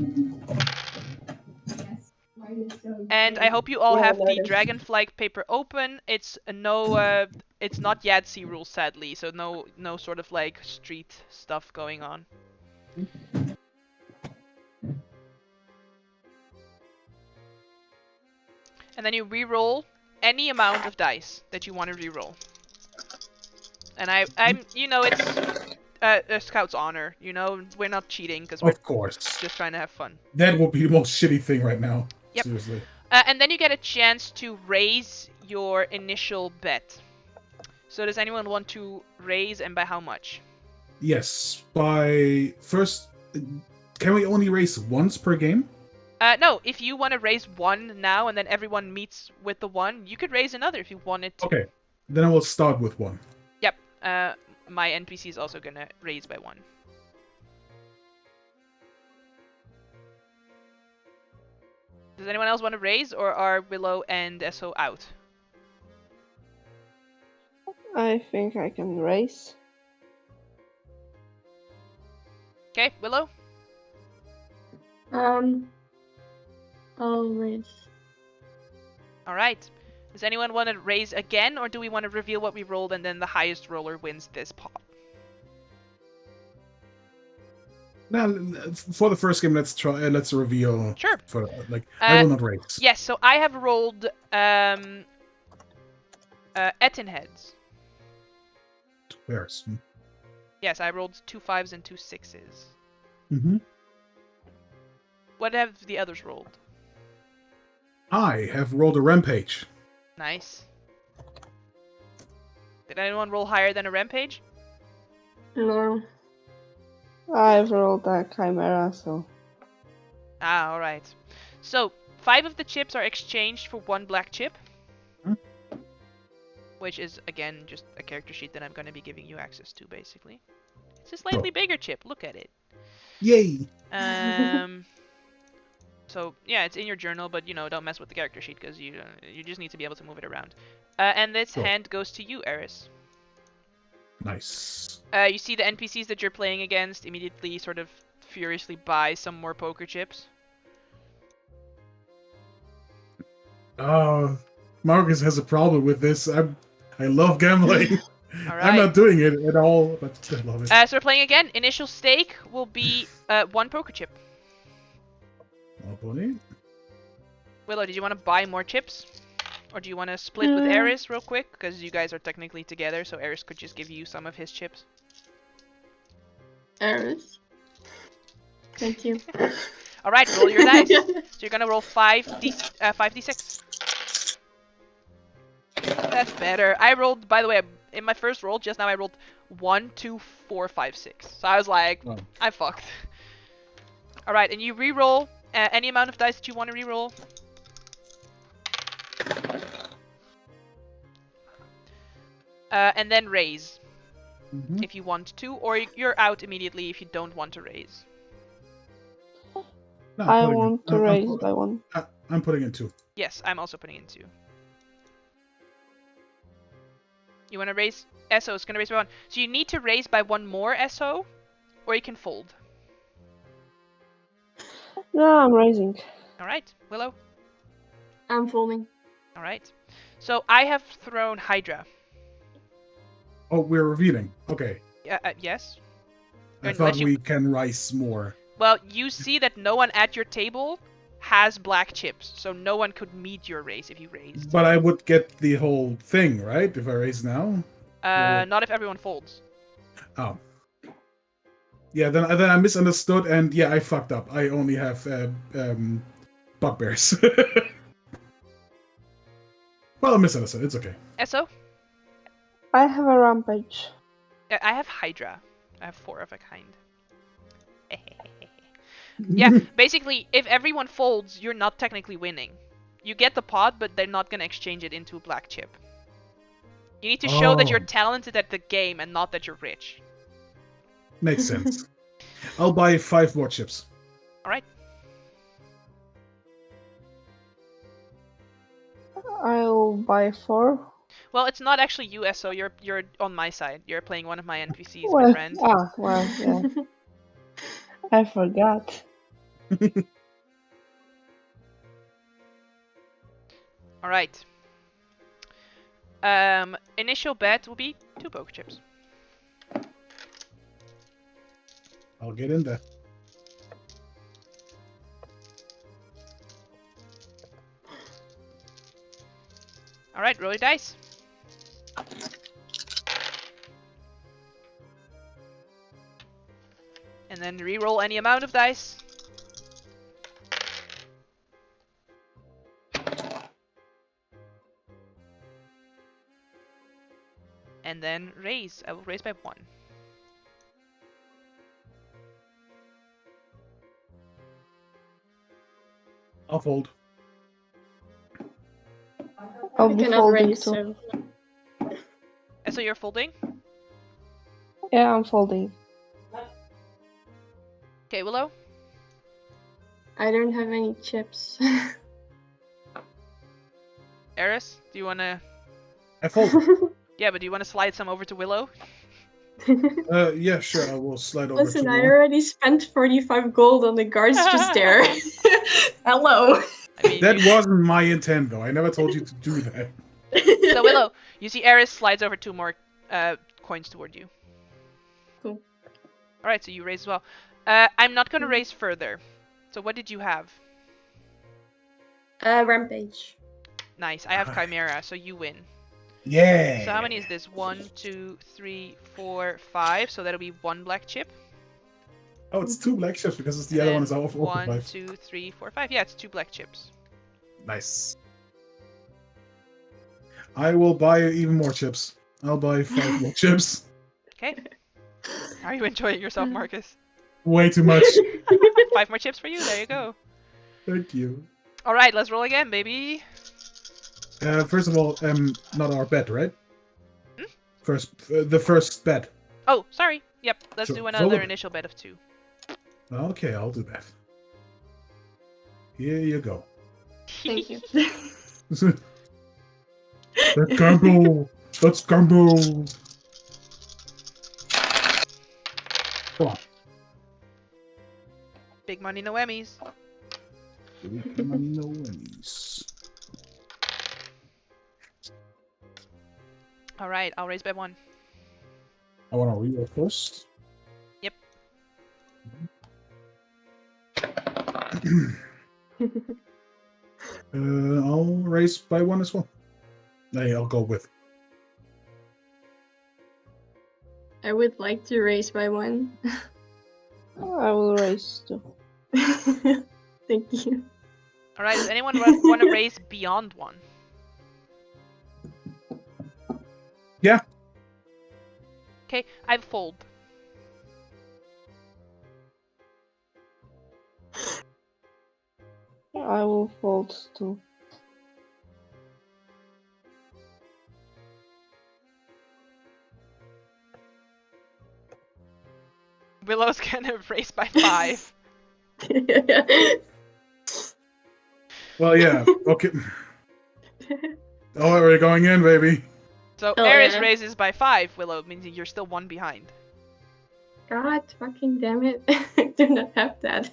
And I hope you all have the Dragonflight paper open. It's it's not Yahtzee rules, sadly, so no sort of like street stuff going on. And then you re-roll any amount of dice that you want to re-roll. And I'm it's a scout's honor, we're not cheating because we're Of course. just trying to have fun. That would be the most shitty thing right now. Yep. Seriously. And then you get a chance to raise your initial bet. So does anyone want to raise, and by how much? Yes. By first, can we only raise once per game? No, if you want to raise 1 now and then everyone meets with the 1, you could raise another if you wanted to. Okay. Then I will start with 1. Yep. My NPC is also gonna raise by 1. Does anyone else want to raise, or are Willow and Esso out? I think I can raise. Okay, Willow? I'll raise. Alright. Does anyone want to raise again, or do we want to reveal what we rolled and then the highest roller wins this pot? Now, for the first game, let's reveal. Sure. For I will not raise. Yes, so I have rolled Etten heads. Where's? Yes, I rolled 2 5s and 2 6s. Mm-hmm. What have the others rolled? I have rolled a rampage. Nice. Did anyone roll higher than a rampage? No. I've rolled a chimera, so. Ah, alright. So, 5 of the chips are exchanged for 1 black chip. Which is, again, just a character sheet that I'm going to be giving you access to, basically. It's a slightly bigger chip, look at it. Yay! So, yeah, it's in your journal, but, don't mess with the character sheet, because you just need to be able to move it around. And this hand goes to you, Eris. Nice. You see the NPCs that you're playing against immediately sort of furiously buy some more poker chips. Marcus has a problem with this. I love gambling. All right. I'm not doing it at all, but I love it. So we're playing again. Initial stake will be 1 poker chip. Oh, boy. Willow, did you want to buy more chips? Or do you want to split with Eris real quick? Because you guys are technically together, so Eris could just give you some of his chips. Eris. Thank you. Alright, roll your dice. So you're gonna roll 5d6. That's better. I rolled, by the way, in my first roll just now, I rolled 1, 2, 4, 5, 6. So I was like, Oh. I fucked. Alright, and you re-roll any amount of dice that you want to re-roll. And then raise if you want to, or you're out immediately if you don't want to raise. No, I want to raise by one. I'm putting in 2. Yes, I'm also putting in 2. You want to raise? SO is going to raise by 1. So you need to raise by 1 more SO, or you can fold. No, I'm raising. Alright, Willow. I'm folding. Alright. So I have thrown Hydra. Oh, we're revealing. Okay. Yes. I Unless thought you- we can rise more. Well, you see that no one at your table has black chips, so no one could meet your raise if you raised. But I would get the whole thing, right? If I raise now? Not if everyone folds. Oh. Yeah, then I misunderstood, and yeah, I fucked up. I only have bugbears. Well, I misunderstood. It's okay. SO? I have a rampage. I have Hydra. I have 4 of a kind. Yeah, basically, if everyone folds, you're not technically winning. You get the pot, but they're not gonna exchange it into a black chip. You need to show that you're Oh. talented at the game and not that you're rich. Makes sense. I'll buy 5 more chips. Alright. I'll buy 4. Well, it's not actually you, SO. You're on my side. You're playing one of my NPCs, my Well, friend. well, yeah. I forgot. Alright. Initial bet will be 2 poker chips. I'll get in there. Alright, roll your dice. And then re-roll any amount of dice. And then raise. I will raise by 1. I'll fold. I'll I be cannot folding raise, too. so And so you're folding? Yeah, I'm folding. Okay, Willow? I don't have any chips. Eris, do you wanna... I fold. Yeah, but do you wanna slide some over to Willow? Yeah, sure. I will slide over Listen, to I one. already spent 45 gold on the guards just there. Hello. I mean, That wasn't my intent, though. I never told you to do that. So Willow, you see Eris slides over 2 more coins toward you. Cool. Alright, so you raise as well. I'm not gonna raise further. So what did you have? Rampage. Nice, I have Chimera, so you win. Yeah. So how many is this? 1, 2, 3, 4, 5. So that'll be 1 black chip. Oh, it's 2 black chips because it's the And other then one is off. 1, 2, 3, 4, 5. Yeah, it's 2 black chips. Nice. I will buy even more chips. I'll buy 5 more chips. Okay. Are you enjoying yourself, Marcus? Way too much. 5 more chips for you. There you go. Thank you. All right, let's roll again, baby. First of all, not our bet, right? Hmm? The first bet. Oh, sorry. Yep, let's Sure. do another So- initial bet of 2. Okay, I'll do that. Here you go. Thank you. That combo. That's combo. Come on. Big money, no Emmys. No worries. All right, I'll raise by 1. I want to reroll first. Yep. I'll raise by 1 as well. Hey, I'll go with. I would like to raise by 1. I will raise too. Thank you. All right. Does anyone want to raise beyond 1? Yeah. Okay, I fold. I will fold too. Willow's gonna raise by 5. Well, yeah. Okay. Oh, we're going in, baby. So Oh, Eris yeah. raises by 5. Willow, means you're still 1 behind. God fucking damn it. I do not have that.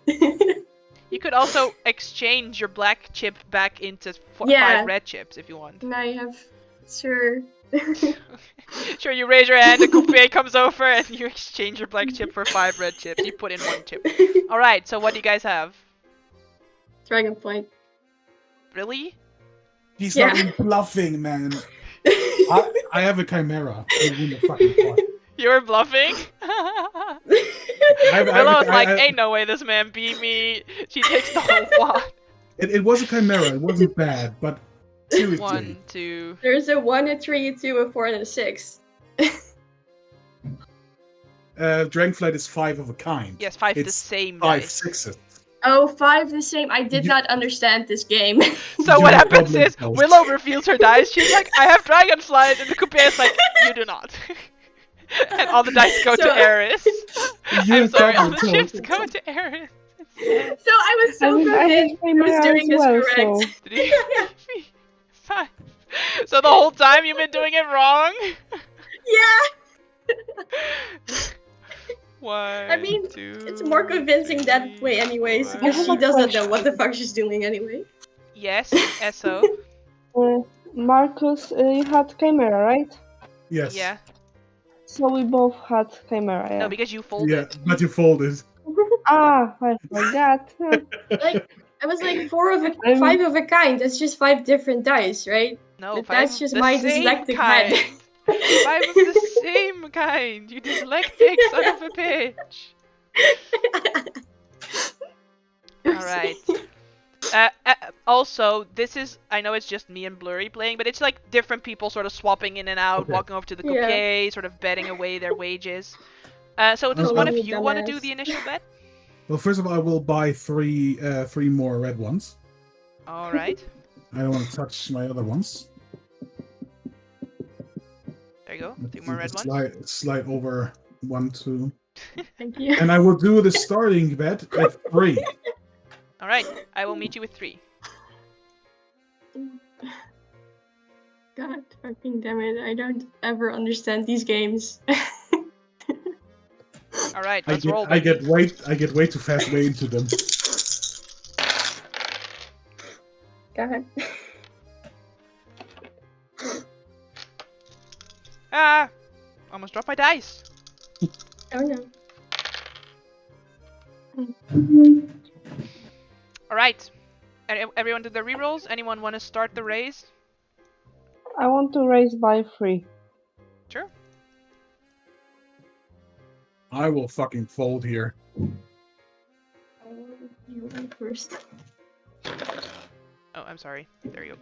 You could also exchange your black chip back into Yeah. 5 red chips if you want. And I have. Sure. Sure, you raise your hand, a coupe comes over, and you exchange your black chip for 5 red chips. You put in 1 chip. Alright, so what do you guys have? Dragon point. Really? He's Yeah. not even bluffing, man. I have a chimera. I win the fucking plot. You were bluffing? Willow's like, ain't no way this man beat me. She takes the whole wad. It was a chimera. It wasn't bad, but seriously. 1, 2. There's a 1, a 3, a 2, a 4, and a 6. Dragonflight is 5 of a kind. Yes, 5 the It's same 5 dice. sixes. Oh, 5 the same. I did You- not understand this game. So what You're happens probably is, close. Willow reveals her dice. She's like, I have Dragonflight, and the coupe is like, you do not. And all the dice go to So- Eris. You're I'm sorry, all the probably chips close. go to Eris. So I was so I convinced have he was chimera doing as this well, correct. so Did he? Fine. So the whole time you've been doing it wrong? Yeah. 1, I mean, 2, it's more convincing that 3, way anyways, 4. because she have a doesn't know question. what the fuck she's doing anyway. Yes, Esso. Marcus, you had chimera, right? Yes. Yeah. So we both had chimera. Yeah. No, because you Yeah, folded. but you folded. Ah, I forgot. Like, I was like 5 I'm- of a kind. That's just 5 different dice, right? No, But 5 that's of just the my same dyslexic kind. head. 5 of the same kind. You dyslexic son of a bitch. Alright. Also, this is, I know it's just me and Blurry playing, but it's like different people sort of swapping in and out, Okay. walking over to the Yeah. coupe, sort of betting away their wages. So does Okay. one of You you want to do dumbass. the initial bet? Well, first of all, I will buy three more red ones. Alright. I don't want to touch my other ones. There you go. 2 more red ones. Slide over 1, 2. Thank you. And I will do the starting bet at 3. Alright, I will meet you with 3. God fucking damn it, I don't ever understand these games. Alright, I let's roll. get baby. way too fast way into them. God. Ah! Almost dropped my dice. Oh no. Alright. Everyone did their rerolls? Anyone want to start the raise? I want to raise by 3. Sure. I will fucking fold here. You went first. Oh, I'm sorry. There you go.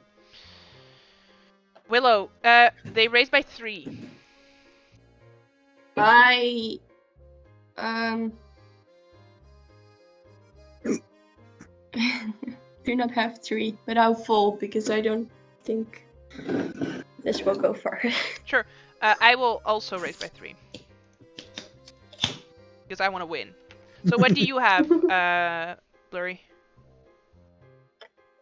Willow, they raised by 3. I do not have 3, but I'll fold because I don't think this will go far. Sure. I will also raise by 3. Because I want to win. So what do you have, Blurry?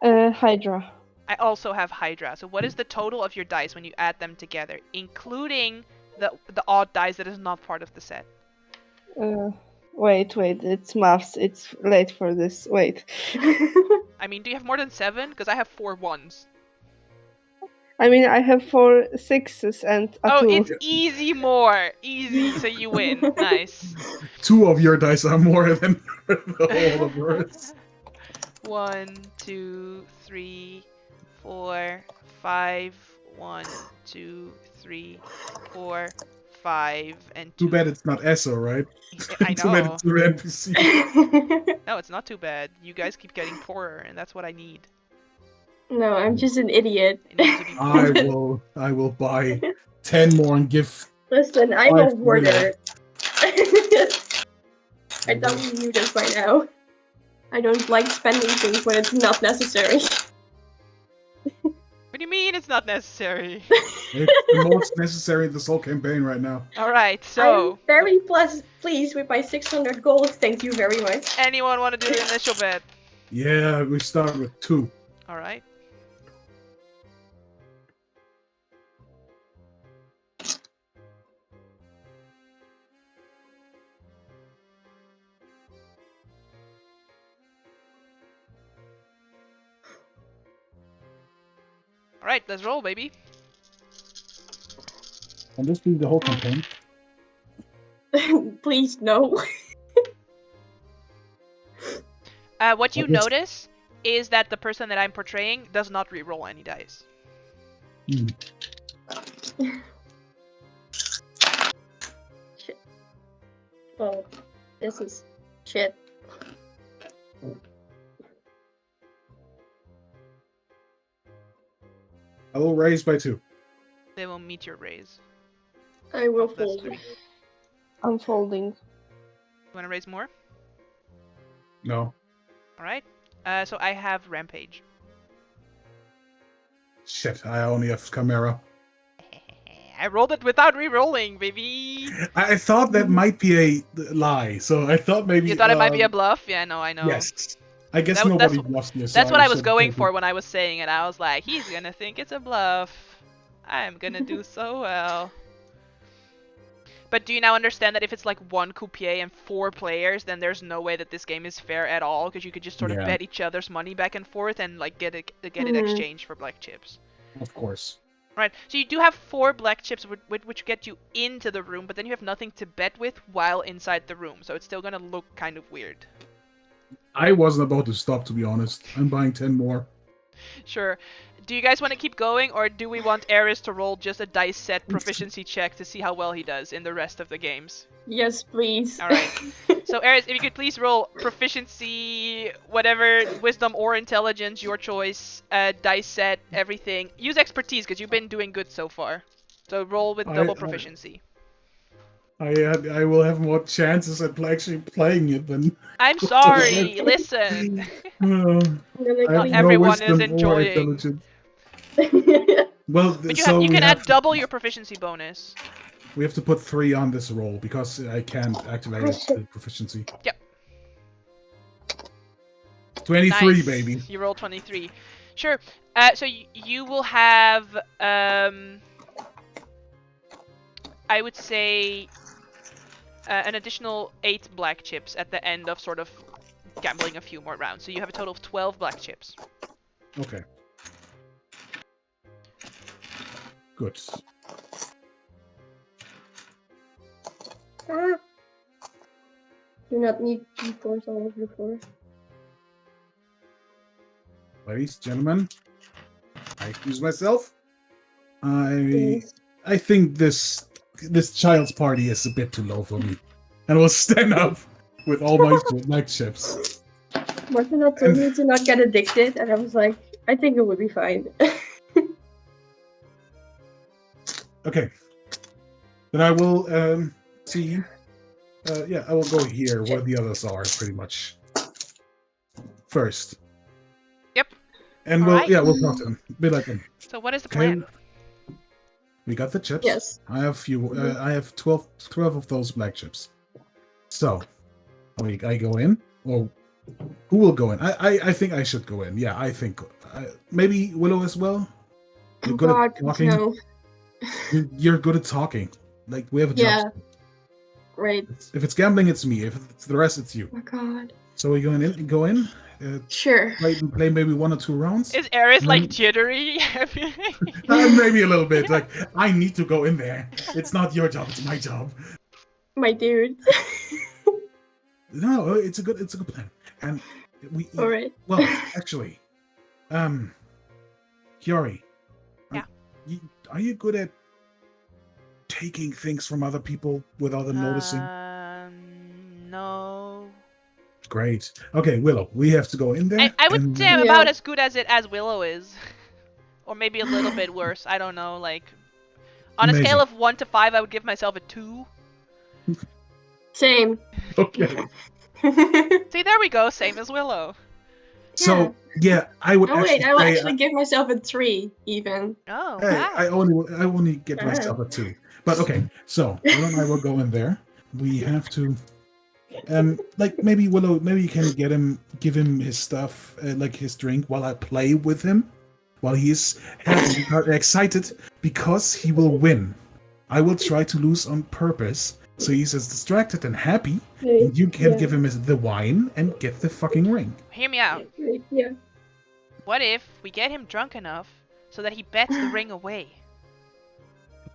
Hydra. I also have Hydra. So what is the total of your dice when you add them together, including the odd dice that is not part of the set? Wait, it's maths. It's late for this. Wait. I mean, do you have more than 7? Because I have 4 ones. I mean, I have 4 6s and a 2. It's easy more. Easy, so you win. Nice. 2 of your dice are more than the whole of yours. 1, 2, 3, 4, 5. 1, 2, 3, 4, 5, and 2. Too bad it's not Esso, right? I Too bad know. it's an NPC. No, it's not too bad. You guys keep getting poorer, and that's what I need. No, I'm just an idiot. It needs to be poor. I will buy 10 more and give. Listen, I'm a 5 hoarder. I thought you knew this by now. I don't like spending things when it's not necessary. What do you mean it's not necessary? It's the most necessary in this whole campaign right now. Alright, so... I'm very pleased with my 600 gold, thank you very much. Anyone want to do the initial bet? Yeah, we start with 2. Alright. Alright, let's roll, baby. Can this be the whole campaign? Please, no. What you Okay. notice is that the person that I'm portraying does not re-roll any dice. Shit. Well, this is shit. I will raise by 2. They will meet your raise. I will Oh, that's fold. 3. I'm folding. You want to raise more? No. Alright. So I have Rampage. Shit, I only have Chimera. I rolled it without re-rolling, baby! I thought that might be a lie, so I thought maybe. You thought it might be a bluff? Yeah, no, I know. Yes. I guess That- nobody that's- bluffs this. That's what I was going for when I was saying it. I was like, he's gonna think it's a bluff. I'm gonna do so well. But do you now understand that if it's like 1 coupier and 4 players, then there's no way that this game is fair at all? Because you could just sort of Yeah. bet each other's money back and forth and like get it Mhm. exchanged for black chips. Of course. Right, so you do have 4 black chips which get you into the room, but then you have nothing to bet with while inside the room, so it's still gonna look kind of weird. I wasn't about to stop, to be honest. I'm buying 10 more. Sure. Do you guys want to keep going, or do we want Eris to roll just a dice set proficiency check to see how well he does in the rest of the games? Yes, please. Alright. So Eris, if you could please roll proficiency, whatever, wisdom or intelligence, your choice, dice set, everything. Use expertise, because you've been doing good so far. So roll with double proficiency. I will have more chances at actually playing it than. I'm sorry, listen. I have everyone no is wisdom or enjoying. intelligence. Well, But so you we can have, add double your proficiency bonus. we have to put 3 on this roll because I can't activate the proficiency. Yep. 23, Nice. baby. You roll 23. Sure. So you will have, I would say, an additional 8 black chips at the end of sort of gambling a few more rounds. So you have a total of 12 black chips. Okay. Good. Do not need G-force all over the floor. Ladies, gentlemen, I excuse myself. Please. I think this child's party is a bit too low for me, and will stand up with all my black chips. Martina told me to not get addicted, and I was like, I think it would be fine. Okay. Then I will see. Yeah, I will go here where the others are, pretty much. First. Yep. And Alright. we'll talk to them. Be like them. So what is the Okay. plan? We got the chips. Yes. I have I have 12 of those black chips. So, I go in, or who will go in? I think I should go in. Yeah, I think maybe Willow as well. You're Oh good god, at talking. no. You're good at talking. Like we have a job. Yeah. Right. If it's gambling, it's me. If it's the rest, it's you. Oh my god. So we go in. Sure. Play maybe 1 or 2 rounds. Is Eris like Mm. jittery? Maybe a little bit. Like I need to go in there. It's not your job. It's my job. My dude. No, it's a good plan. And All right. Well, actually, Kiori. Yeah. Are you good at taking things from other people without them noticing? No. Great. Okay, Willow, we have to go in there. I would and say I'm Yeah. about as good as it as Willow is. Or maybe a little bit worse. I don't know, like on a scale Amazing. of 1 to 5, I would give myself a 2. Same. Okay. See, there we go, same as Willow. So yeah, I would Oh wait, actually I will say, actually give myself a 3 even. Oh, hey, wow. I only get Wow. myself a 2. But okay, so Willow and I will go in there. We have to, like maybe Willow, maybe you can give him his stuff, like his drink, while I play with him, while he's happy, excited because he will win. I will try to lose on purpose, so he's as distracted and happy. And you can give him the wine and get the fucking ring. Hear me out. Yeah. What if we get him drunk enough so that he bets the ring away?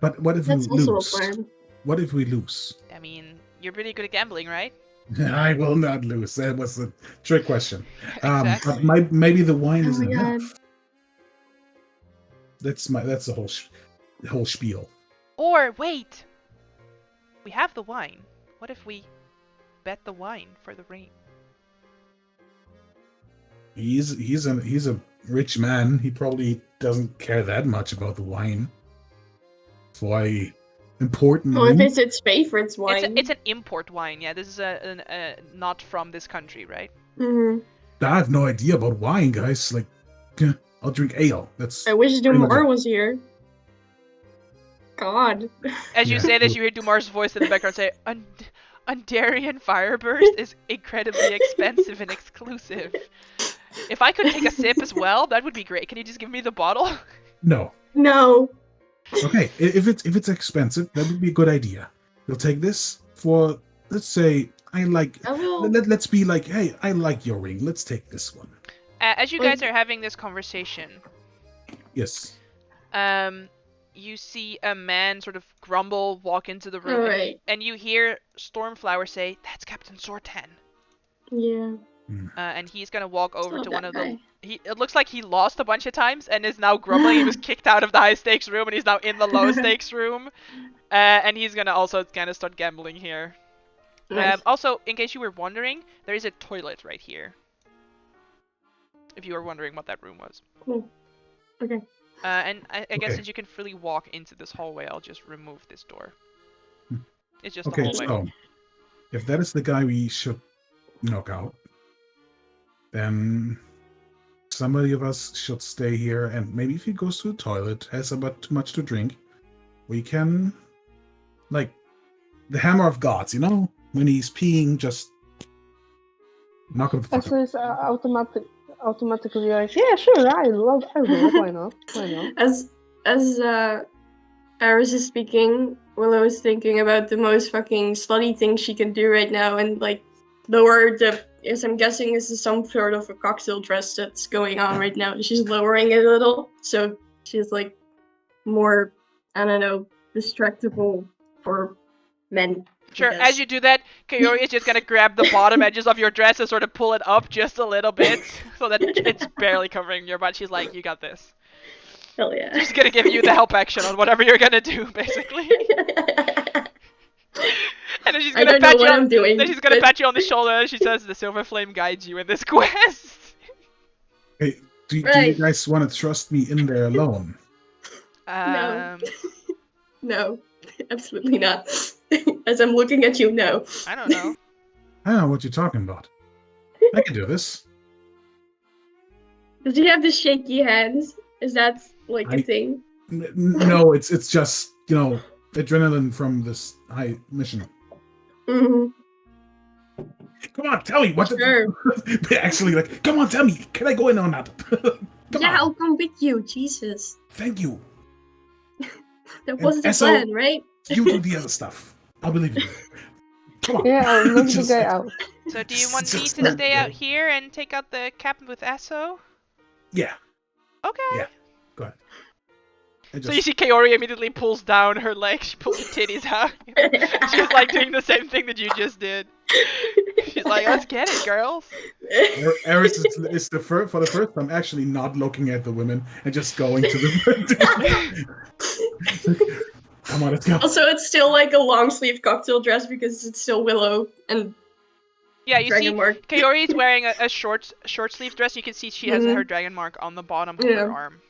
But what if That's we also lose? a plan. What if we lose? I mean, you're pretty good at gambling, right? I will not lose. That was a trick question. Exactly. But maybe the wine Oh is my God. enough. That's the whole spiel. Or wait, we have the wine. What if we bet the wine for the ring? He's a rich man. He probably doesn't care that much about the wine. For a important Well, if ring. it's its favorite wine. It's an import wine. Yeah, this is a not from this country, right? Mhm. I have no idea about wine, guys. Like, I'll drink ale. That's I wish pretty much Dumar it. was here. God. As you Yeah. say this, you hear Dumar's voice in the background say, Undarian Fireburst is incredibly expensive and exclusive. If I could take a sip as well, that would be great. Can you just give me the bottle? No. No. Okay, if it's expensive, that would be a good idea. We'll take this for, let's say, I will. let's be like, hey, I like your ring. Let's take this one. As you guys are having this conversation, Yes. you see a man sort of grumble walk into the room, Alright. and you hear Stormflower say, "That's Captain Sortan." Yeah. And he's gonna walk over Love to that one of guy. the. It looks like he lost a bunch of times and is now grumbling. He was kicked out of the high stakes room and he's now in the low stakes room. And he's gonna also kind of start gambling here. Nice. Also, in case you were wondering, there is a toilet right here. If you were wondering what that room was. Okay. And I guess Okay. since you can freely walk into this hallway, I'll just remove this door. Hmm. It's just Okay, a hallway. so if that is the guy we should knock out, then somebody of us should stay here, and maybe if he goes to the toilet, has about too much to drink, we can, like, the hammer of gods, you know? When he's peeing, just knock him the fuck So out. it's automatically like, yeah, sure, I'll do it. Why not? Why not? As Iris is speaking, Willow is thinking about the most fucking slutty thing she can do right now, and like lower the. As I'm guessing, this is some sort of a cocktail dress that's going on right now. She's lowering it a little, so she's like more, I don't know, distractible for men. I Sure, guess. as you do that, Kaori is just gonna grab the bottom edges of your dress and sort of pull it up just a little bit so that it's barely covering your butt. She's like, you got this. Hell yeah. She's gonna give you the help action on whatever you're gonna do, basically. And then she's I gonna don't know pat you what on, I'm doing. then she's gonna but- pat you on the shoulder and she says, the Silver Flame guides you in this quest. Hey, do you Right. guys want to trust me in there alone? No. No, absolutely not. As I'm looking at you, no. I don't know. I don't know what you're talking about. I can do this. Does he have the shaky hands? Is that like a I- thing? No, it's just, you know, adrenaline from this high mission. Mm-hmm. Come on, tell me what. Sure. Actually, like, come on, tell me, can I go in or not? Come Yeah, on. I'll come with you. Jesus, Thank you. that was the so- plan, right? You do the other stuff. I'll believe you. Come on. Yeah, I'll knock the Just- guy out. So do you want me Just to not stay out good. here and take out the captain with Esso? Yeah, Okay. Yeah. go ahead. I So you see Kaori immediately pulls down her legs, she pulls her titties out. She's like doing the same thing that you just did. She's like, let's get it, girls. Eris is for the first time actually not looking at the women and just going to the. Come on, let's go. Also, it's still like a long sleeve cocktail dress because it's still Willow and Yeah, you see, Dragon Mark. Kaori is wearing a short sleeve dress. You can see she has Mhm. her dragon mark on the bottom of Yeah. her arm.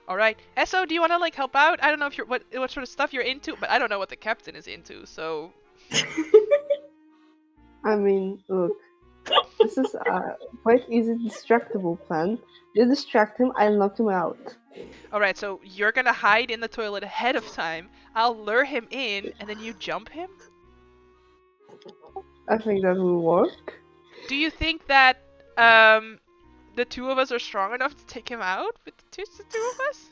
All right. Esso, do you want to like help out? I don't know if you're what sort of stuff you're into, but I don't know what the captain is into. So I mean, look, this is a quite easy distractable plan. You distract him, I'll knock him out. all right, so you're gonna hide in the toilet ahead of time. I'll lure him in, and then you jump him. I think that will work. Do you think that the two of us are strong enough to take him out with the two of us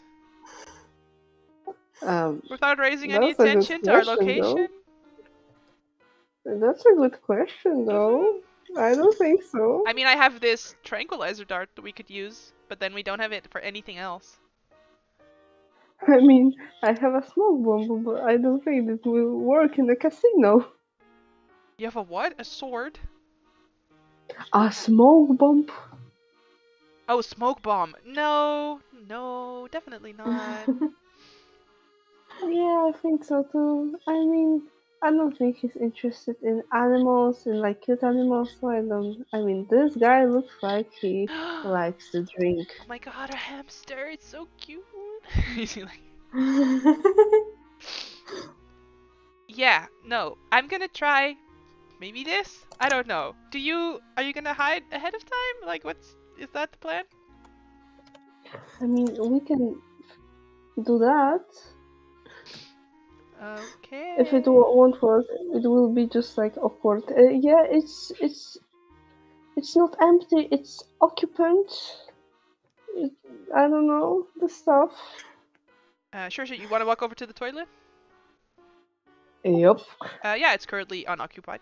without raising any That's a good attention to our question, though. location? That's a good question, though. I don't think so. I mean, I have this tranquilizer dart that we could use, but then we don't have it for anything else. I mean, I have a smoke bomb, but I don't think it will work in a casino. You have a what? A sword? A smoke bomb? Oh, smoke bomb. No, definitely not. Yeah, I think so too. I mean, I don't think he's interested in animals, in like cute animals, so I don't. I mean, this guy looks like he Oh likes to drink. my god, a hamster! It's so cute. Is he like? Yeah, no. I'm gonna try. Maybe this. I don't know. Are you gonna hide ahead of time? Like, is that the plan? I mean, we can do that. Okay. If it won't work, it will be just like awkward. Yeah, it's not empty. It's occupant. It, I don't know the stuff. Sure. You want to walk over to the toilet? Yup. Yeah, it's currently unoccupied.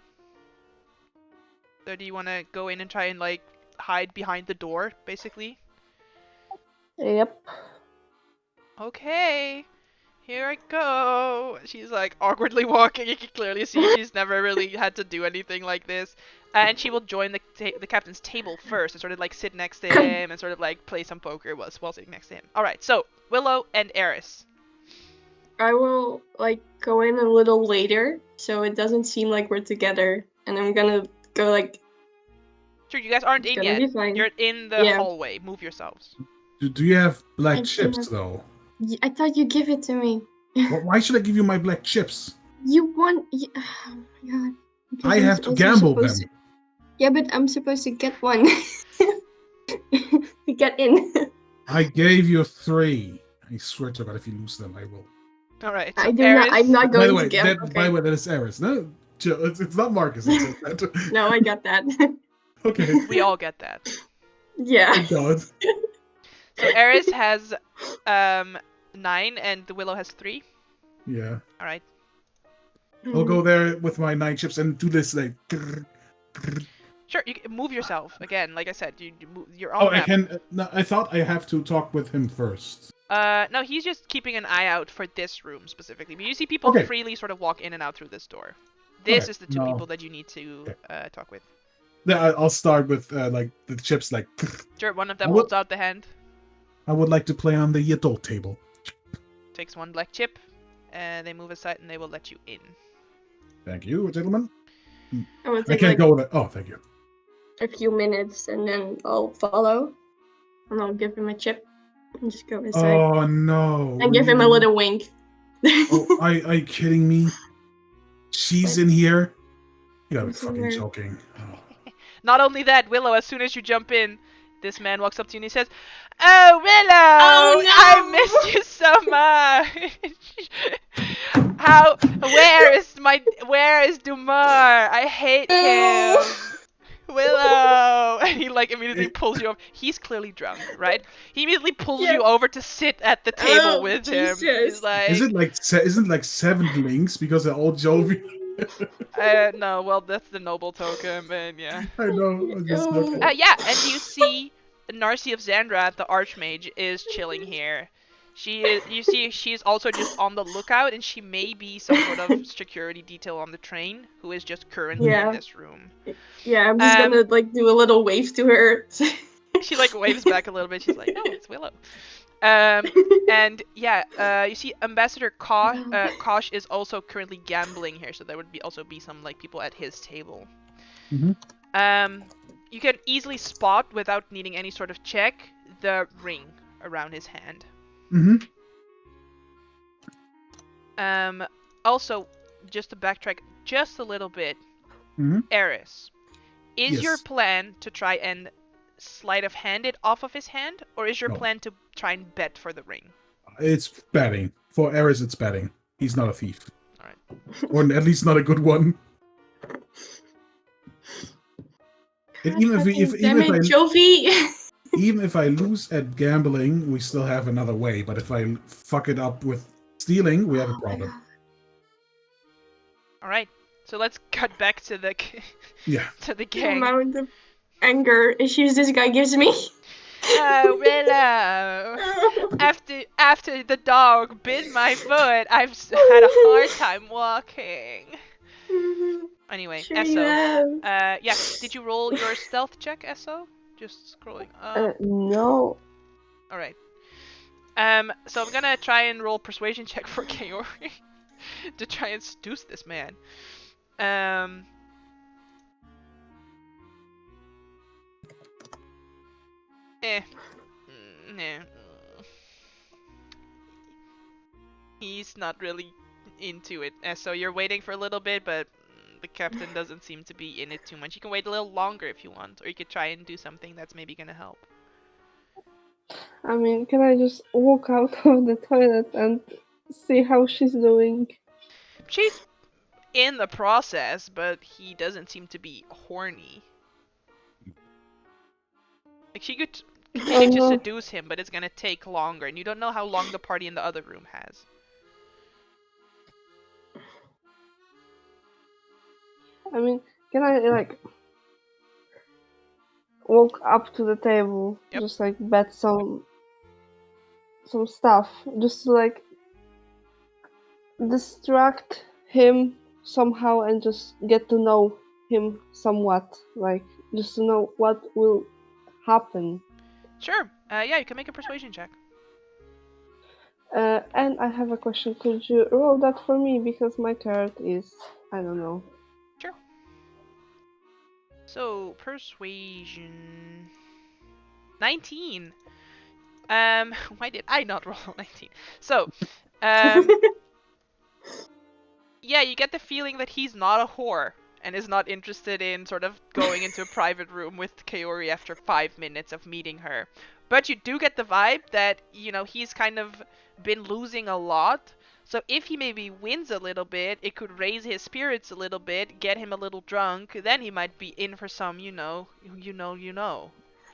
So do you want to go in and try and like hide behind the door, basically? Yep. Okay. Here I go. She's like awkwardly walking. You can clearly see she's never really had to do anything like this. And she will join the captain's table first and sort of like sit next to him and sort of like play some poker while sitting next to him. All right. So Willow and Eris. I will like go in a little later so it doesn't seem like we're together, and I'm gonna go like. Sure, you guys aren't It's in gonna yet. be fine. You're in the Yeah. hallway. Move yourselves. Do you have black I chips cannot- though? I thought you give it to me. Why should I give you my black chips? You want? Oh my god. Because I I'm have to also gamble them. supposed to- Yeah, but I'm supposed to get one. To get in. I gave you 3. I swear to God, if you lose them, I will. All right. So I do Eris, not. I'm not By going the way, to gamble. by the Okay. way, that is Eris. No, it's not Marcus. It's No, I got that. okay. We all get that. Yeah. Thank God. So Eris has 9 and the Willow has 3. Yeah. All right. I'll go there with my 9 chips and do this like. Sure, you can move yourself again. Like I said, you're on Oh, the I map. can. No, I thought I have to talk with him first. No, he's just keeping an eye out for this room specifically. But you see people Okay. freely sort of walk in and out through this door. This Okay, is the two no. people that you need to talk with. Yeah, I'll start with like the chips. Like, Sure, one of them I would- holds out the hand, I would like to play on the adult table. takes one black chip, and they move aside and they will let you in. Thank you, gentlemen. I will I take can't like go there. Oh, thank you. a few minutes and then I'll follow. And I'll give him a chip and just go inside. Oh no. And give him a really? little wink. Oh, are you kidding me? She's in here. You gotta be She's in fucking there. joking. Oh. Not only that, Willow, as soon as you jump in, this man walks up to you and he says, "Oh, Willow! Oh, no! I missed you so much! Where is Dumar? I hate him! Willow!" And he like immediately pulls you over. He's clearly drunk, right? He immediately pulls Yes. you over to sit at the table Oh, with him. Jesus. He's like, Isn't like 7 links because they're all jovial? no, well, that's the noble token, and yeah. I know. I'm just Oh. joking. Yeah, and you see Narcy of Xandra, the Archmage, is chilling here. You see, she's also just on the lookout, and she may be some sort of security detail on the train who is just currently in Yeah. this room. Yeah, I'm just gonna like do a little wave to her. She like waves back a little bit. She's like, "Oh, it's Willow." And yeah, you see, Ambassador Kosh is also currently gambling here, so there would also be some like people at his table. Mm-hmm. You can easily spot without needing any sort of check the ring around his hand. Mm-hmm. Also, just to backtrack just a little bit, Mm-hmm. Eris, is your Yes. plan to try and sleight of hand it off of his hand, or is your No. plan to try and bet for the ring? It's betting. For Eris, it's betting. He's not a thief. Alright. Or at least not a good one. And even if I lose at gambling, we still have another way. But if I fuck it up with stealing, we have a problem. Alright, so let's cut back to the Yeah. to the The gang. amount of anger issues this guy gives me. Oh, Willow! After the dog bit my foot, I've had a hard time walking. Anyway, Sure you Esso. have. Yeah, did you roll your stealth check, Esso? Just scrolling up. No. Alright. So I'm gonna try and roll persuasion check for Kaori to try and seduce this man. Nah. He's not really into it. So you're waiting for a little bit, but the captain doesn't seem to be in it too much. You can wait a little longer if you want, or you could try and do something that's maybe gonna help. I mean, can I just walk out of the toilet and see how she's doing? She's in the process, but he doesn't seem to be horny. Like, she could continue to no. seduce him, but it's gonna take longer, and you don't know how long the party in the other room has. I mean, can I like walk up to the table, Yep. just like bet some stuff, just to like distract him somehow and just get to know him somewhat, like just to know what will happen. Sure. Yeah, you can make a persuasion check. And I have a question. Could you roll that for me because my card is, I don't know. Sure. So, persuasion... 19! Why did I not roll 19? So, yeah, you get the feeling that he's not a whore and is not interested in sort of going into a private room with Kaori after 5 minutes of meeting her. But you do get the vibe that, you know, he's kind of been losing a lot. So if he maybe wins a little bit, it could raise his spirits a little bit, get him a little drunk, then he might be in for some, you know.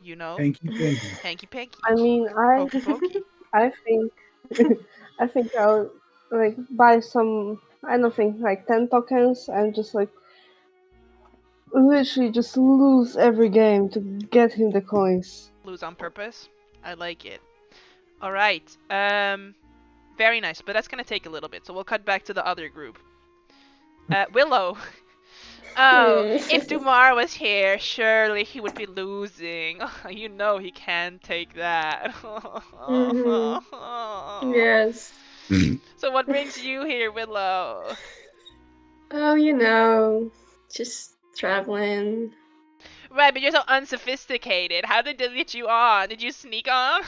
Hanky panky. I mean, Hokey pokey. I think, I think I'll like buy some. I don't think like 10 tokens and just like literally just lose every game to get him the coins. Lose on purpose. I like it. Alright. Very nice, but that's gonna take a little bit, so we'll cut back to the other group. Willow. Oh, if Dumar was here, surely he would be losing. You know he can't take that. Yes. So what brings you here, Willow? Oh, you know, just traveling. Right, but you're so unsophisticated. How did they get you on? Did you sneak on?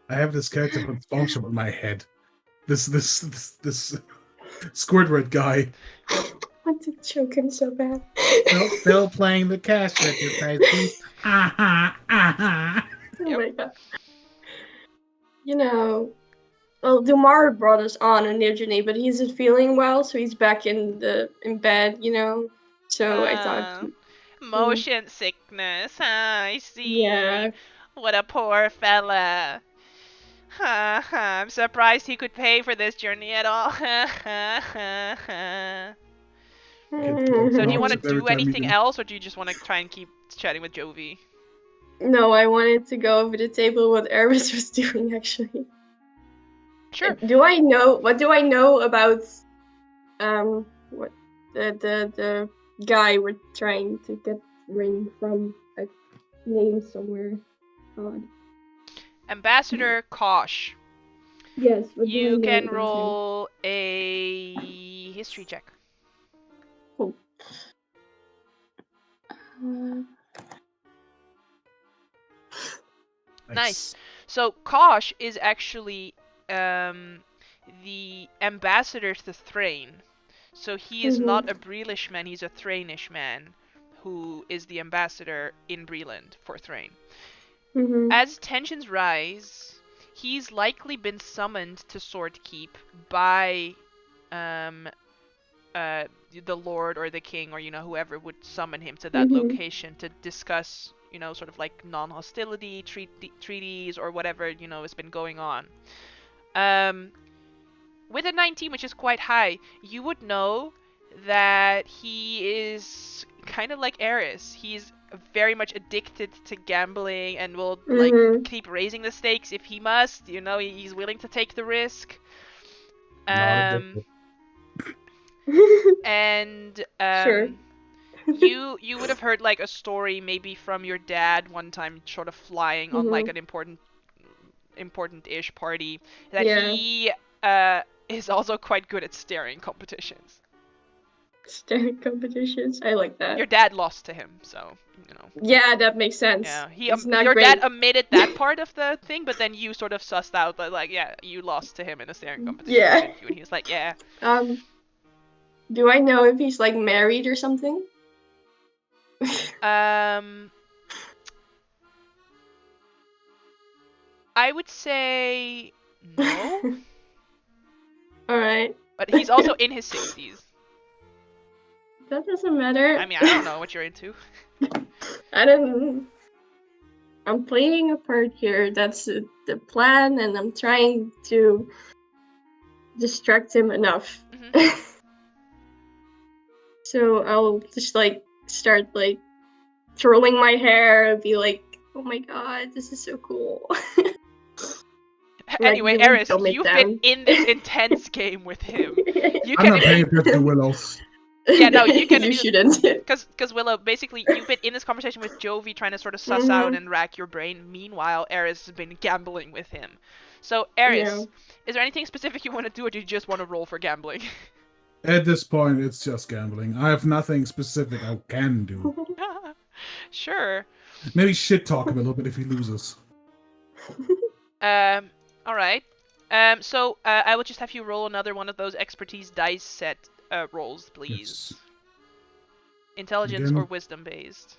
I have this character from SpongeBob in my head. This Squidward guy. I want to choke him so bad. Still playing the cash register. Oh my god. You know, well, Dumar brought us on in Nijini, but he isn't feeling well, so he's back in bed, you know. So I thought, motion sickness. I see. yeah. What a poor fella. I'm surprised he could pay for this journey at all. So do you want to do anything else, or do you just want to try and keep chatting with Jovi? No, I wanted to go over the table what Eris was doing actually. Sure. What do I know about what the guy we're trying to get ring from? A name somewhere. God. Ambassador Kosh. Yes, what do I You know can about roll a history check. him? Cool. Nice. So Kosh is actually the ambassador to Thrain. So he is not a Breelish man, he's a Thrainish man who is the ambassador in Breland for Thrain. As tensions rise, he's likely been summoned to Swordkeep by the Lord or the King or whoever would summon him to that location to discuss sort of like non-hostility treaties or whatever has been going on. With a 19, which is quite high, you would know that he is kind of like Eris. He's very much addicted to gambling and will like keep raising the stakes if he must. He's willing to take the risk. Not addicted. And Sure. you would have heard like a story maybe from your dad one time, sort of flying on like an important-ish party, that he is also quite good at staring competitions. Staring competitions. I like that. Your dad lost to him, so Yeah, that makes sense. Yeah, your dad omitted that part of the thing, but then you sort of sussed out that like, yeah, you lost to him in a staring competition. Yeah. Didn't you? And he was like, yeah. Do I know if he's like married or something? I would say no. All right. But he's also in his 60s. That doesn't matter. I mean, I don't know what you're into. I'm playing a part here. That's the plan, and I'm trying to distract him enough. So I'll just like start like twirling my hair and be like, "Oh my god, this is so cool." Anyway, really Eris, dumb it you've down. been in this intense game with him. You I'm can not paying attention to Willows. Yeah, no, you can. You shouldn't. Because Willow, basically, you've been in this conversation with Jovi, trying to sort of suss out and rack your brain. Meanwhile, Eris has been gambling with him. So, Eris, is there anything specific you want to do, or do you just want to roll for gambling? At this point, it's just gambling. I have nothing specific I can do. Sure. Maybe shit talk him a little bit if he loses. All right. So I will just have you roll another one of those expertise dice set rolls, please. Yes. Intelligence Again, or wisdom based.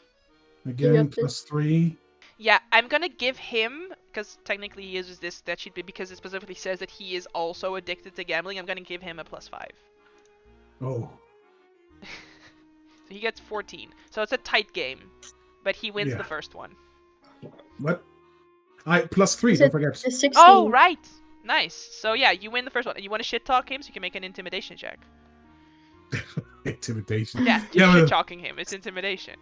Again, +3. Yeah, I'm gonna give him, because technically he uses this stat sheet, but because it specifically says that he is also addicted to gambling, I'm gonna give him a +5. Oh. So he gets 14. So it's a tight game, but he wins the first one. What? +3, don't forget. 16. Oh, right. Nice. So yeah, you win the first one. You want to shit talk him, so you can make an intimidation check. Intimidation. Yeah, just shit talking him. It's intimidation.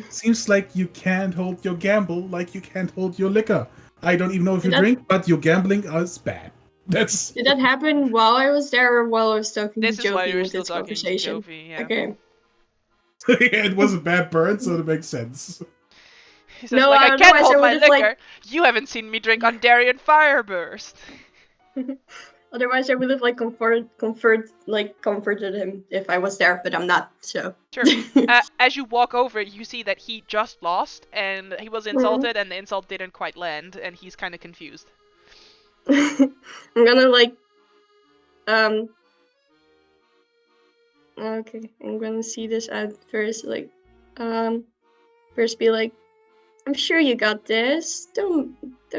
Seems like you can't hold your gamble like you can't hold your liquor. I don't even know if you drink, but your gambling is bad. Did that happen while I was there or while I was talking to Jovi? This is why you were still talking to Jovi, yeah. Okay. It was a bad burn, so it makes sense. He says, like, I can't hold my liquor. You haven't seen me drink on Darien Fireburst. Otherwise, I would have like comforted him if I was there, but I'm not. So sure. As you walk over, you see that he just lost, and he was insulted, and the insult didn't quite land, and he's kind of confused. I'm gonna like, okay, I'm gonna see this at first, like, first be like, I'm sure you got this. Don't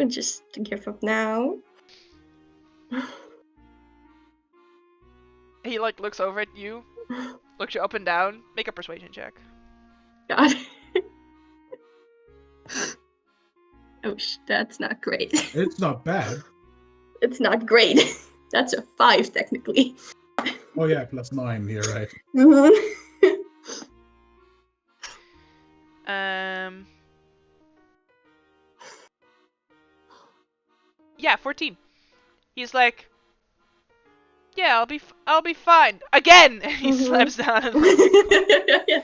just give up now. He like looks over at you, looks you up and down. Make a persuasion check. God. Oh, that's not great. It's not bad. It's not great. That's a 5 technically. Oh yeah, +9 here, right? Yeah, 14. He's like, yeah, I'll be fine. Again! He slaps down on the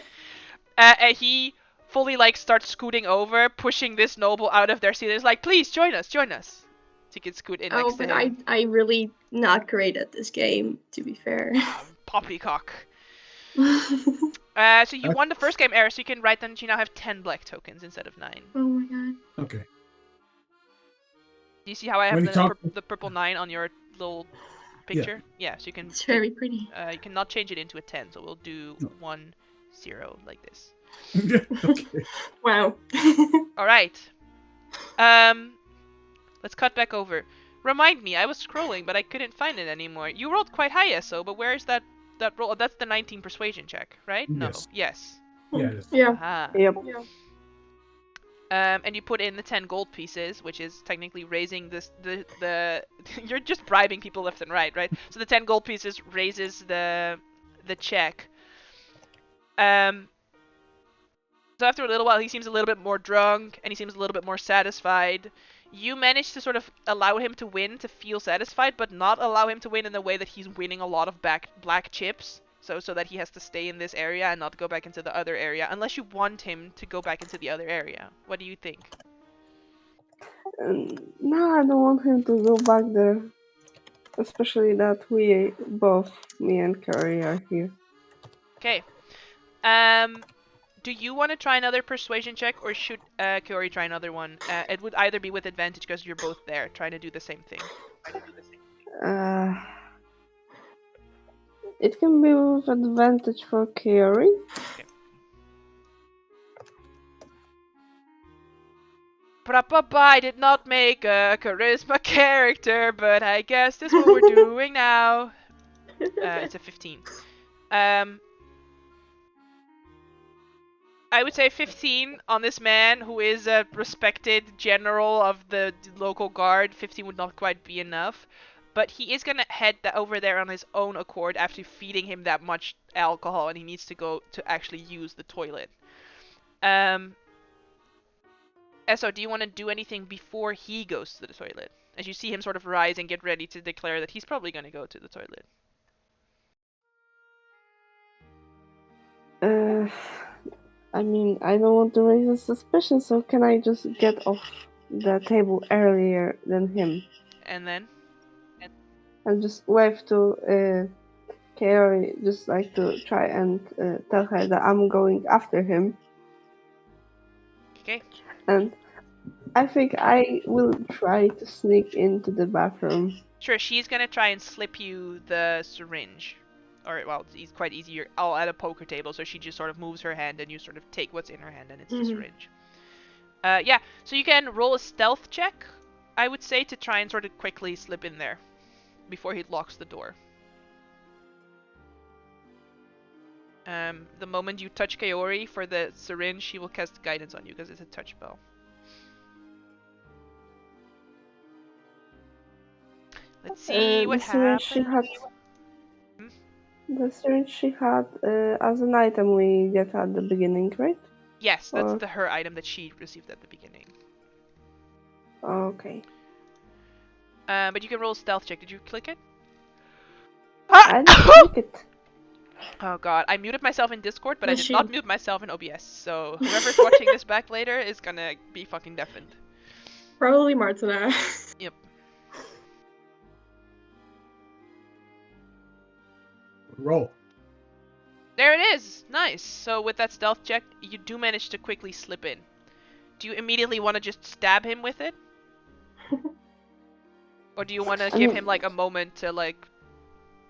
and he fully like starts scooting over, pushing this noble out of their seat. He's like, please join us. So you can scoot in Oh, next to but him. I really not great at this game, to be fair. Poppycock. So you won the first game, Air, so you can write down that you now have 10 black tokens instead of 9. Oh my god. Okay. Do you see how I have When you talk- the purple 9 on your little picture? Yeah, so you can It's very pretty. you cannot change it into a 10, so we'll do No. 1, 0 like this. Okay. Wow. Alright. Let's cut back over. Remind me, I was scrolling, but I couldn't find it anymore. You rolled quite high, SO, but where is that roll? Oh, that's the 19 persuasion check, right? No. Yes. Yes. Yes. Yeah. Aha. Yep. Yeah. And you put in the 10 gold pieces, which is technically raising the you're just bribing people left and right, right? So the 10 gold pieces raises the check. So after a little while, he seems a little bit more drunk, and he seems a little bit more satisfied. You manage to sort of allow him to win, to feel satisfied, but not allow him to win in the way that he's winning a lot of black chips. So that he has to stay in this area and not go back into the other area, unless you want him to go back into the other area. What do you think? No, I don't want him to go back there. Especially that we both, me and Carrie, are here. Okay. Do you want to try another persuasion check, or should Kiori try another one? It would either be with advantage because you're both there, trying to do the same thing. It can be with advantage for Carrie. Okay. I did not make a charisma character, but I guess that's what we're doing now. It's a 15. I would say 15 on this man who is a respected general of the local guard. 15 would not quite be enough. But he is going to head over there on his own accord after feeding him that much alcohol, and he needs to go to actually use the toilet. Eso, do you want to do anything before he goes to the toilet? As you see him sort of rise and get ready to declare that he's probably going to go to the toilet. I mean, I don't want to raise a suspicion, so can I just get off the table earlier than him? And then? And just wave to Carrie, just like to try and tell her that I'm going after him. Okay. And I think I will try to sneak into the bathroom. Sure, she's going to try and slip you the syringe. Or, well, it's quite easy. You're all at a poker table, so she just sort of moves her hand and you sort of take what's in her hand, and it's the syringe. Yeah, so you can roll a stealth check, I would say, to try and sort of quickly slip in there before he locks the door. The moment you touch Kaori for the syringe, she will cast guidance on you because it's a touch spell. Let's see what happens. The syringe she had as an item we get at the beginning, right? Yes, that's her item that she received at the beginning. Okay. But you can roll a stealth check. Did you click it? I didn't click it. Oh god, I muted myself in Discord, but I did not mute myself in OBS. So whoever's watching this back later is gonna be fucking deafened. Probably Martina. Yep. Roll. There it is! Nice! So with that stealth check, you do manage to quickly slip in. Do you immediately want to just stab him with it? Or do you want to give him like a moment to like...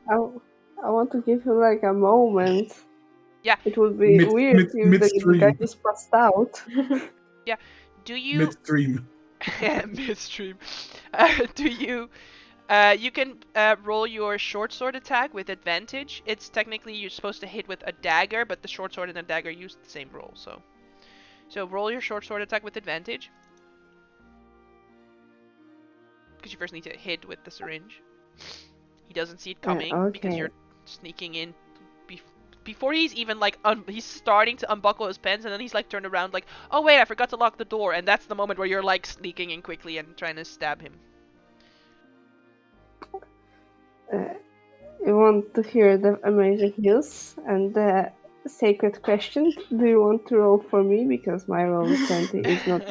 I want to give him like a moment. Yeah. It would be weird if the guy just passed out. Yeah. Do you... Midstream. Yeah, midstream. Do you... you can roll your short sword attack with advantage. It's technically you're supposed to hit with a dagger, but the short sword and the dagger use the same roll. So roll your short sword attack with advantage. Because you first need to hit with the syringe. He doesn't see it coming because you're sneaking in before he's even like he's starting to unbuckle his pants, and then he's like turned around like, oh wait, I forgot to lock the door, and that's the moment where you're like sneaking in quickly and trying to stab him. You want to hear the amazing news and the sacred question? Do you want to roll for me? Because my roll 20 is not.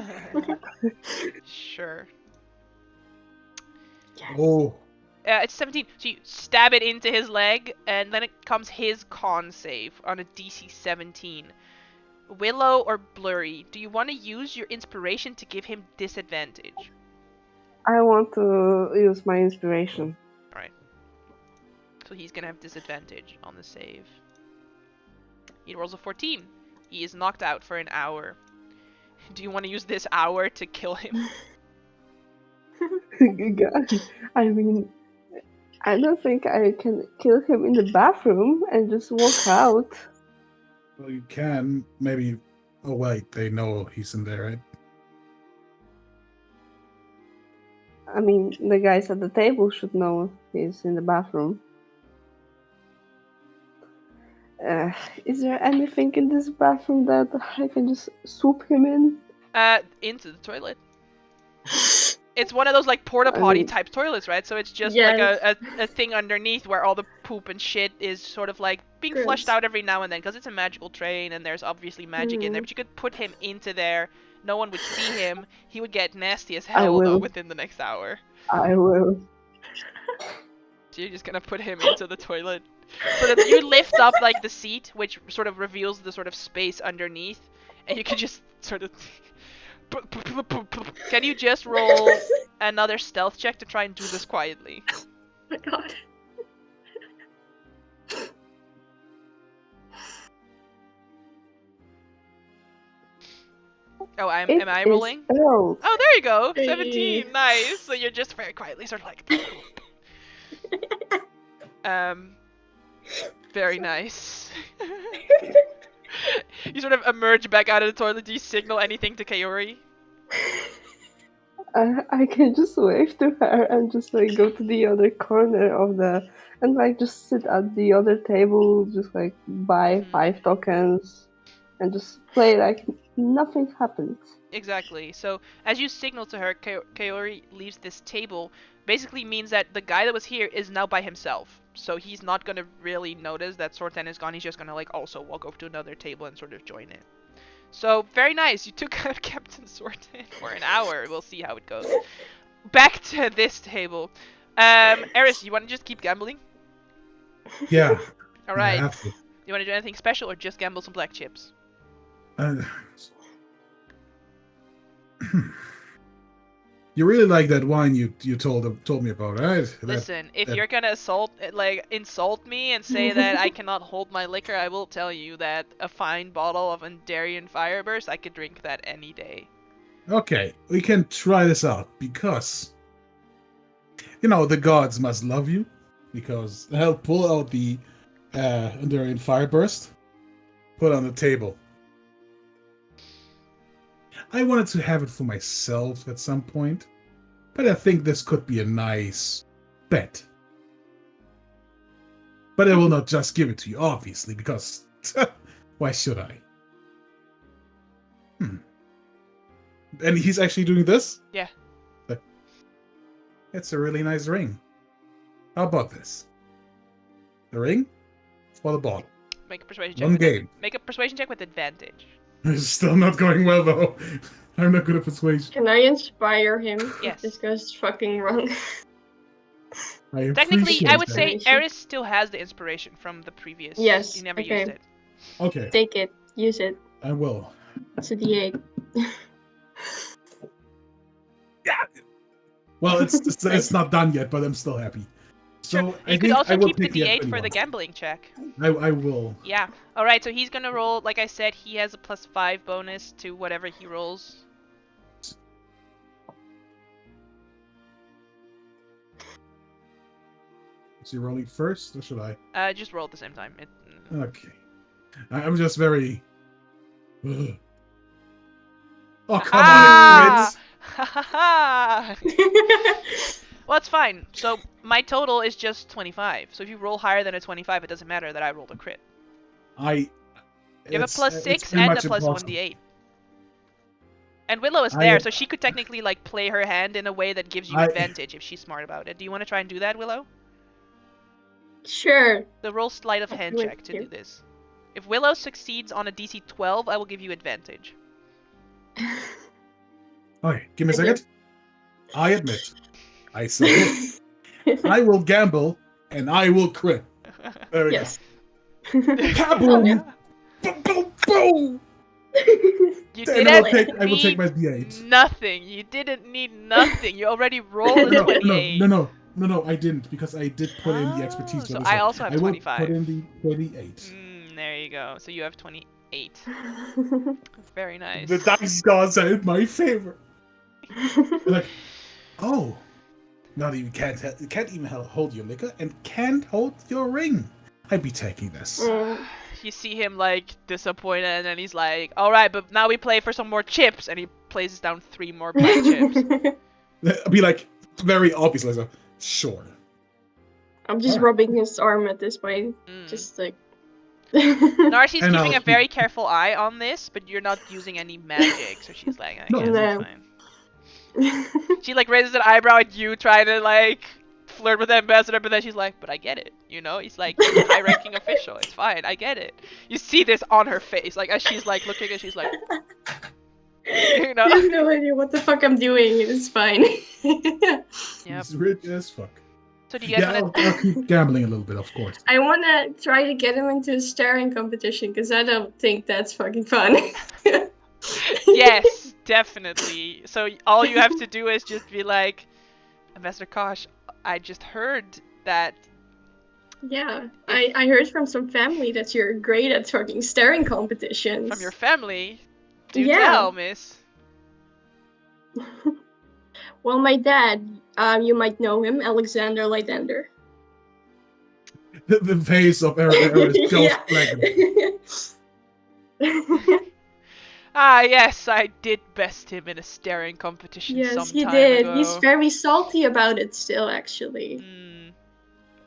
Sure. Oh, It's 17. So you stab it into his leg, and then it comes his con save on a DC 17. Willow or Blurry, do you want to use your inspiration to give him disadvantage? I want to use my inspiration. Alright. So he's gonna have disadvantage on the save. He rolls a 14. He is knocked out for an hour. Do you want to use this hour to kill him? God, I mean, I don't think I can kill him in the bathroom and just walk out. well, you can maybe. Oh wait, they know he's in there, right? I mean, the guys at the table should know he's in the bathroom. Is there anything in this bathroom that I can just swoop him in? Into the toilet. It's one of those like porta potty type toilets, right? So it's just like a thing underneath where all the poop and shit is sort of like being flushed out every now and then, because it's a magical train and there's obviously magic in there. But you could put him into there. No one would see him. He would get nasty as hell though within the next hour. I will. So you're just gonna put him into the toilet. So that you lift up like the seat, which sort of reveals the sort of space underneath, and you can just sort of. Can you just roll another stealth check to try and do this quietly? Oh my god. Oh, am I rolling? Oh, there you go. 17. Nice. So you're just very quietly sort of like. Very nice. You sort of emerge back out of the toilet. Do you signal anything to Kaori? I can just wave to her and just like go to the other corner of the and like just sit at the other table, just like buy 5 tokens and just play like nothing happened. Exactly. So as you signal to her, Kaori leaves this table. Basically means that the guy that was here is now by himself. So he's not gonna really notice that Sorten is gone. He's just gonna like also walk over to another table and sort of join it. So very nice. You took out Captain Sorten for an hour. We'll see how it goes. Back to this table. Eris, you want to just keep gambling? Yeah. All right. Yeah, You want to do anything special or just gamble some black chips? You really like that wine you told me about, right? Listen, if you're gonna insult me and say that I cannot hold my liquor, I will tell you that a fine bottle of Andarian Fireburst, I could drink that any day. Okay, we can try this out because the gods must love you, because they'll pull out the Andarian Fireburst, put it on the table. I wanted to have it for myself at some point, but I think this could be a nice bet. But I will not just give it to you, obviously, because why should I? And he's actually doing this? Yeah. It's a really nice ring. How about this? The ring for the bottle. Make a persuasion check. One game. Make a persuasion check with advantage. It's still not going well, though. I'm not good at persuasion. Can I inspire him? Yes. If this goes fucking wrong. Technically, I would say Eris still has the inspiration from the previous. Yes. You never used it. Okay. Take it. Use it. I will. It's a D8. Yeah. Well, it's not done yet, but I'm still happy. So Sure. You could also keep the D8 for the game. gambling check. I will. Yeah. Alright, so he's gonna roll, like I said, he has a +5 bonus to whatever he rolls. Is he rolling first, or should I? Just roll at the same time. Okay. I'm just very... Ugh. Oh, come on, it Ha ha ha! Well, it's fine. So my total is just 25. So if you roll higher than a 25, it doesn't matter that I rolled a crit. You have a +6 and a +1d8. And Willow is I- there, so she could technically like play her hand in a way that gives you I- advantage if she's smart about it. Do you want to try and do that, Willow? Sure. The roll sleight of I'll hand do it check to too. do this. If Willow succeeds on a DC 12, I will give you advantage. Okay, give me a Okay. second. I admit, I submit. I will gamble, and I will crit. There we Yes. go. Kaboom! Boom, boom, boom! You And I didn't will take need my D8. nothing. You didn't need nothing. You already rolled a No, 28. no, I didn't, because I did put in the expertise. So for this I one. also have I will 25. put in the 28. There you go. So you have 28. Very nice. The dice gods are in my favor. Like, oh, not even can't even hold your liquor and can't hold your ring. I'd be taking this. Mm. You see him like disappointed, and then he's like, "All right, but now we play for some more chips," and he places down 3 more black chips. I'd be like, very obviously, so, sure. I'm just Alright. rubbing his arm at this point. Mm. Just like. Narcy's And keeping I'll a very careful eye on this, but you're not using any magic, so she's like, I No. guess No. it's fine. She like raises an eyebrow at you, trying to like flirt with the ambassador, but then she's like, but I get it, you know? He's like a high-ranking official. It's fine, I get it. You see this on her face, like as she's like looking, and she's like, you know? I have no idea what the fuck I'm doing. It's fine. Yep. He's rich as fuck. So do you guys Yeah, want I'll keep gambling a little bit, of course. I want to try to get him into a staring competition because I don't think that's fucking fun. Yes, definitely. So all you have to do is just be like, Ambassador Kosh, I just heard that. Yeah, I heard from some family that you're great at fucking staring competitions. From your family. Do Yeah. tell, miss. Well, my dad, you might know him, Alexander Lydander. The face of Eris goes black. Ah, yes, I did best him in a staring competition Yes, some he time did. ago. He's very salty about it still, actually. Mm,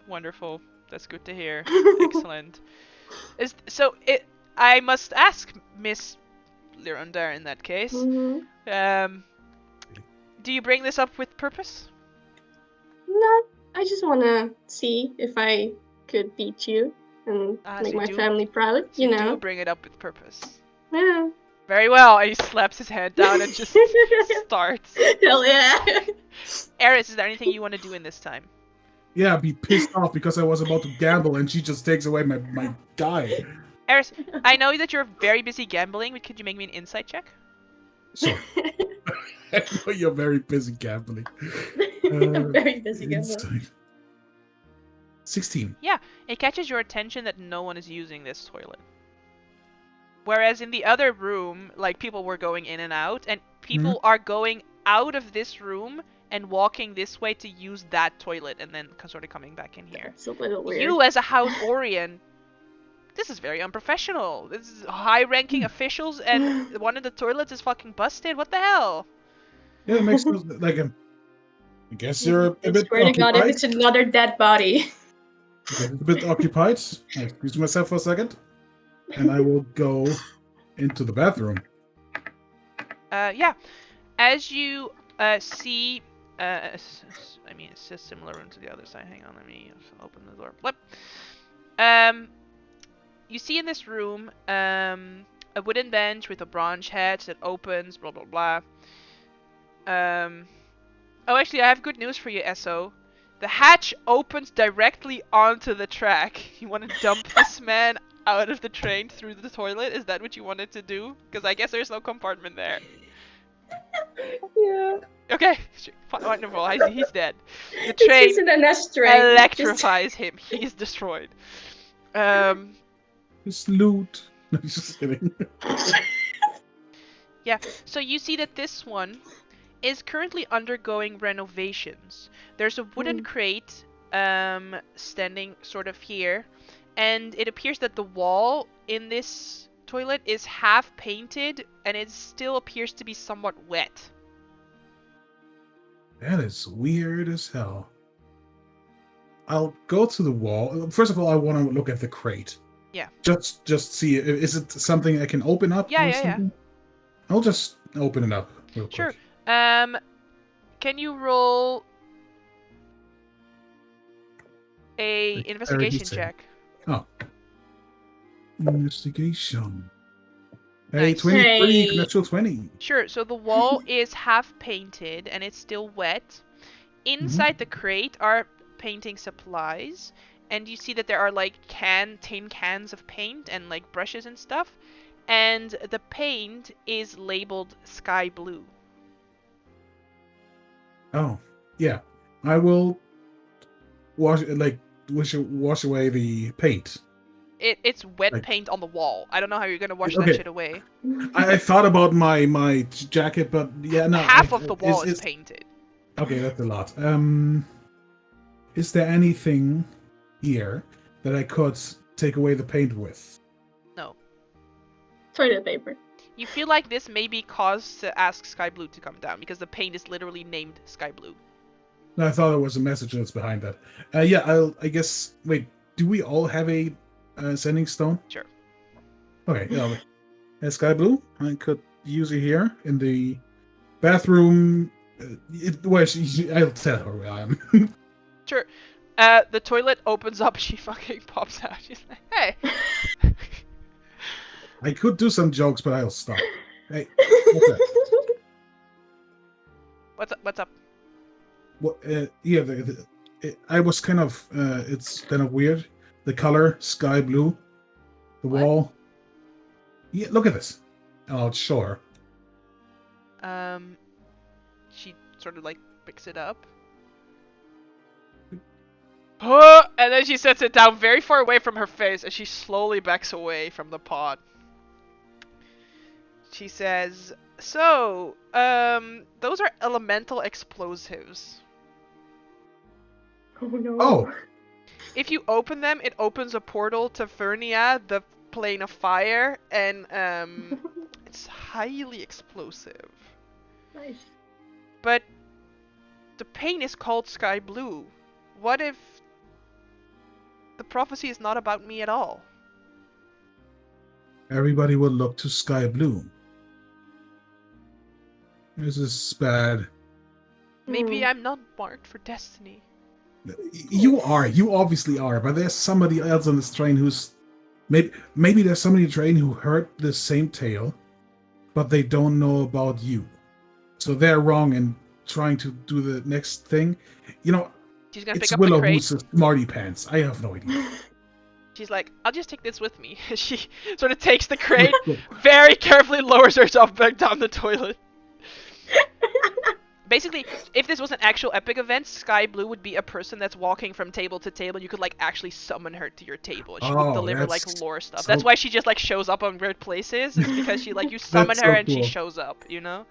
wonderful. That's good to hear. Excellent. I must ask, Miss Lirondar, in that case. Mhm. Do you bring this up with purpose? No, I just want to see if I could beat you and Ah, make so my you do- family proud, So you do know. bring it up with purpose. Yeah. Very well. And he slaps his hand down and just starts. Hell yeah. Eris, is there anything you want to do in this time? Yeah, be pissed off because I was about to gamble and she just takes away my guy. Eris, I know that you're very busy gambling, but could you make me an insight check? Sure. I know you're very busy gambling. I'm very busy gambling. Instinct. 16. It catches your attention that no one is using this toilet. Whereas in the other room, like, people were going in and out, and people are going out of this room and walking this way to use that toilet, and then sort of coming back in here. It's a little weird. You, as a House Orion, this is very unprofessional. This is high-ranking officials, and one of the toilets is fucking busted. What the hell? Yeah, it makes no, like I guess you're a I bit swear to God, if occupied. it's another dead body. Okay, a bit occupied. I excuse myself for a second, and I will go into the bathroom. Yeah. As you see, I mean, it's a similar room to the other side. Hang on, let me open the door. Flip. You see in this room, a wooden bench with a bronze hatch that opens. Blah blah blah. Oh, actually, I have good news for you, Esso. The hatch opens directly onto the track. You want to dump this man out of the train through the toilet? Is that what you wanted to do? Because I guess there's no compartment there. Yeah. Okay, wonderful. He's dead. The It's train just an S train. electrifies him. He's destroyed. Just loot. No, just kidding. Yeah. So you see that this one is currently undergoing renovations. There's a wooden crate standing sort of here, and it appears that the wall in this toilet is half painted, and it still appears to be somewhat wet. That is weird as hell. I'll go to the wall. First of all, I want to look at the crate. Yeah. Just see, is it something I can open up? Yeah, or yeah, yeah. something? I'll just open it up. real Sure. quick. Can you roll a Dexterity investigation save. check? Oh. Investigation. Hey, Nice. 23, Hey. natural 20. Sure. So the wall is half painted and it's still wet. Inside the crate are painting supplies, and you see that there are like tin cans of paint and like brushes and stuff, and the paint is labeled sky blue. Oh, yeah. I will wash away the paint. It's wet Like, paint on the wall. I don't know how you're gonna wash that okay. shit away. I thought about my jacket, but yeah, no. Half of the wall is painted. Okay, that's a lot. Is there anything here that I could take away the paint with? No. Toilet paper. You feel like this may be cause to ask Sky Blue to come down because the paint is literally named Sky Blue. No, I thought there was a message that's behind that. I guess. Wait, do we all have a sending stone? Sure. Okay, yeah. Sky Blue, I could use it here in the bathroom. I'll tell her where I am. Sure. The toilet opens up. She fucking pops out. She's like, "Hey." I could do some jokes, but I'll stop. Hey, what's that? What's up? What? Yeah, I was kind of. It's kind of weird. The color sky blue, the What? wall. Yeah, look at this. I'll show her. She sort of like picks it up. And then she sets it down very far away from her face, and she slowly backs away from the pod. She says, "So, those are elemental explosives. Oh no. Oh. If you open them, it opens a portal to Vernia, the plane of fire, and it's highly explosive. Nice. But the paint is called sky blue. What if the prophecy is not about me at all?" Everybody will look to sky blue. This is bad. Maybe I'm not marked for destiny. You are. You obviously are. But there's somebody else on this train who's maybe there's somebody on the train who heard the same tale, but they don't know about you. So they're wrong in trying to do the next thing. You know, She's gonna it's pick up Willow the crate. who's a smarty pants. I have no idea. She's like, "I'll just take this with me." She sort of takes the crate, very carefully lowers herself back down the toilet. Basically, if this was an actual epic event, Sky Blue would be a person that's walking from table to table. You could like actually summon her to your table, and she would deliver like lore stuff. so- That's why she just like shows up on weird places. It's because she like you summon That's her so and she cool. shows up. You know?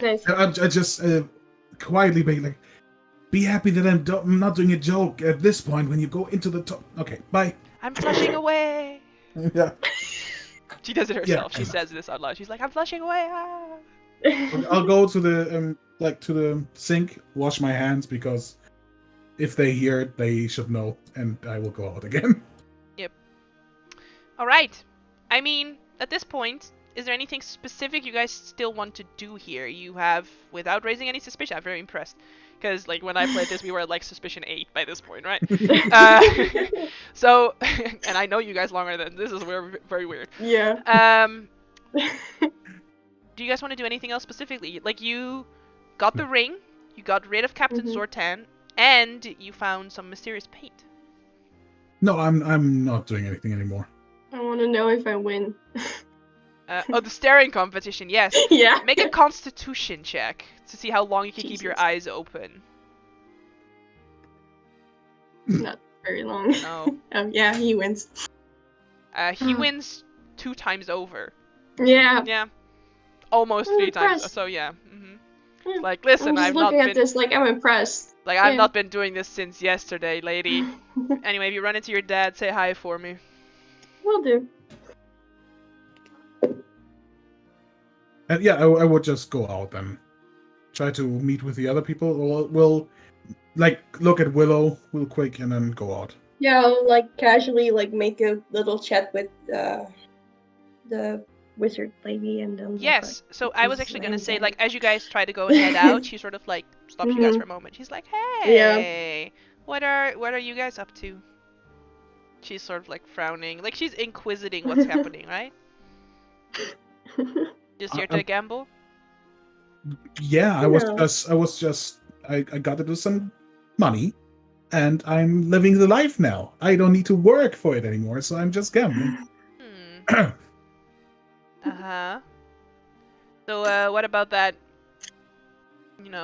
Nice. I just quietly being like, be happy that I'm not doing a joke at this point when you go into the top. Okay, bye. I'm flushing away. Yeah. She does it herself. Yeah. She says this out loud. She's like, "I'm flushing away." Ah. I'll go to the to the sink, wash my hands, because if they hear it, they should know, and I will go out again. All right. I mean, at this point, is there anything specific you guys still want to do here? You have, without raising any suspicion, I'm very impressed. Because, like, when I played this, we were at, like, suspicion 8 by this point, right? So, and I know you guys longer than this is very weird. Yeah. Do you guys want to do anything else specifically? Like, you got the ring, you got rid of Captain Mhm. Zortan, and you found some mysterious paint. No, I'm not doing anything anymore. I want to know if I win. Oh, the staring competition, yes. Yeah. Make a constitution check to see how long you can keep your Jesus. eyes open. Not very long. No. Yeah, he wins. He wins 2 times over. Yeah. Yeah. Almost I'm 3 times. impressed. So yeah. Yeah. Like, listen, I'm just I've not looking at been this like I'm impressed. like I've yeah. not been doing this since yesterday, lady. Anyway, if you run into your dad, say hi for me. Will do. And yeah, I would just go out and try to meet with the other people. We'll like look at Willow real quick and then go out. Yeah, I'll like casually like make a little chat with the wizard lady and then Yes, so I was his actually gonna say, anxiety. like, as you guys try to go and head out, she sort of like stops you guys for a moment. She's like, Yeah. "Hey, what are you guys up to?" She's sort of like frowning, like she's inquisiting what's happening, right? Just here to gamble. Yeah, I got into some money, and I'm living the life now. I don't need to work for it anymore, so I'm just gambling. Uh-huh. So, what about that,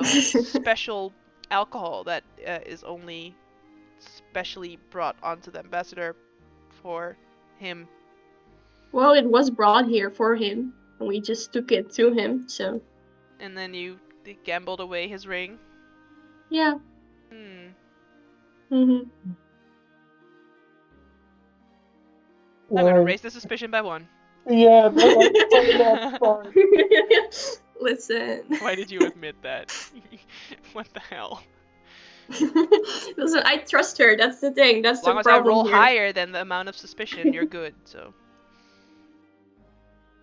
special alcohol that is only specially brought onto the ambassador for him? Well, it was brought here for him, and we just took it to him, so. And then you gambled away his ring? Yeah. Hmm. Mm-hmm. I'm gonna raise the suspicion by 1. Yeah, sorry. Listen. Why did you admit that? What the hell? Listen, I trust her. That's the thing. That's As long the as I problem roll here. higher than the amount of suspicion, you're good, so.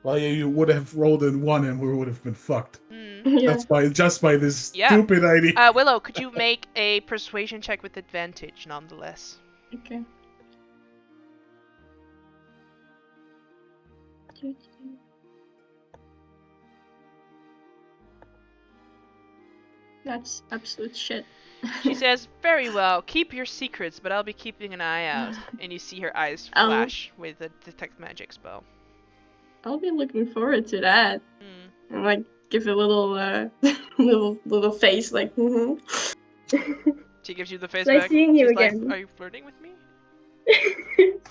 Well, yeah, you would have rolled in 1 and we would have been fucked. Yeah. That's just by this stupid idea. Willow, could you make a persuasion check with advantage, nonetheless? Okay. That's absolute shit. She says, "Very well, keep your secrets, but I'll be keeping an eye out." And you see her eyes flash with the detect magic spell. I'll be looking forward to that. And like give a little little face like She gives you the face Nice back. seeing you She's again. like, "Are you flirting with me?"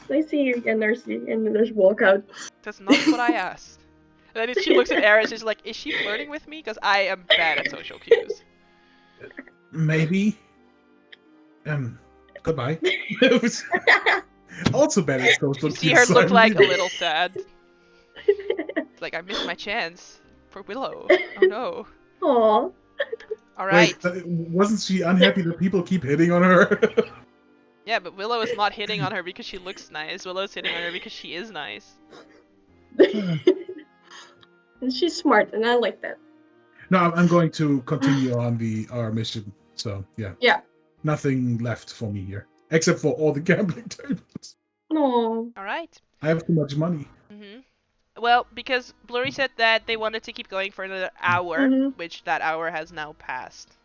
Nice seeing you again, Darcy. And then there's walk out. That's not what I asked. And then she looks at Eris, she's like, "Is she flirting with me? Because I am bad at social cues." Maybe. Goodbye. Also bad at social You see cues, her so look I'm like a leaving. little sad. It's like, I missed my chance for Willow. Oh no. Aww. Alright. Wait, wasn't she unhappy that people keep hitting on her? Yeah, but Willow is not hitting on her because she looks nice. Willow's hitting on her because she is nice. And she's smart, and I like that. No, I'm going to continue on our mission. So yeah. Yeah. Nothing left for me here, except for all the gambling tables. No. All right. I have too much money. Well, because Blurry said that they wanted to keep going for another hour, which that hour has now passed.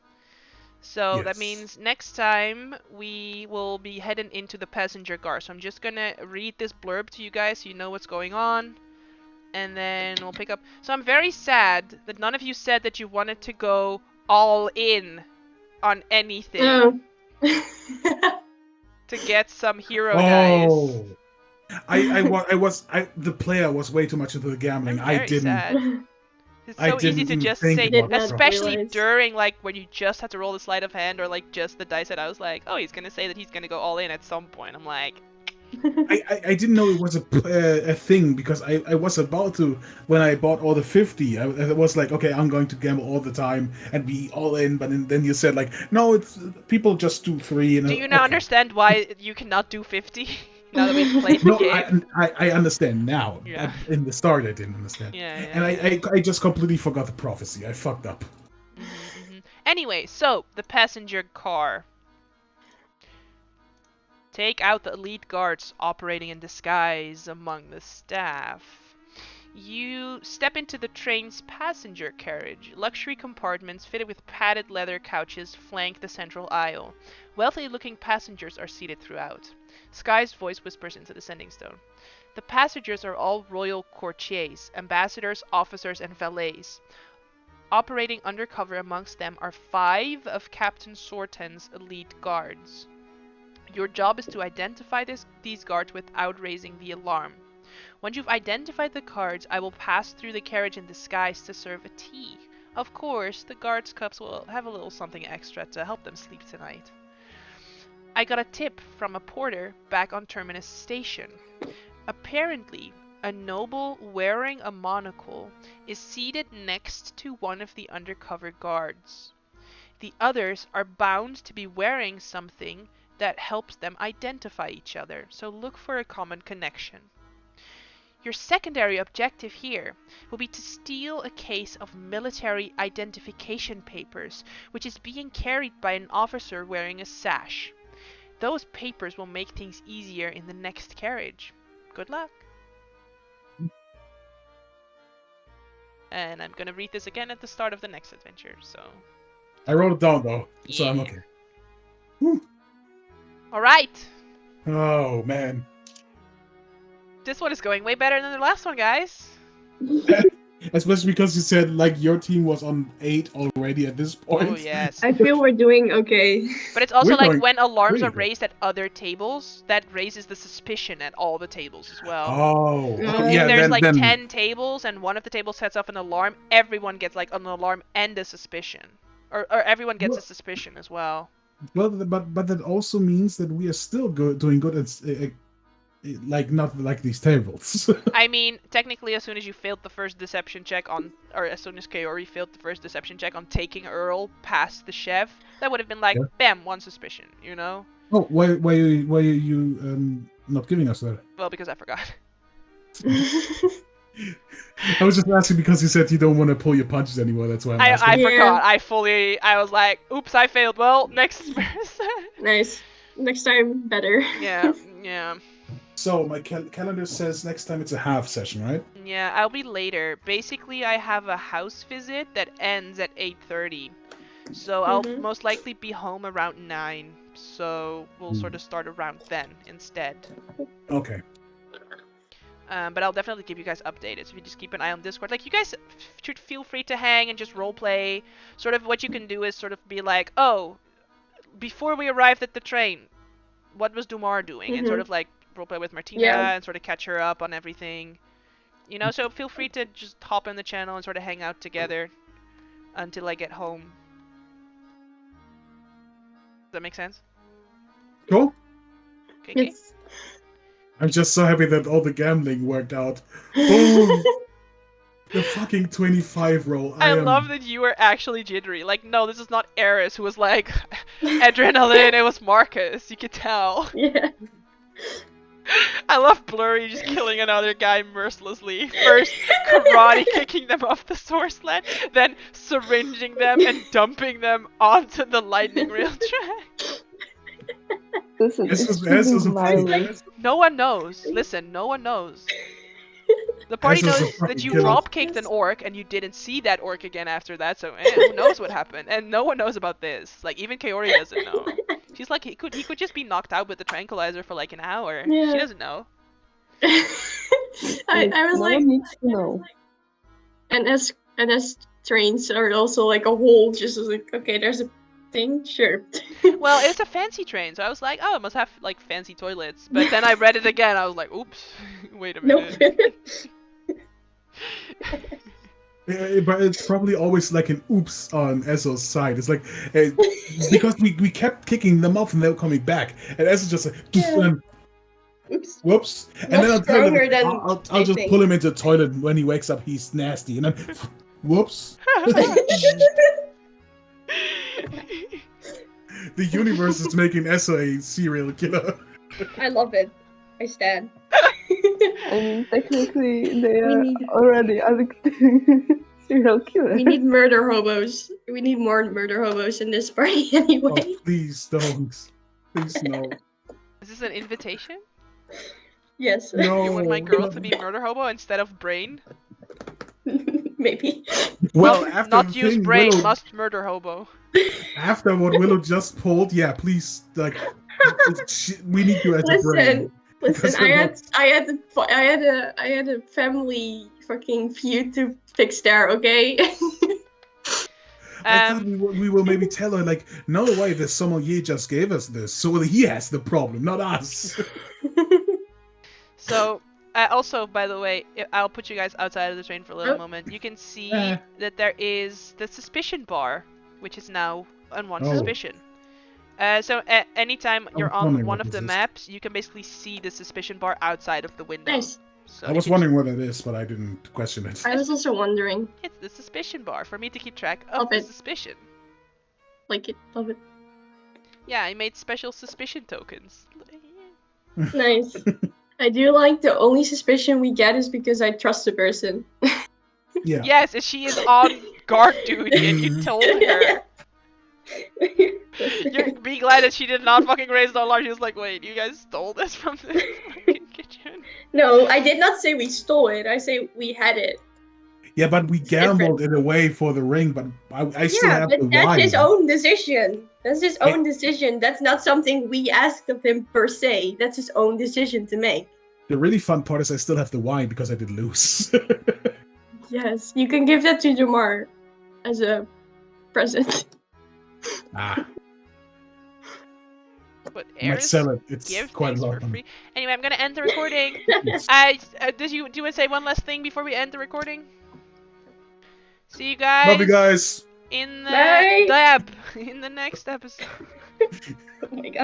So that means next time we will be heading into the passenger car. So I'm just gonna read this blurb to you guys so you know what's going on. And then we'll pick up. So I'm very sad that none of you said that you wanted to go all in on anything to get some hero dice. The player was way too much into the gambling. I'm very sad. It's so easy to just say, especially during like when you just have to roll the sleight of hand or like just the dice that I was like, oh, he's gonna say that he's gonna go all in at some point. I'm like, I didn't know it was a thing because I was about to when I bought all the 50. I was like, okay, I'm going to gamble all the time and be all in. But then you said like, no, it's people just do 3. And do you now understand why you cannot do 50? Now that we've played the game. I understand now. Yeah. In the start, I didn't understand. I just completely forgot the prophecy. I fucked up. Anyway, so the passenger car. Take out the elite guards operating in disguise among the staff. You step into the train's passenger carriage. Luxury compartments fitted with padded leather couches flank the central aisle. Wealthy-looking passengers are seated throughout. Sky's voice whispers into the sending stone. The passengers are all royal courtiers, ambassadors, officers, and valets. Operating undercover amongst them are 5 of Captain Sorten's elite guards. Your job is to identify these guards without raising the alarm. Once you've identified the guards, I will pass through the carriage in disguise to serve a tea. Of course, the guards' cups will have a little something extra to help them sleep tonight. I got a tip from a porter back on Terminus Station. Apparently, a noble wearing a monocle is seated next to one of the undercover guards. The others are bound to be wearing something that helps them identify each other, so look for a common connection. Your secondary objective here will be to steal a case of military identification papers, which is being carried by an officer wearing a sash. Those papers will make things easier in the next carriage. Good luck. And I'm gonna read this again at the start of the next adventure, so... I wrote it down though, so I'm Yeah. okay. Whew. Alright! Oh man. This one is going way better than the last one, guys. Especially because you said like your team was on 8 already at this point. Oh, yes. I feel we're doing okay. But it's also We're like going when alarms are pretty good. raised at other tables, that raises the suspicion at all the tables as well. Oh, Oh. okay. If Yeah, there's then, like then 10 tables and one of the tables sets off an alarm, everyone gets like an alarm and a suspicion. Or everyone gets a suspicion as well. well, but that also means that we are still doing good at like not like these tables. I mean, technically, as soon as you failed the first deception check on, or as soon as Kaori failed the first deception check on taking Earl past the chef, that would have been like, Yeah. bam, one suspicion, you know? Oh, why are you not giving us that? Well, because I forgot. I was just asking because you said you don't want to pull your punches anymore. That's why I'm asking. I Yeah. forgot. I was like, oops, I failed. Well, next person. Nice. Next time, better. Yeah, yeah. So my calendar says next time it's a half session, right? Yeah, I'll be later. Basically, I have a house visit that ends at 8:30. So I'll Mhm. most likely be home around 9. So we'll sort of start around then instead. Okay. But I'll definitely keep you guys updated. So if you just keep an eye on Discord, like you guys should feel free to hang and just roleplay. Sort of what you can do is sort of be like, oh, before we arrived at the train, what was Dumar doing? And sort Mhm. of like roleplay with Martina Yeah. and sort of catch her up on everything. You know, so feel free to just hop in the channel and sort of hang out together until I get home. Does that make sense? Cool. Okay, okay. Yes. I'm just so happy that all the gambling worked out. Boom! The fucking 25 roll. I am... love that you were actually jittery. Like, no, this is not Eris who was like, adrenaline, it was Marcus. You could tell. Yeah. I love Blurry just killing another guy mercilessly. First, karate kicking them off the sword sled, then syringing them and dumping them onto the lightning rail track. This This is is a marvelous. No one knows. Listen, no one knows. The party This is a knows that fucking you killer. drop kicked an orc and you didn't see that orc again after that, so who knows what happened? And no one knows about this. Like even Kaori doesn't know. She's like he could just be knocked out with the tranquilizer for like an hour. Yeah. She doesn't know. I was no like, one needs to know. and as trains are also like a whole, just like, okay, there's a thing, sure. Well, it's a fancy train, so I was like, oh, it must have like fancy toilets. But then I read it again. I was like, oops, wait a Nope. minute. Yeah, but it's probably always like an oops on Ezzo's side. It's like because we kept kicking them off and they were coming back, and Ezzo's just like Yeah. Oops. whoops, and Much then I'll tell stronger him, than I'll I just think. pull him into the toilet when he wakes up. He's nasty, and then whoops. The universe is making Ezzo a serial killer. I love it. I stand. I mean, technically, they We are need- already addicted serial killer. We need murder hobos. We need more murder hobos in this party anyway. Oh, please don't. Please no. Is this an invitation? Yes. No. You want my girl to be murder hobo instead of brain? Maybe. Well, Not- after not the use thing brain, Willow, must murder hobo. after what Willow just pulled, yeah, please, like, we need you as a brain. Listen, Because I had a family fucking feud to fix there, okay? I thought we will maybe tell her, like, no way, the sommelier just gave us this, so he has the problem, not us. So, also, by the way, I'll put you guys outside of the train for a little Oh. moment. You can see Eh. that there is the suspicion bar, which is now on one Oh. suspicion. So anytime you're on wondering one what of the this is. maps, you can basically see the suspicion bar outside of the window. Nice. So I you was can- wondering what it is, but I didn't question it. I was also wondering. It's the suspicion bar for me to keep track of Love the it. suspicion. Like it, love it. Yeah, I made special suspicion tokens. Nice. I do like the only suspicion we get is because I trust the person. Yeah. Yes, she is on guard duty, and you told her. You're be glad that she did not fucking raise the alarm. She was like, wait, you guys stole this from the fucking kitchen? No, I did not say we stole it. I say we had it. Yeah, but we It's gambled different. it away for the ring, but I still Yeah, have but the that's wine. his own decision. That's his I- own decision. That's not something we asked of him per se. That's his own decision to make. The really fun part is I still have the wine because I did lose. Yes, you can give that to Jamar as a present. Ah, But I might Eris sell it. It's give quite a things lot for of money. free. Anyway, I'm gonna end the recording. Yes. Do you want to say one last thing before we end the recording? See you Love you guys guys. in the Bye. dab in the next episode. Oh my god.